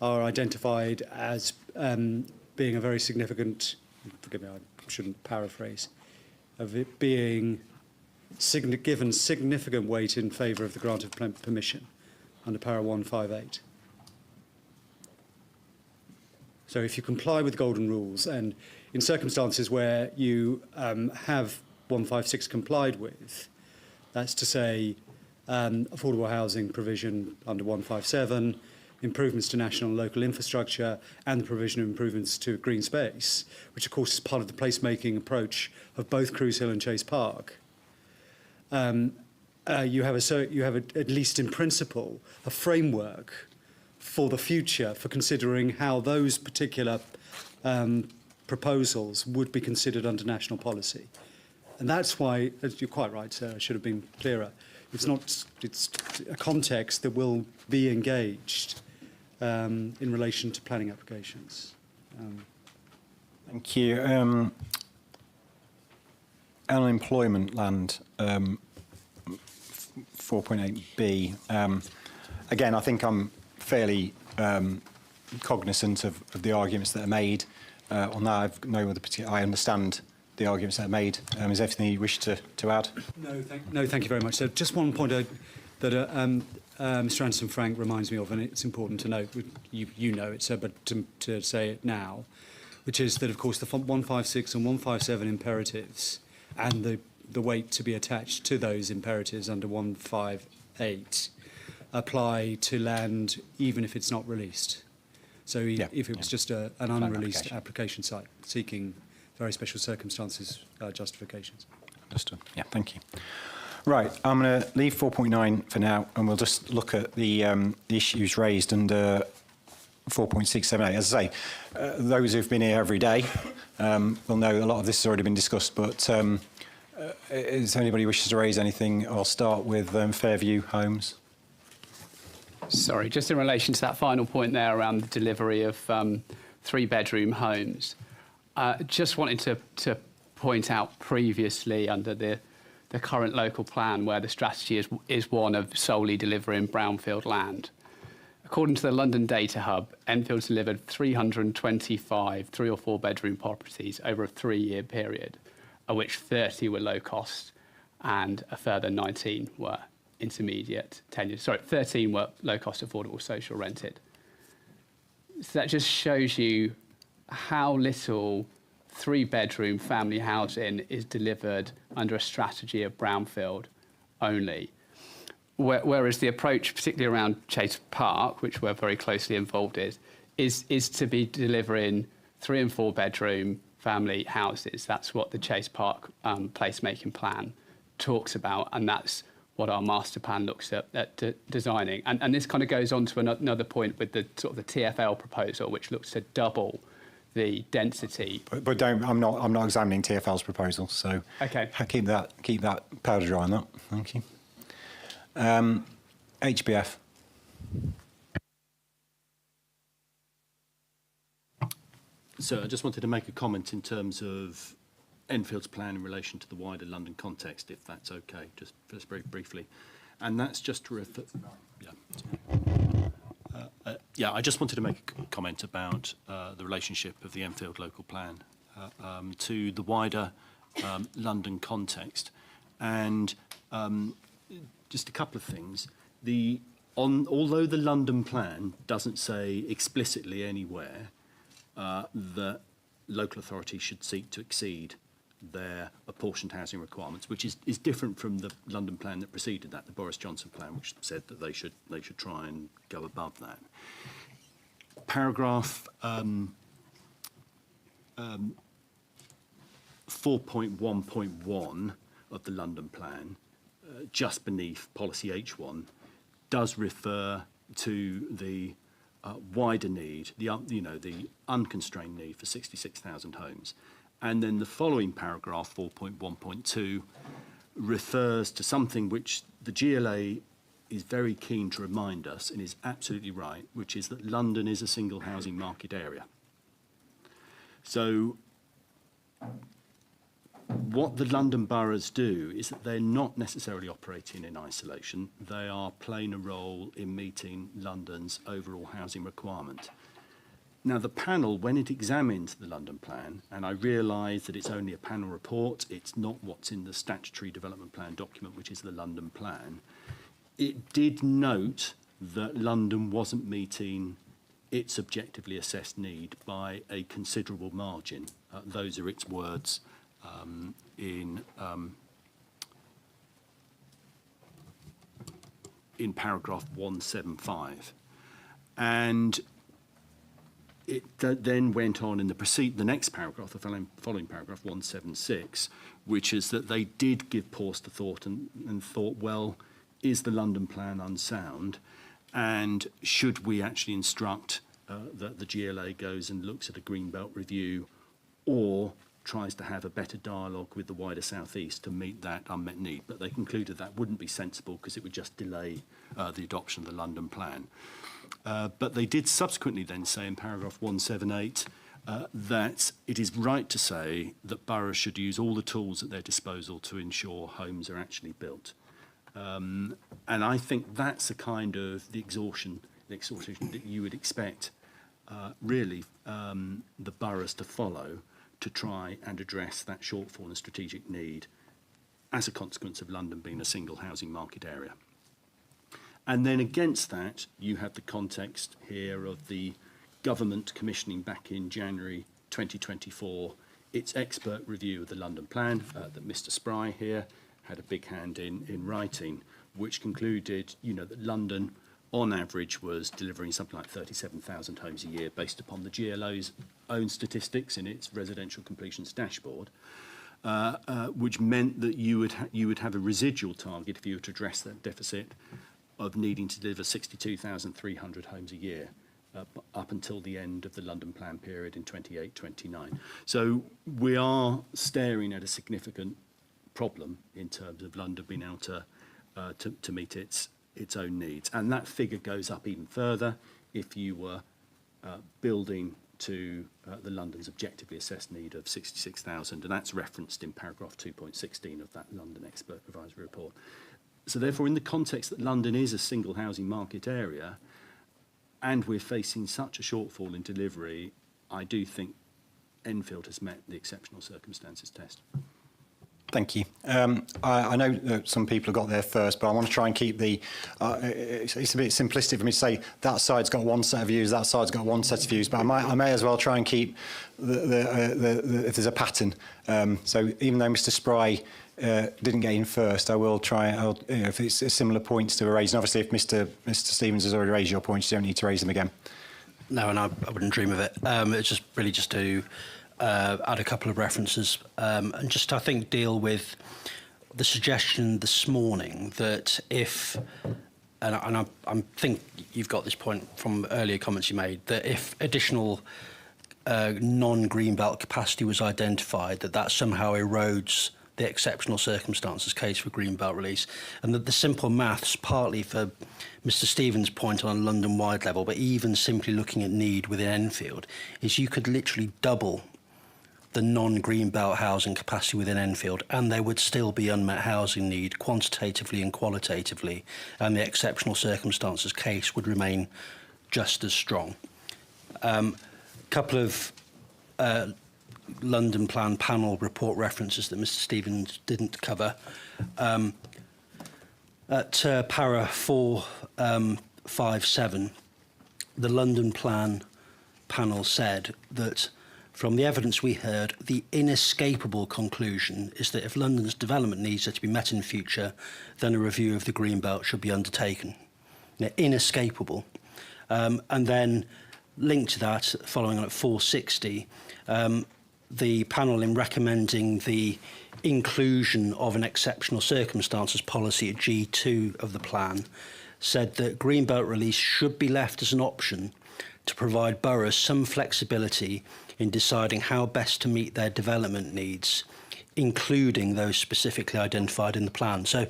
are identified as being a very significant. Forgive me, I shouldn't paraphrase. Of it being given significant weight in favour of the grant of permission under para 158. So if you comply with golden rules, and in circumstances where you have 156 complied with, that's to say affordable housing provision under 157, improvements to national and local infrastructure, and the provision of improvements to green space, which of course is part of the placemaking approach of both Cruise Hill and Chase Park. You have at least in principle, a framework for the future for considering how those particular proposals would be considered under national policy. And that's why, as you're quite right, Sarah, I should have been clearer. It's a context that will be engaged in relation to planning applications. Thank you. Unemployment land, 4.8b. Again, I think I'm fairly cognizant of the arguments that are made on that. I've no other particular. I understand the arguments that are made. Is there anything you wish to add? No, thank you very much. So just one point that Mr. Anderson-Frank reminds me of, and it's important to note, you know it, sir, but to say it now, which is that, of course, the 156 and 157 imperatives and the weight to be attached to those imperatives under 158 apply to land even if it's not released. So if it was just an unreleased application site seeking very special circumstances justifications. Understood. Yeah, thank you. Right, I'm going to leave 4.9 for now, and we'll just look at the issues raised under 4.678. As I say, those who've been here every day will know a lot of this has already been discussed, but is anybody wishes to raise anything? I'll start with Fairview Homes. Sorry, just in relation to that final point there around the delivery of three-bedroom homes, just wanted to point out previously under the current local plan where the strategy is one of solely delivering brownfield land. According to the London Data Hub, Enfield delivered 325 three- or four-bedroom properties over a 3-year period, of which 30 were low cost and a further 19 were intermediate tenure. Sorry, 13 were low cost affordable social rented. So that just shows you how little 3-bedroom family housing is delivered under a strategy of brownfield only. Whereas the approach, particularly around Chase Park, which we're very closely involved in, is to be delivering 3- and 4-bedroom family houses. That's what the Chase Park placemaking plan talks about, and that's what our master plan looks at designing. And this kind of goes on to another point with the sort of the TfL proposal, which looks to double the density. But don't. I'm not examining TfL's proposal, so okay. Keep that powder dry on that. Thank you. HBF. So I just wanted to make a comment in terms of Enfield's plan in relation to the wider London context, if that's okay, just very briefly. And that's just to refer... Yeah, I just wanted to make a comment about the relationship of the Enfield local plan to the wider London context. And just a couple of things. Although the London plan doesn't say explicitly anywhere that local authorities should seek to exceed their apportioned housing requirements, which is different from the London plan that preceded that, the Boris Johnson plan, which said that they should try and go above that. Paragraph 4.1.1 of the London plan, just beneath policy H1, does refer to the wider need, the unconstrained need for 66,000 homes. And then the following paragraph, 4.1.2, refers to something which the GLA is very keen to remind us, and is absolutely right, which is that London is a single housing market area. So what the London boroughs do is that they're not necessarily operating in isolation. They are playing a role in meeting London's overall housing requirement. Now, the panel, when it examined the London plan, and I realise that it's only a panel report, it's not what's in the statutory development plan document, which is the London plan, it did note that London wasn't meeting its objectively assessed need by a considerable margin. Those are its words in paragraph 175. And it then went on in the next paragraph, the following paragraph, 176, which is that they did give pause to thought and thought, well, is the London plan unsound? And should we actually instruct that the GLA goes and looks at a Greenbelt review, or tries to have a better dialogue with the wider South East to meet that unmet need? But they concluded that wouldn't be sensible because it would just delay the adoption of the London plan. But they did subsequently then say in paragraph 178 that it is right to say that boroughs should use all the tools at their disposal to ensure homes are actually built. And I think that's a kind of the exhortation that you would expect really the boroughs to follow to try and address that shortfall in strategic need as a consequence of London being a single housing market area. And then against that, you have the context here of the government commissioning back in January 2024 its expert review of the London plan that Mr. Spry here had a big hand in writing, which concluded, that London, on average, was delivering something like 37,000 homes a year based upon the GLO's own statistics in its residential completions dashboard, which meant that you would have a residual target if you were to address that deficit of needing to deliver 62,300 homes a year up until the end of the London plan period in 28-29. So we are staring at a significant problem in terms of London being able to meet its own needs. And that figure goes up even further if you were building to the London's objectively assessed need of 66,000, and that's referenced in paragraph 2.16 of that London Expert Advisory Report. So therefore, in the context that London is a single housing market area, and we're facing such a shortfall in delivery, I do think Enfield has met the exceptional circumstances test. Thank you. I know that some people have got there first, but I want to try and keep the... it's a bit simplistic for me to say that side's got one set of views, that side's got one set of views, but I may as well try and keep if there's a pattern. So even though Mr. Spry didn't get in first, I will try, if it's similar points to raise, and obviously if Mr. Stevens has already raised your points, you don't need to raise them again. No, and I wouldn't dream of it. It's just really just to add a couple of references and just, I think, deal with the suggestion this morning that if, and I think you've got this point from earlier comments you made, that if additional non-Greenbelt capacity was identified, that somehow erodes the exceptional circumstances case for Greenbelt release, and that the simple maths, partly for Mr. Stevens' point on a London-wide level, but even simply looking at need within Enfield, is you could literally double the non-Greenbelt housing capacity within Enfield, and there would still be unmet housing need quantitatively and qualitatively, and the exceptional circumstances case would remain just as strong. Couple of London Plan panel report references that Mr. Stevens didn't cover. At para 457, the London Plan panel said that From the evidence we heard, the inescapable conclusion is that if London's development needs are to be met in future, then a review of the green belt should be undertaken. Now, inescapable. And then linked to that, following on at 460, the panel, in recommending the inclusion of an exceptional circumstances policy at G2 of the plan, said that greenbelt release should be left as an option to provide boroughs some flexibility in deciding how best to meet their development needs, including those specifically identified in the plan. So,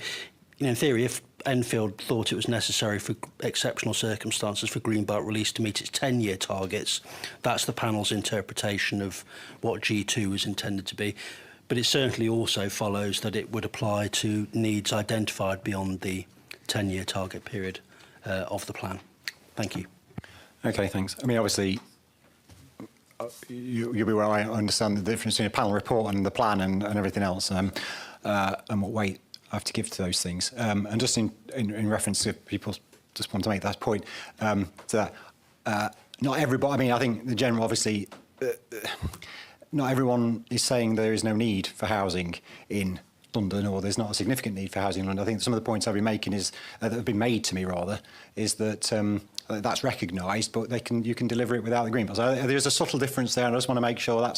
in theory, if Enfield thought it was necessary for exceptional circumstances for greenbelt release to meet its 10-year targets, that's the panel's interpretation of what G2 was intended to be. But it certainly also follows that it would apply to needs identified beyond the 10-year target period of the plan. Thank you. Okay, thanks. I mean, obviously, you'll be aware I understand the difference between a panel report and the plan and everything else, and what weight I have to give to those things. And just in reference to people just want to make that point, that not everybody, I mean, I think the general, obviously, not everyone is saying there is no need for housing in London, or there's not a significant need for housing in London. I think some of the points I've been making is that have been made to me rather is that that's recognised, but you can deliver it without the green belt. So there's a subtle difference there, and I just want to make sure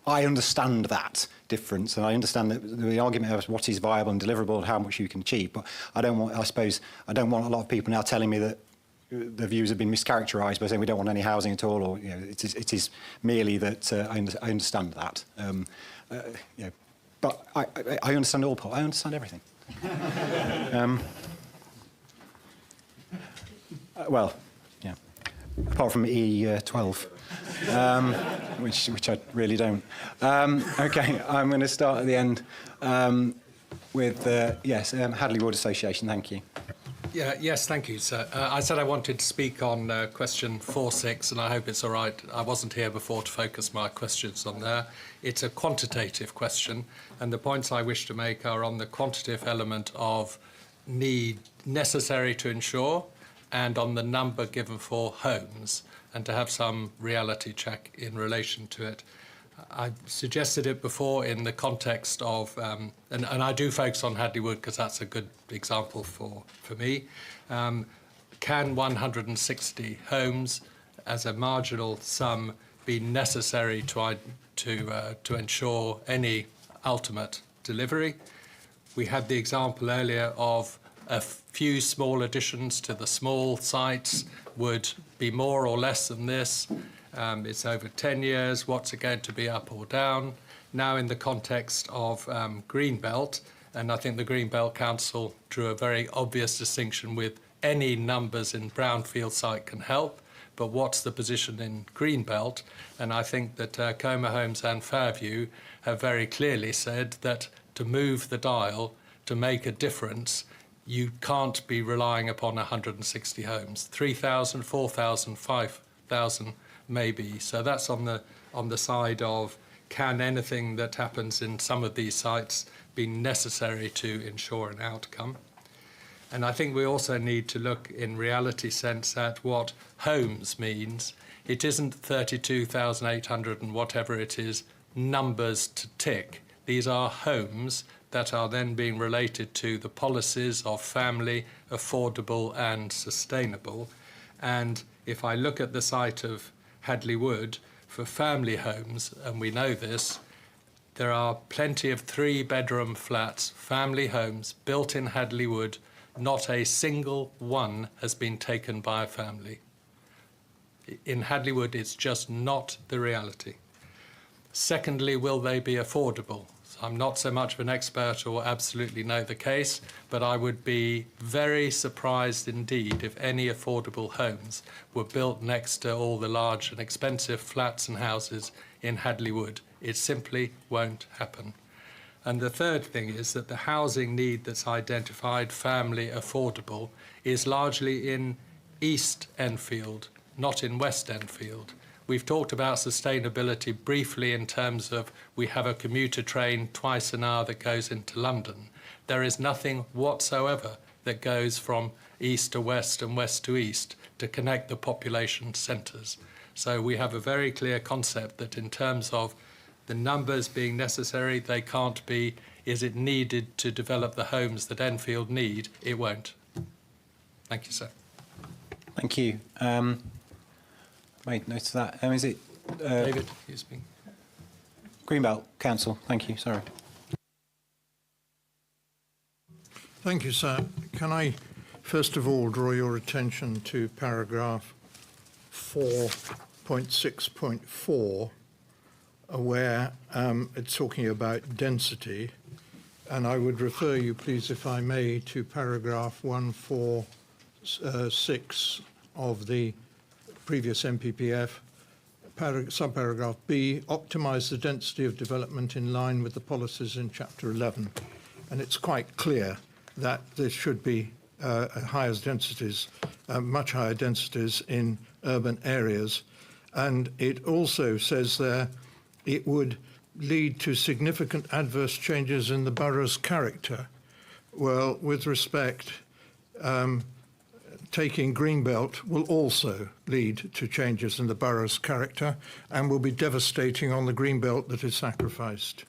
I understand that difference, and I understand that the argument of what is viable and deliverable and how much you can achieve. But I don't want a lot of people now telling me that the views have been mischaracterised by saying we don't want any housing at all, or it is merely that I understand that. But I understand all. I understand everything. Well, yeah. Apart from E12, which I really don't. Okay, I'm going to start at the end with Hadley Ward Association. Thank you. Yes, thank you, sir. I said I wanted to speak on question 4.6, and I hope it's all right. I wasn't here before to focus my questions on there. It's a quantitative question, and the points I wish to make are on the quantitative element of need necessary to ensure and on the number given for homes, and to have some reality check in relation to it. I suggested it before in the context of, and I do focus on Hadley Wood because that's a good example for me. Can 160 homes as a marginal sum be necessary to ensure any ultimate delivery? We had the example earlier of a few small additions to the small sites would be more or less than this. It's over 10 years. What's it going to be, up or down? Now, in the context of Greenbelt, and I think the Greenbelt Council drew a very obvious distinction with any numbers in brownfield site can help, but what's the position in Greenbelt? And I think that Coma Homes and Fairview have very clearly said that to move the dial, to make a difference, you can't be relying upon 160 homes. 3,000, 4,000, 5,000 maybe. So that's on the side of, can anything that happens in some of these sites be necessary to ensure an outcome? And I think we also need to look in reality sense at what homes means. It isn't 32,800 and whatever it is, numbers to tick. These are homes that are then being related to the policies of family, affordable and sustainable. And if I look at the site of Hadley Wood, for family homes, and we know this, there are plenty of 3-bedroom flats, family homes, built in Hadley Wood. Not a single one has been taken by a family. In Hadley Wood, it's just not the reality. Secondly, will they be affordable? I'm not so much of an expert or absolutely know the case, but I would be very surprised indeed if any affordable homes were built next to all the large and expensive flats and houses in Hadley Wood. It simply won't happen. And the third thing is that the housing need that's identified, family affordable, is largely in East Enfield, not in West Enfield. We've talked about sustainability briefly in terms of we have a commuter train twice an hour that goes into London. There is nothing whatsoever that goes from east to west and west to east to connect the population centres. So we have a very clear concept that in terms of the numbers being necessary, they can't be, is it needed to develop the homes that Enfield need? It won't. Thank you, sir. Thank you. Made note of that. Is it David, he's been... Greenbelt Council? Thank you. Sorry. Thank you, sir. Can I first of all draw your attention to paragraph 4.6.4, where it's talking about density, and I would refer you, please, if I may, to paragraph 146 of the previous MPPF, subparagraph B, optimise the density of development in line with the policies in Chapter 11. And it's quite clear that there should be higher densities, much higher densities in urban areas. And it also says there it would lead to significant adverse changes in the borough's character. Well, with respect, taking Greenbelt will also lead to changes in the borough's character and will be devastating on the Greenbelt that is sacrificed.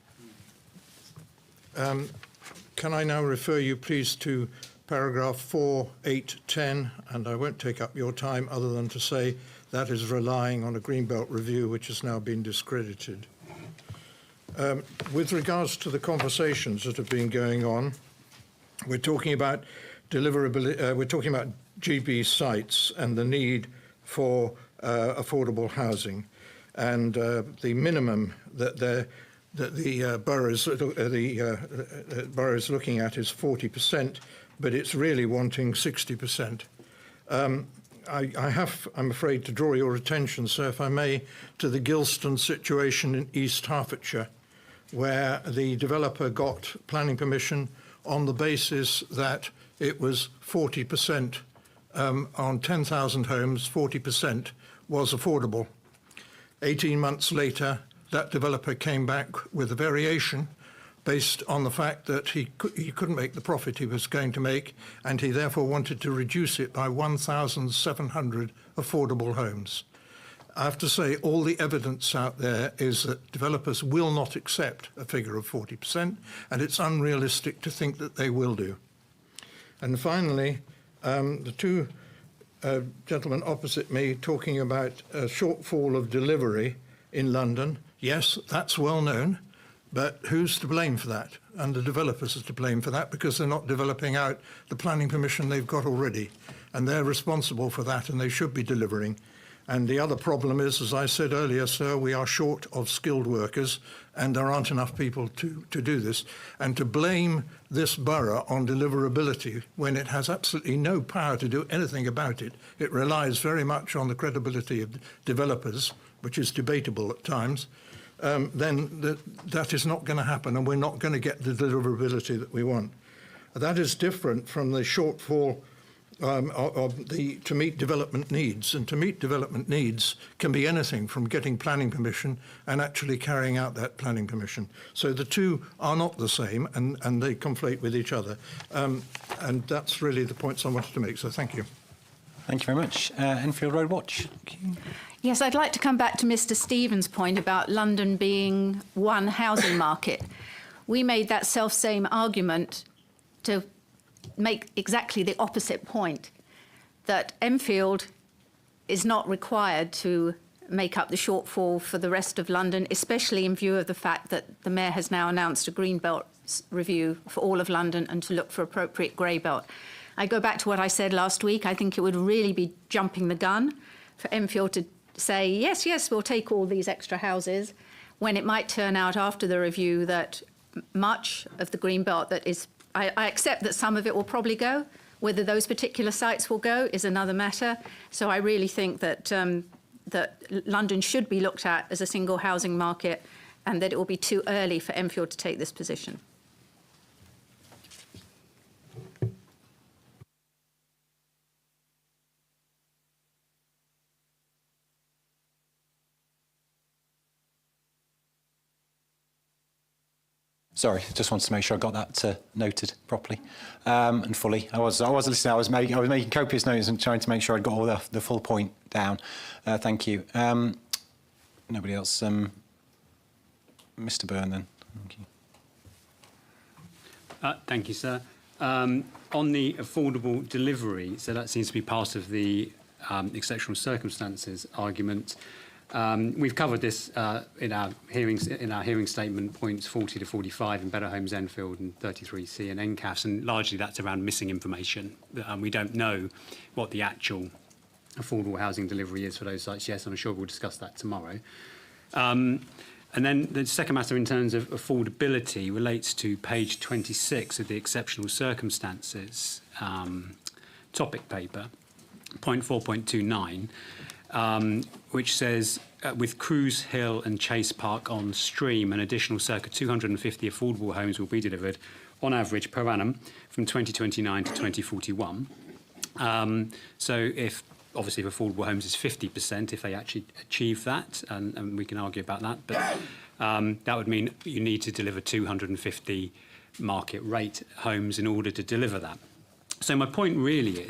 Can I now refer you, please, to paragraph 4, 8, 10, and I won't take up your time other than to say that is relying on a Greenbelt review which has now been discredited. With regards to the conversations that have been going on, we're talking about deliverability, we're talking about GB sites and the need for affordable housing, and the minimum that the borough is looking at is 40%, but it's really wanting 60%. I'm afraid, to draw your attention, sir, if I may, to the Gilston situation in East Hertfordshire, where the developer got planning permission on the basis that it was 40%, on 10,000 homes, 40% was affordable. 18 months later, that developer came back with a variation based on the fact that he couldn't make the profit he was going to make, and he therefore wanted to reduce it by 1,700 affordable homes. I have to say, all the evidence out there is that developers will not accept a figure of 40%, and it's unrealistic to think that they will do. And finally, the two gentlemen opposite me talking about a shortfall of delivery in London. Yes, that's well known, but who's to blame for that? And the developers are to blame for that because they're not developing out the planning permission they've got already. And they're responsible for that, and they should be delivering. And the other problem is, as I said earlier, sir, we are short of skilled workers, and there aren't enough people to do this. And to blame this borough on deliverability when it has absolutely no power to do anything about it, it relies very much on the credibility of developers, which is debatable at times, then that is not going to happen, and we're not going to get the deliverability that we want. That is different from the shortfall to meet development needs. And to meet development needs can be anything from getting planning permission and actually carrying out that planning permission. So the two are not the same, and they conflate with each other. And that's really the points I wanted to make. So thank you. Thank you very much. Enfield Road Watch. Yes, I'd like to come back to Mr. Stevens' point about London being one housing market. We made that self-same argument to make exactly the opposite point, that Enfield is not required to make up the shortfall for the rest of London, especially in view of the fact that the Mayor has now announced a green belt review for all of London and to look for appropriate grey belt. I go back to what I said last week. I think it would really be jumping the gun for Enfield to say, yes, yes, we'll take all these extra houses, when it might turn out after the review that much of the green belt that is, I accept that some of it will probably go. Whether those particular sites will go is another matter. So I really think that that London should be looked at as a single housing market, and that it will be too early for Enfield to take this position. Sorry, just wanted to make sure I got that noted properly and fully. I was listening. I was making copious notes and trying to make sure I got all the full point down. Thank you. Nobody else. Mr. Byrne, then. Thank you. Thank you, sir. On the affordable delivery, so that seems to be part of the exceptional circumstances argument. We've covered this in our hearing statement, points 40 to 45 in Better Homes Enfield and 33C and NCAFs, and largely that's around missing information. We don't know what the actual affordable housing delivery is for those sites. Yes, I'm sure we'll discuss that tomorrow. And then the second matter in terms of affordability relates to page 26 of the exceptional circumstances topic paper, point 4.29, which says, with Cruise Hill and Chase Park on stream, an additional circa 250 affordable homes will be delivered on average per annum from 2029 to 2041. So obviously, if affordable homes is 50%, if they actually achieve that, and we can argue about that, but that would mean you need to deliver 250 market rate homes in order to deliver that. So my point really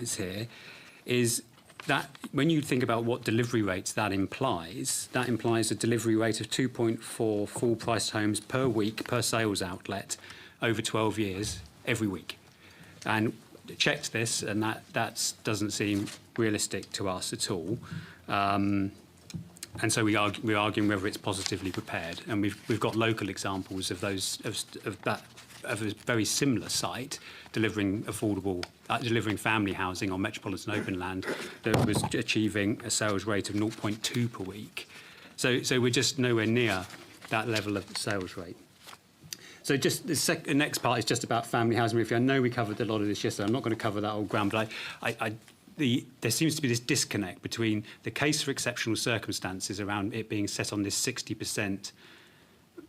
is that when you think about what delivery rates that implies a delivery rate of 2.4 full-priced homes per week per sales outlet over 12 years every week. And checked this, and that doesn't seem realistic to us at all. And so we're arguing whether it's positively prepared. And we've got local examples of those of a very similar site delivering family housing on metropolitan open land that was achieving a sales rate of 0.2 per week. So we're just nowhere near that level of sales rate. So just the next part is just about family housing review. I know we covered a lot of this yesterday. I'm not going to cover that old ground, but there seems to be this disconnect between the case for exceptional circumstances around it being set on this 60%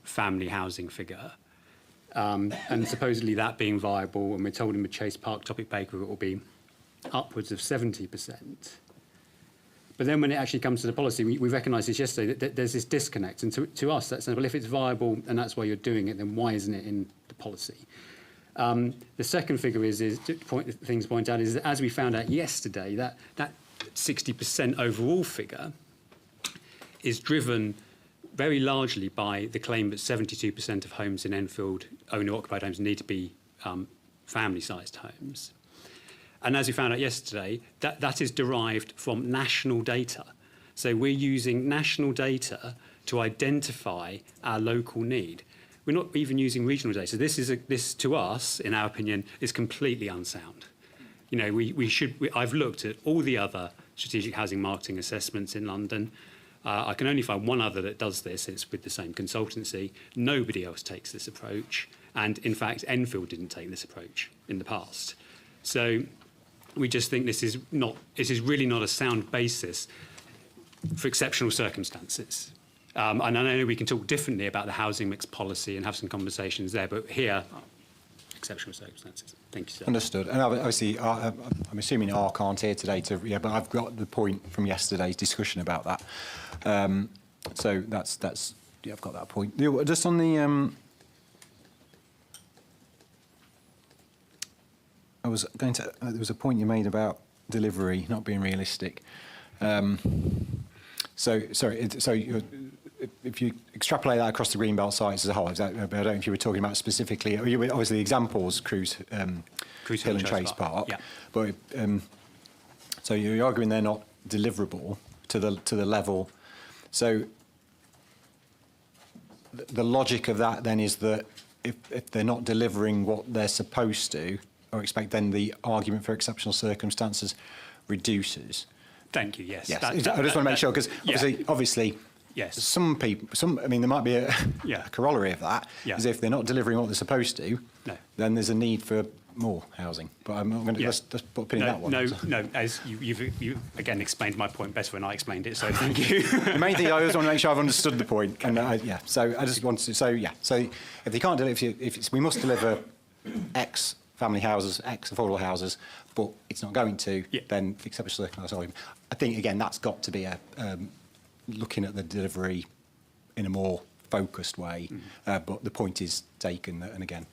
family housing figure, and supposedly that being viable, and we're told in the Chase Park topic paper it will be upwards of 70%. But then when it actually comes to the policy, we recognised this yesterday, that there's this disconnect. And to us, that's well, if it's viable and that's why you're doing it, then why isn't it in the policy? The second figure things to point out is that, as we found out yesterday, that 60% overall figure is driven very largely by the claim that 72% of homes in Enfield, owner-occupied homes, need to be family-sized homes. And as we found out yesterday, that is derived from national data. So we're using national data to identify our local need. We're not even using regional data. So this to us, in our opinion, is completely unsound. You know, I've looked at all the other strategic housing marketing assessments in London. I can only find one other that does this. It's with the same consultancy. Nobody else takes this approach. And in fact, Enfield didn't take this approach in the past. So we just think this is really not a sound basis for exceptional circumstances. And I know we can talk differently about the housing mix policy and have some conversations there, but here, exceptional circumstances. Thank you, sir. Understood. And obviously, I'm assuming ARC aren't here today but I've got the point from yesterday's discussion about that. So that's I've got that point. Just on the there was a point you made about delivery not being realistic. If you extrapolate that across the Greenbelt sites as a whole, I don't know if you were talking about specifically, obviously the examples, Cruise Hill and Chase Park, yeah. But so you're arguing they're not deliverable to the level. So the logic of that then is that if they're not delivering what they're supposed to or expect, then the argument for exceptional circumstances reduces. Thank you. Yes. Yes. I just want to make sure, because obviously, yes. Some people, I mean, there might be a corollary of that, is if they're not delivering what they're supposed to, then there's a need for more housing. But I'm not going to just put a pin in that one. No. As you again explained my point better when I explained it, so thank you. The main thing I always want to make sure I've understood the point, and so I just want to. So if they can't deliver, we must deliver X family houses, X affordable houses, but it's not going to, then exceptional circumstances. I think again that's got to be looking at the delivery in a more focused way. But the point is taken, and again,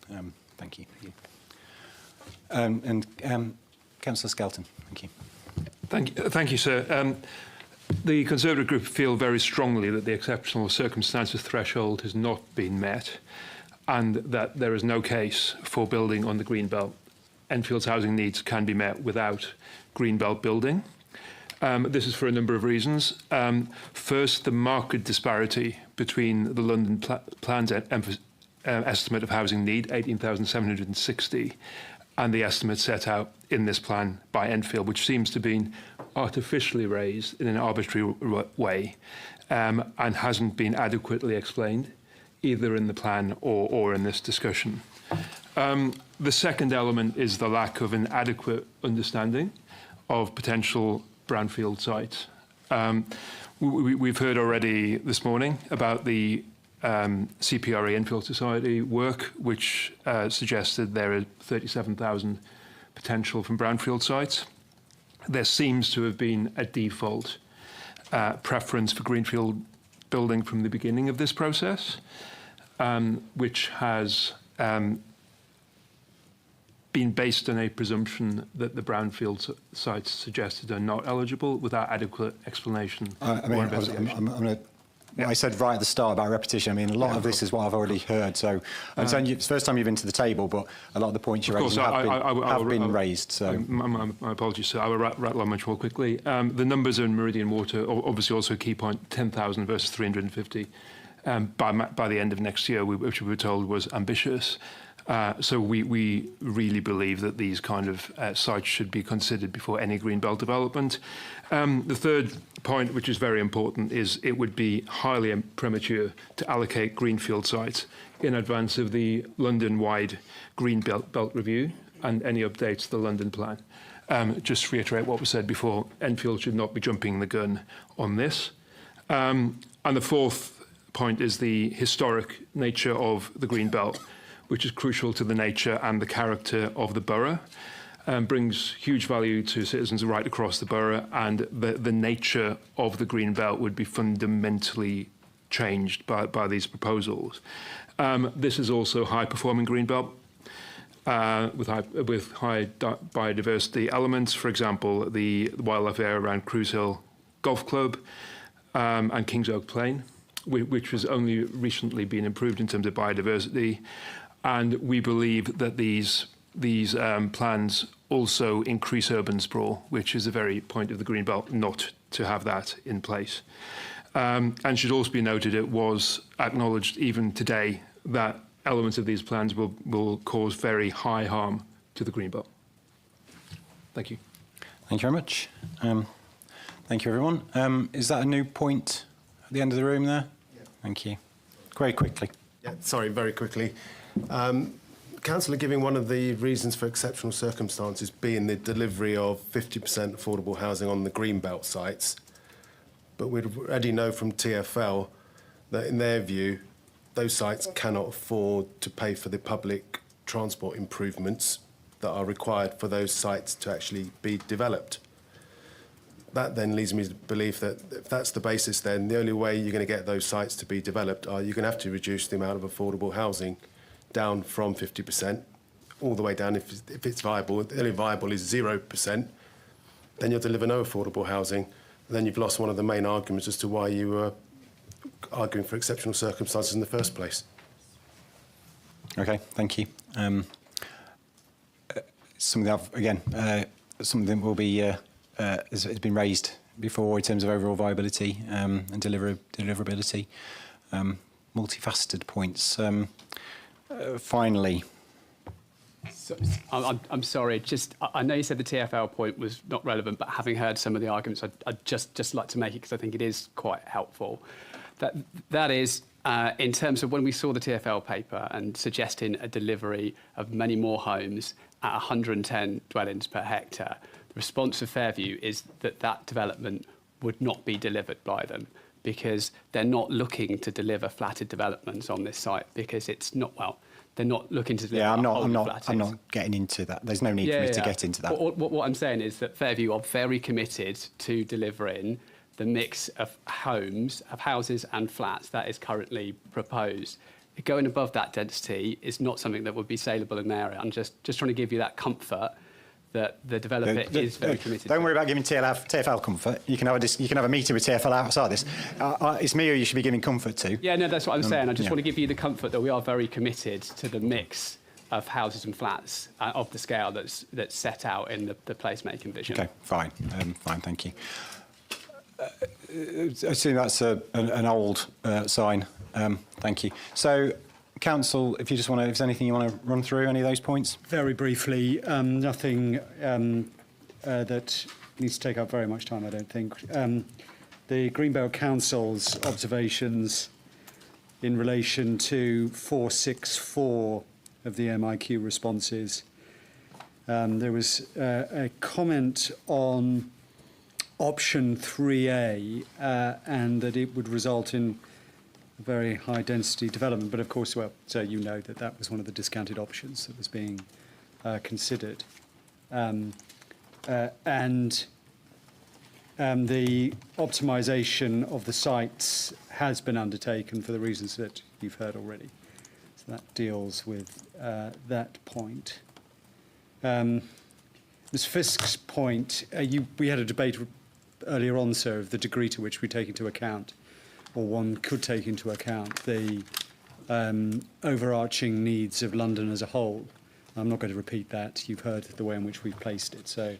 thank you. Councillor Skelton, thank you. Thank you, sir. The Conservative group feel very strongly that the exceptional circumstances threshold has not been met and that there is no case for building on the Greenbelt. Enfield's housing needs can be met without Greenbelt building. This is for a number of reasons. First, the market disparity between the London Plan's estimate of housing need, 18,760, and the estimate set out in this plan by Enfield, which seems to have been artificially raised in an arbitrary way and hasn't been adequately explained, either in the plan or in this discussion. The second element is the lack of an adequate understanding of potential brownfield sites. We've heard already this morning about the CPRE Enfield Society work, which suggested there are 37,000 potential from brownfield sites. There seems to have been a default preference for greenfield building from the beginning of this process, which has been based on a presumption that the brownfield sites suggested are not eligible without adequate explanation or investigation. I said right at the start about repetition. I mean, a lot of this is what I've already heard. So I'm saying it's the first time you've been to the table, but a lot of the points you're raising have been raised. So my apologies, sir. I will rattle on much more quickly. The numbers in Meridian Water, obviously also a key point, 10,000 versus 350 by the end of next year, which we were told was ambitious. So we really believe that these kind of sites should be considered before any greenbelt development. The third point, which is very important, is it would be highly premature to allocate greenfield sites in advance of the London-wide Green Belt Review and any updates to the London plan. Just to reiterate what was said before, Enfield should not be jumping the gun on this. And the fourth point is the historic nature of the Green Belt, which is crucial to the nature and the character of the borough, brings huge value to citizens right across the borough, and the nature of the Green Belt would be fundamentally changed by these proposals. This is also a high-performing Green Belt with high biodiversity elements. For example, the wildlife area around Cruise Hill Golf Club and Kings Oak Plain, which has only recently been improved in terms of biodiversity. And we believe that these plans also increase urban sprawl, which is the very point of the Green Belt not to have that in place. And should also be noted, it was acknowledged even today that elements of these plans will cause very high harm to the Green Belt. Thank you. Thank you very much. Thank you, everyone. Is that a new point at the end of the room there? Yeah. Thank you. Very quickly. Yeah, sorry, very quickly. Councillor giving one of the reasons for exceptional circumstances being the delivery of 50% affordable housing on the Greenbelt sites. But we already know from TfL that in their view, those sites cannot afford to pay for the public transport improvements that are required for those sites to actually be developed. That then leads me to believe that if that's the basis, then the only way you're going to get those sites to be developed are you're going to have to reduce the amount of affordable housing down from 50%, all the way down if it's viable. The only viable is 0%, then you'll deliver no affordable housing. And then you've lost one of the main arguments as to why you were arguing for exceptional circumstances in the first place. Okay, thank you. Something something will be has been raised before in terms of overall viability and deliverability. Multifaceted points. Finally. So, I'm sorry. I know you said the TfL point was not relevant, but having heard some of the arguments, I'd just like to make it because I think it is quite helpful. That is, in terms of when we saw the TfL paper and suggesting a delivery of many more homes at 110 dwellings per hectare, the response of Fairview is that development would not be delivered by them, because they're not looking to deliver flatted developments on this site, because it's not, well, they're not looking to deliver I'm not getting into that. There's no need for me to get into that. What I'm saying is that Fairview are very committed to delivering the mix of houses and flats that is currently proposed. Going above that density is not something that would be saleable in the area. I'm just trying to give you that comfort that the developer is very committed. Don't worry about giving TfL comfort. You can have a meeting with TfL outside this. It's me who you should be giving comfort to. Yeah, no, that's what I'm saying. I just want to give you the comfort that we are very committed to the mix of houses and flats of the scale that's set out in the placemaking vision. Okay, fine, thank you. I assume that's an old sign. Thank you. So, Council, if there's anything you want to run through, any of those points? Very briefly, nothing that needs to take up very much time, I don't think. The Greenbelt Council's observations in relation to 464 of the MIQ responses. There was a comment on option 3A and that it would result in a very high density development. But of course, well, so you know that was one of the discounted options that was being considered. The optimisation of the sites has been undertaken for the reasons that you've heard already. So that deals with that point. Ms. Fisk's point, we had a debate earlier on, sir, of the degree to which we take into account, or one could take into account, the overarching needs of London as a whole. I'm not going to repeat that. You've heard the way in which we've placed it. So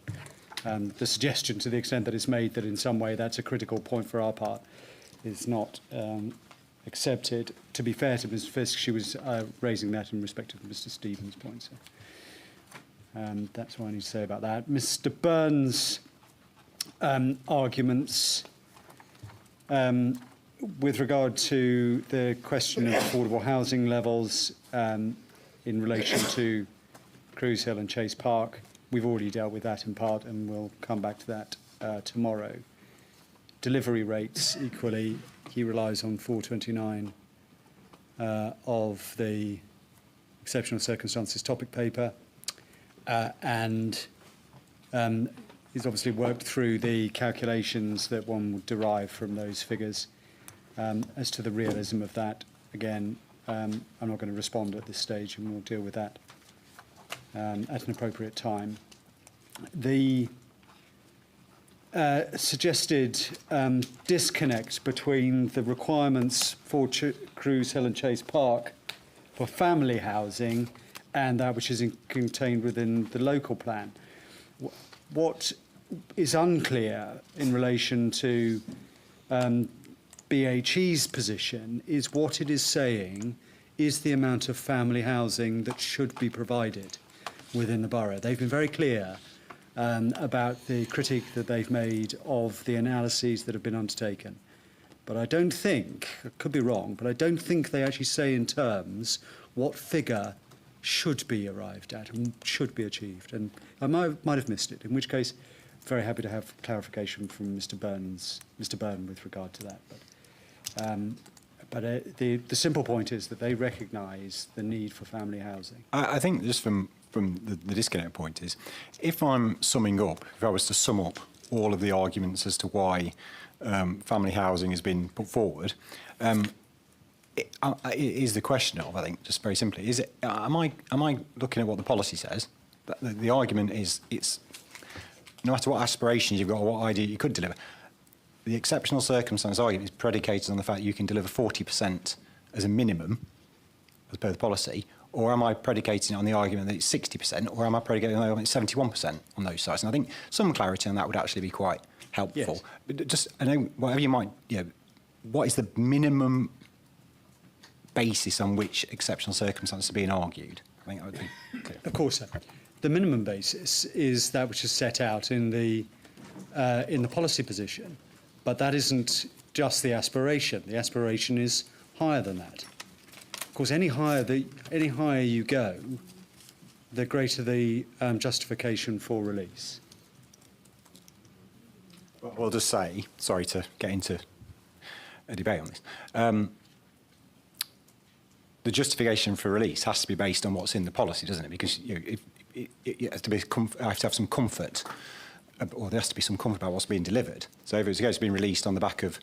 the suggestion, to the extent that it's made that in some way that's a critical point for our part, is not accepted. To be fair to Ms. Fisk, she was raising that in respect of Mr. Stevens' point. So that's what I need to say about that. Mr. Burns' arguments with regard to the question of affordable housing levels in relation to Cruise Hill and Chase Park, we've already dealt with that in part, and we'll come back to that tomorrow. Delivery rates, equally, he relies on 429 of the exceptional circumstances topic paper, and he's obviously worked through the calculations that one would derive from those figures. As to the realism of that, again, I'm not going to respond at this stage, and we'll deal with that at an appropriate time. The suggested disconnect between the requirements for Cruise Hill and Chase Park for family housing and that which is contained within the local plan. What is unclear in relation to BHE's position is what it is saying is the amount of family housing that should be provided within the borough. They've been very clear about the critique that they've made of the analyses that have been undertaken. But I don't think, I could be wrong, but I don't think they actually say in terms what figure should be arrived at and should be achieved. And I might have missed it, in which case, very happy to have clarification from Mr. Byrne with regard to that. But the simple point is that they recognise the need for family housing. I think just from the disconnect point is, if I'm summing up, if I was to sum up all of the arguments as to why family housing has been put forward, it is the question of, I think, just very simply, is it? Am I looking at what the policy says? The argument is, it's no matter what aspirations you've got or what idea you could deliver, the exceptional circumstance argument is predicated on the fact you can deliver 40% as a minimum, as per the policy, or am I predicating it on the argument that it's 60%, or am I predicating on the argument it's 71% on those sites? And I think some clarity on that would actually be quite helpful. Yes. But just, I know, whatever you might, what is the minimum basis on which exceptional circumstances are being argued? I think that would be clear. Of course, sir. The minimum basis is that which is set out in the policy position, but that isn't just the aspiration. The aspiration is higher than that. Of course, any higher you go, the greater the justification for release. Well, we'll just say, sorry to get into a debate on this, the justification for release has to be based on what's in the policy, doesn't it? Because it has to be, I have to have some comfort or there has to be some comfort about what's being delivered. So if it was a case of being released on the back of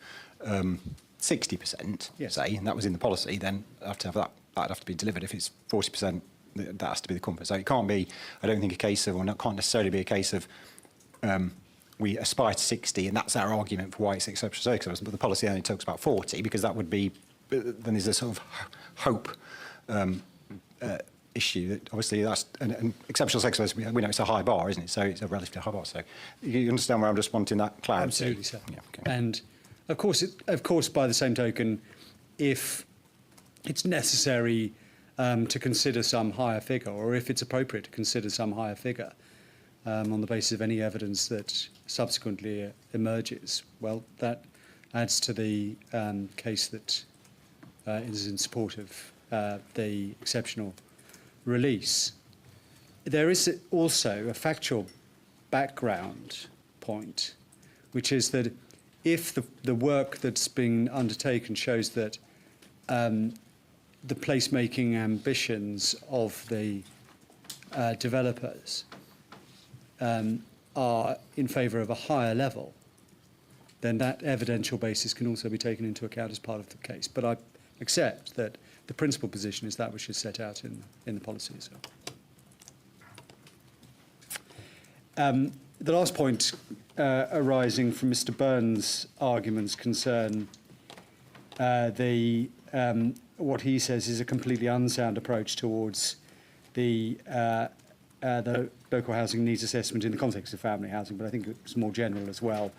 60%, say, and that was in the policy, then I'd have to have that. That'd have to be delivered. If it's 40%, that has to be the comfort. So it can't be, I don't think, a case of, or it can't necessarily be a case of we aspire to 60 and that's our argument for why it's exceptional circumstances, but the policy only talks about 40 because that would be, then there's a sort of hope issue that obviously that's an exceptional circumstances, we know it's a high bar, isn't it? So it's a relatively high bar. So you understand where I'm just wanting that clarity. Absolutely, sir. Yeah, okay. And of course, by the same token, if it's necessary to consider some higher figure, or if it's appropriate to consider some higher figure on the basis of any evidence that subsequently emerges, well, that adds to the case that is in support of the exceptional release. There is also a factual background point, which is that if the work that's been undertaken shows that the placemaking ambitions of the developers are in favour of a higher level, then that evidential basis can also be taken into account as part of the case. But I accept that the principal position is that which is set out in the policy as well. The last point arising from Mr. Burns' arguments concern what he says is a completely unsound approach towards the local housing needs assessment in the context of family housing, but I think it's more general as well,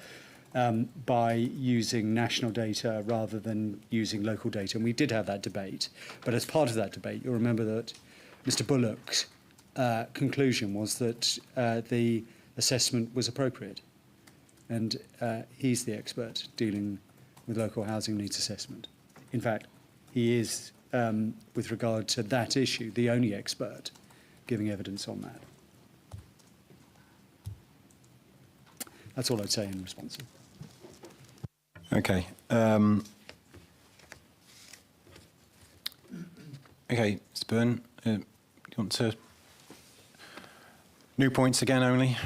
by using national data rather than using local data. And we did have that debate, but as part of that debate, you'll remember that Mr. Bullock's conclusion was that the assessment was appropriate. And he's the expert dealing with local housing needs assessment. In fact, he is, with regard to that issue, the only expert giving evidence on that. That's all I'd say in response. Okay. Okay, Mr. Byrne, do you want to... New points again only?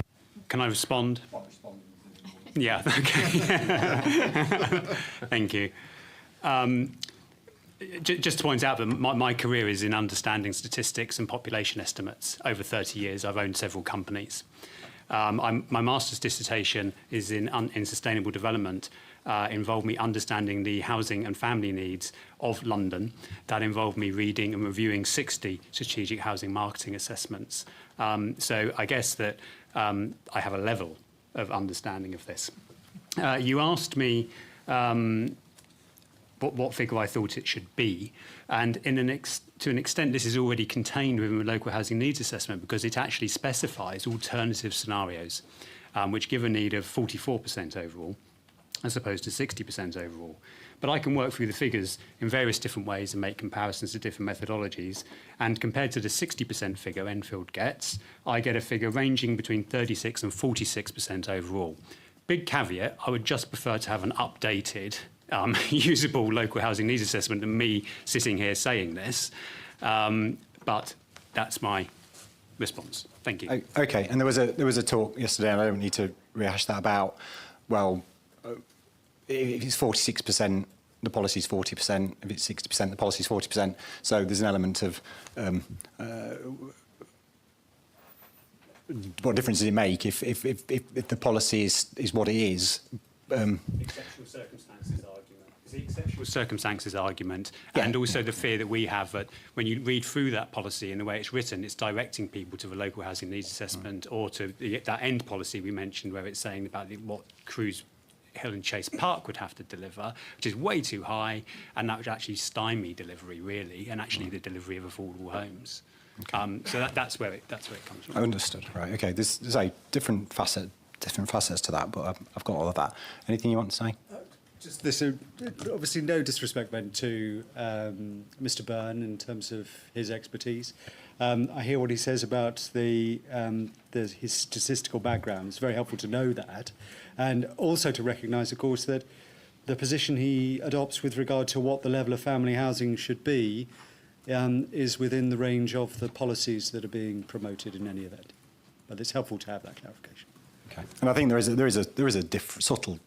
Can I respond? Yeah, okay. Thank you. Just to point out that my career is in understanding statistics and population estimates. Over 30 years, I've owned several companies. My master's dissertation is in sustainable development, involved me understanding the housing and family needs of London. That involved me reading and reviewing 60 strategic housing marketing assessments. So I guess that I have a level of understanding of this. You asked me what figure I thought it should be, and to an extent this is already contained within the local housing needs assessment because it actually specifies alternative scenarios which give a need of 44% overall as opposed to 60% overall. But I can work through the figures in various different ways and make comparisons to different methodologies, and compared to the 60% figure Enfield gets, I get a figure ranging between 36 and 46% overall. Big caveat, I would just prefer to have an updated usable local housing needs assessment than me sitting here saying this, but that's my response. Thank you. Okay, and there was a talk yesterday, and I don't need to rehash that, about, well, if it's 46%, the policy's 40%. If it's 60%, the policy's 40%. So there's an element of what difference does it make if the policy is what it is? Exceptional circumstances argument. It's the exceptional circumstances argument, and also the fear that we have that when you read through that policy and the way it's written, it's directing people to the local housing needs assessment or to that end policy we mentioned where it's saying about what Cruise Hill and Chase Park would have to deliver, which is way too high, and that would actually stymie delivery, really, and actually the delivery of affordable homes. Okay. So that's where it comes from. Understood. Right. Okay. There's a different facets to that, but I've got all of that. Anything you want to say? Just this, obviously, no disrespect meant to Mr. Byrne in terms of his expertise. I hear what he says about his statistical background. It's very helpful to know that, and also to recognise, of course, that the position he adopts with regard to what the level of family housing should be is within the range of the policies that are being promoted in any event. But it's helpful to have that clarification. Okay. And I think there is a subtle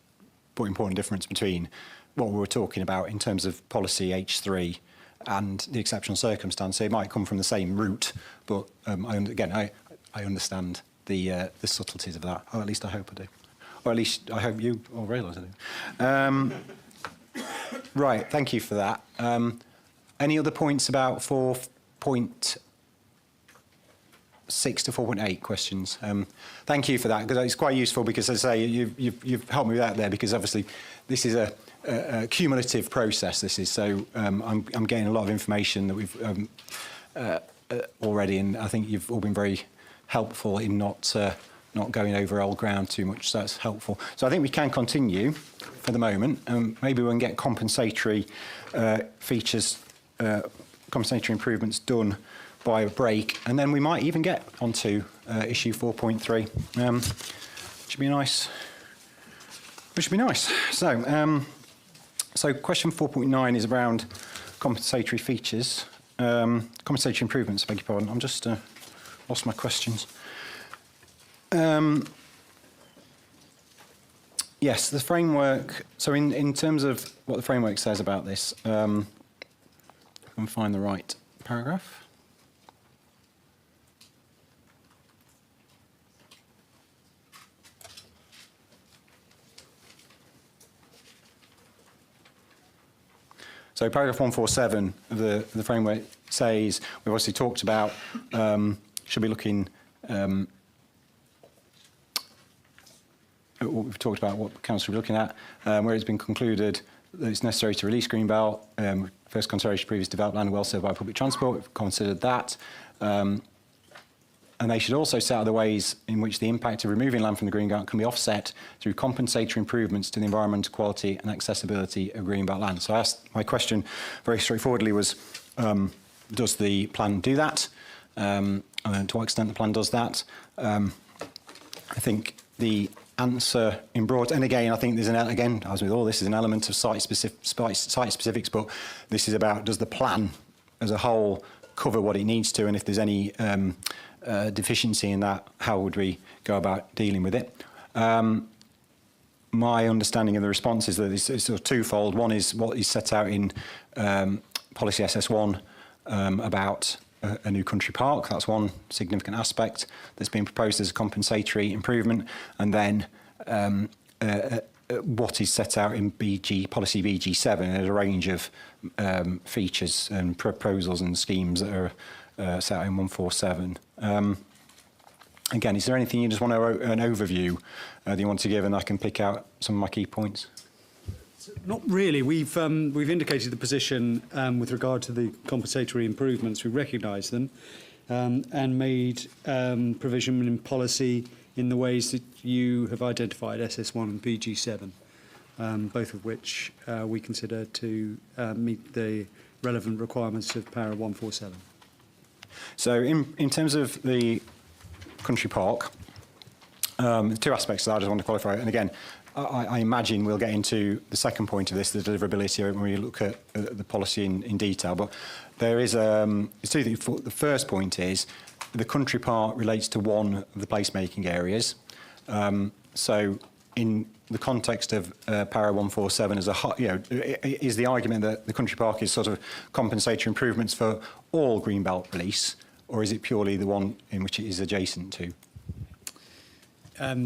but important difference between what we were talking about in terms of policy H3 and the exceptional circumstance. So it might come from the same route, but I understand the subtleties of that, or at least I hope I do. Or at least I hope you all realise I do. Right, thank you for that. Any other points about 4.6 to 4.8 questions? Thank you for that, because it's quite useful, because as I say, you've helped me out there, because obviously this is a cumulative process, this is, so I'm getting a lot of information that we've already, and I think you've all been very helpful in not going over old ground too much, so that's helpful. So I think we can continue for the moment. Maybe we can get compensatory features, compensatory improvements done by a break, and then we might even get onto issue 4.3. Should be nice. Which should be nice. So question 4.9 is around compensatory features, compensatory improvements, beg your pardon. I'm just lost my questions. Yes, the framework. So in terms of what the framework says about this, I can find the right paragraph. So paragraph 147 of the framework says, we've obviously talked about, should be looking, we've talked about what council will be looking at, where it's been concluded that it's necessary to release Greenbelt, first consideration of previous developed land well served by public transport, we've considered that. And they should also set out the ways in which the impact of removing land from the Green Belt can be offset through compensatory improvements to the environmental quality and accessibility of Green Belt land. So I asked, my question very straightforwardly was, does the plan do that? And to what extent the plan does that? I think the answer in broad, and again, I think there's again, as with all this, is an element of site specifics, but this is about, does the plan as a whole cover what it needs to, and if there's any deficiency in that, how would we go about dealing with it? My understanding of the response is that it's sort of twofold. One is what is set out in policy SS1 about a new country park. That's one significant aspect that's been proposed as a compensatory improvement. And then what is set out in policy BG7, there's a range of features and proposals and schemes that are set out in 147. Again, is there anything you just want an overview that you want to give, and I can pick out some of my key points? Not really. We've indicated the position with regard to the compensatory improvements. We recognise them and made provision in policy in the ways that you have identified, SS1 and PG7, both of which we consider to meet the relevant requirements of Para 147. So in terms of the country park, two aspects that I just want to qualify. And again, I imagine we'll get into the second point of this, the deliverability, when we look at the policy in detail. But there is two things. The first point is the country park relates to one of the placemaking areas. So in the context of Para 147 as is the argument that the country park is sort of compensatory improvements for all Greenbelt release, or is it purely the one in which it is adjacent to?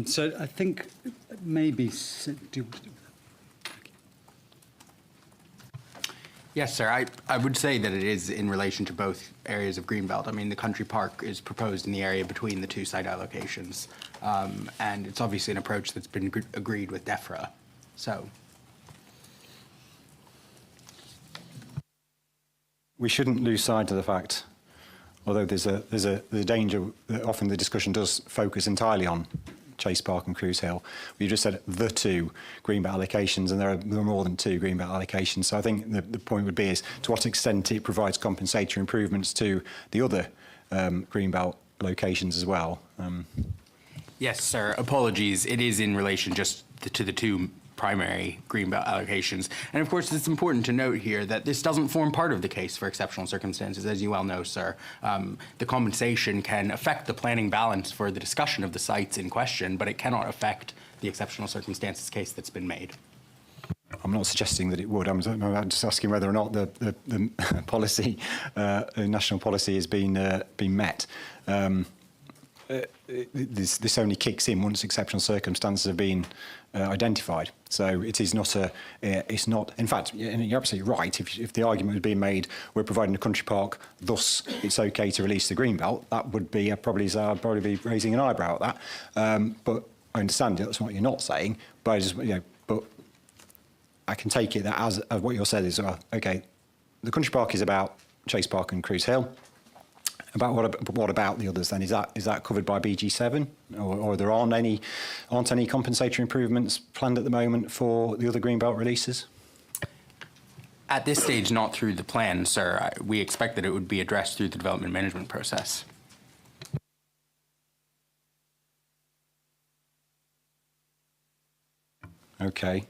So I think maybe... Yes, sir. I would say that it is in relation to both areas of Greenbelt. I mean, the country park is proposed in the area between the two site allocations, and it's obviously an approach that's been agreed with DEFRA. So we shouldn't lose sight of the fact, although there's a danger that often the discussion does focus entirely on Chase Park and Cruise Hill. We just said the two Greenbelt allocations, and there are more than two Greenbelt allocations. So I think the point would be is to what extent it provides compensatory improvements to the other Greenbelt locations as well. Yes, sir. Apologies. It is in relation just to the two primary greenbelt allocations. And of course, it's important to note here that this doesn't form part of the case for exceptional circumstances, as you well know, sir. The compensation can affect the planning balance for the discussion of the sites in question, but it cannot affect the exceptional circumstances case that's been made. I'm not suggesting that it would. I'm just asking whether or not the policy, national policy, has been met. This only kicks in once exceptional circumstances have been identified. So it is not it's not. In fact, you're absolutely right. If the argument was being made, we're providing a country park, thus it's okay to release the greenbelt, that would be I'd probably be raising an eyebrow at that. But I understand that's what you're not saying. But I just but I can take it that as what you said is okay. The country park is about Chase Park and Cruise Hill. What about the others then? Is that covered by BG7, or there aren't any compensatory improvements planned at the moment for the other greenbelt releases? At this stage, not through the plan, sir. We expect that it would be addressed through the development management process. Okay,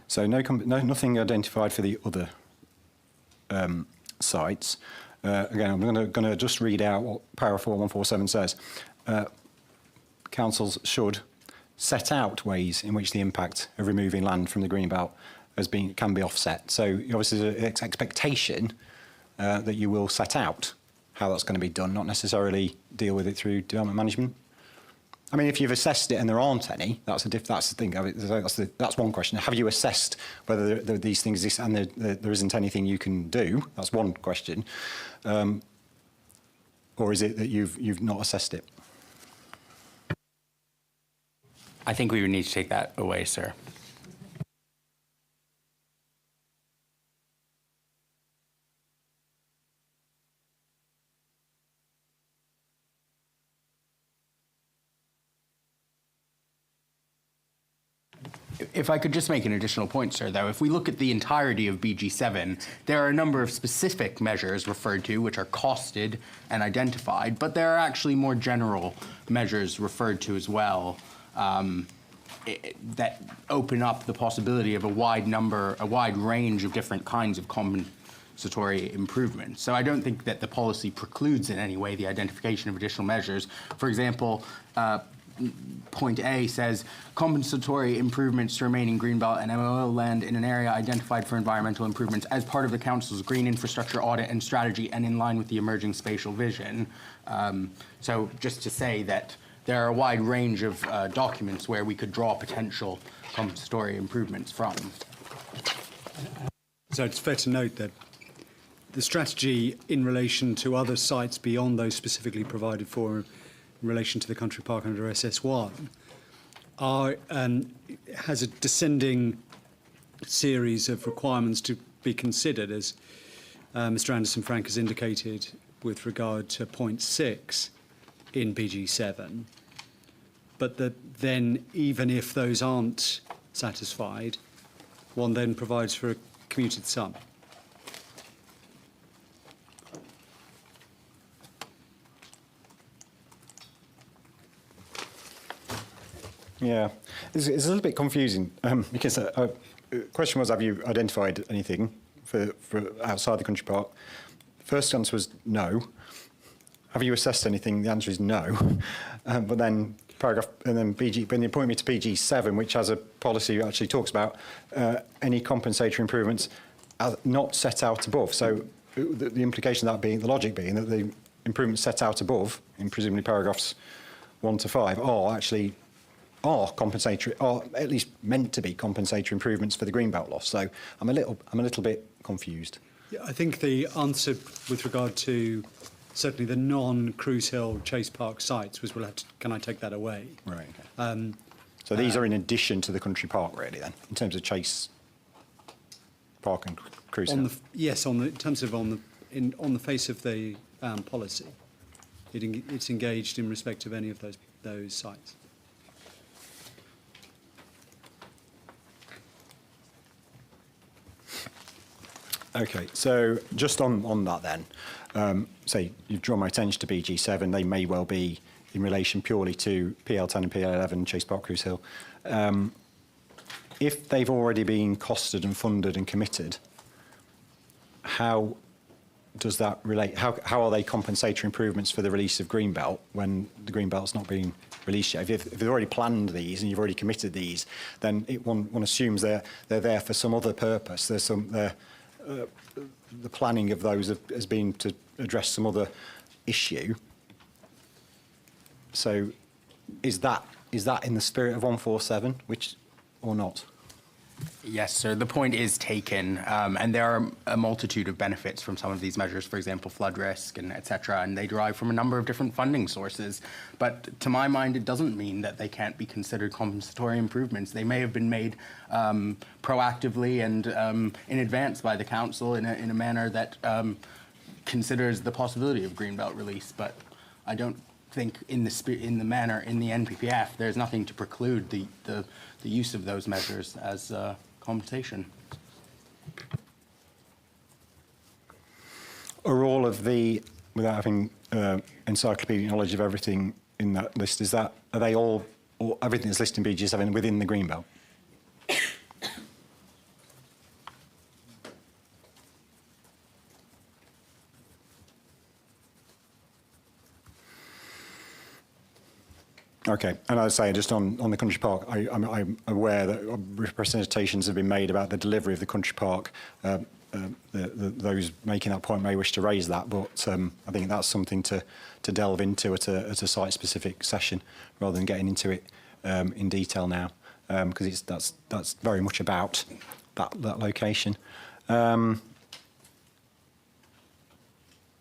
so nothing identified for the other sites. Again, I'm going to just read out what paragraph 4147 says. Councils should set out ways in which the impact of removing land from the greenbelt can be offset. So obviously there's an expectation that you will set out how that's going to be done, not necessarily deal with it through development management. I mean, if you've assessed it and there aren't any, that's the thing. That's one question. Have you assessed whether these things exist and there isn't anything you can do? That's one question. Or is it that you've not assessed it? I think we would need to take that away, sir. If I could just make an additional point, sir, though, if we look at the entirety of BG7, there are a number of specific measures referred to which are costed and identified, but there are actually more general measures referred to as well that open up the possibility of a wide range of different kinds of compensatory improvements. So I don't think that the policy precludes in any way the identification of additional measures. For example, Point A says compensatory improvements to remaining greenbelt and MOL land in an area identified for environmental improvements as part of the Council's green infrastructure audit and strategy and in line with the emerging spatial vision. So just to say that there are a wide range of documents where we could draw potential compensatory improvements from. So it's fair to note that the strategy in relation to other sites beyond those specifically provided for in relation to the country park under SS1 has a descending series of requirements to be considered, as Mr. Anderson-Frank has indicated with regard to point 6 in BG7, but that then even if those aren't satisfied, one then provides for a commuted sum. Yeah, it's a little bit confusing because the question was, have you identified anything for outside the country park? First answer was no. Have you assessed anything? The answer is no. But then when you point me to BG7, which has a policy that actually talks about any compensatory improvements not set out above. So the implication of that being, the logic being that the improvements set out above, in presumably paragraphs 1 to 5, are compensatory, or at least meant to be compensatory improvements for the greenbelt loss. So I'm a little bit confused. Yeah, I think the answer with regard to certainly the non-Cruise Hill Chase Park sites was, can I take that away? Right. Okay. So these are in addition to the country park, really, then, in terms of Chase Park and Cruise Hill. Yes, in terms of on the face of the policy, it's engaged in respect of any of those sites. Okay, so just on that then, say you've drawn my attention to BG7, they may well be in relation purely to PL10 and PL11, Chase Park, Cruise Hill. if they've already been costed and funded and committed, how does that relate? How are they compensatory improvements for the release of Greenbelt when the Greenbelt's not being released yet? If they've already planned these and you've already committed these, then one assumes they're there for some other purpose. There's the planning of those has been to address some other issue. So is that in the spirit of 147, or not? Yes, sir. The point is taken, and there are a multitude of benefits from some of these measures, for example, flood risk and et cetera, and they derive from a number of different funding sources. But to my mind, it doesn't mean that they can't be considered compensatory improvements. They may have been made proactively and in advance by the council in a manner that considers the possibility of Greenbelt release, but I don't think in the NPPF, there's nothing to preclude the use of those measures as compensation. Are all of the, without having encyclopedic knowledge of everything in that list, are they all, or everything that's listed in BG7 within the Greenbelt? Okay, and I would say just on the country park, I'm aware that representations have been made about the delivery of the country park. Those making that point may wish to raise that, but I think that's something to delve into at a site-specific session rather than getting into it in detail now, because that's very much about that location.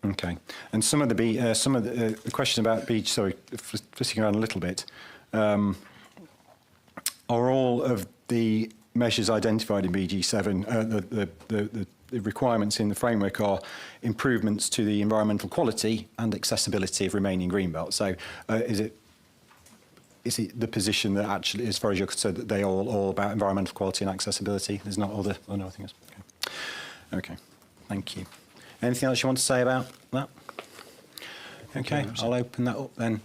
Okay, and some of the question about beach. Sorry, flitting around a little bit. Are all of the measures identified in BG7 the requirements in the framework are improvements to the environmental quality and accessibility of remaining greenbelt? So, is it the position that actually, as far as you're concerned, that they are all about environmental quality and accessibility? There's not other. Oh no, I think that's okay. Thank you. Anything else you want to say about that? Okay, I'll open that up then.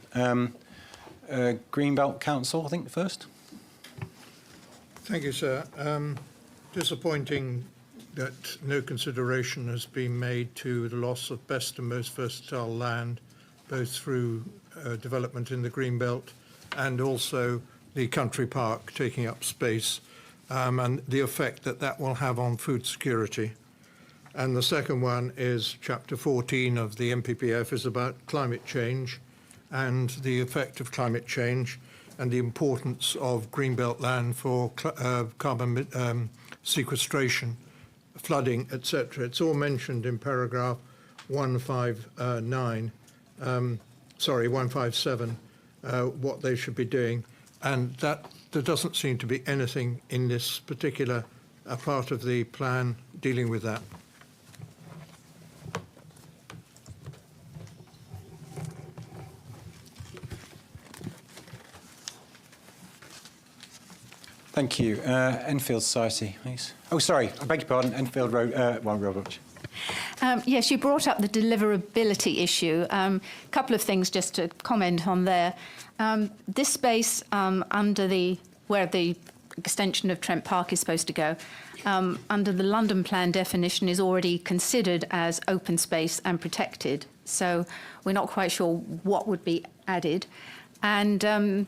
Greenbelt Council, I think, first. Thank you, sir. Disappointing that no consideration has been made to the loss of best and most versatile land, both through development in the Greenbelt and also the country park taking up space, and the effect that will have on food security. And the second one is Chapter 14 of the NPPF is about climate change and the effect of climate change and the importance of greenbelt land for carbon sequestration, flooding, etc. It's all mentioned in paragraph 157, what they should be doing. And that there doesn't seem to be anything in this particular part of the plan dealing with that. Thank you. Enfield Society, please. Oh, sorry, I beg your pardon, Enfield Road, Robert. Yes, you brought up the deliverability issue. A couple of things just to comment on there. This space under where the extension of Trent Park is supposed to go, under the London Plan definition is already considered as open space and protected. So we're not quite sure what would be added. And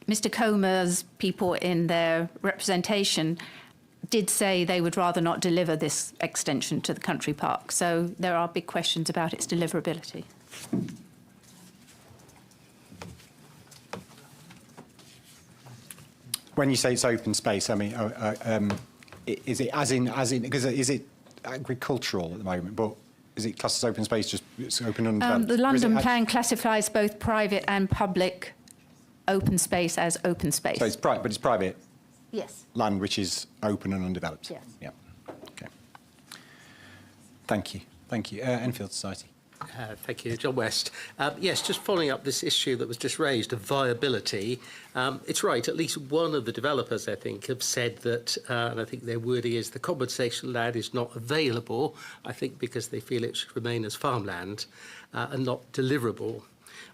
Mr. Comer's people in their representation did say they would rather not deliver this extension to the country park. So there are big questions about its deliverability. When you say it's open space, I mean, is it as in because is it agricultural at the moment? But is it classed as open space? Just it's open undeveloped? The London Plan classifies both private and public open space as open space. So it's private, but it's private. Yes. Land which is open and undeveloped. Yes. Yeah. Okay. Thank you. Thank you. Enfield Society. Thank you, John West. Yes, just following up this issue that was just raised of viability. It's right, at least one of the developers, I think, have said that, and I think their wording is the compensation land is not available, I think because they feel it should remain as farmland and not deliverable.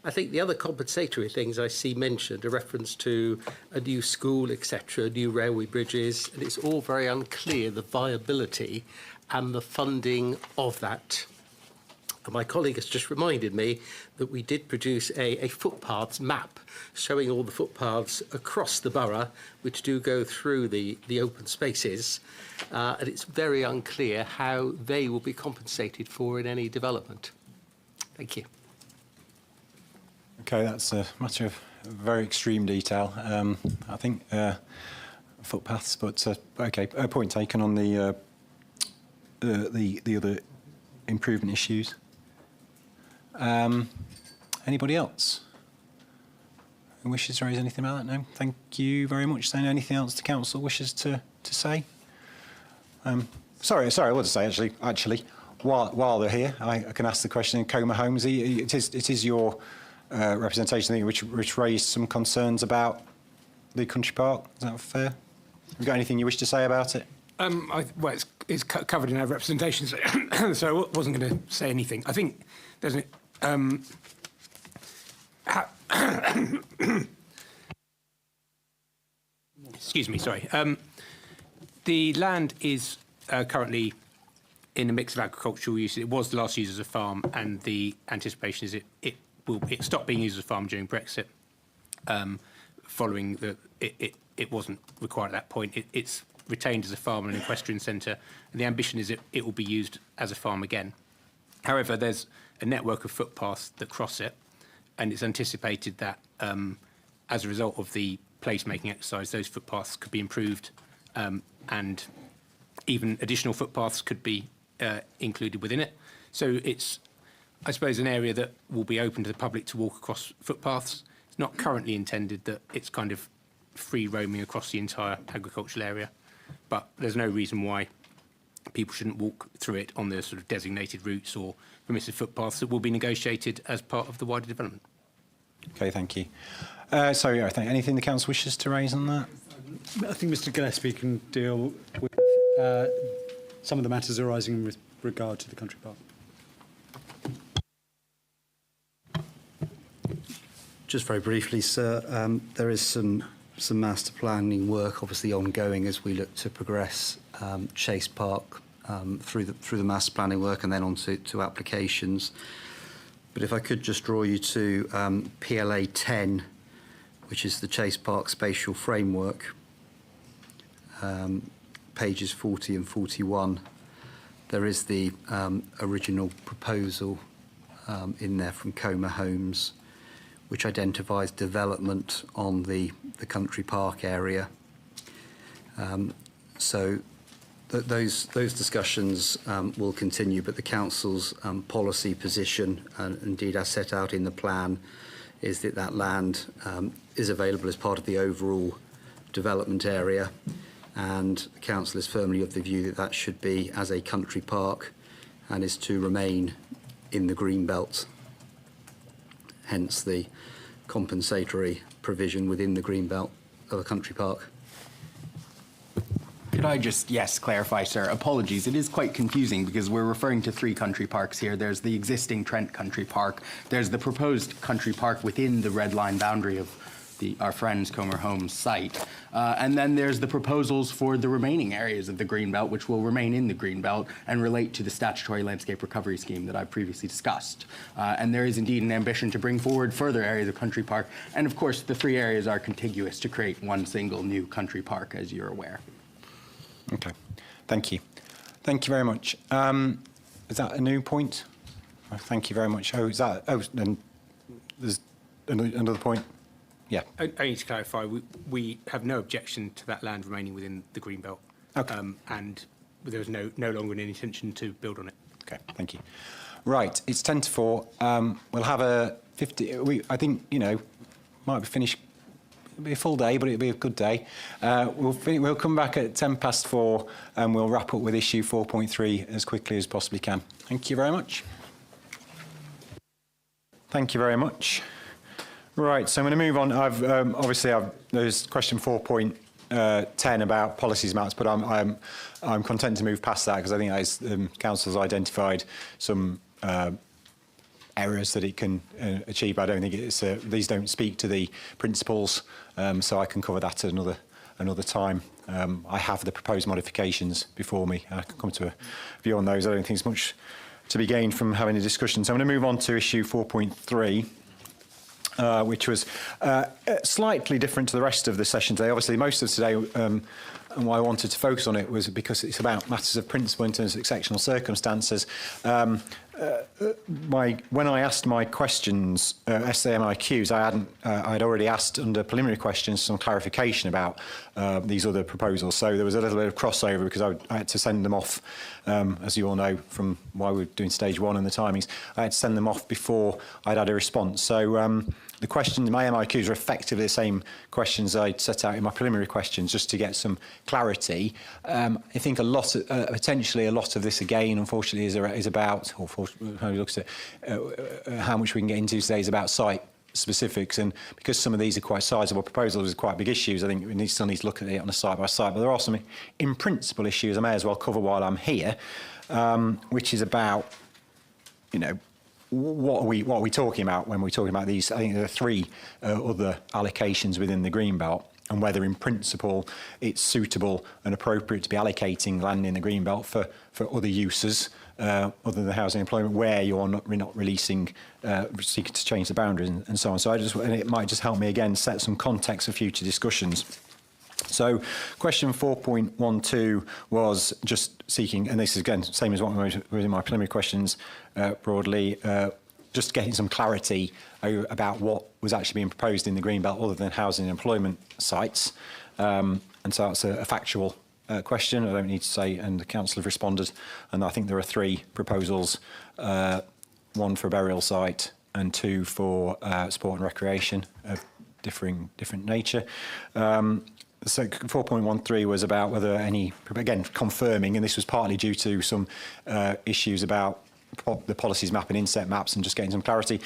I think the other compensatory things I see mentioned are reference to a new school, etc., new railway bridges, and it's all very unclear, the viability and the funding of that. And my colleague has just reminded me that we did produce a footpaths map showing all the footpaths across the borough, which do go through the open spaces, and it's very unclear how they will be compensated for in any development. Thank you. Okay, that's a matter of very extreme detail. I think footpaths, but okay, point taken on the other improvement issues. Anybody else who wishes to raise anything about that? No. Thank you very much. Then anything else the council wishes to say? Sorry, I want to say actually, while they're here, I can ask the question in Coma Homes. It is your representation, I think, which raised some concerns about the country park. Is that fair? Have you got anything you wish to say about it? Well, it's covered in our representation, so I wasn't going to say anything. I think there's excuse me, sorry. The land is currently in a mix of agricultural use. It was the last used as a farm, and the anticipation is it stopped being used as a farm during Brexit. Following it wasn't required at that point. It's retained as a farm and an equestrian centre, and the ambition is it will be used as a farm again. However, there's a network of footpaths that cross it, and it's anticipated that as a result of the placemaking exercise, those footpaths could be improved, and even additional footpaths could be included within it. So it's, I suppose, an area that will be open to the public to walk across footpaths. It's not currently intended that it's kind of free roaming across the entire agricultural area, but there's no reason why people shouldn't walk through it on the sort of designated routes or permissive footpaths that will be negotiated as part of the wider development. Okay, thank you. So, yeah, I think anything the council wishes to raise on that? I think Mr Gillespie can deal with some of the matters arising with regard to the country park. Just very briefly, sir, there is some master planning work obviously ongoing as we look to progress Chase Park through the master planning work and then on to applications. But if I could just draw you to PLA 10, which is the Chase Park Spatial Framework, pages 40 and 41. There is the original proposal in there from Coma Homes, which identifies development on the country park area. So those discussions will continue, but the council's policy position, and indeed as set out in the plan, is that land is available as part of the overall development area, and the council is firmly of the view that should be as a country park and is to remain in the green belt. Hence the compensatory provision within the green belt of a country park. Could I just, yes, clarify, sir? Apologies, it is quite confusing because we're referring to 3 country parks here. There's the existing Trent Country Park, there's the proposed country park within the red line boundary of our friends Comer Homes site, and then there's the proposals for the remaining areas of the Greenbelt, which will remain in the Greenbelt and relate to the statutory landscape recovery scheme that I previously discussed. And there is indeed an ambition to bring forward further areas of country park, and of course the 3 areas are contiguous to create one single new country park, as you're aware. Okay, thank you. Thank you very much. Is that a new point? Oh, thank you very much. Oh, is that? Oh, and there's another point. Yeah. I need to clarify. We have no objection to that land remaining within the Greenbelt, okay. And there is no longer any intention to build on it. Okay, thank you. Right, it's 10 to 4. We'll have a 50. I think might be finished. It'll be a full day, but it'll be a good day. We'll come back at 10 past 4 and we'll wrap up with issue 4.3 as quickly as possibly can. Thank you very much. Thank you very much. Right, so I'm going to move on. Obviously there's question 4.10 about policies maps, but I'm content to move past that because I think as council's identified some errors that it can achieve. I don't think it's these don't speak to the principles, so I can cover that at another time. I have the proposed modifications before me. I can come to a view on those. I don't think there's much to be gained from having a discussion. So I'm going to move on to issue 4.3. Which was slightly different to the rest of the session today. Obviously, most of today, and why I wanted to focus on it was because it's about matters of principle in terms of exceptional circumstances. When I asked my questions, SAMIQs, I'd already asked under preliminary questions some clarification about these other proposals. So there was a little bit of crossover because I had to send them off, as you all know from why we're doing stage 1 and the timings. I had to send them off before I'd had a response. So the questions, my MIQs are effectively the same questions I'd set out in my preliminary questions, just to get some clarity. I think potentially a lot of this again, unfortunately, is about, or how he looks at how much we can get into today is about site specifics, and because some of these are quite sizable proposals, quite big issues, I think we still need to look at it on a side by side. But there are some in principle issues I may as well cover while I'm here, which is about, what are we talking about when we're talking about these? I think there are 3 other allocations within the Greenbelt, and whether in principle it's suitable and appropriate to be allocating land in the Greenbelt for other uses other than housing and employment, where you're not releasing, seeking to change the boundaries and so on. So and it might just help me again set some context for future discussions. So question 4.12 was just seeking, and this is again same as what was in my preliminary questions broadly, just getting some clarity about what was actually being proposed in the Greenbelt other than housing and employment sites. And so that's a factual question, I don't need to say, and the council have responded. And I think there are 3 proposals, 1 for a burial site and 2 for sport and recreation of different nature. So 4.13 was about whether any, again, confirming, and this was partly due to some issues about the policies map and inset maps and just getting some clarity,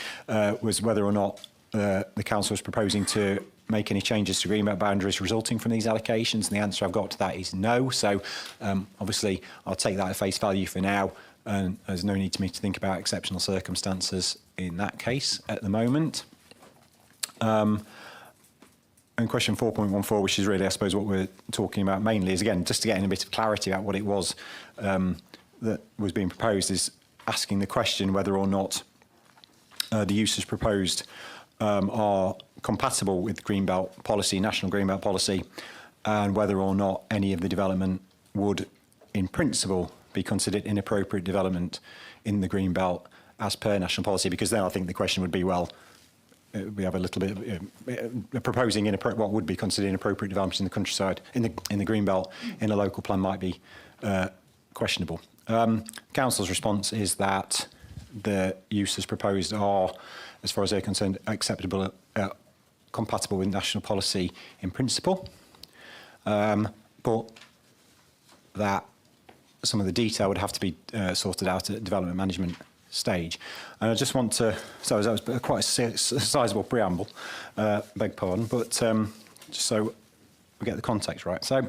was whether or not the council was proposing to make any changes to Greenbelt boundaries resulting from these allocations, and the answer I've got to that is no. So obviously I'll take that at face value for now, and there's no need to me to think about exceptional circumstances in that case at the moment. And question 4.14, which is really, I suppose, what we're talking about mainly, is again just to get in a bit of clarity about what it was that was being proposed, is asking the question whether or not the uses proposed are compatible with Greenbelt policy, national Greenbelt policy, and whether or not any of the development would, in principle, be considered inappropriate development in the Greenbelt as per national policy. Because then I think the question would be, well, we have a little bit of proposing what would be considered inappropriate development in the countryside, in the Greenbelt, in a local plan might be questionable. Council's response is that the uses proposed are, as far as they're concerned, acceptable, compatible with national policy in principle, but that some of the detail would have to be sorted out at development management stage. And I just want to, so that was quite a sizable preamble, beg pardon, but just so we get the context right. So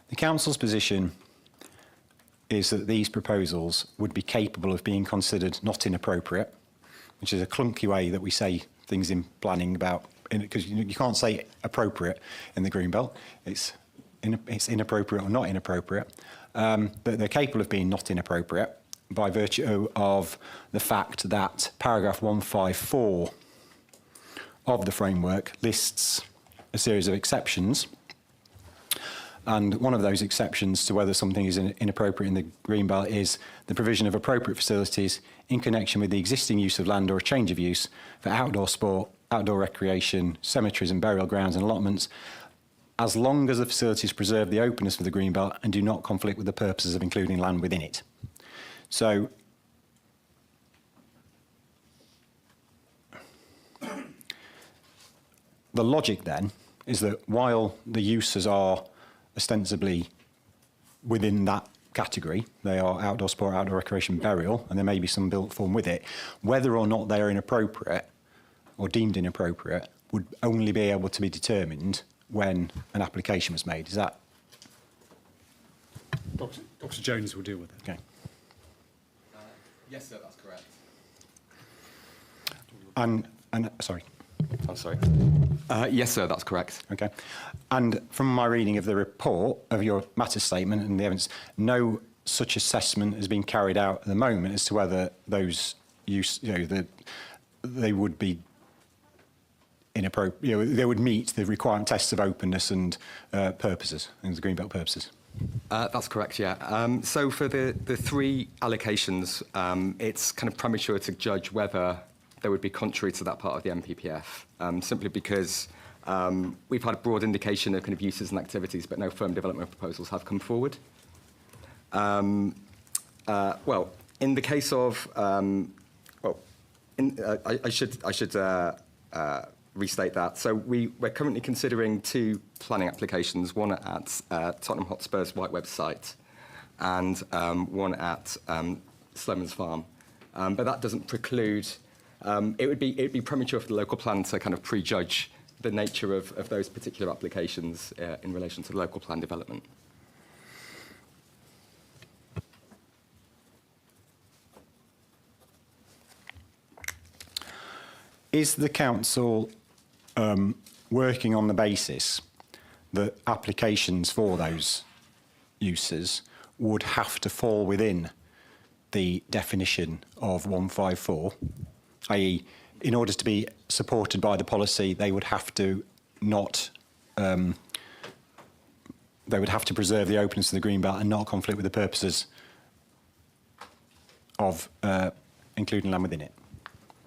the council's position is that these proposals would be capable of being considered not inappropriate, which is a clunky way that we say things in planning about, because you can't say appropriate in the Greenbelt. It's inappropriate or not inappropriate. But they're capable of being not inappropriate by virtue of the fact that paragraph 154 of the framework lists a series of exceptions. And one of those exceptions to whether something is inappropriate in the Greenbelt is the provision of appropriate facilities in connection with the existing use of land or a change of use for outdoor sport, outdoor recreation, cemeteries and burial grounds and allotments, as long as the facilities preserve the openness of the Greenbelt and do not conflict with the purposes of including land within it. So the logic then is that while the uses are ostensibly within that category, they are outdoor sport, outdoor recreation, burial, and there may be some built form with it, whether or not they are inappropriate or deemed inappropriate would only be able to be determined when an application was made. Is that? Dr. Jones will deal with it. Okay. Yes, sir, that's correct. And sorry. I'm sorry. Yes, sir, that's correct. Okay. And from my reading of the report, of your matter statement and the evidence, no such assessment has been carried out at the moment as to whether those they would be inappropriate, they would meet the requirement tests of openness and purposes, and the Greenbelt purposes. That's correct, yeah. So for the three allocations, it's kind of premature to judge whether they would be contrary to that part of the MPPF, simply because we've had a broad indication of kind of uses and activities, but no firm development proposals have come forward. Well, in the case of, I should restate that. So we're currently considering two planning applications, one at Tottenham Hotspur's Whiteweb site and one at Sloman's Farm. But that doesn't preclude, it would be premature for the local plan to kind of prejudge the nature of those particular applications in relation to the local plan development. Is the council working on the basis that applications for those uses would have to fall within the definition of 154, i.e., in order to be supported by the policy, they would have to not, they would have to preserve the openness of the greenbelt and not conflict with the purposes of including land within it?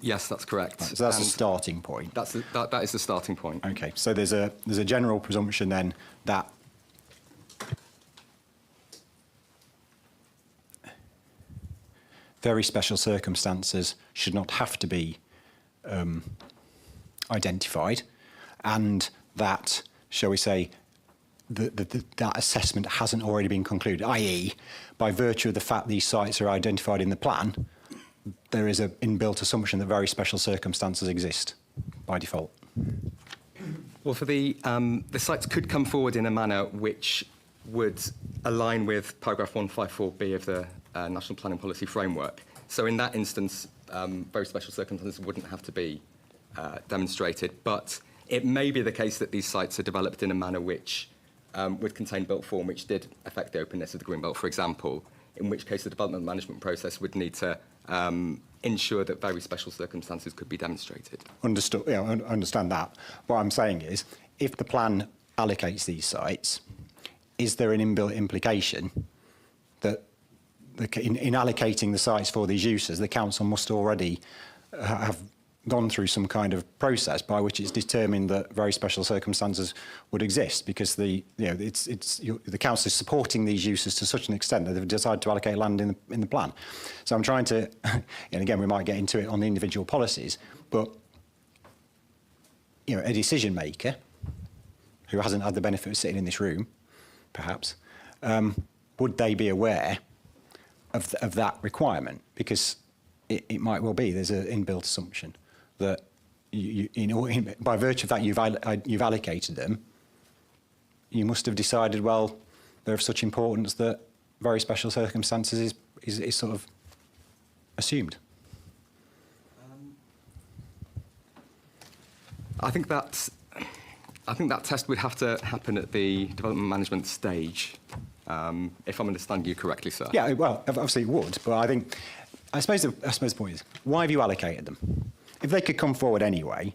Yes, that's correct. Right, so that's the starting point. That is the starting point. Okay, so there's a general presumption then that very special circumstances should not have to be identified, and that, shall we say, that assessment hasn't already been concluded, i.e., by virtue of the fact these sites are identified in the plan, there is an inbuilt assumption that very special circumstances exist by default. Well, for the sites could come forward in a manner which would align with paragraph 154B of the National Planning Policy Framework. So in that instance, very special circumstances wouldn't have to be demonstrated, but it may be the case that these sites are developed in a manner which would contain built form which did affect the openness of the Greenbelt, for example, in which case the development management process would need to ensure that very special circumstances could be demonstrated. Understood. Yeah, I understand that. What I'm saying is, if the plan allocates these sites, is there an inbuilt implication that in allocating the sites for these uses, the council must already have gone through some kind of process by which it's determined that very special circumstances would exist, because the council is supporting these uses to such an extent that they've decided to allocate land in the plan. So I'm trying to, and again we might get into it on the individual policies, but a decision maker who hasn't had the benefit of sitting in this room, perhaps, would they be aware of that requirement? Because it might well be there's an inbuilt assumption that by virtue of that you've allocated them, you must have decided, well, they're of such importance that very special circumstances is sort of assumed. I think that test would have to happen at the development management stage, if I'm understanding you correctly, sir. Yeah, well, obviously it would, but I suppose the point is, why have you allocated them? If they could come forward anyway,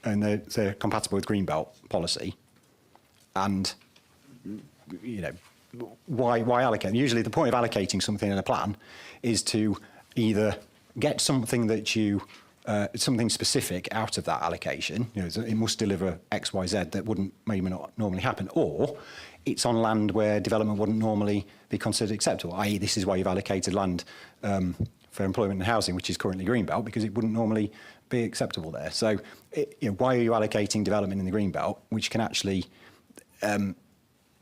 and they're compatible with Greenbelt policy, and why allocate them? Usually, the point of allocating something in a plan is to either get something that something specific out of that allocation. It must deliver X, Y, Z that wouldn't maybe not normally happen, or it's on land where development wouldn't normally be considered acceptable, i.e. this is why you've allocated land for employment and housing, which is currently Greenbelt, because it wouldn't normally be acceptable there. So why are you allocating development in the Greenbelt, which can actually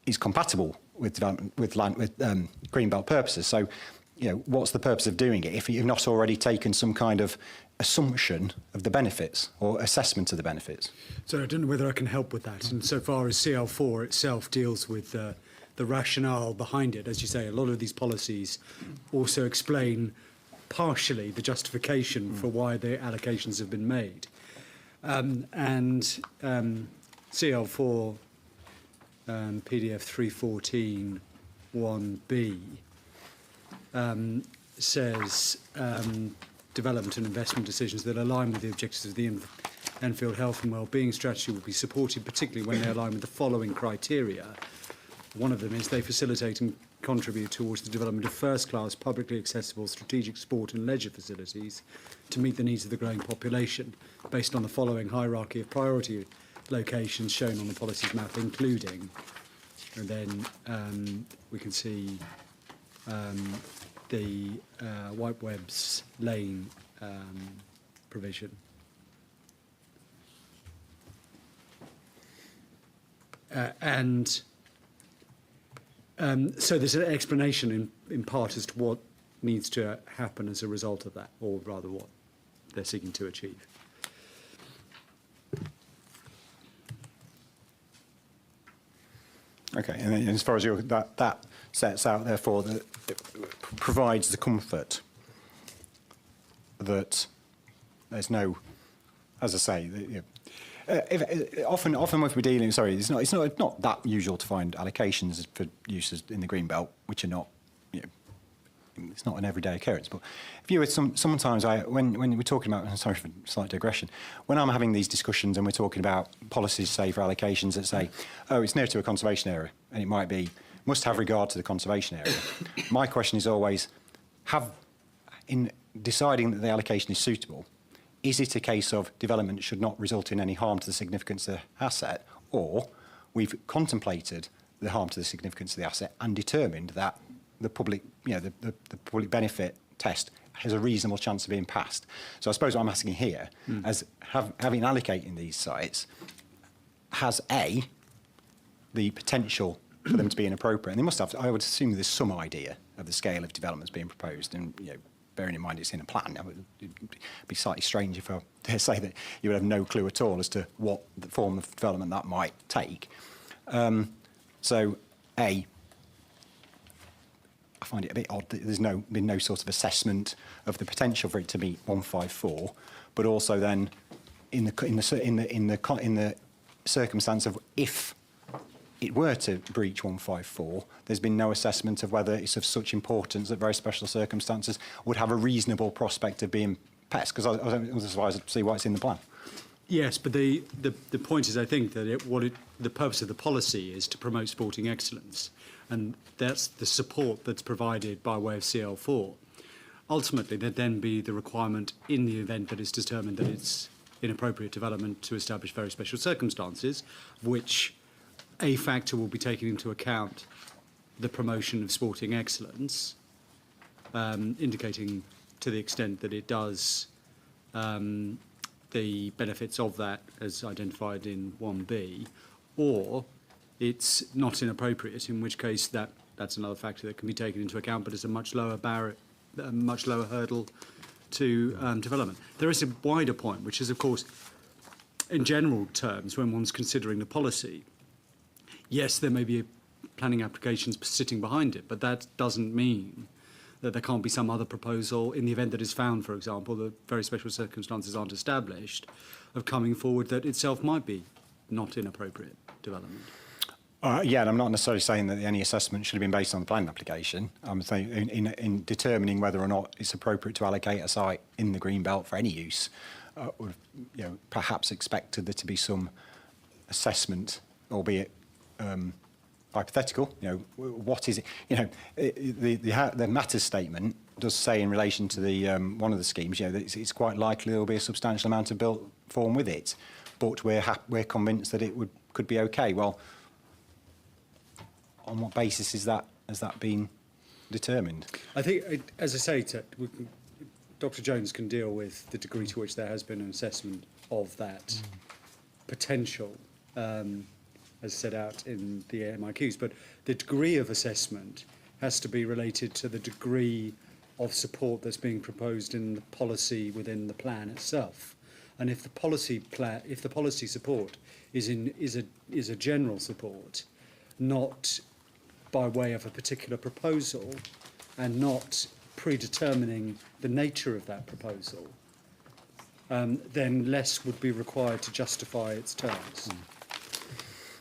is compatible with development with Greenbelt purposes? So what's the purpose of doing it if you've not already taken some kind of assumption of the benefits or assessment of the benefits? So I don't know whether I can help with that. And so far as CL4 itself deals with the rationale behind it, as you say, a lot of these policies also explain partially the justification for why the allocations have been made. CL4 PDF 314 1B says development and investment decisions that align with the objectives of the Enfield Health and Wellbeing Strategy will be supported, particularly when they align with the following criteria. One of them is they facilitate and contribute towards the development of first-class, publicly accessible, strategic sport and leisure facilities to meet the needs of the growing population, based on the following hierarchy of priority locations shown on the policies map, including, and then we can see the White Webb's Lane provision. So there's an explanation in part as to what needs to happen as a result of that, or rather what they're seeking to achieve. Okay, and then as far as that sets out, therefore, that it provides the comfort that there's no, as I say, often when we're dealing, it's not that usual to find allocations for uses in the green belt, which are not, it's not an everyday occurrence. But if you were sometimes when we're talking about, sorry for slight digression, when I'm having these discussions and we're talking about policies, say for allocations that say, oh, it's near to a conservation area, and it might be must have regard to the conservation area. My question is always, in deciding that the allocation is suitable, is it a case of development should not result in any harm to the significance of the asset, or we've contemplated the harm to the significance of the asset and determined that the public, the public benefit test has a reasonable chance of being passed? So I suppose what I'm asking here, as having allocating these sites, has the potential for them to be inappropriate? And they must have. I would assume there's some idea of the scale of developments being proposed, and bearing in mind it's in a plan, it'd be slightly strange if I dare say that you would have no clue at all as to what the form of development that might take. So, I find it a bit odd that there's been no sort of assessment of the potential for it to meet 154, but also then in the circumstance of if it were to breach 154, there's been no assessment of whether it's of such importance that very special circumstances would have a reasonable prospect of being passed, because otherwise I see why it's in the plan. Yes, but the point is, I think, that the purpose of the policy is to promote sporting excellence, and that's the support that's provided by way of CL4. Ultimately, there'd then be the requirement in the event that it's determined that it's inappropriate development to establish very special circumstances, which a factor will be taken into account the promotion of sporting excellence, indicating to the extent that it does the benefits of that as identified in 1B, or it's not inappropriate, in which case that's another factor that can be taken into account, but it's a much lower hurdle to development. There is a wider point, which is, of course, in general terms, when one's considering the policy, yes, there may be planning applications sitting behind it, but that doesn't mean that there can't be some other proposal in the event that is found, for example, that very special circumstances aren't established, of coming forward that itself might be not inappropriate development. Yeah, and I'm not necessarily saying that any assessment should have been based on the planning application. I'm saying in determining whether or not it's appropriate to allocate a site in the green belt for any use, would perhaps expected there to be some assessment, albeit hypothetical. What is it? The matters statement does say in relation to the one of the schemes, that it's quite likely there will be a substantial amount of built form with it, but we're convinced that it could be okay. Well, on what basis has that been determined? I think, as I say, Dr. Jones can deal with the degree to which there has been an assessment of that potential, as set out in the MIQs, but the degree of assessment has to be related to the degree of support that's being proposed in the policy within the plan itself. And if the policy support is a general support, not by way of a particular proposal, and not predetermining the nature of that proposal, then less would be required to justify its terms.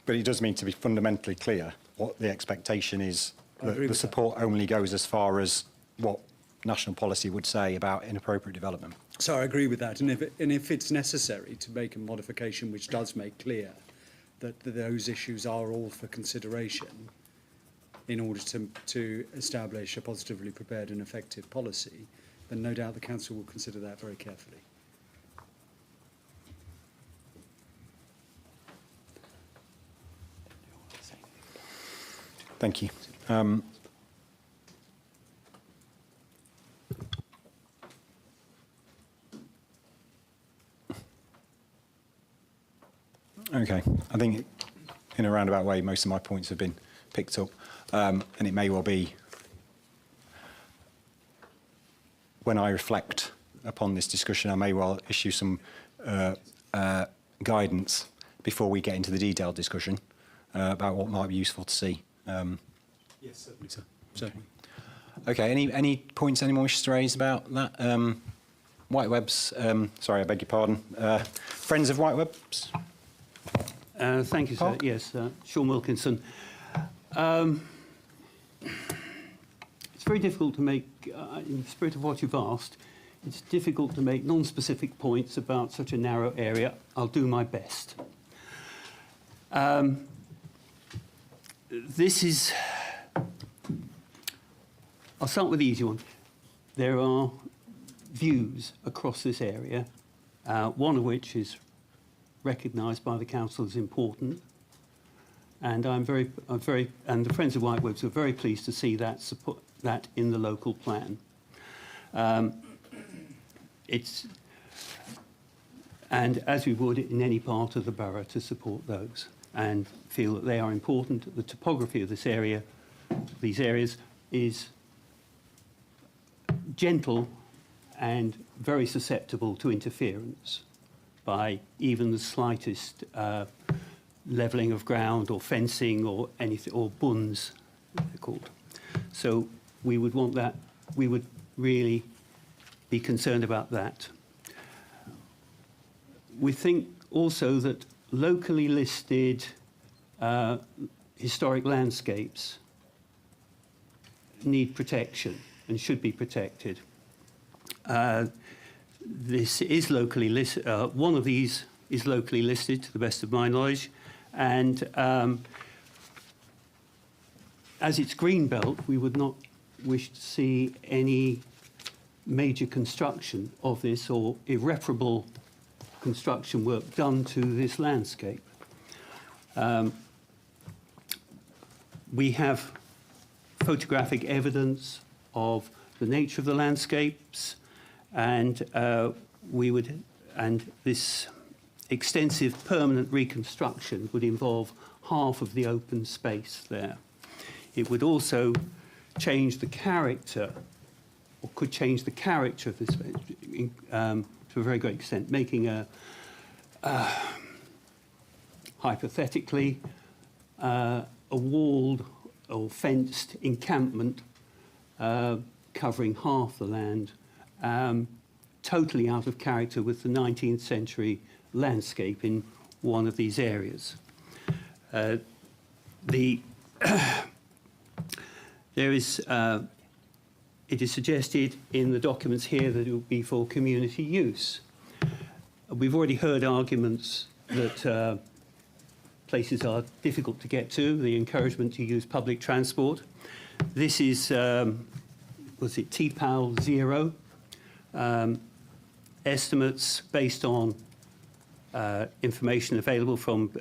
But it does mean to be fundamentally clear what the expectation is. I agree The with support only goes as far as what national policy would say about inappropriate development. So I agree with that. And if it's necessary to make a modification which does make clear that those issues are all for consideration in order to establish a positively prepared and effective policy, then no doubt the Council will consider that very carefully. Thank you. Okay, I think in a roundabout way most of my points have been picked up, and it may well be when I reflect upon this discussion I may well issue some guidance before we get into the detailed discussion about what might be useful to see. Yes, certainly, sir. Certainly. Okay, any points anyone wishes to raise about that? Whitewebs, sorry, I beg your pardon. Friends of Whitewebs? Thank you, sir. Park? Yes, Sean Wilkinson. It's very difficult to make, in the spirit of what you've asked, it's difficult to make non-specific points about such a narrow area. I'll do my best. I'll start with the easy one. There are views across this area, one of which is recognised by the council as important, and and the Friends of Whitewebs are very pleased to see that support that in the local plan. And as we would in any part of the borough, to support those and feel that they are important. The topography of this area, these areas, is gentle and very susceptible to interference by even the slightest levelling of ground or fencing or anything, or bunds, they're called. So we would want that, we would really be concerned about that. We think also that locally listed historic landscapes need protection and should be protected. This is locally listed, one of these is locally listed to the best of my knowledge, and as it's green belt, we would not wish to see any major construction of this or irreparable construction work done to this landscape. We have photographic evidence of the nature of the landscapes, and this extensive permanent reconstruction would involve half of the open space there. It would also change the character, or could change the character of this space to a very great extent, making hypothetically a walled or fenced encampment covering half the land, totally out of character with the 19th century landscape in one of these areas. It is suggested in the documents here that it will be for community use. We've already heard arguments that places are difficult to get to, the encouragement to use public transport. This is, was it TPAL 0? Estimates based on information available from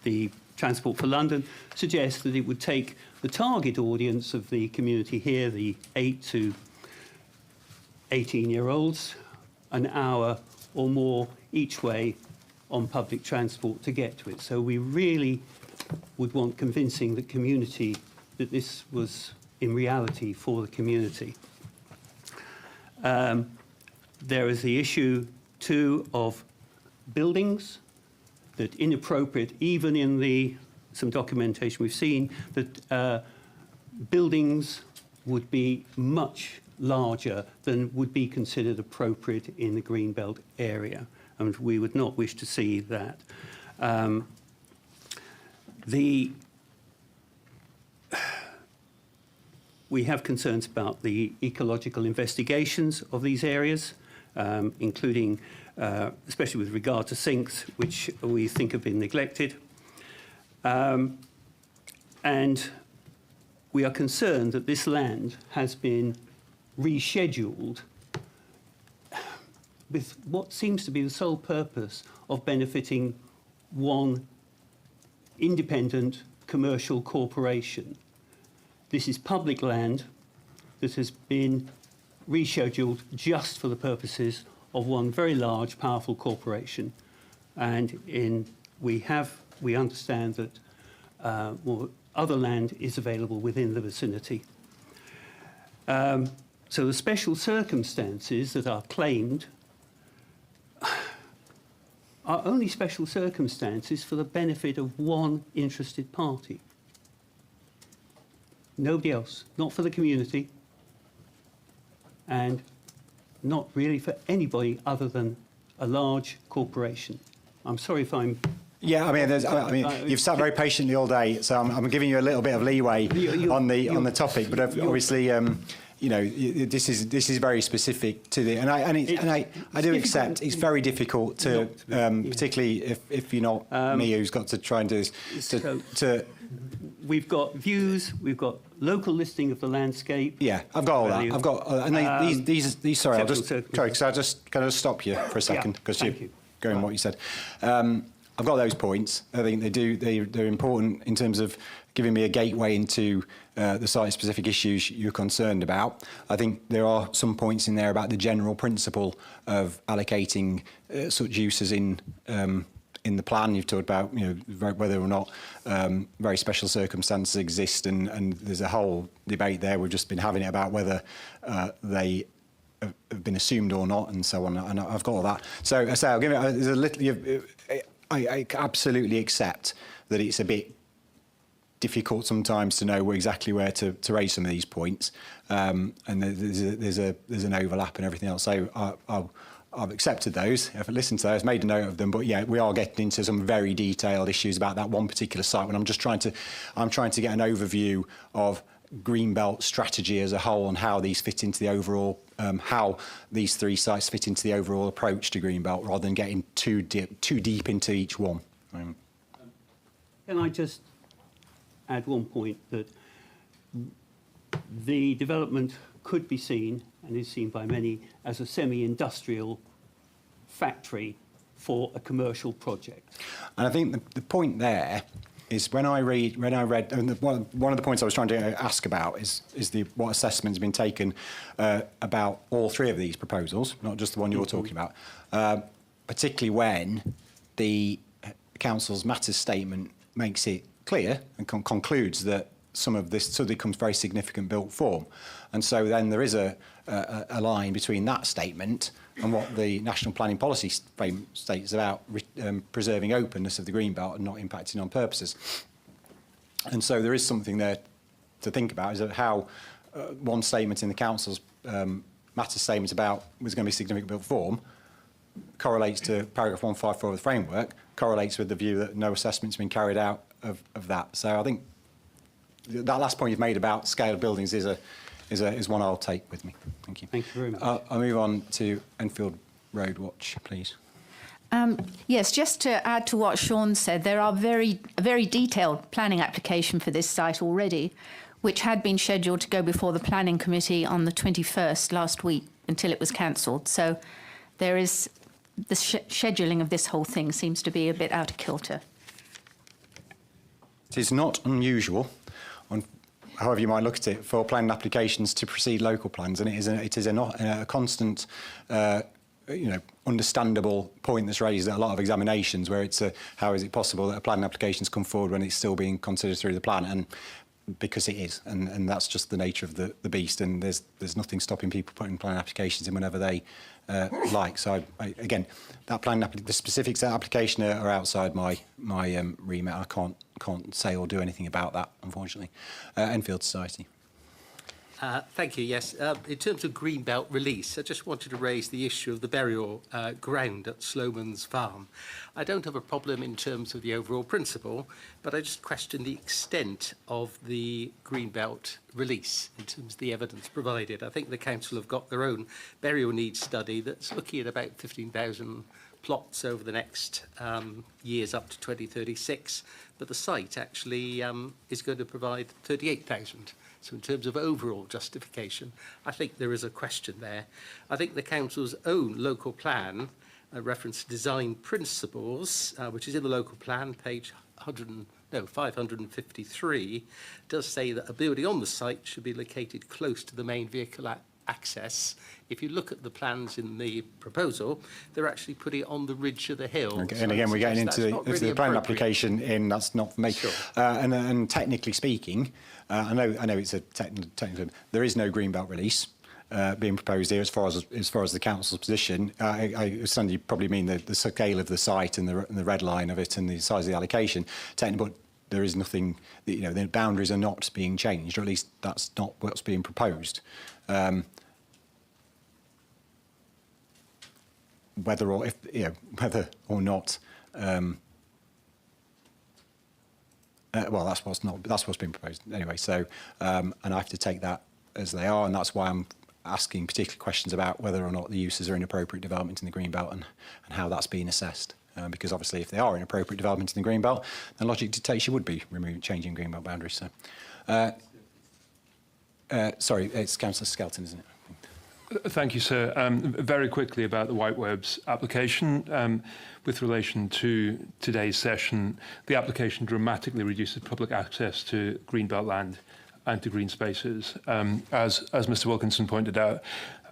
the Transport for London suggest that it would take the target audience of the community here, the 8 to 18-year-olds, an hour or more each way on public transport to get to it. So we really would want convincing the community that this was in reality for the community. There is the issue too of buildings, that inappropriate, even in some documentation we've seen, that buildings would be much larger than would be considered appropriate in the Greenbelt area, and we would not wish to see that. We have concerns about the ecological investigations of these areas, including, especially with regard to sinks, which we think have been neglected. And we are concerned that this land has been rescheduled with what seems to be the sole purpose of benefiting one independent commercial corporation. This is public land that has been rescheduled just for the purposes of one very large, powerful corporation. And we understand that other land is available within the vicinity. So the special circumstances that are claimed are only special circumstances for the benefit of one interested party. Nobody else, not for the community, and not really for anybody other than a large corporation. I'm sorry if I'm... Yeah, you've sat very patiently all day, so I'm giving you a little bit of leeway on the topic. But obviously, this is very specific to the, and I do accept it's very difficult to, particularly if you're not me who's got to try and do this. We've got views, we've got local listing of the landscape. Yeah, I've got all that. I've got, and these. Sorry, I'll just kind of stop you for a second because you're going what you said. I've got those points. I think they're important in terms of giving me a gateway into the site-specific issues you're concerned about. I think there are some points in there about the general principle of allocating such uses in the plan. You've talked about whether or not very special circumstances exist, and there's a whole debate there. We've just been having it about whether they have been assumed or not, and so on. And I've got all that. So I say I'll give it. There's a little. I absolutely accept that it's a bit difficult sometimes to know exactly where to raise some of these points, and there's an overlap and everything else. So I've accepted those. I've listened to those, made a note of them. But yeah, we are getting into some very detailed issues about that one particular site. When I'm trying to get an overview of Greenbelt strategy as a whole and how these fit into the overall, how these three sites fit into the overall approach to Greenbelt, rather than getting too deep into each one. Can I just add one point, that the development could be seen, and is seen by many, as a semi-industrial factory for a commercial project. And I think the point there is when I read, and one of the points I was trying to ask about is what assessment's been taken about all three of these proposals, not just the one you're talking about, particularly when the council's matters statement makes it clear and concludes that some of this suddenly becomes very significant built form. And so then there is a line between that statement and what the National Planning Policy frame states about preserving openness of the Greenbelt and not impacting on purposes. And so there is something there to think about, is that how one statement in the council's matter statement about was going to be significant built form correlates to paragraph 154 of the framework, correlates with the view that no assessment's been carried out of that. So I think that last point you've made about scale of buildings is one I'll take with me. Thank you. Thank you very much. I'll move on to Enfield Road Watch, please. Yes, just to add to what Sean said, there are a very detailed planning application for this site already, which had been scheduled to go before the planning committee on the 21st last week until it was cancelled. So there is the scheduling of this whole thing seems to be a bit out of kilter. It is not unusual, however you might look at it, for planning applications to precede local plans, and it is a constant, understandable point that's raised at a lot of examinations, where it's how is it possible that a planning application's come forward when it's still being considered through the plan, and because it is, and that's just the nature of the beast, and there's nothing stopping people putting planning applications in whenever they like. So again, the specifics of that application are outside my remit. I can't say or do anything about that, unfortunately. Enfield Society. Thank you. Yes. In terms of greenbelt release, I just wanted to raise the issue of the burial ground at Sloman's Farm. I don't have a problem in terms of the overall principle, but I just question the extent of the greenbelt release in terms of the evidence provided. I think the council have got their own burial needs study that's looking at about 15,000 plots over the next years up to 2036, but the site actually is going to provide 38,000. So in terms of overall justification, I think there is a question there. I think the council's own local plan, reference design principles, which is in the local plan, page 553, does say that a building on the site should be located close to the main vehicle access. If you look at the plans in the proposal, they're actually putting it on the ridge of the hill. Okay, So and again, I we're getting suggest into that's not the, if really the planning appropriate. application in, that's not for me. Sure. And technically speaking, I know it's a technical. There is no greenbelt release being proposed here, as far as the council's position. I understand you probably mean the scale of the site and the red line of it and the size of the allocation. Technically, but there is nothing. The boundaries are not being changed, or at least that's not what's being proposed. Whether or not. Well, that's what's been proposed anyway. So, and I have to take that as they are, and that's why I'm asking particular questions about whether or not the uses are inappropriate development in the greenbelt and how that's being assessed. Because obviously, if they are inappropriate development in the greenbelt, then logic dictates you would be changing greenbelt boundaries. So, sorry, it's Councillor Skelton, isn't it? Thank you, sir. Very quickly about the Whitewebs application. With relation to today's session, the application dramatically reduces public access to greenbelt land and to green spaces. As Mr Wilkinson pointed out,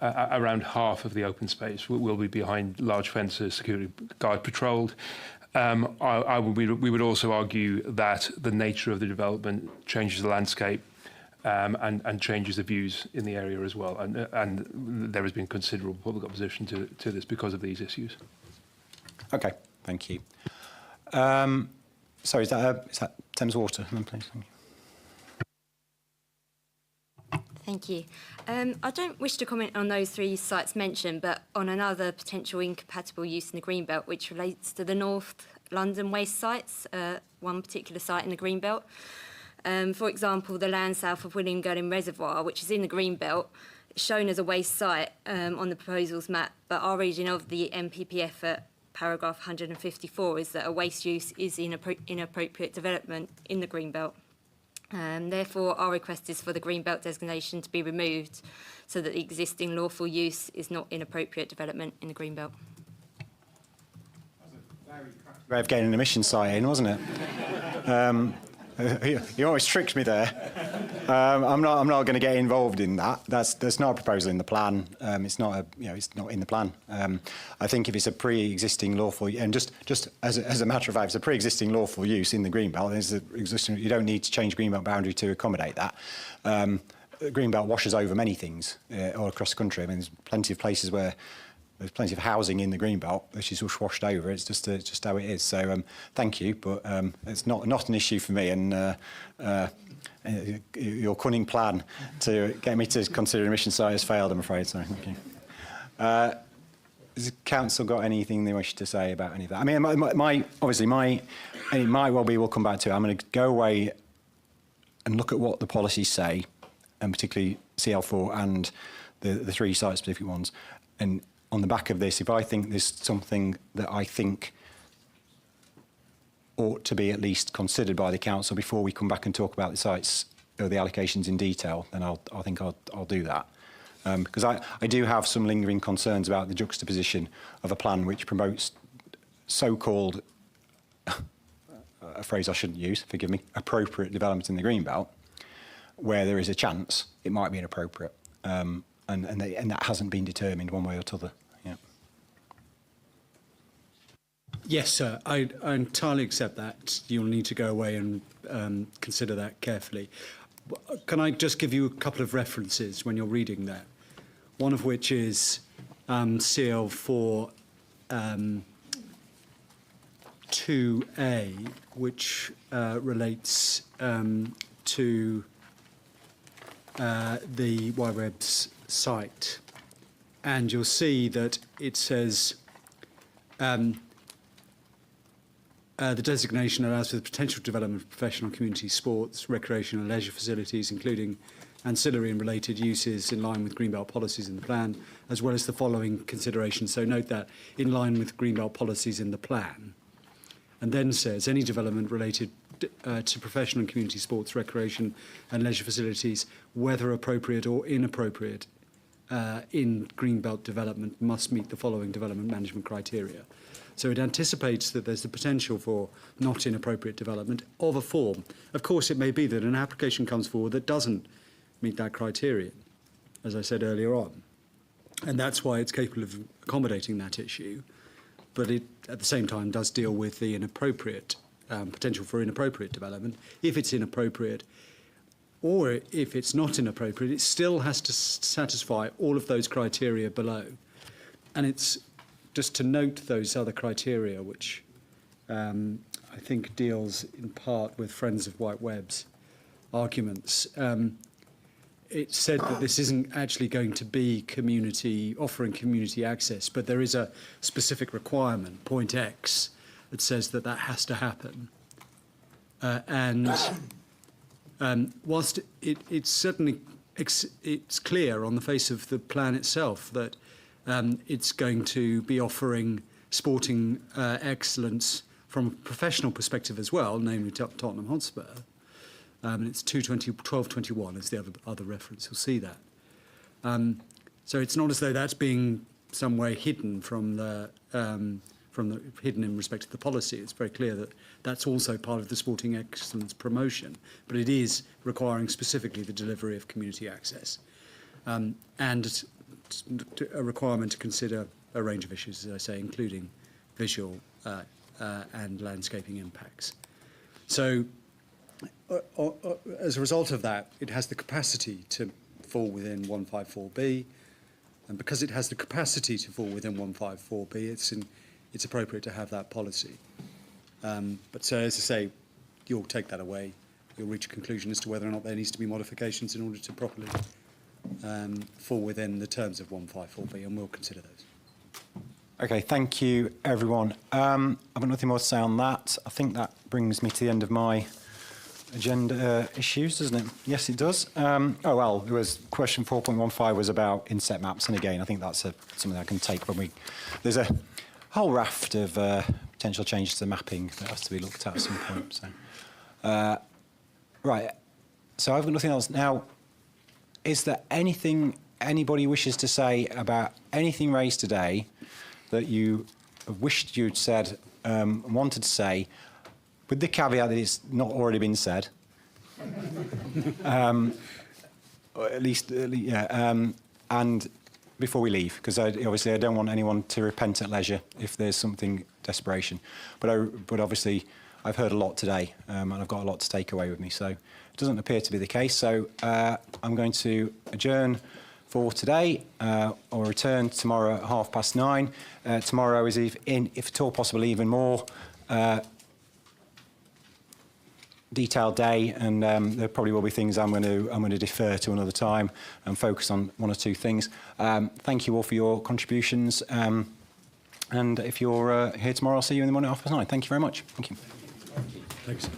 around half of the open space will be behind large fences, security guard patrolled. We would also argue that the nature of the development changes the landscape and changes the views in the area as well. And there has been considerable public opposition to this because of these issues. Okay, thank you. Sorry, is that Thames Water? Please. Thank you. I don't wish to comment on those three sites mentioned, but on another potential incompatible use in the Greenbelt, which relates to the North London waste sites, one particular site in the Greenbelt. For example, the land south of William Gurlin Reservoir, which is in the Greenbelt, is shown as a waste site on the proposals map, but our reading of the MPPF at paragraph 154 is that a waste use is inappropriate development in the Greenbelt. Therefore, our request is for the Greenbelt designation to be removed so that the existing lawful use is not inappropriate development in the Greenbelt. Way of getting an emission site in, wasn't it? You always tricked me there. I'm not going to get involved in that. There's not a proposal in the plan. It's not in the plan. I think if it's a pre-existing lawful, and just as a matter of fact, if it's a pre-existing lawful use in the greenbelt, you don't need to change greenbelt boundary to accommodate that. Greenbelt washes over many things all across the country. I mean, there's plenty of places where there's plenty of housing in the greenbelt which is just washed over. It's just how it is. So thank you, but it's not an issue for me. And your cunning plan to get me to consider an emission site has failed, I'm afraid. So thank you. Has the council got anything they wish to say about any of that? I mean, it might well be. We'll come back to it. I'm going to go away and look at what the policies say, and particularly CL4 and the three site-specific ones, and on the back of this, if I think there's something that I think ought to be at least considered by the council before we come back and talk about the sites or the allocations in detail, then I think I'll do that. Because I do have some lingering concerns about the juxtaposition of a plan which promotes so-called, a phrase I shouldn't use, forgive me, appropriate development in the greenbelt, where there is a chance it might be inappropriate. And that hasn't been determined one way or the other. Yeah. Yes, sir. I entirely accept that. You'll need to go away and consider that carefully. Can I just give you a couple of references when you're reading that? One of which is CL4 2A, which relates to the YWeb's site, and you'll see that it says the designation allows for the potential development of professional community sports, recreational and leisure facilities, including ancillary and related uses in line with Greenbelt policies in the plan, as well as the following considerations. So note that in line with Greenbelt policies in the plan, and then says any development related to professional and community sports, recreation and leisure facilities, whether appropriate or inappropriate in Greenbelt development, must meet the following development management criteria. So it anticipates that there's the potential for not inappropriate development of a form. Of course, it may be that an application comes forward that doesn't meet that criterion, as I said earlier on. And that's why it's capable of accommodating that issue. But it, at the same time, does deal with the inappropriate, potential for inappropriate development. If it's inappropriate, or if it's not inappropriate, it still has to satisfy all of those criteria below. And it's just to note those other criteria, which I think deals in part with Friends of White Web's arguments. It said that this isn't actually going to be offering community access, but there is a specific requirement, point X, that says that that has to happen. Whilst it's certainly it's clear on the face of the plan itself that it's going to be offering sporting excellence from a professional perspective as well, namely Tottenham Hotspur. And it's 1221 is the other reference. You'll see that. So it's not as though that's being some way hidden from the hidden in respect to the policy. It's very clear that that's also part of the sporting excellence promotion, but it is requiring specifically the delivery of community access and a requirement to consider a range of issues, as I say, including visual and landscaping impacts. So as a result of that, it has the capacity to fall within 154B, and because it has the capacity to fall within 154B, it's appropriate to have that policy. But so, as I say, you'll take that away. You'll reach a conclusion as to whether or not there needs to be modifications in order to properly fall within the terms of 154B, and we'll consider those. Okay, thank you, everyone. I've got nothing more to say on that. I think that brings me to the end of my agenda issues, doesn't it? Yes, it does. Oh, well, there was question 4.15 was about inset maps, and again, I think that's something I can take when there's a whole raft of potential changes to the mapping that has to be looked at some point. So, right, so I've got nothing else. Now, is there anything anybody wishes to say about anything raised today that you wished you'd said, wanted to say, with the caveat that it's not already been said? Or at least, yeah. And before we leave, because obviously I don't want anyone to repent at leisure if there's something desperation. But obviously I've heard a lot today, and I've got a lot to take away with me. So it doesn't appear to be the case. So I'm going to adjourn for today, or return tomorrow at 9:30. Tomorrow is, if at all possible, even more detailed day, and there probably will be things I'm going to defer to another time and focus on one or two things. Thank you all for your contributions, and if you're here tomorrow, I'll see you in the morning at 9:30. Thank you very much. Thank you. Thanks.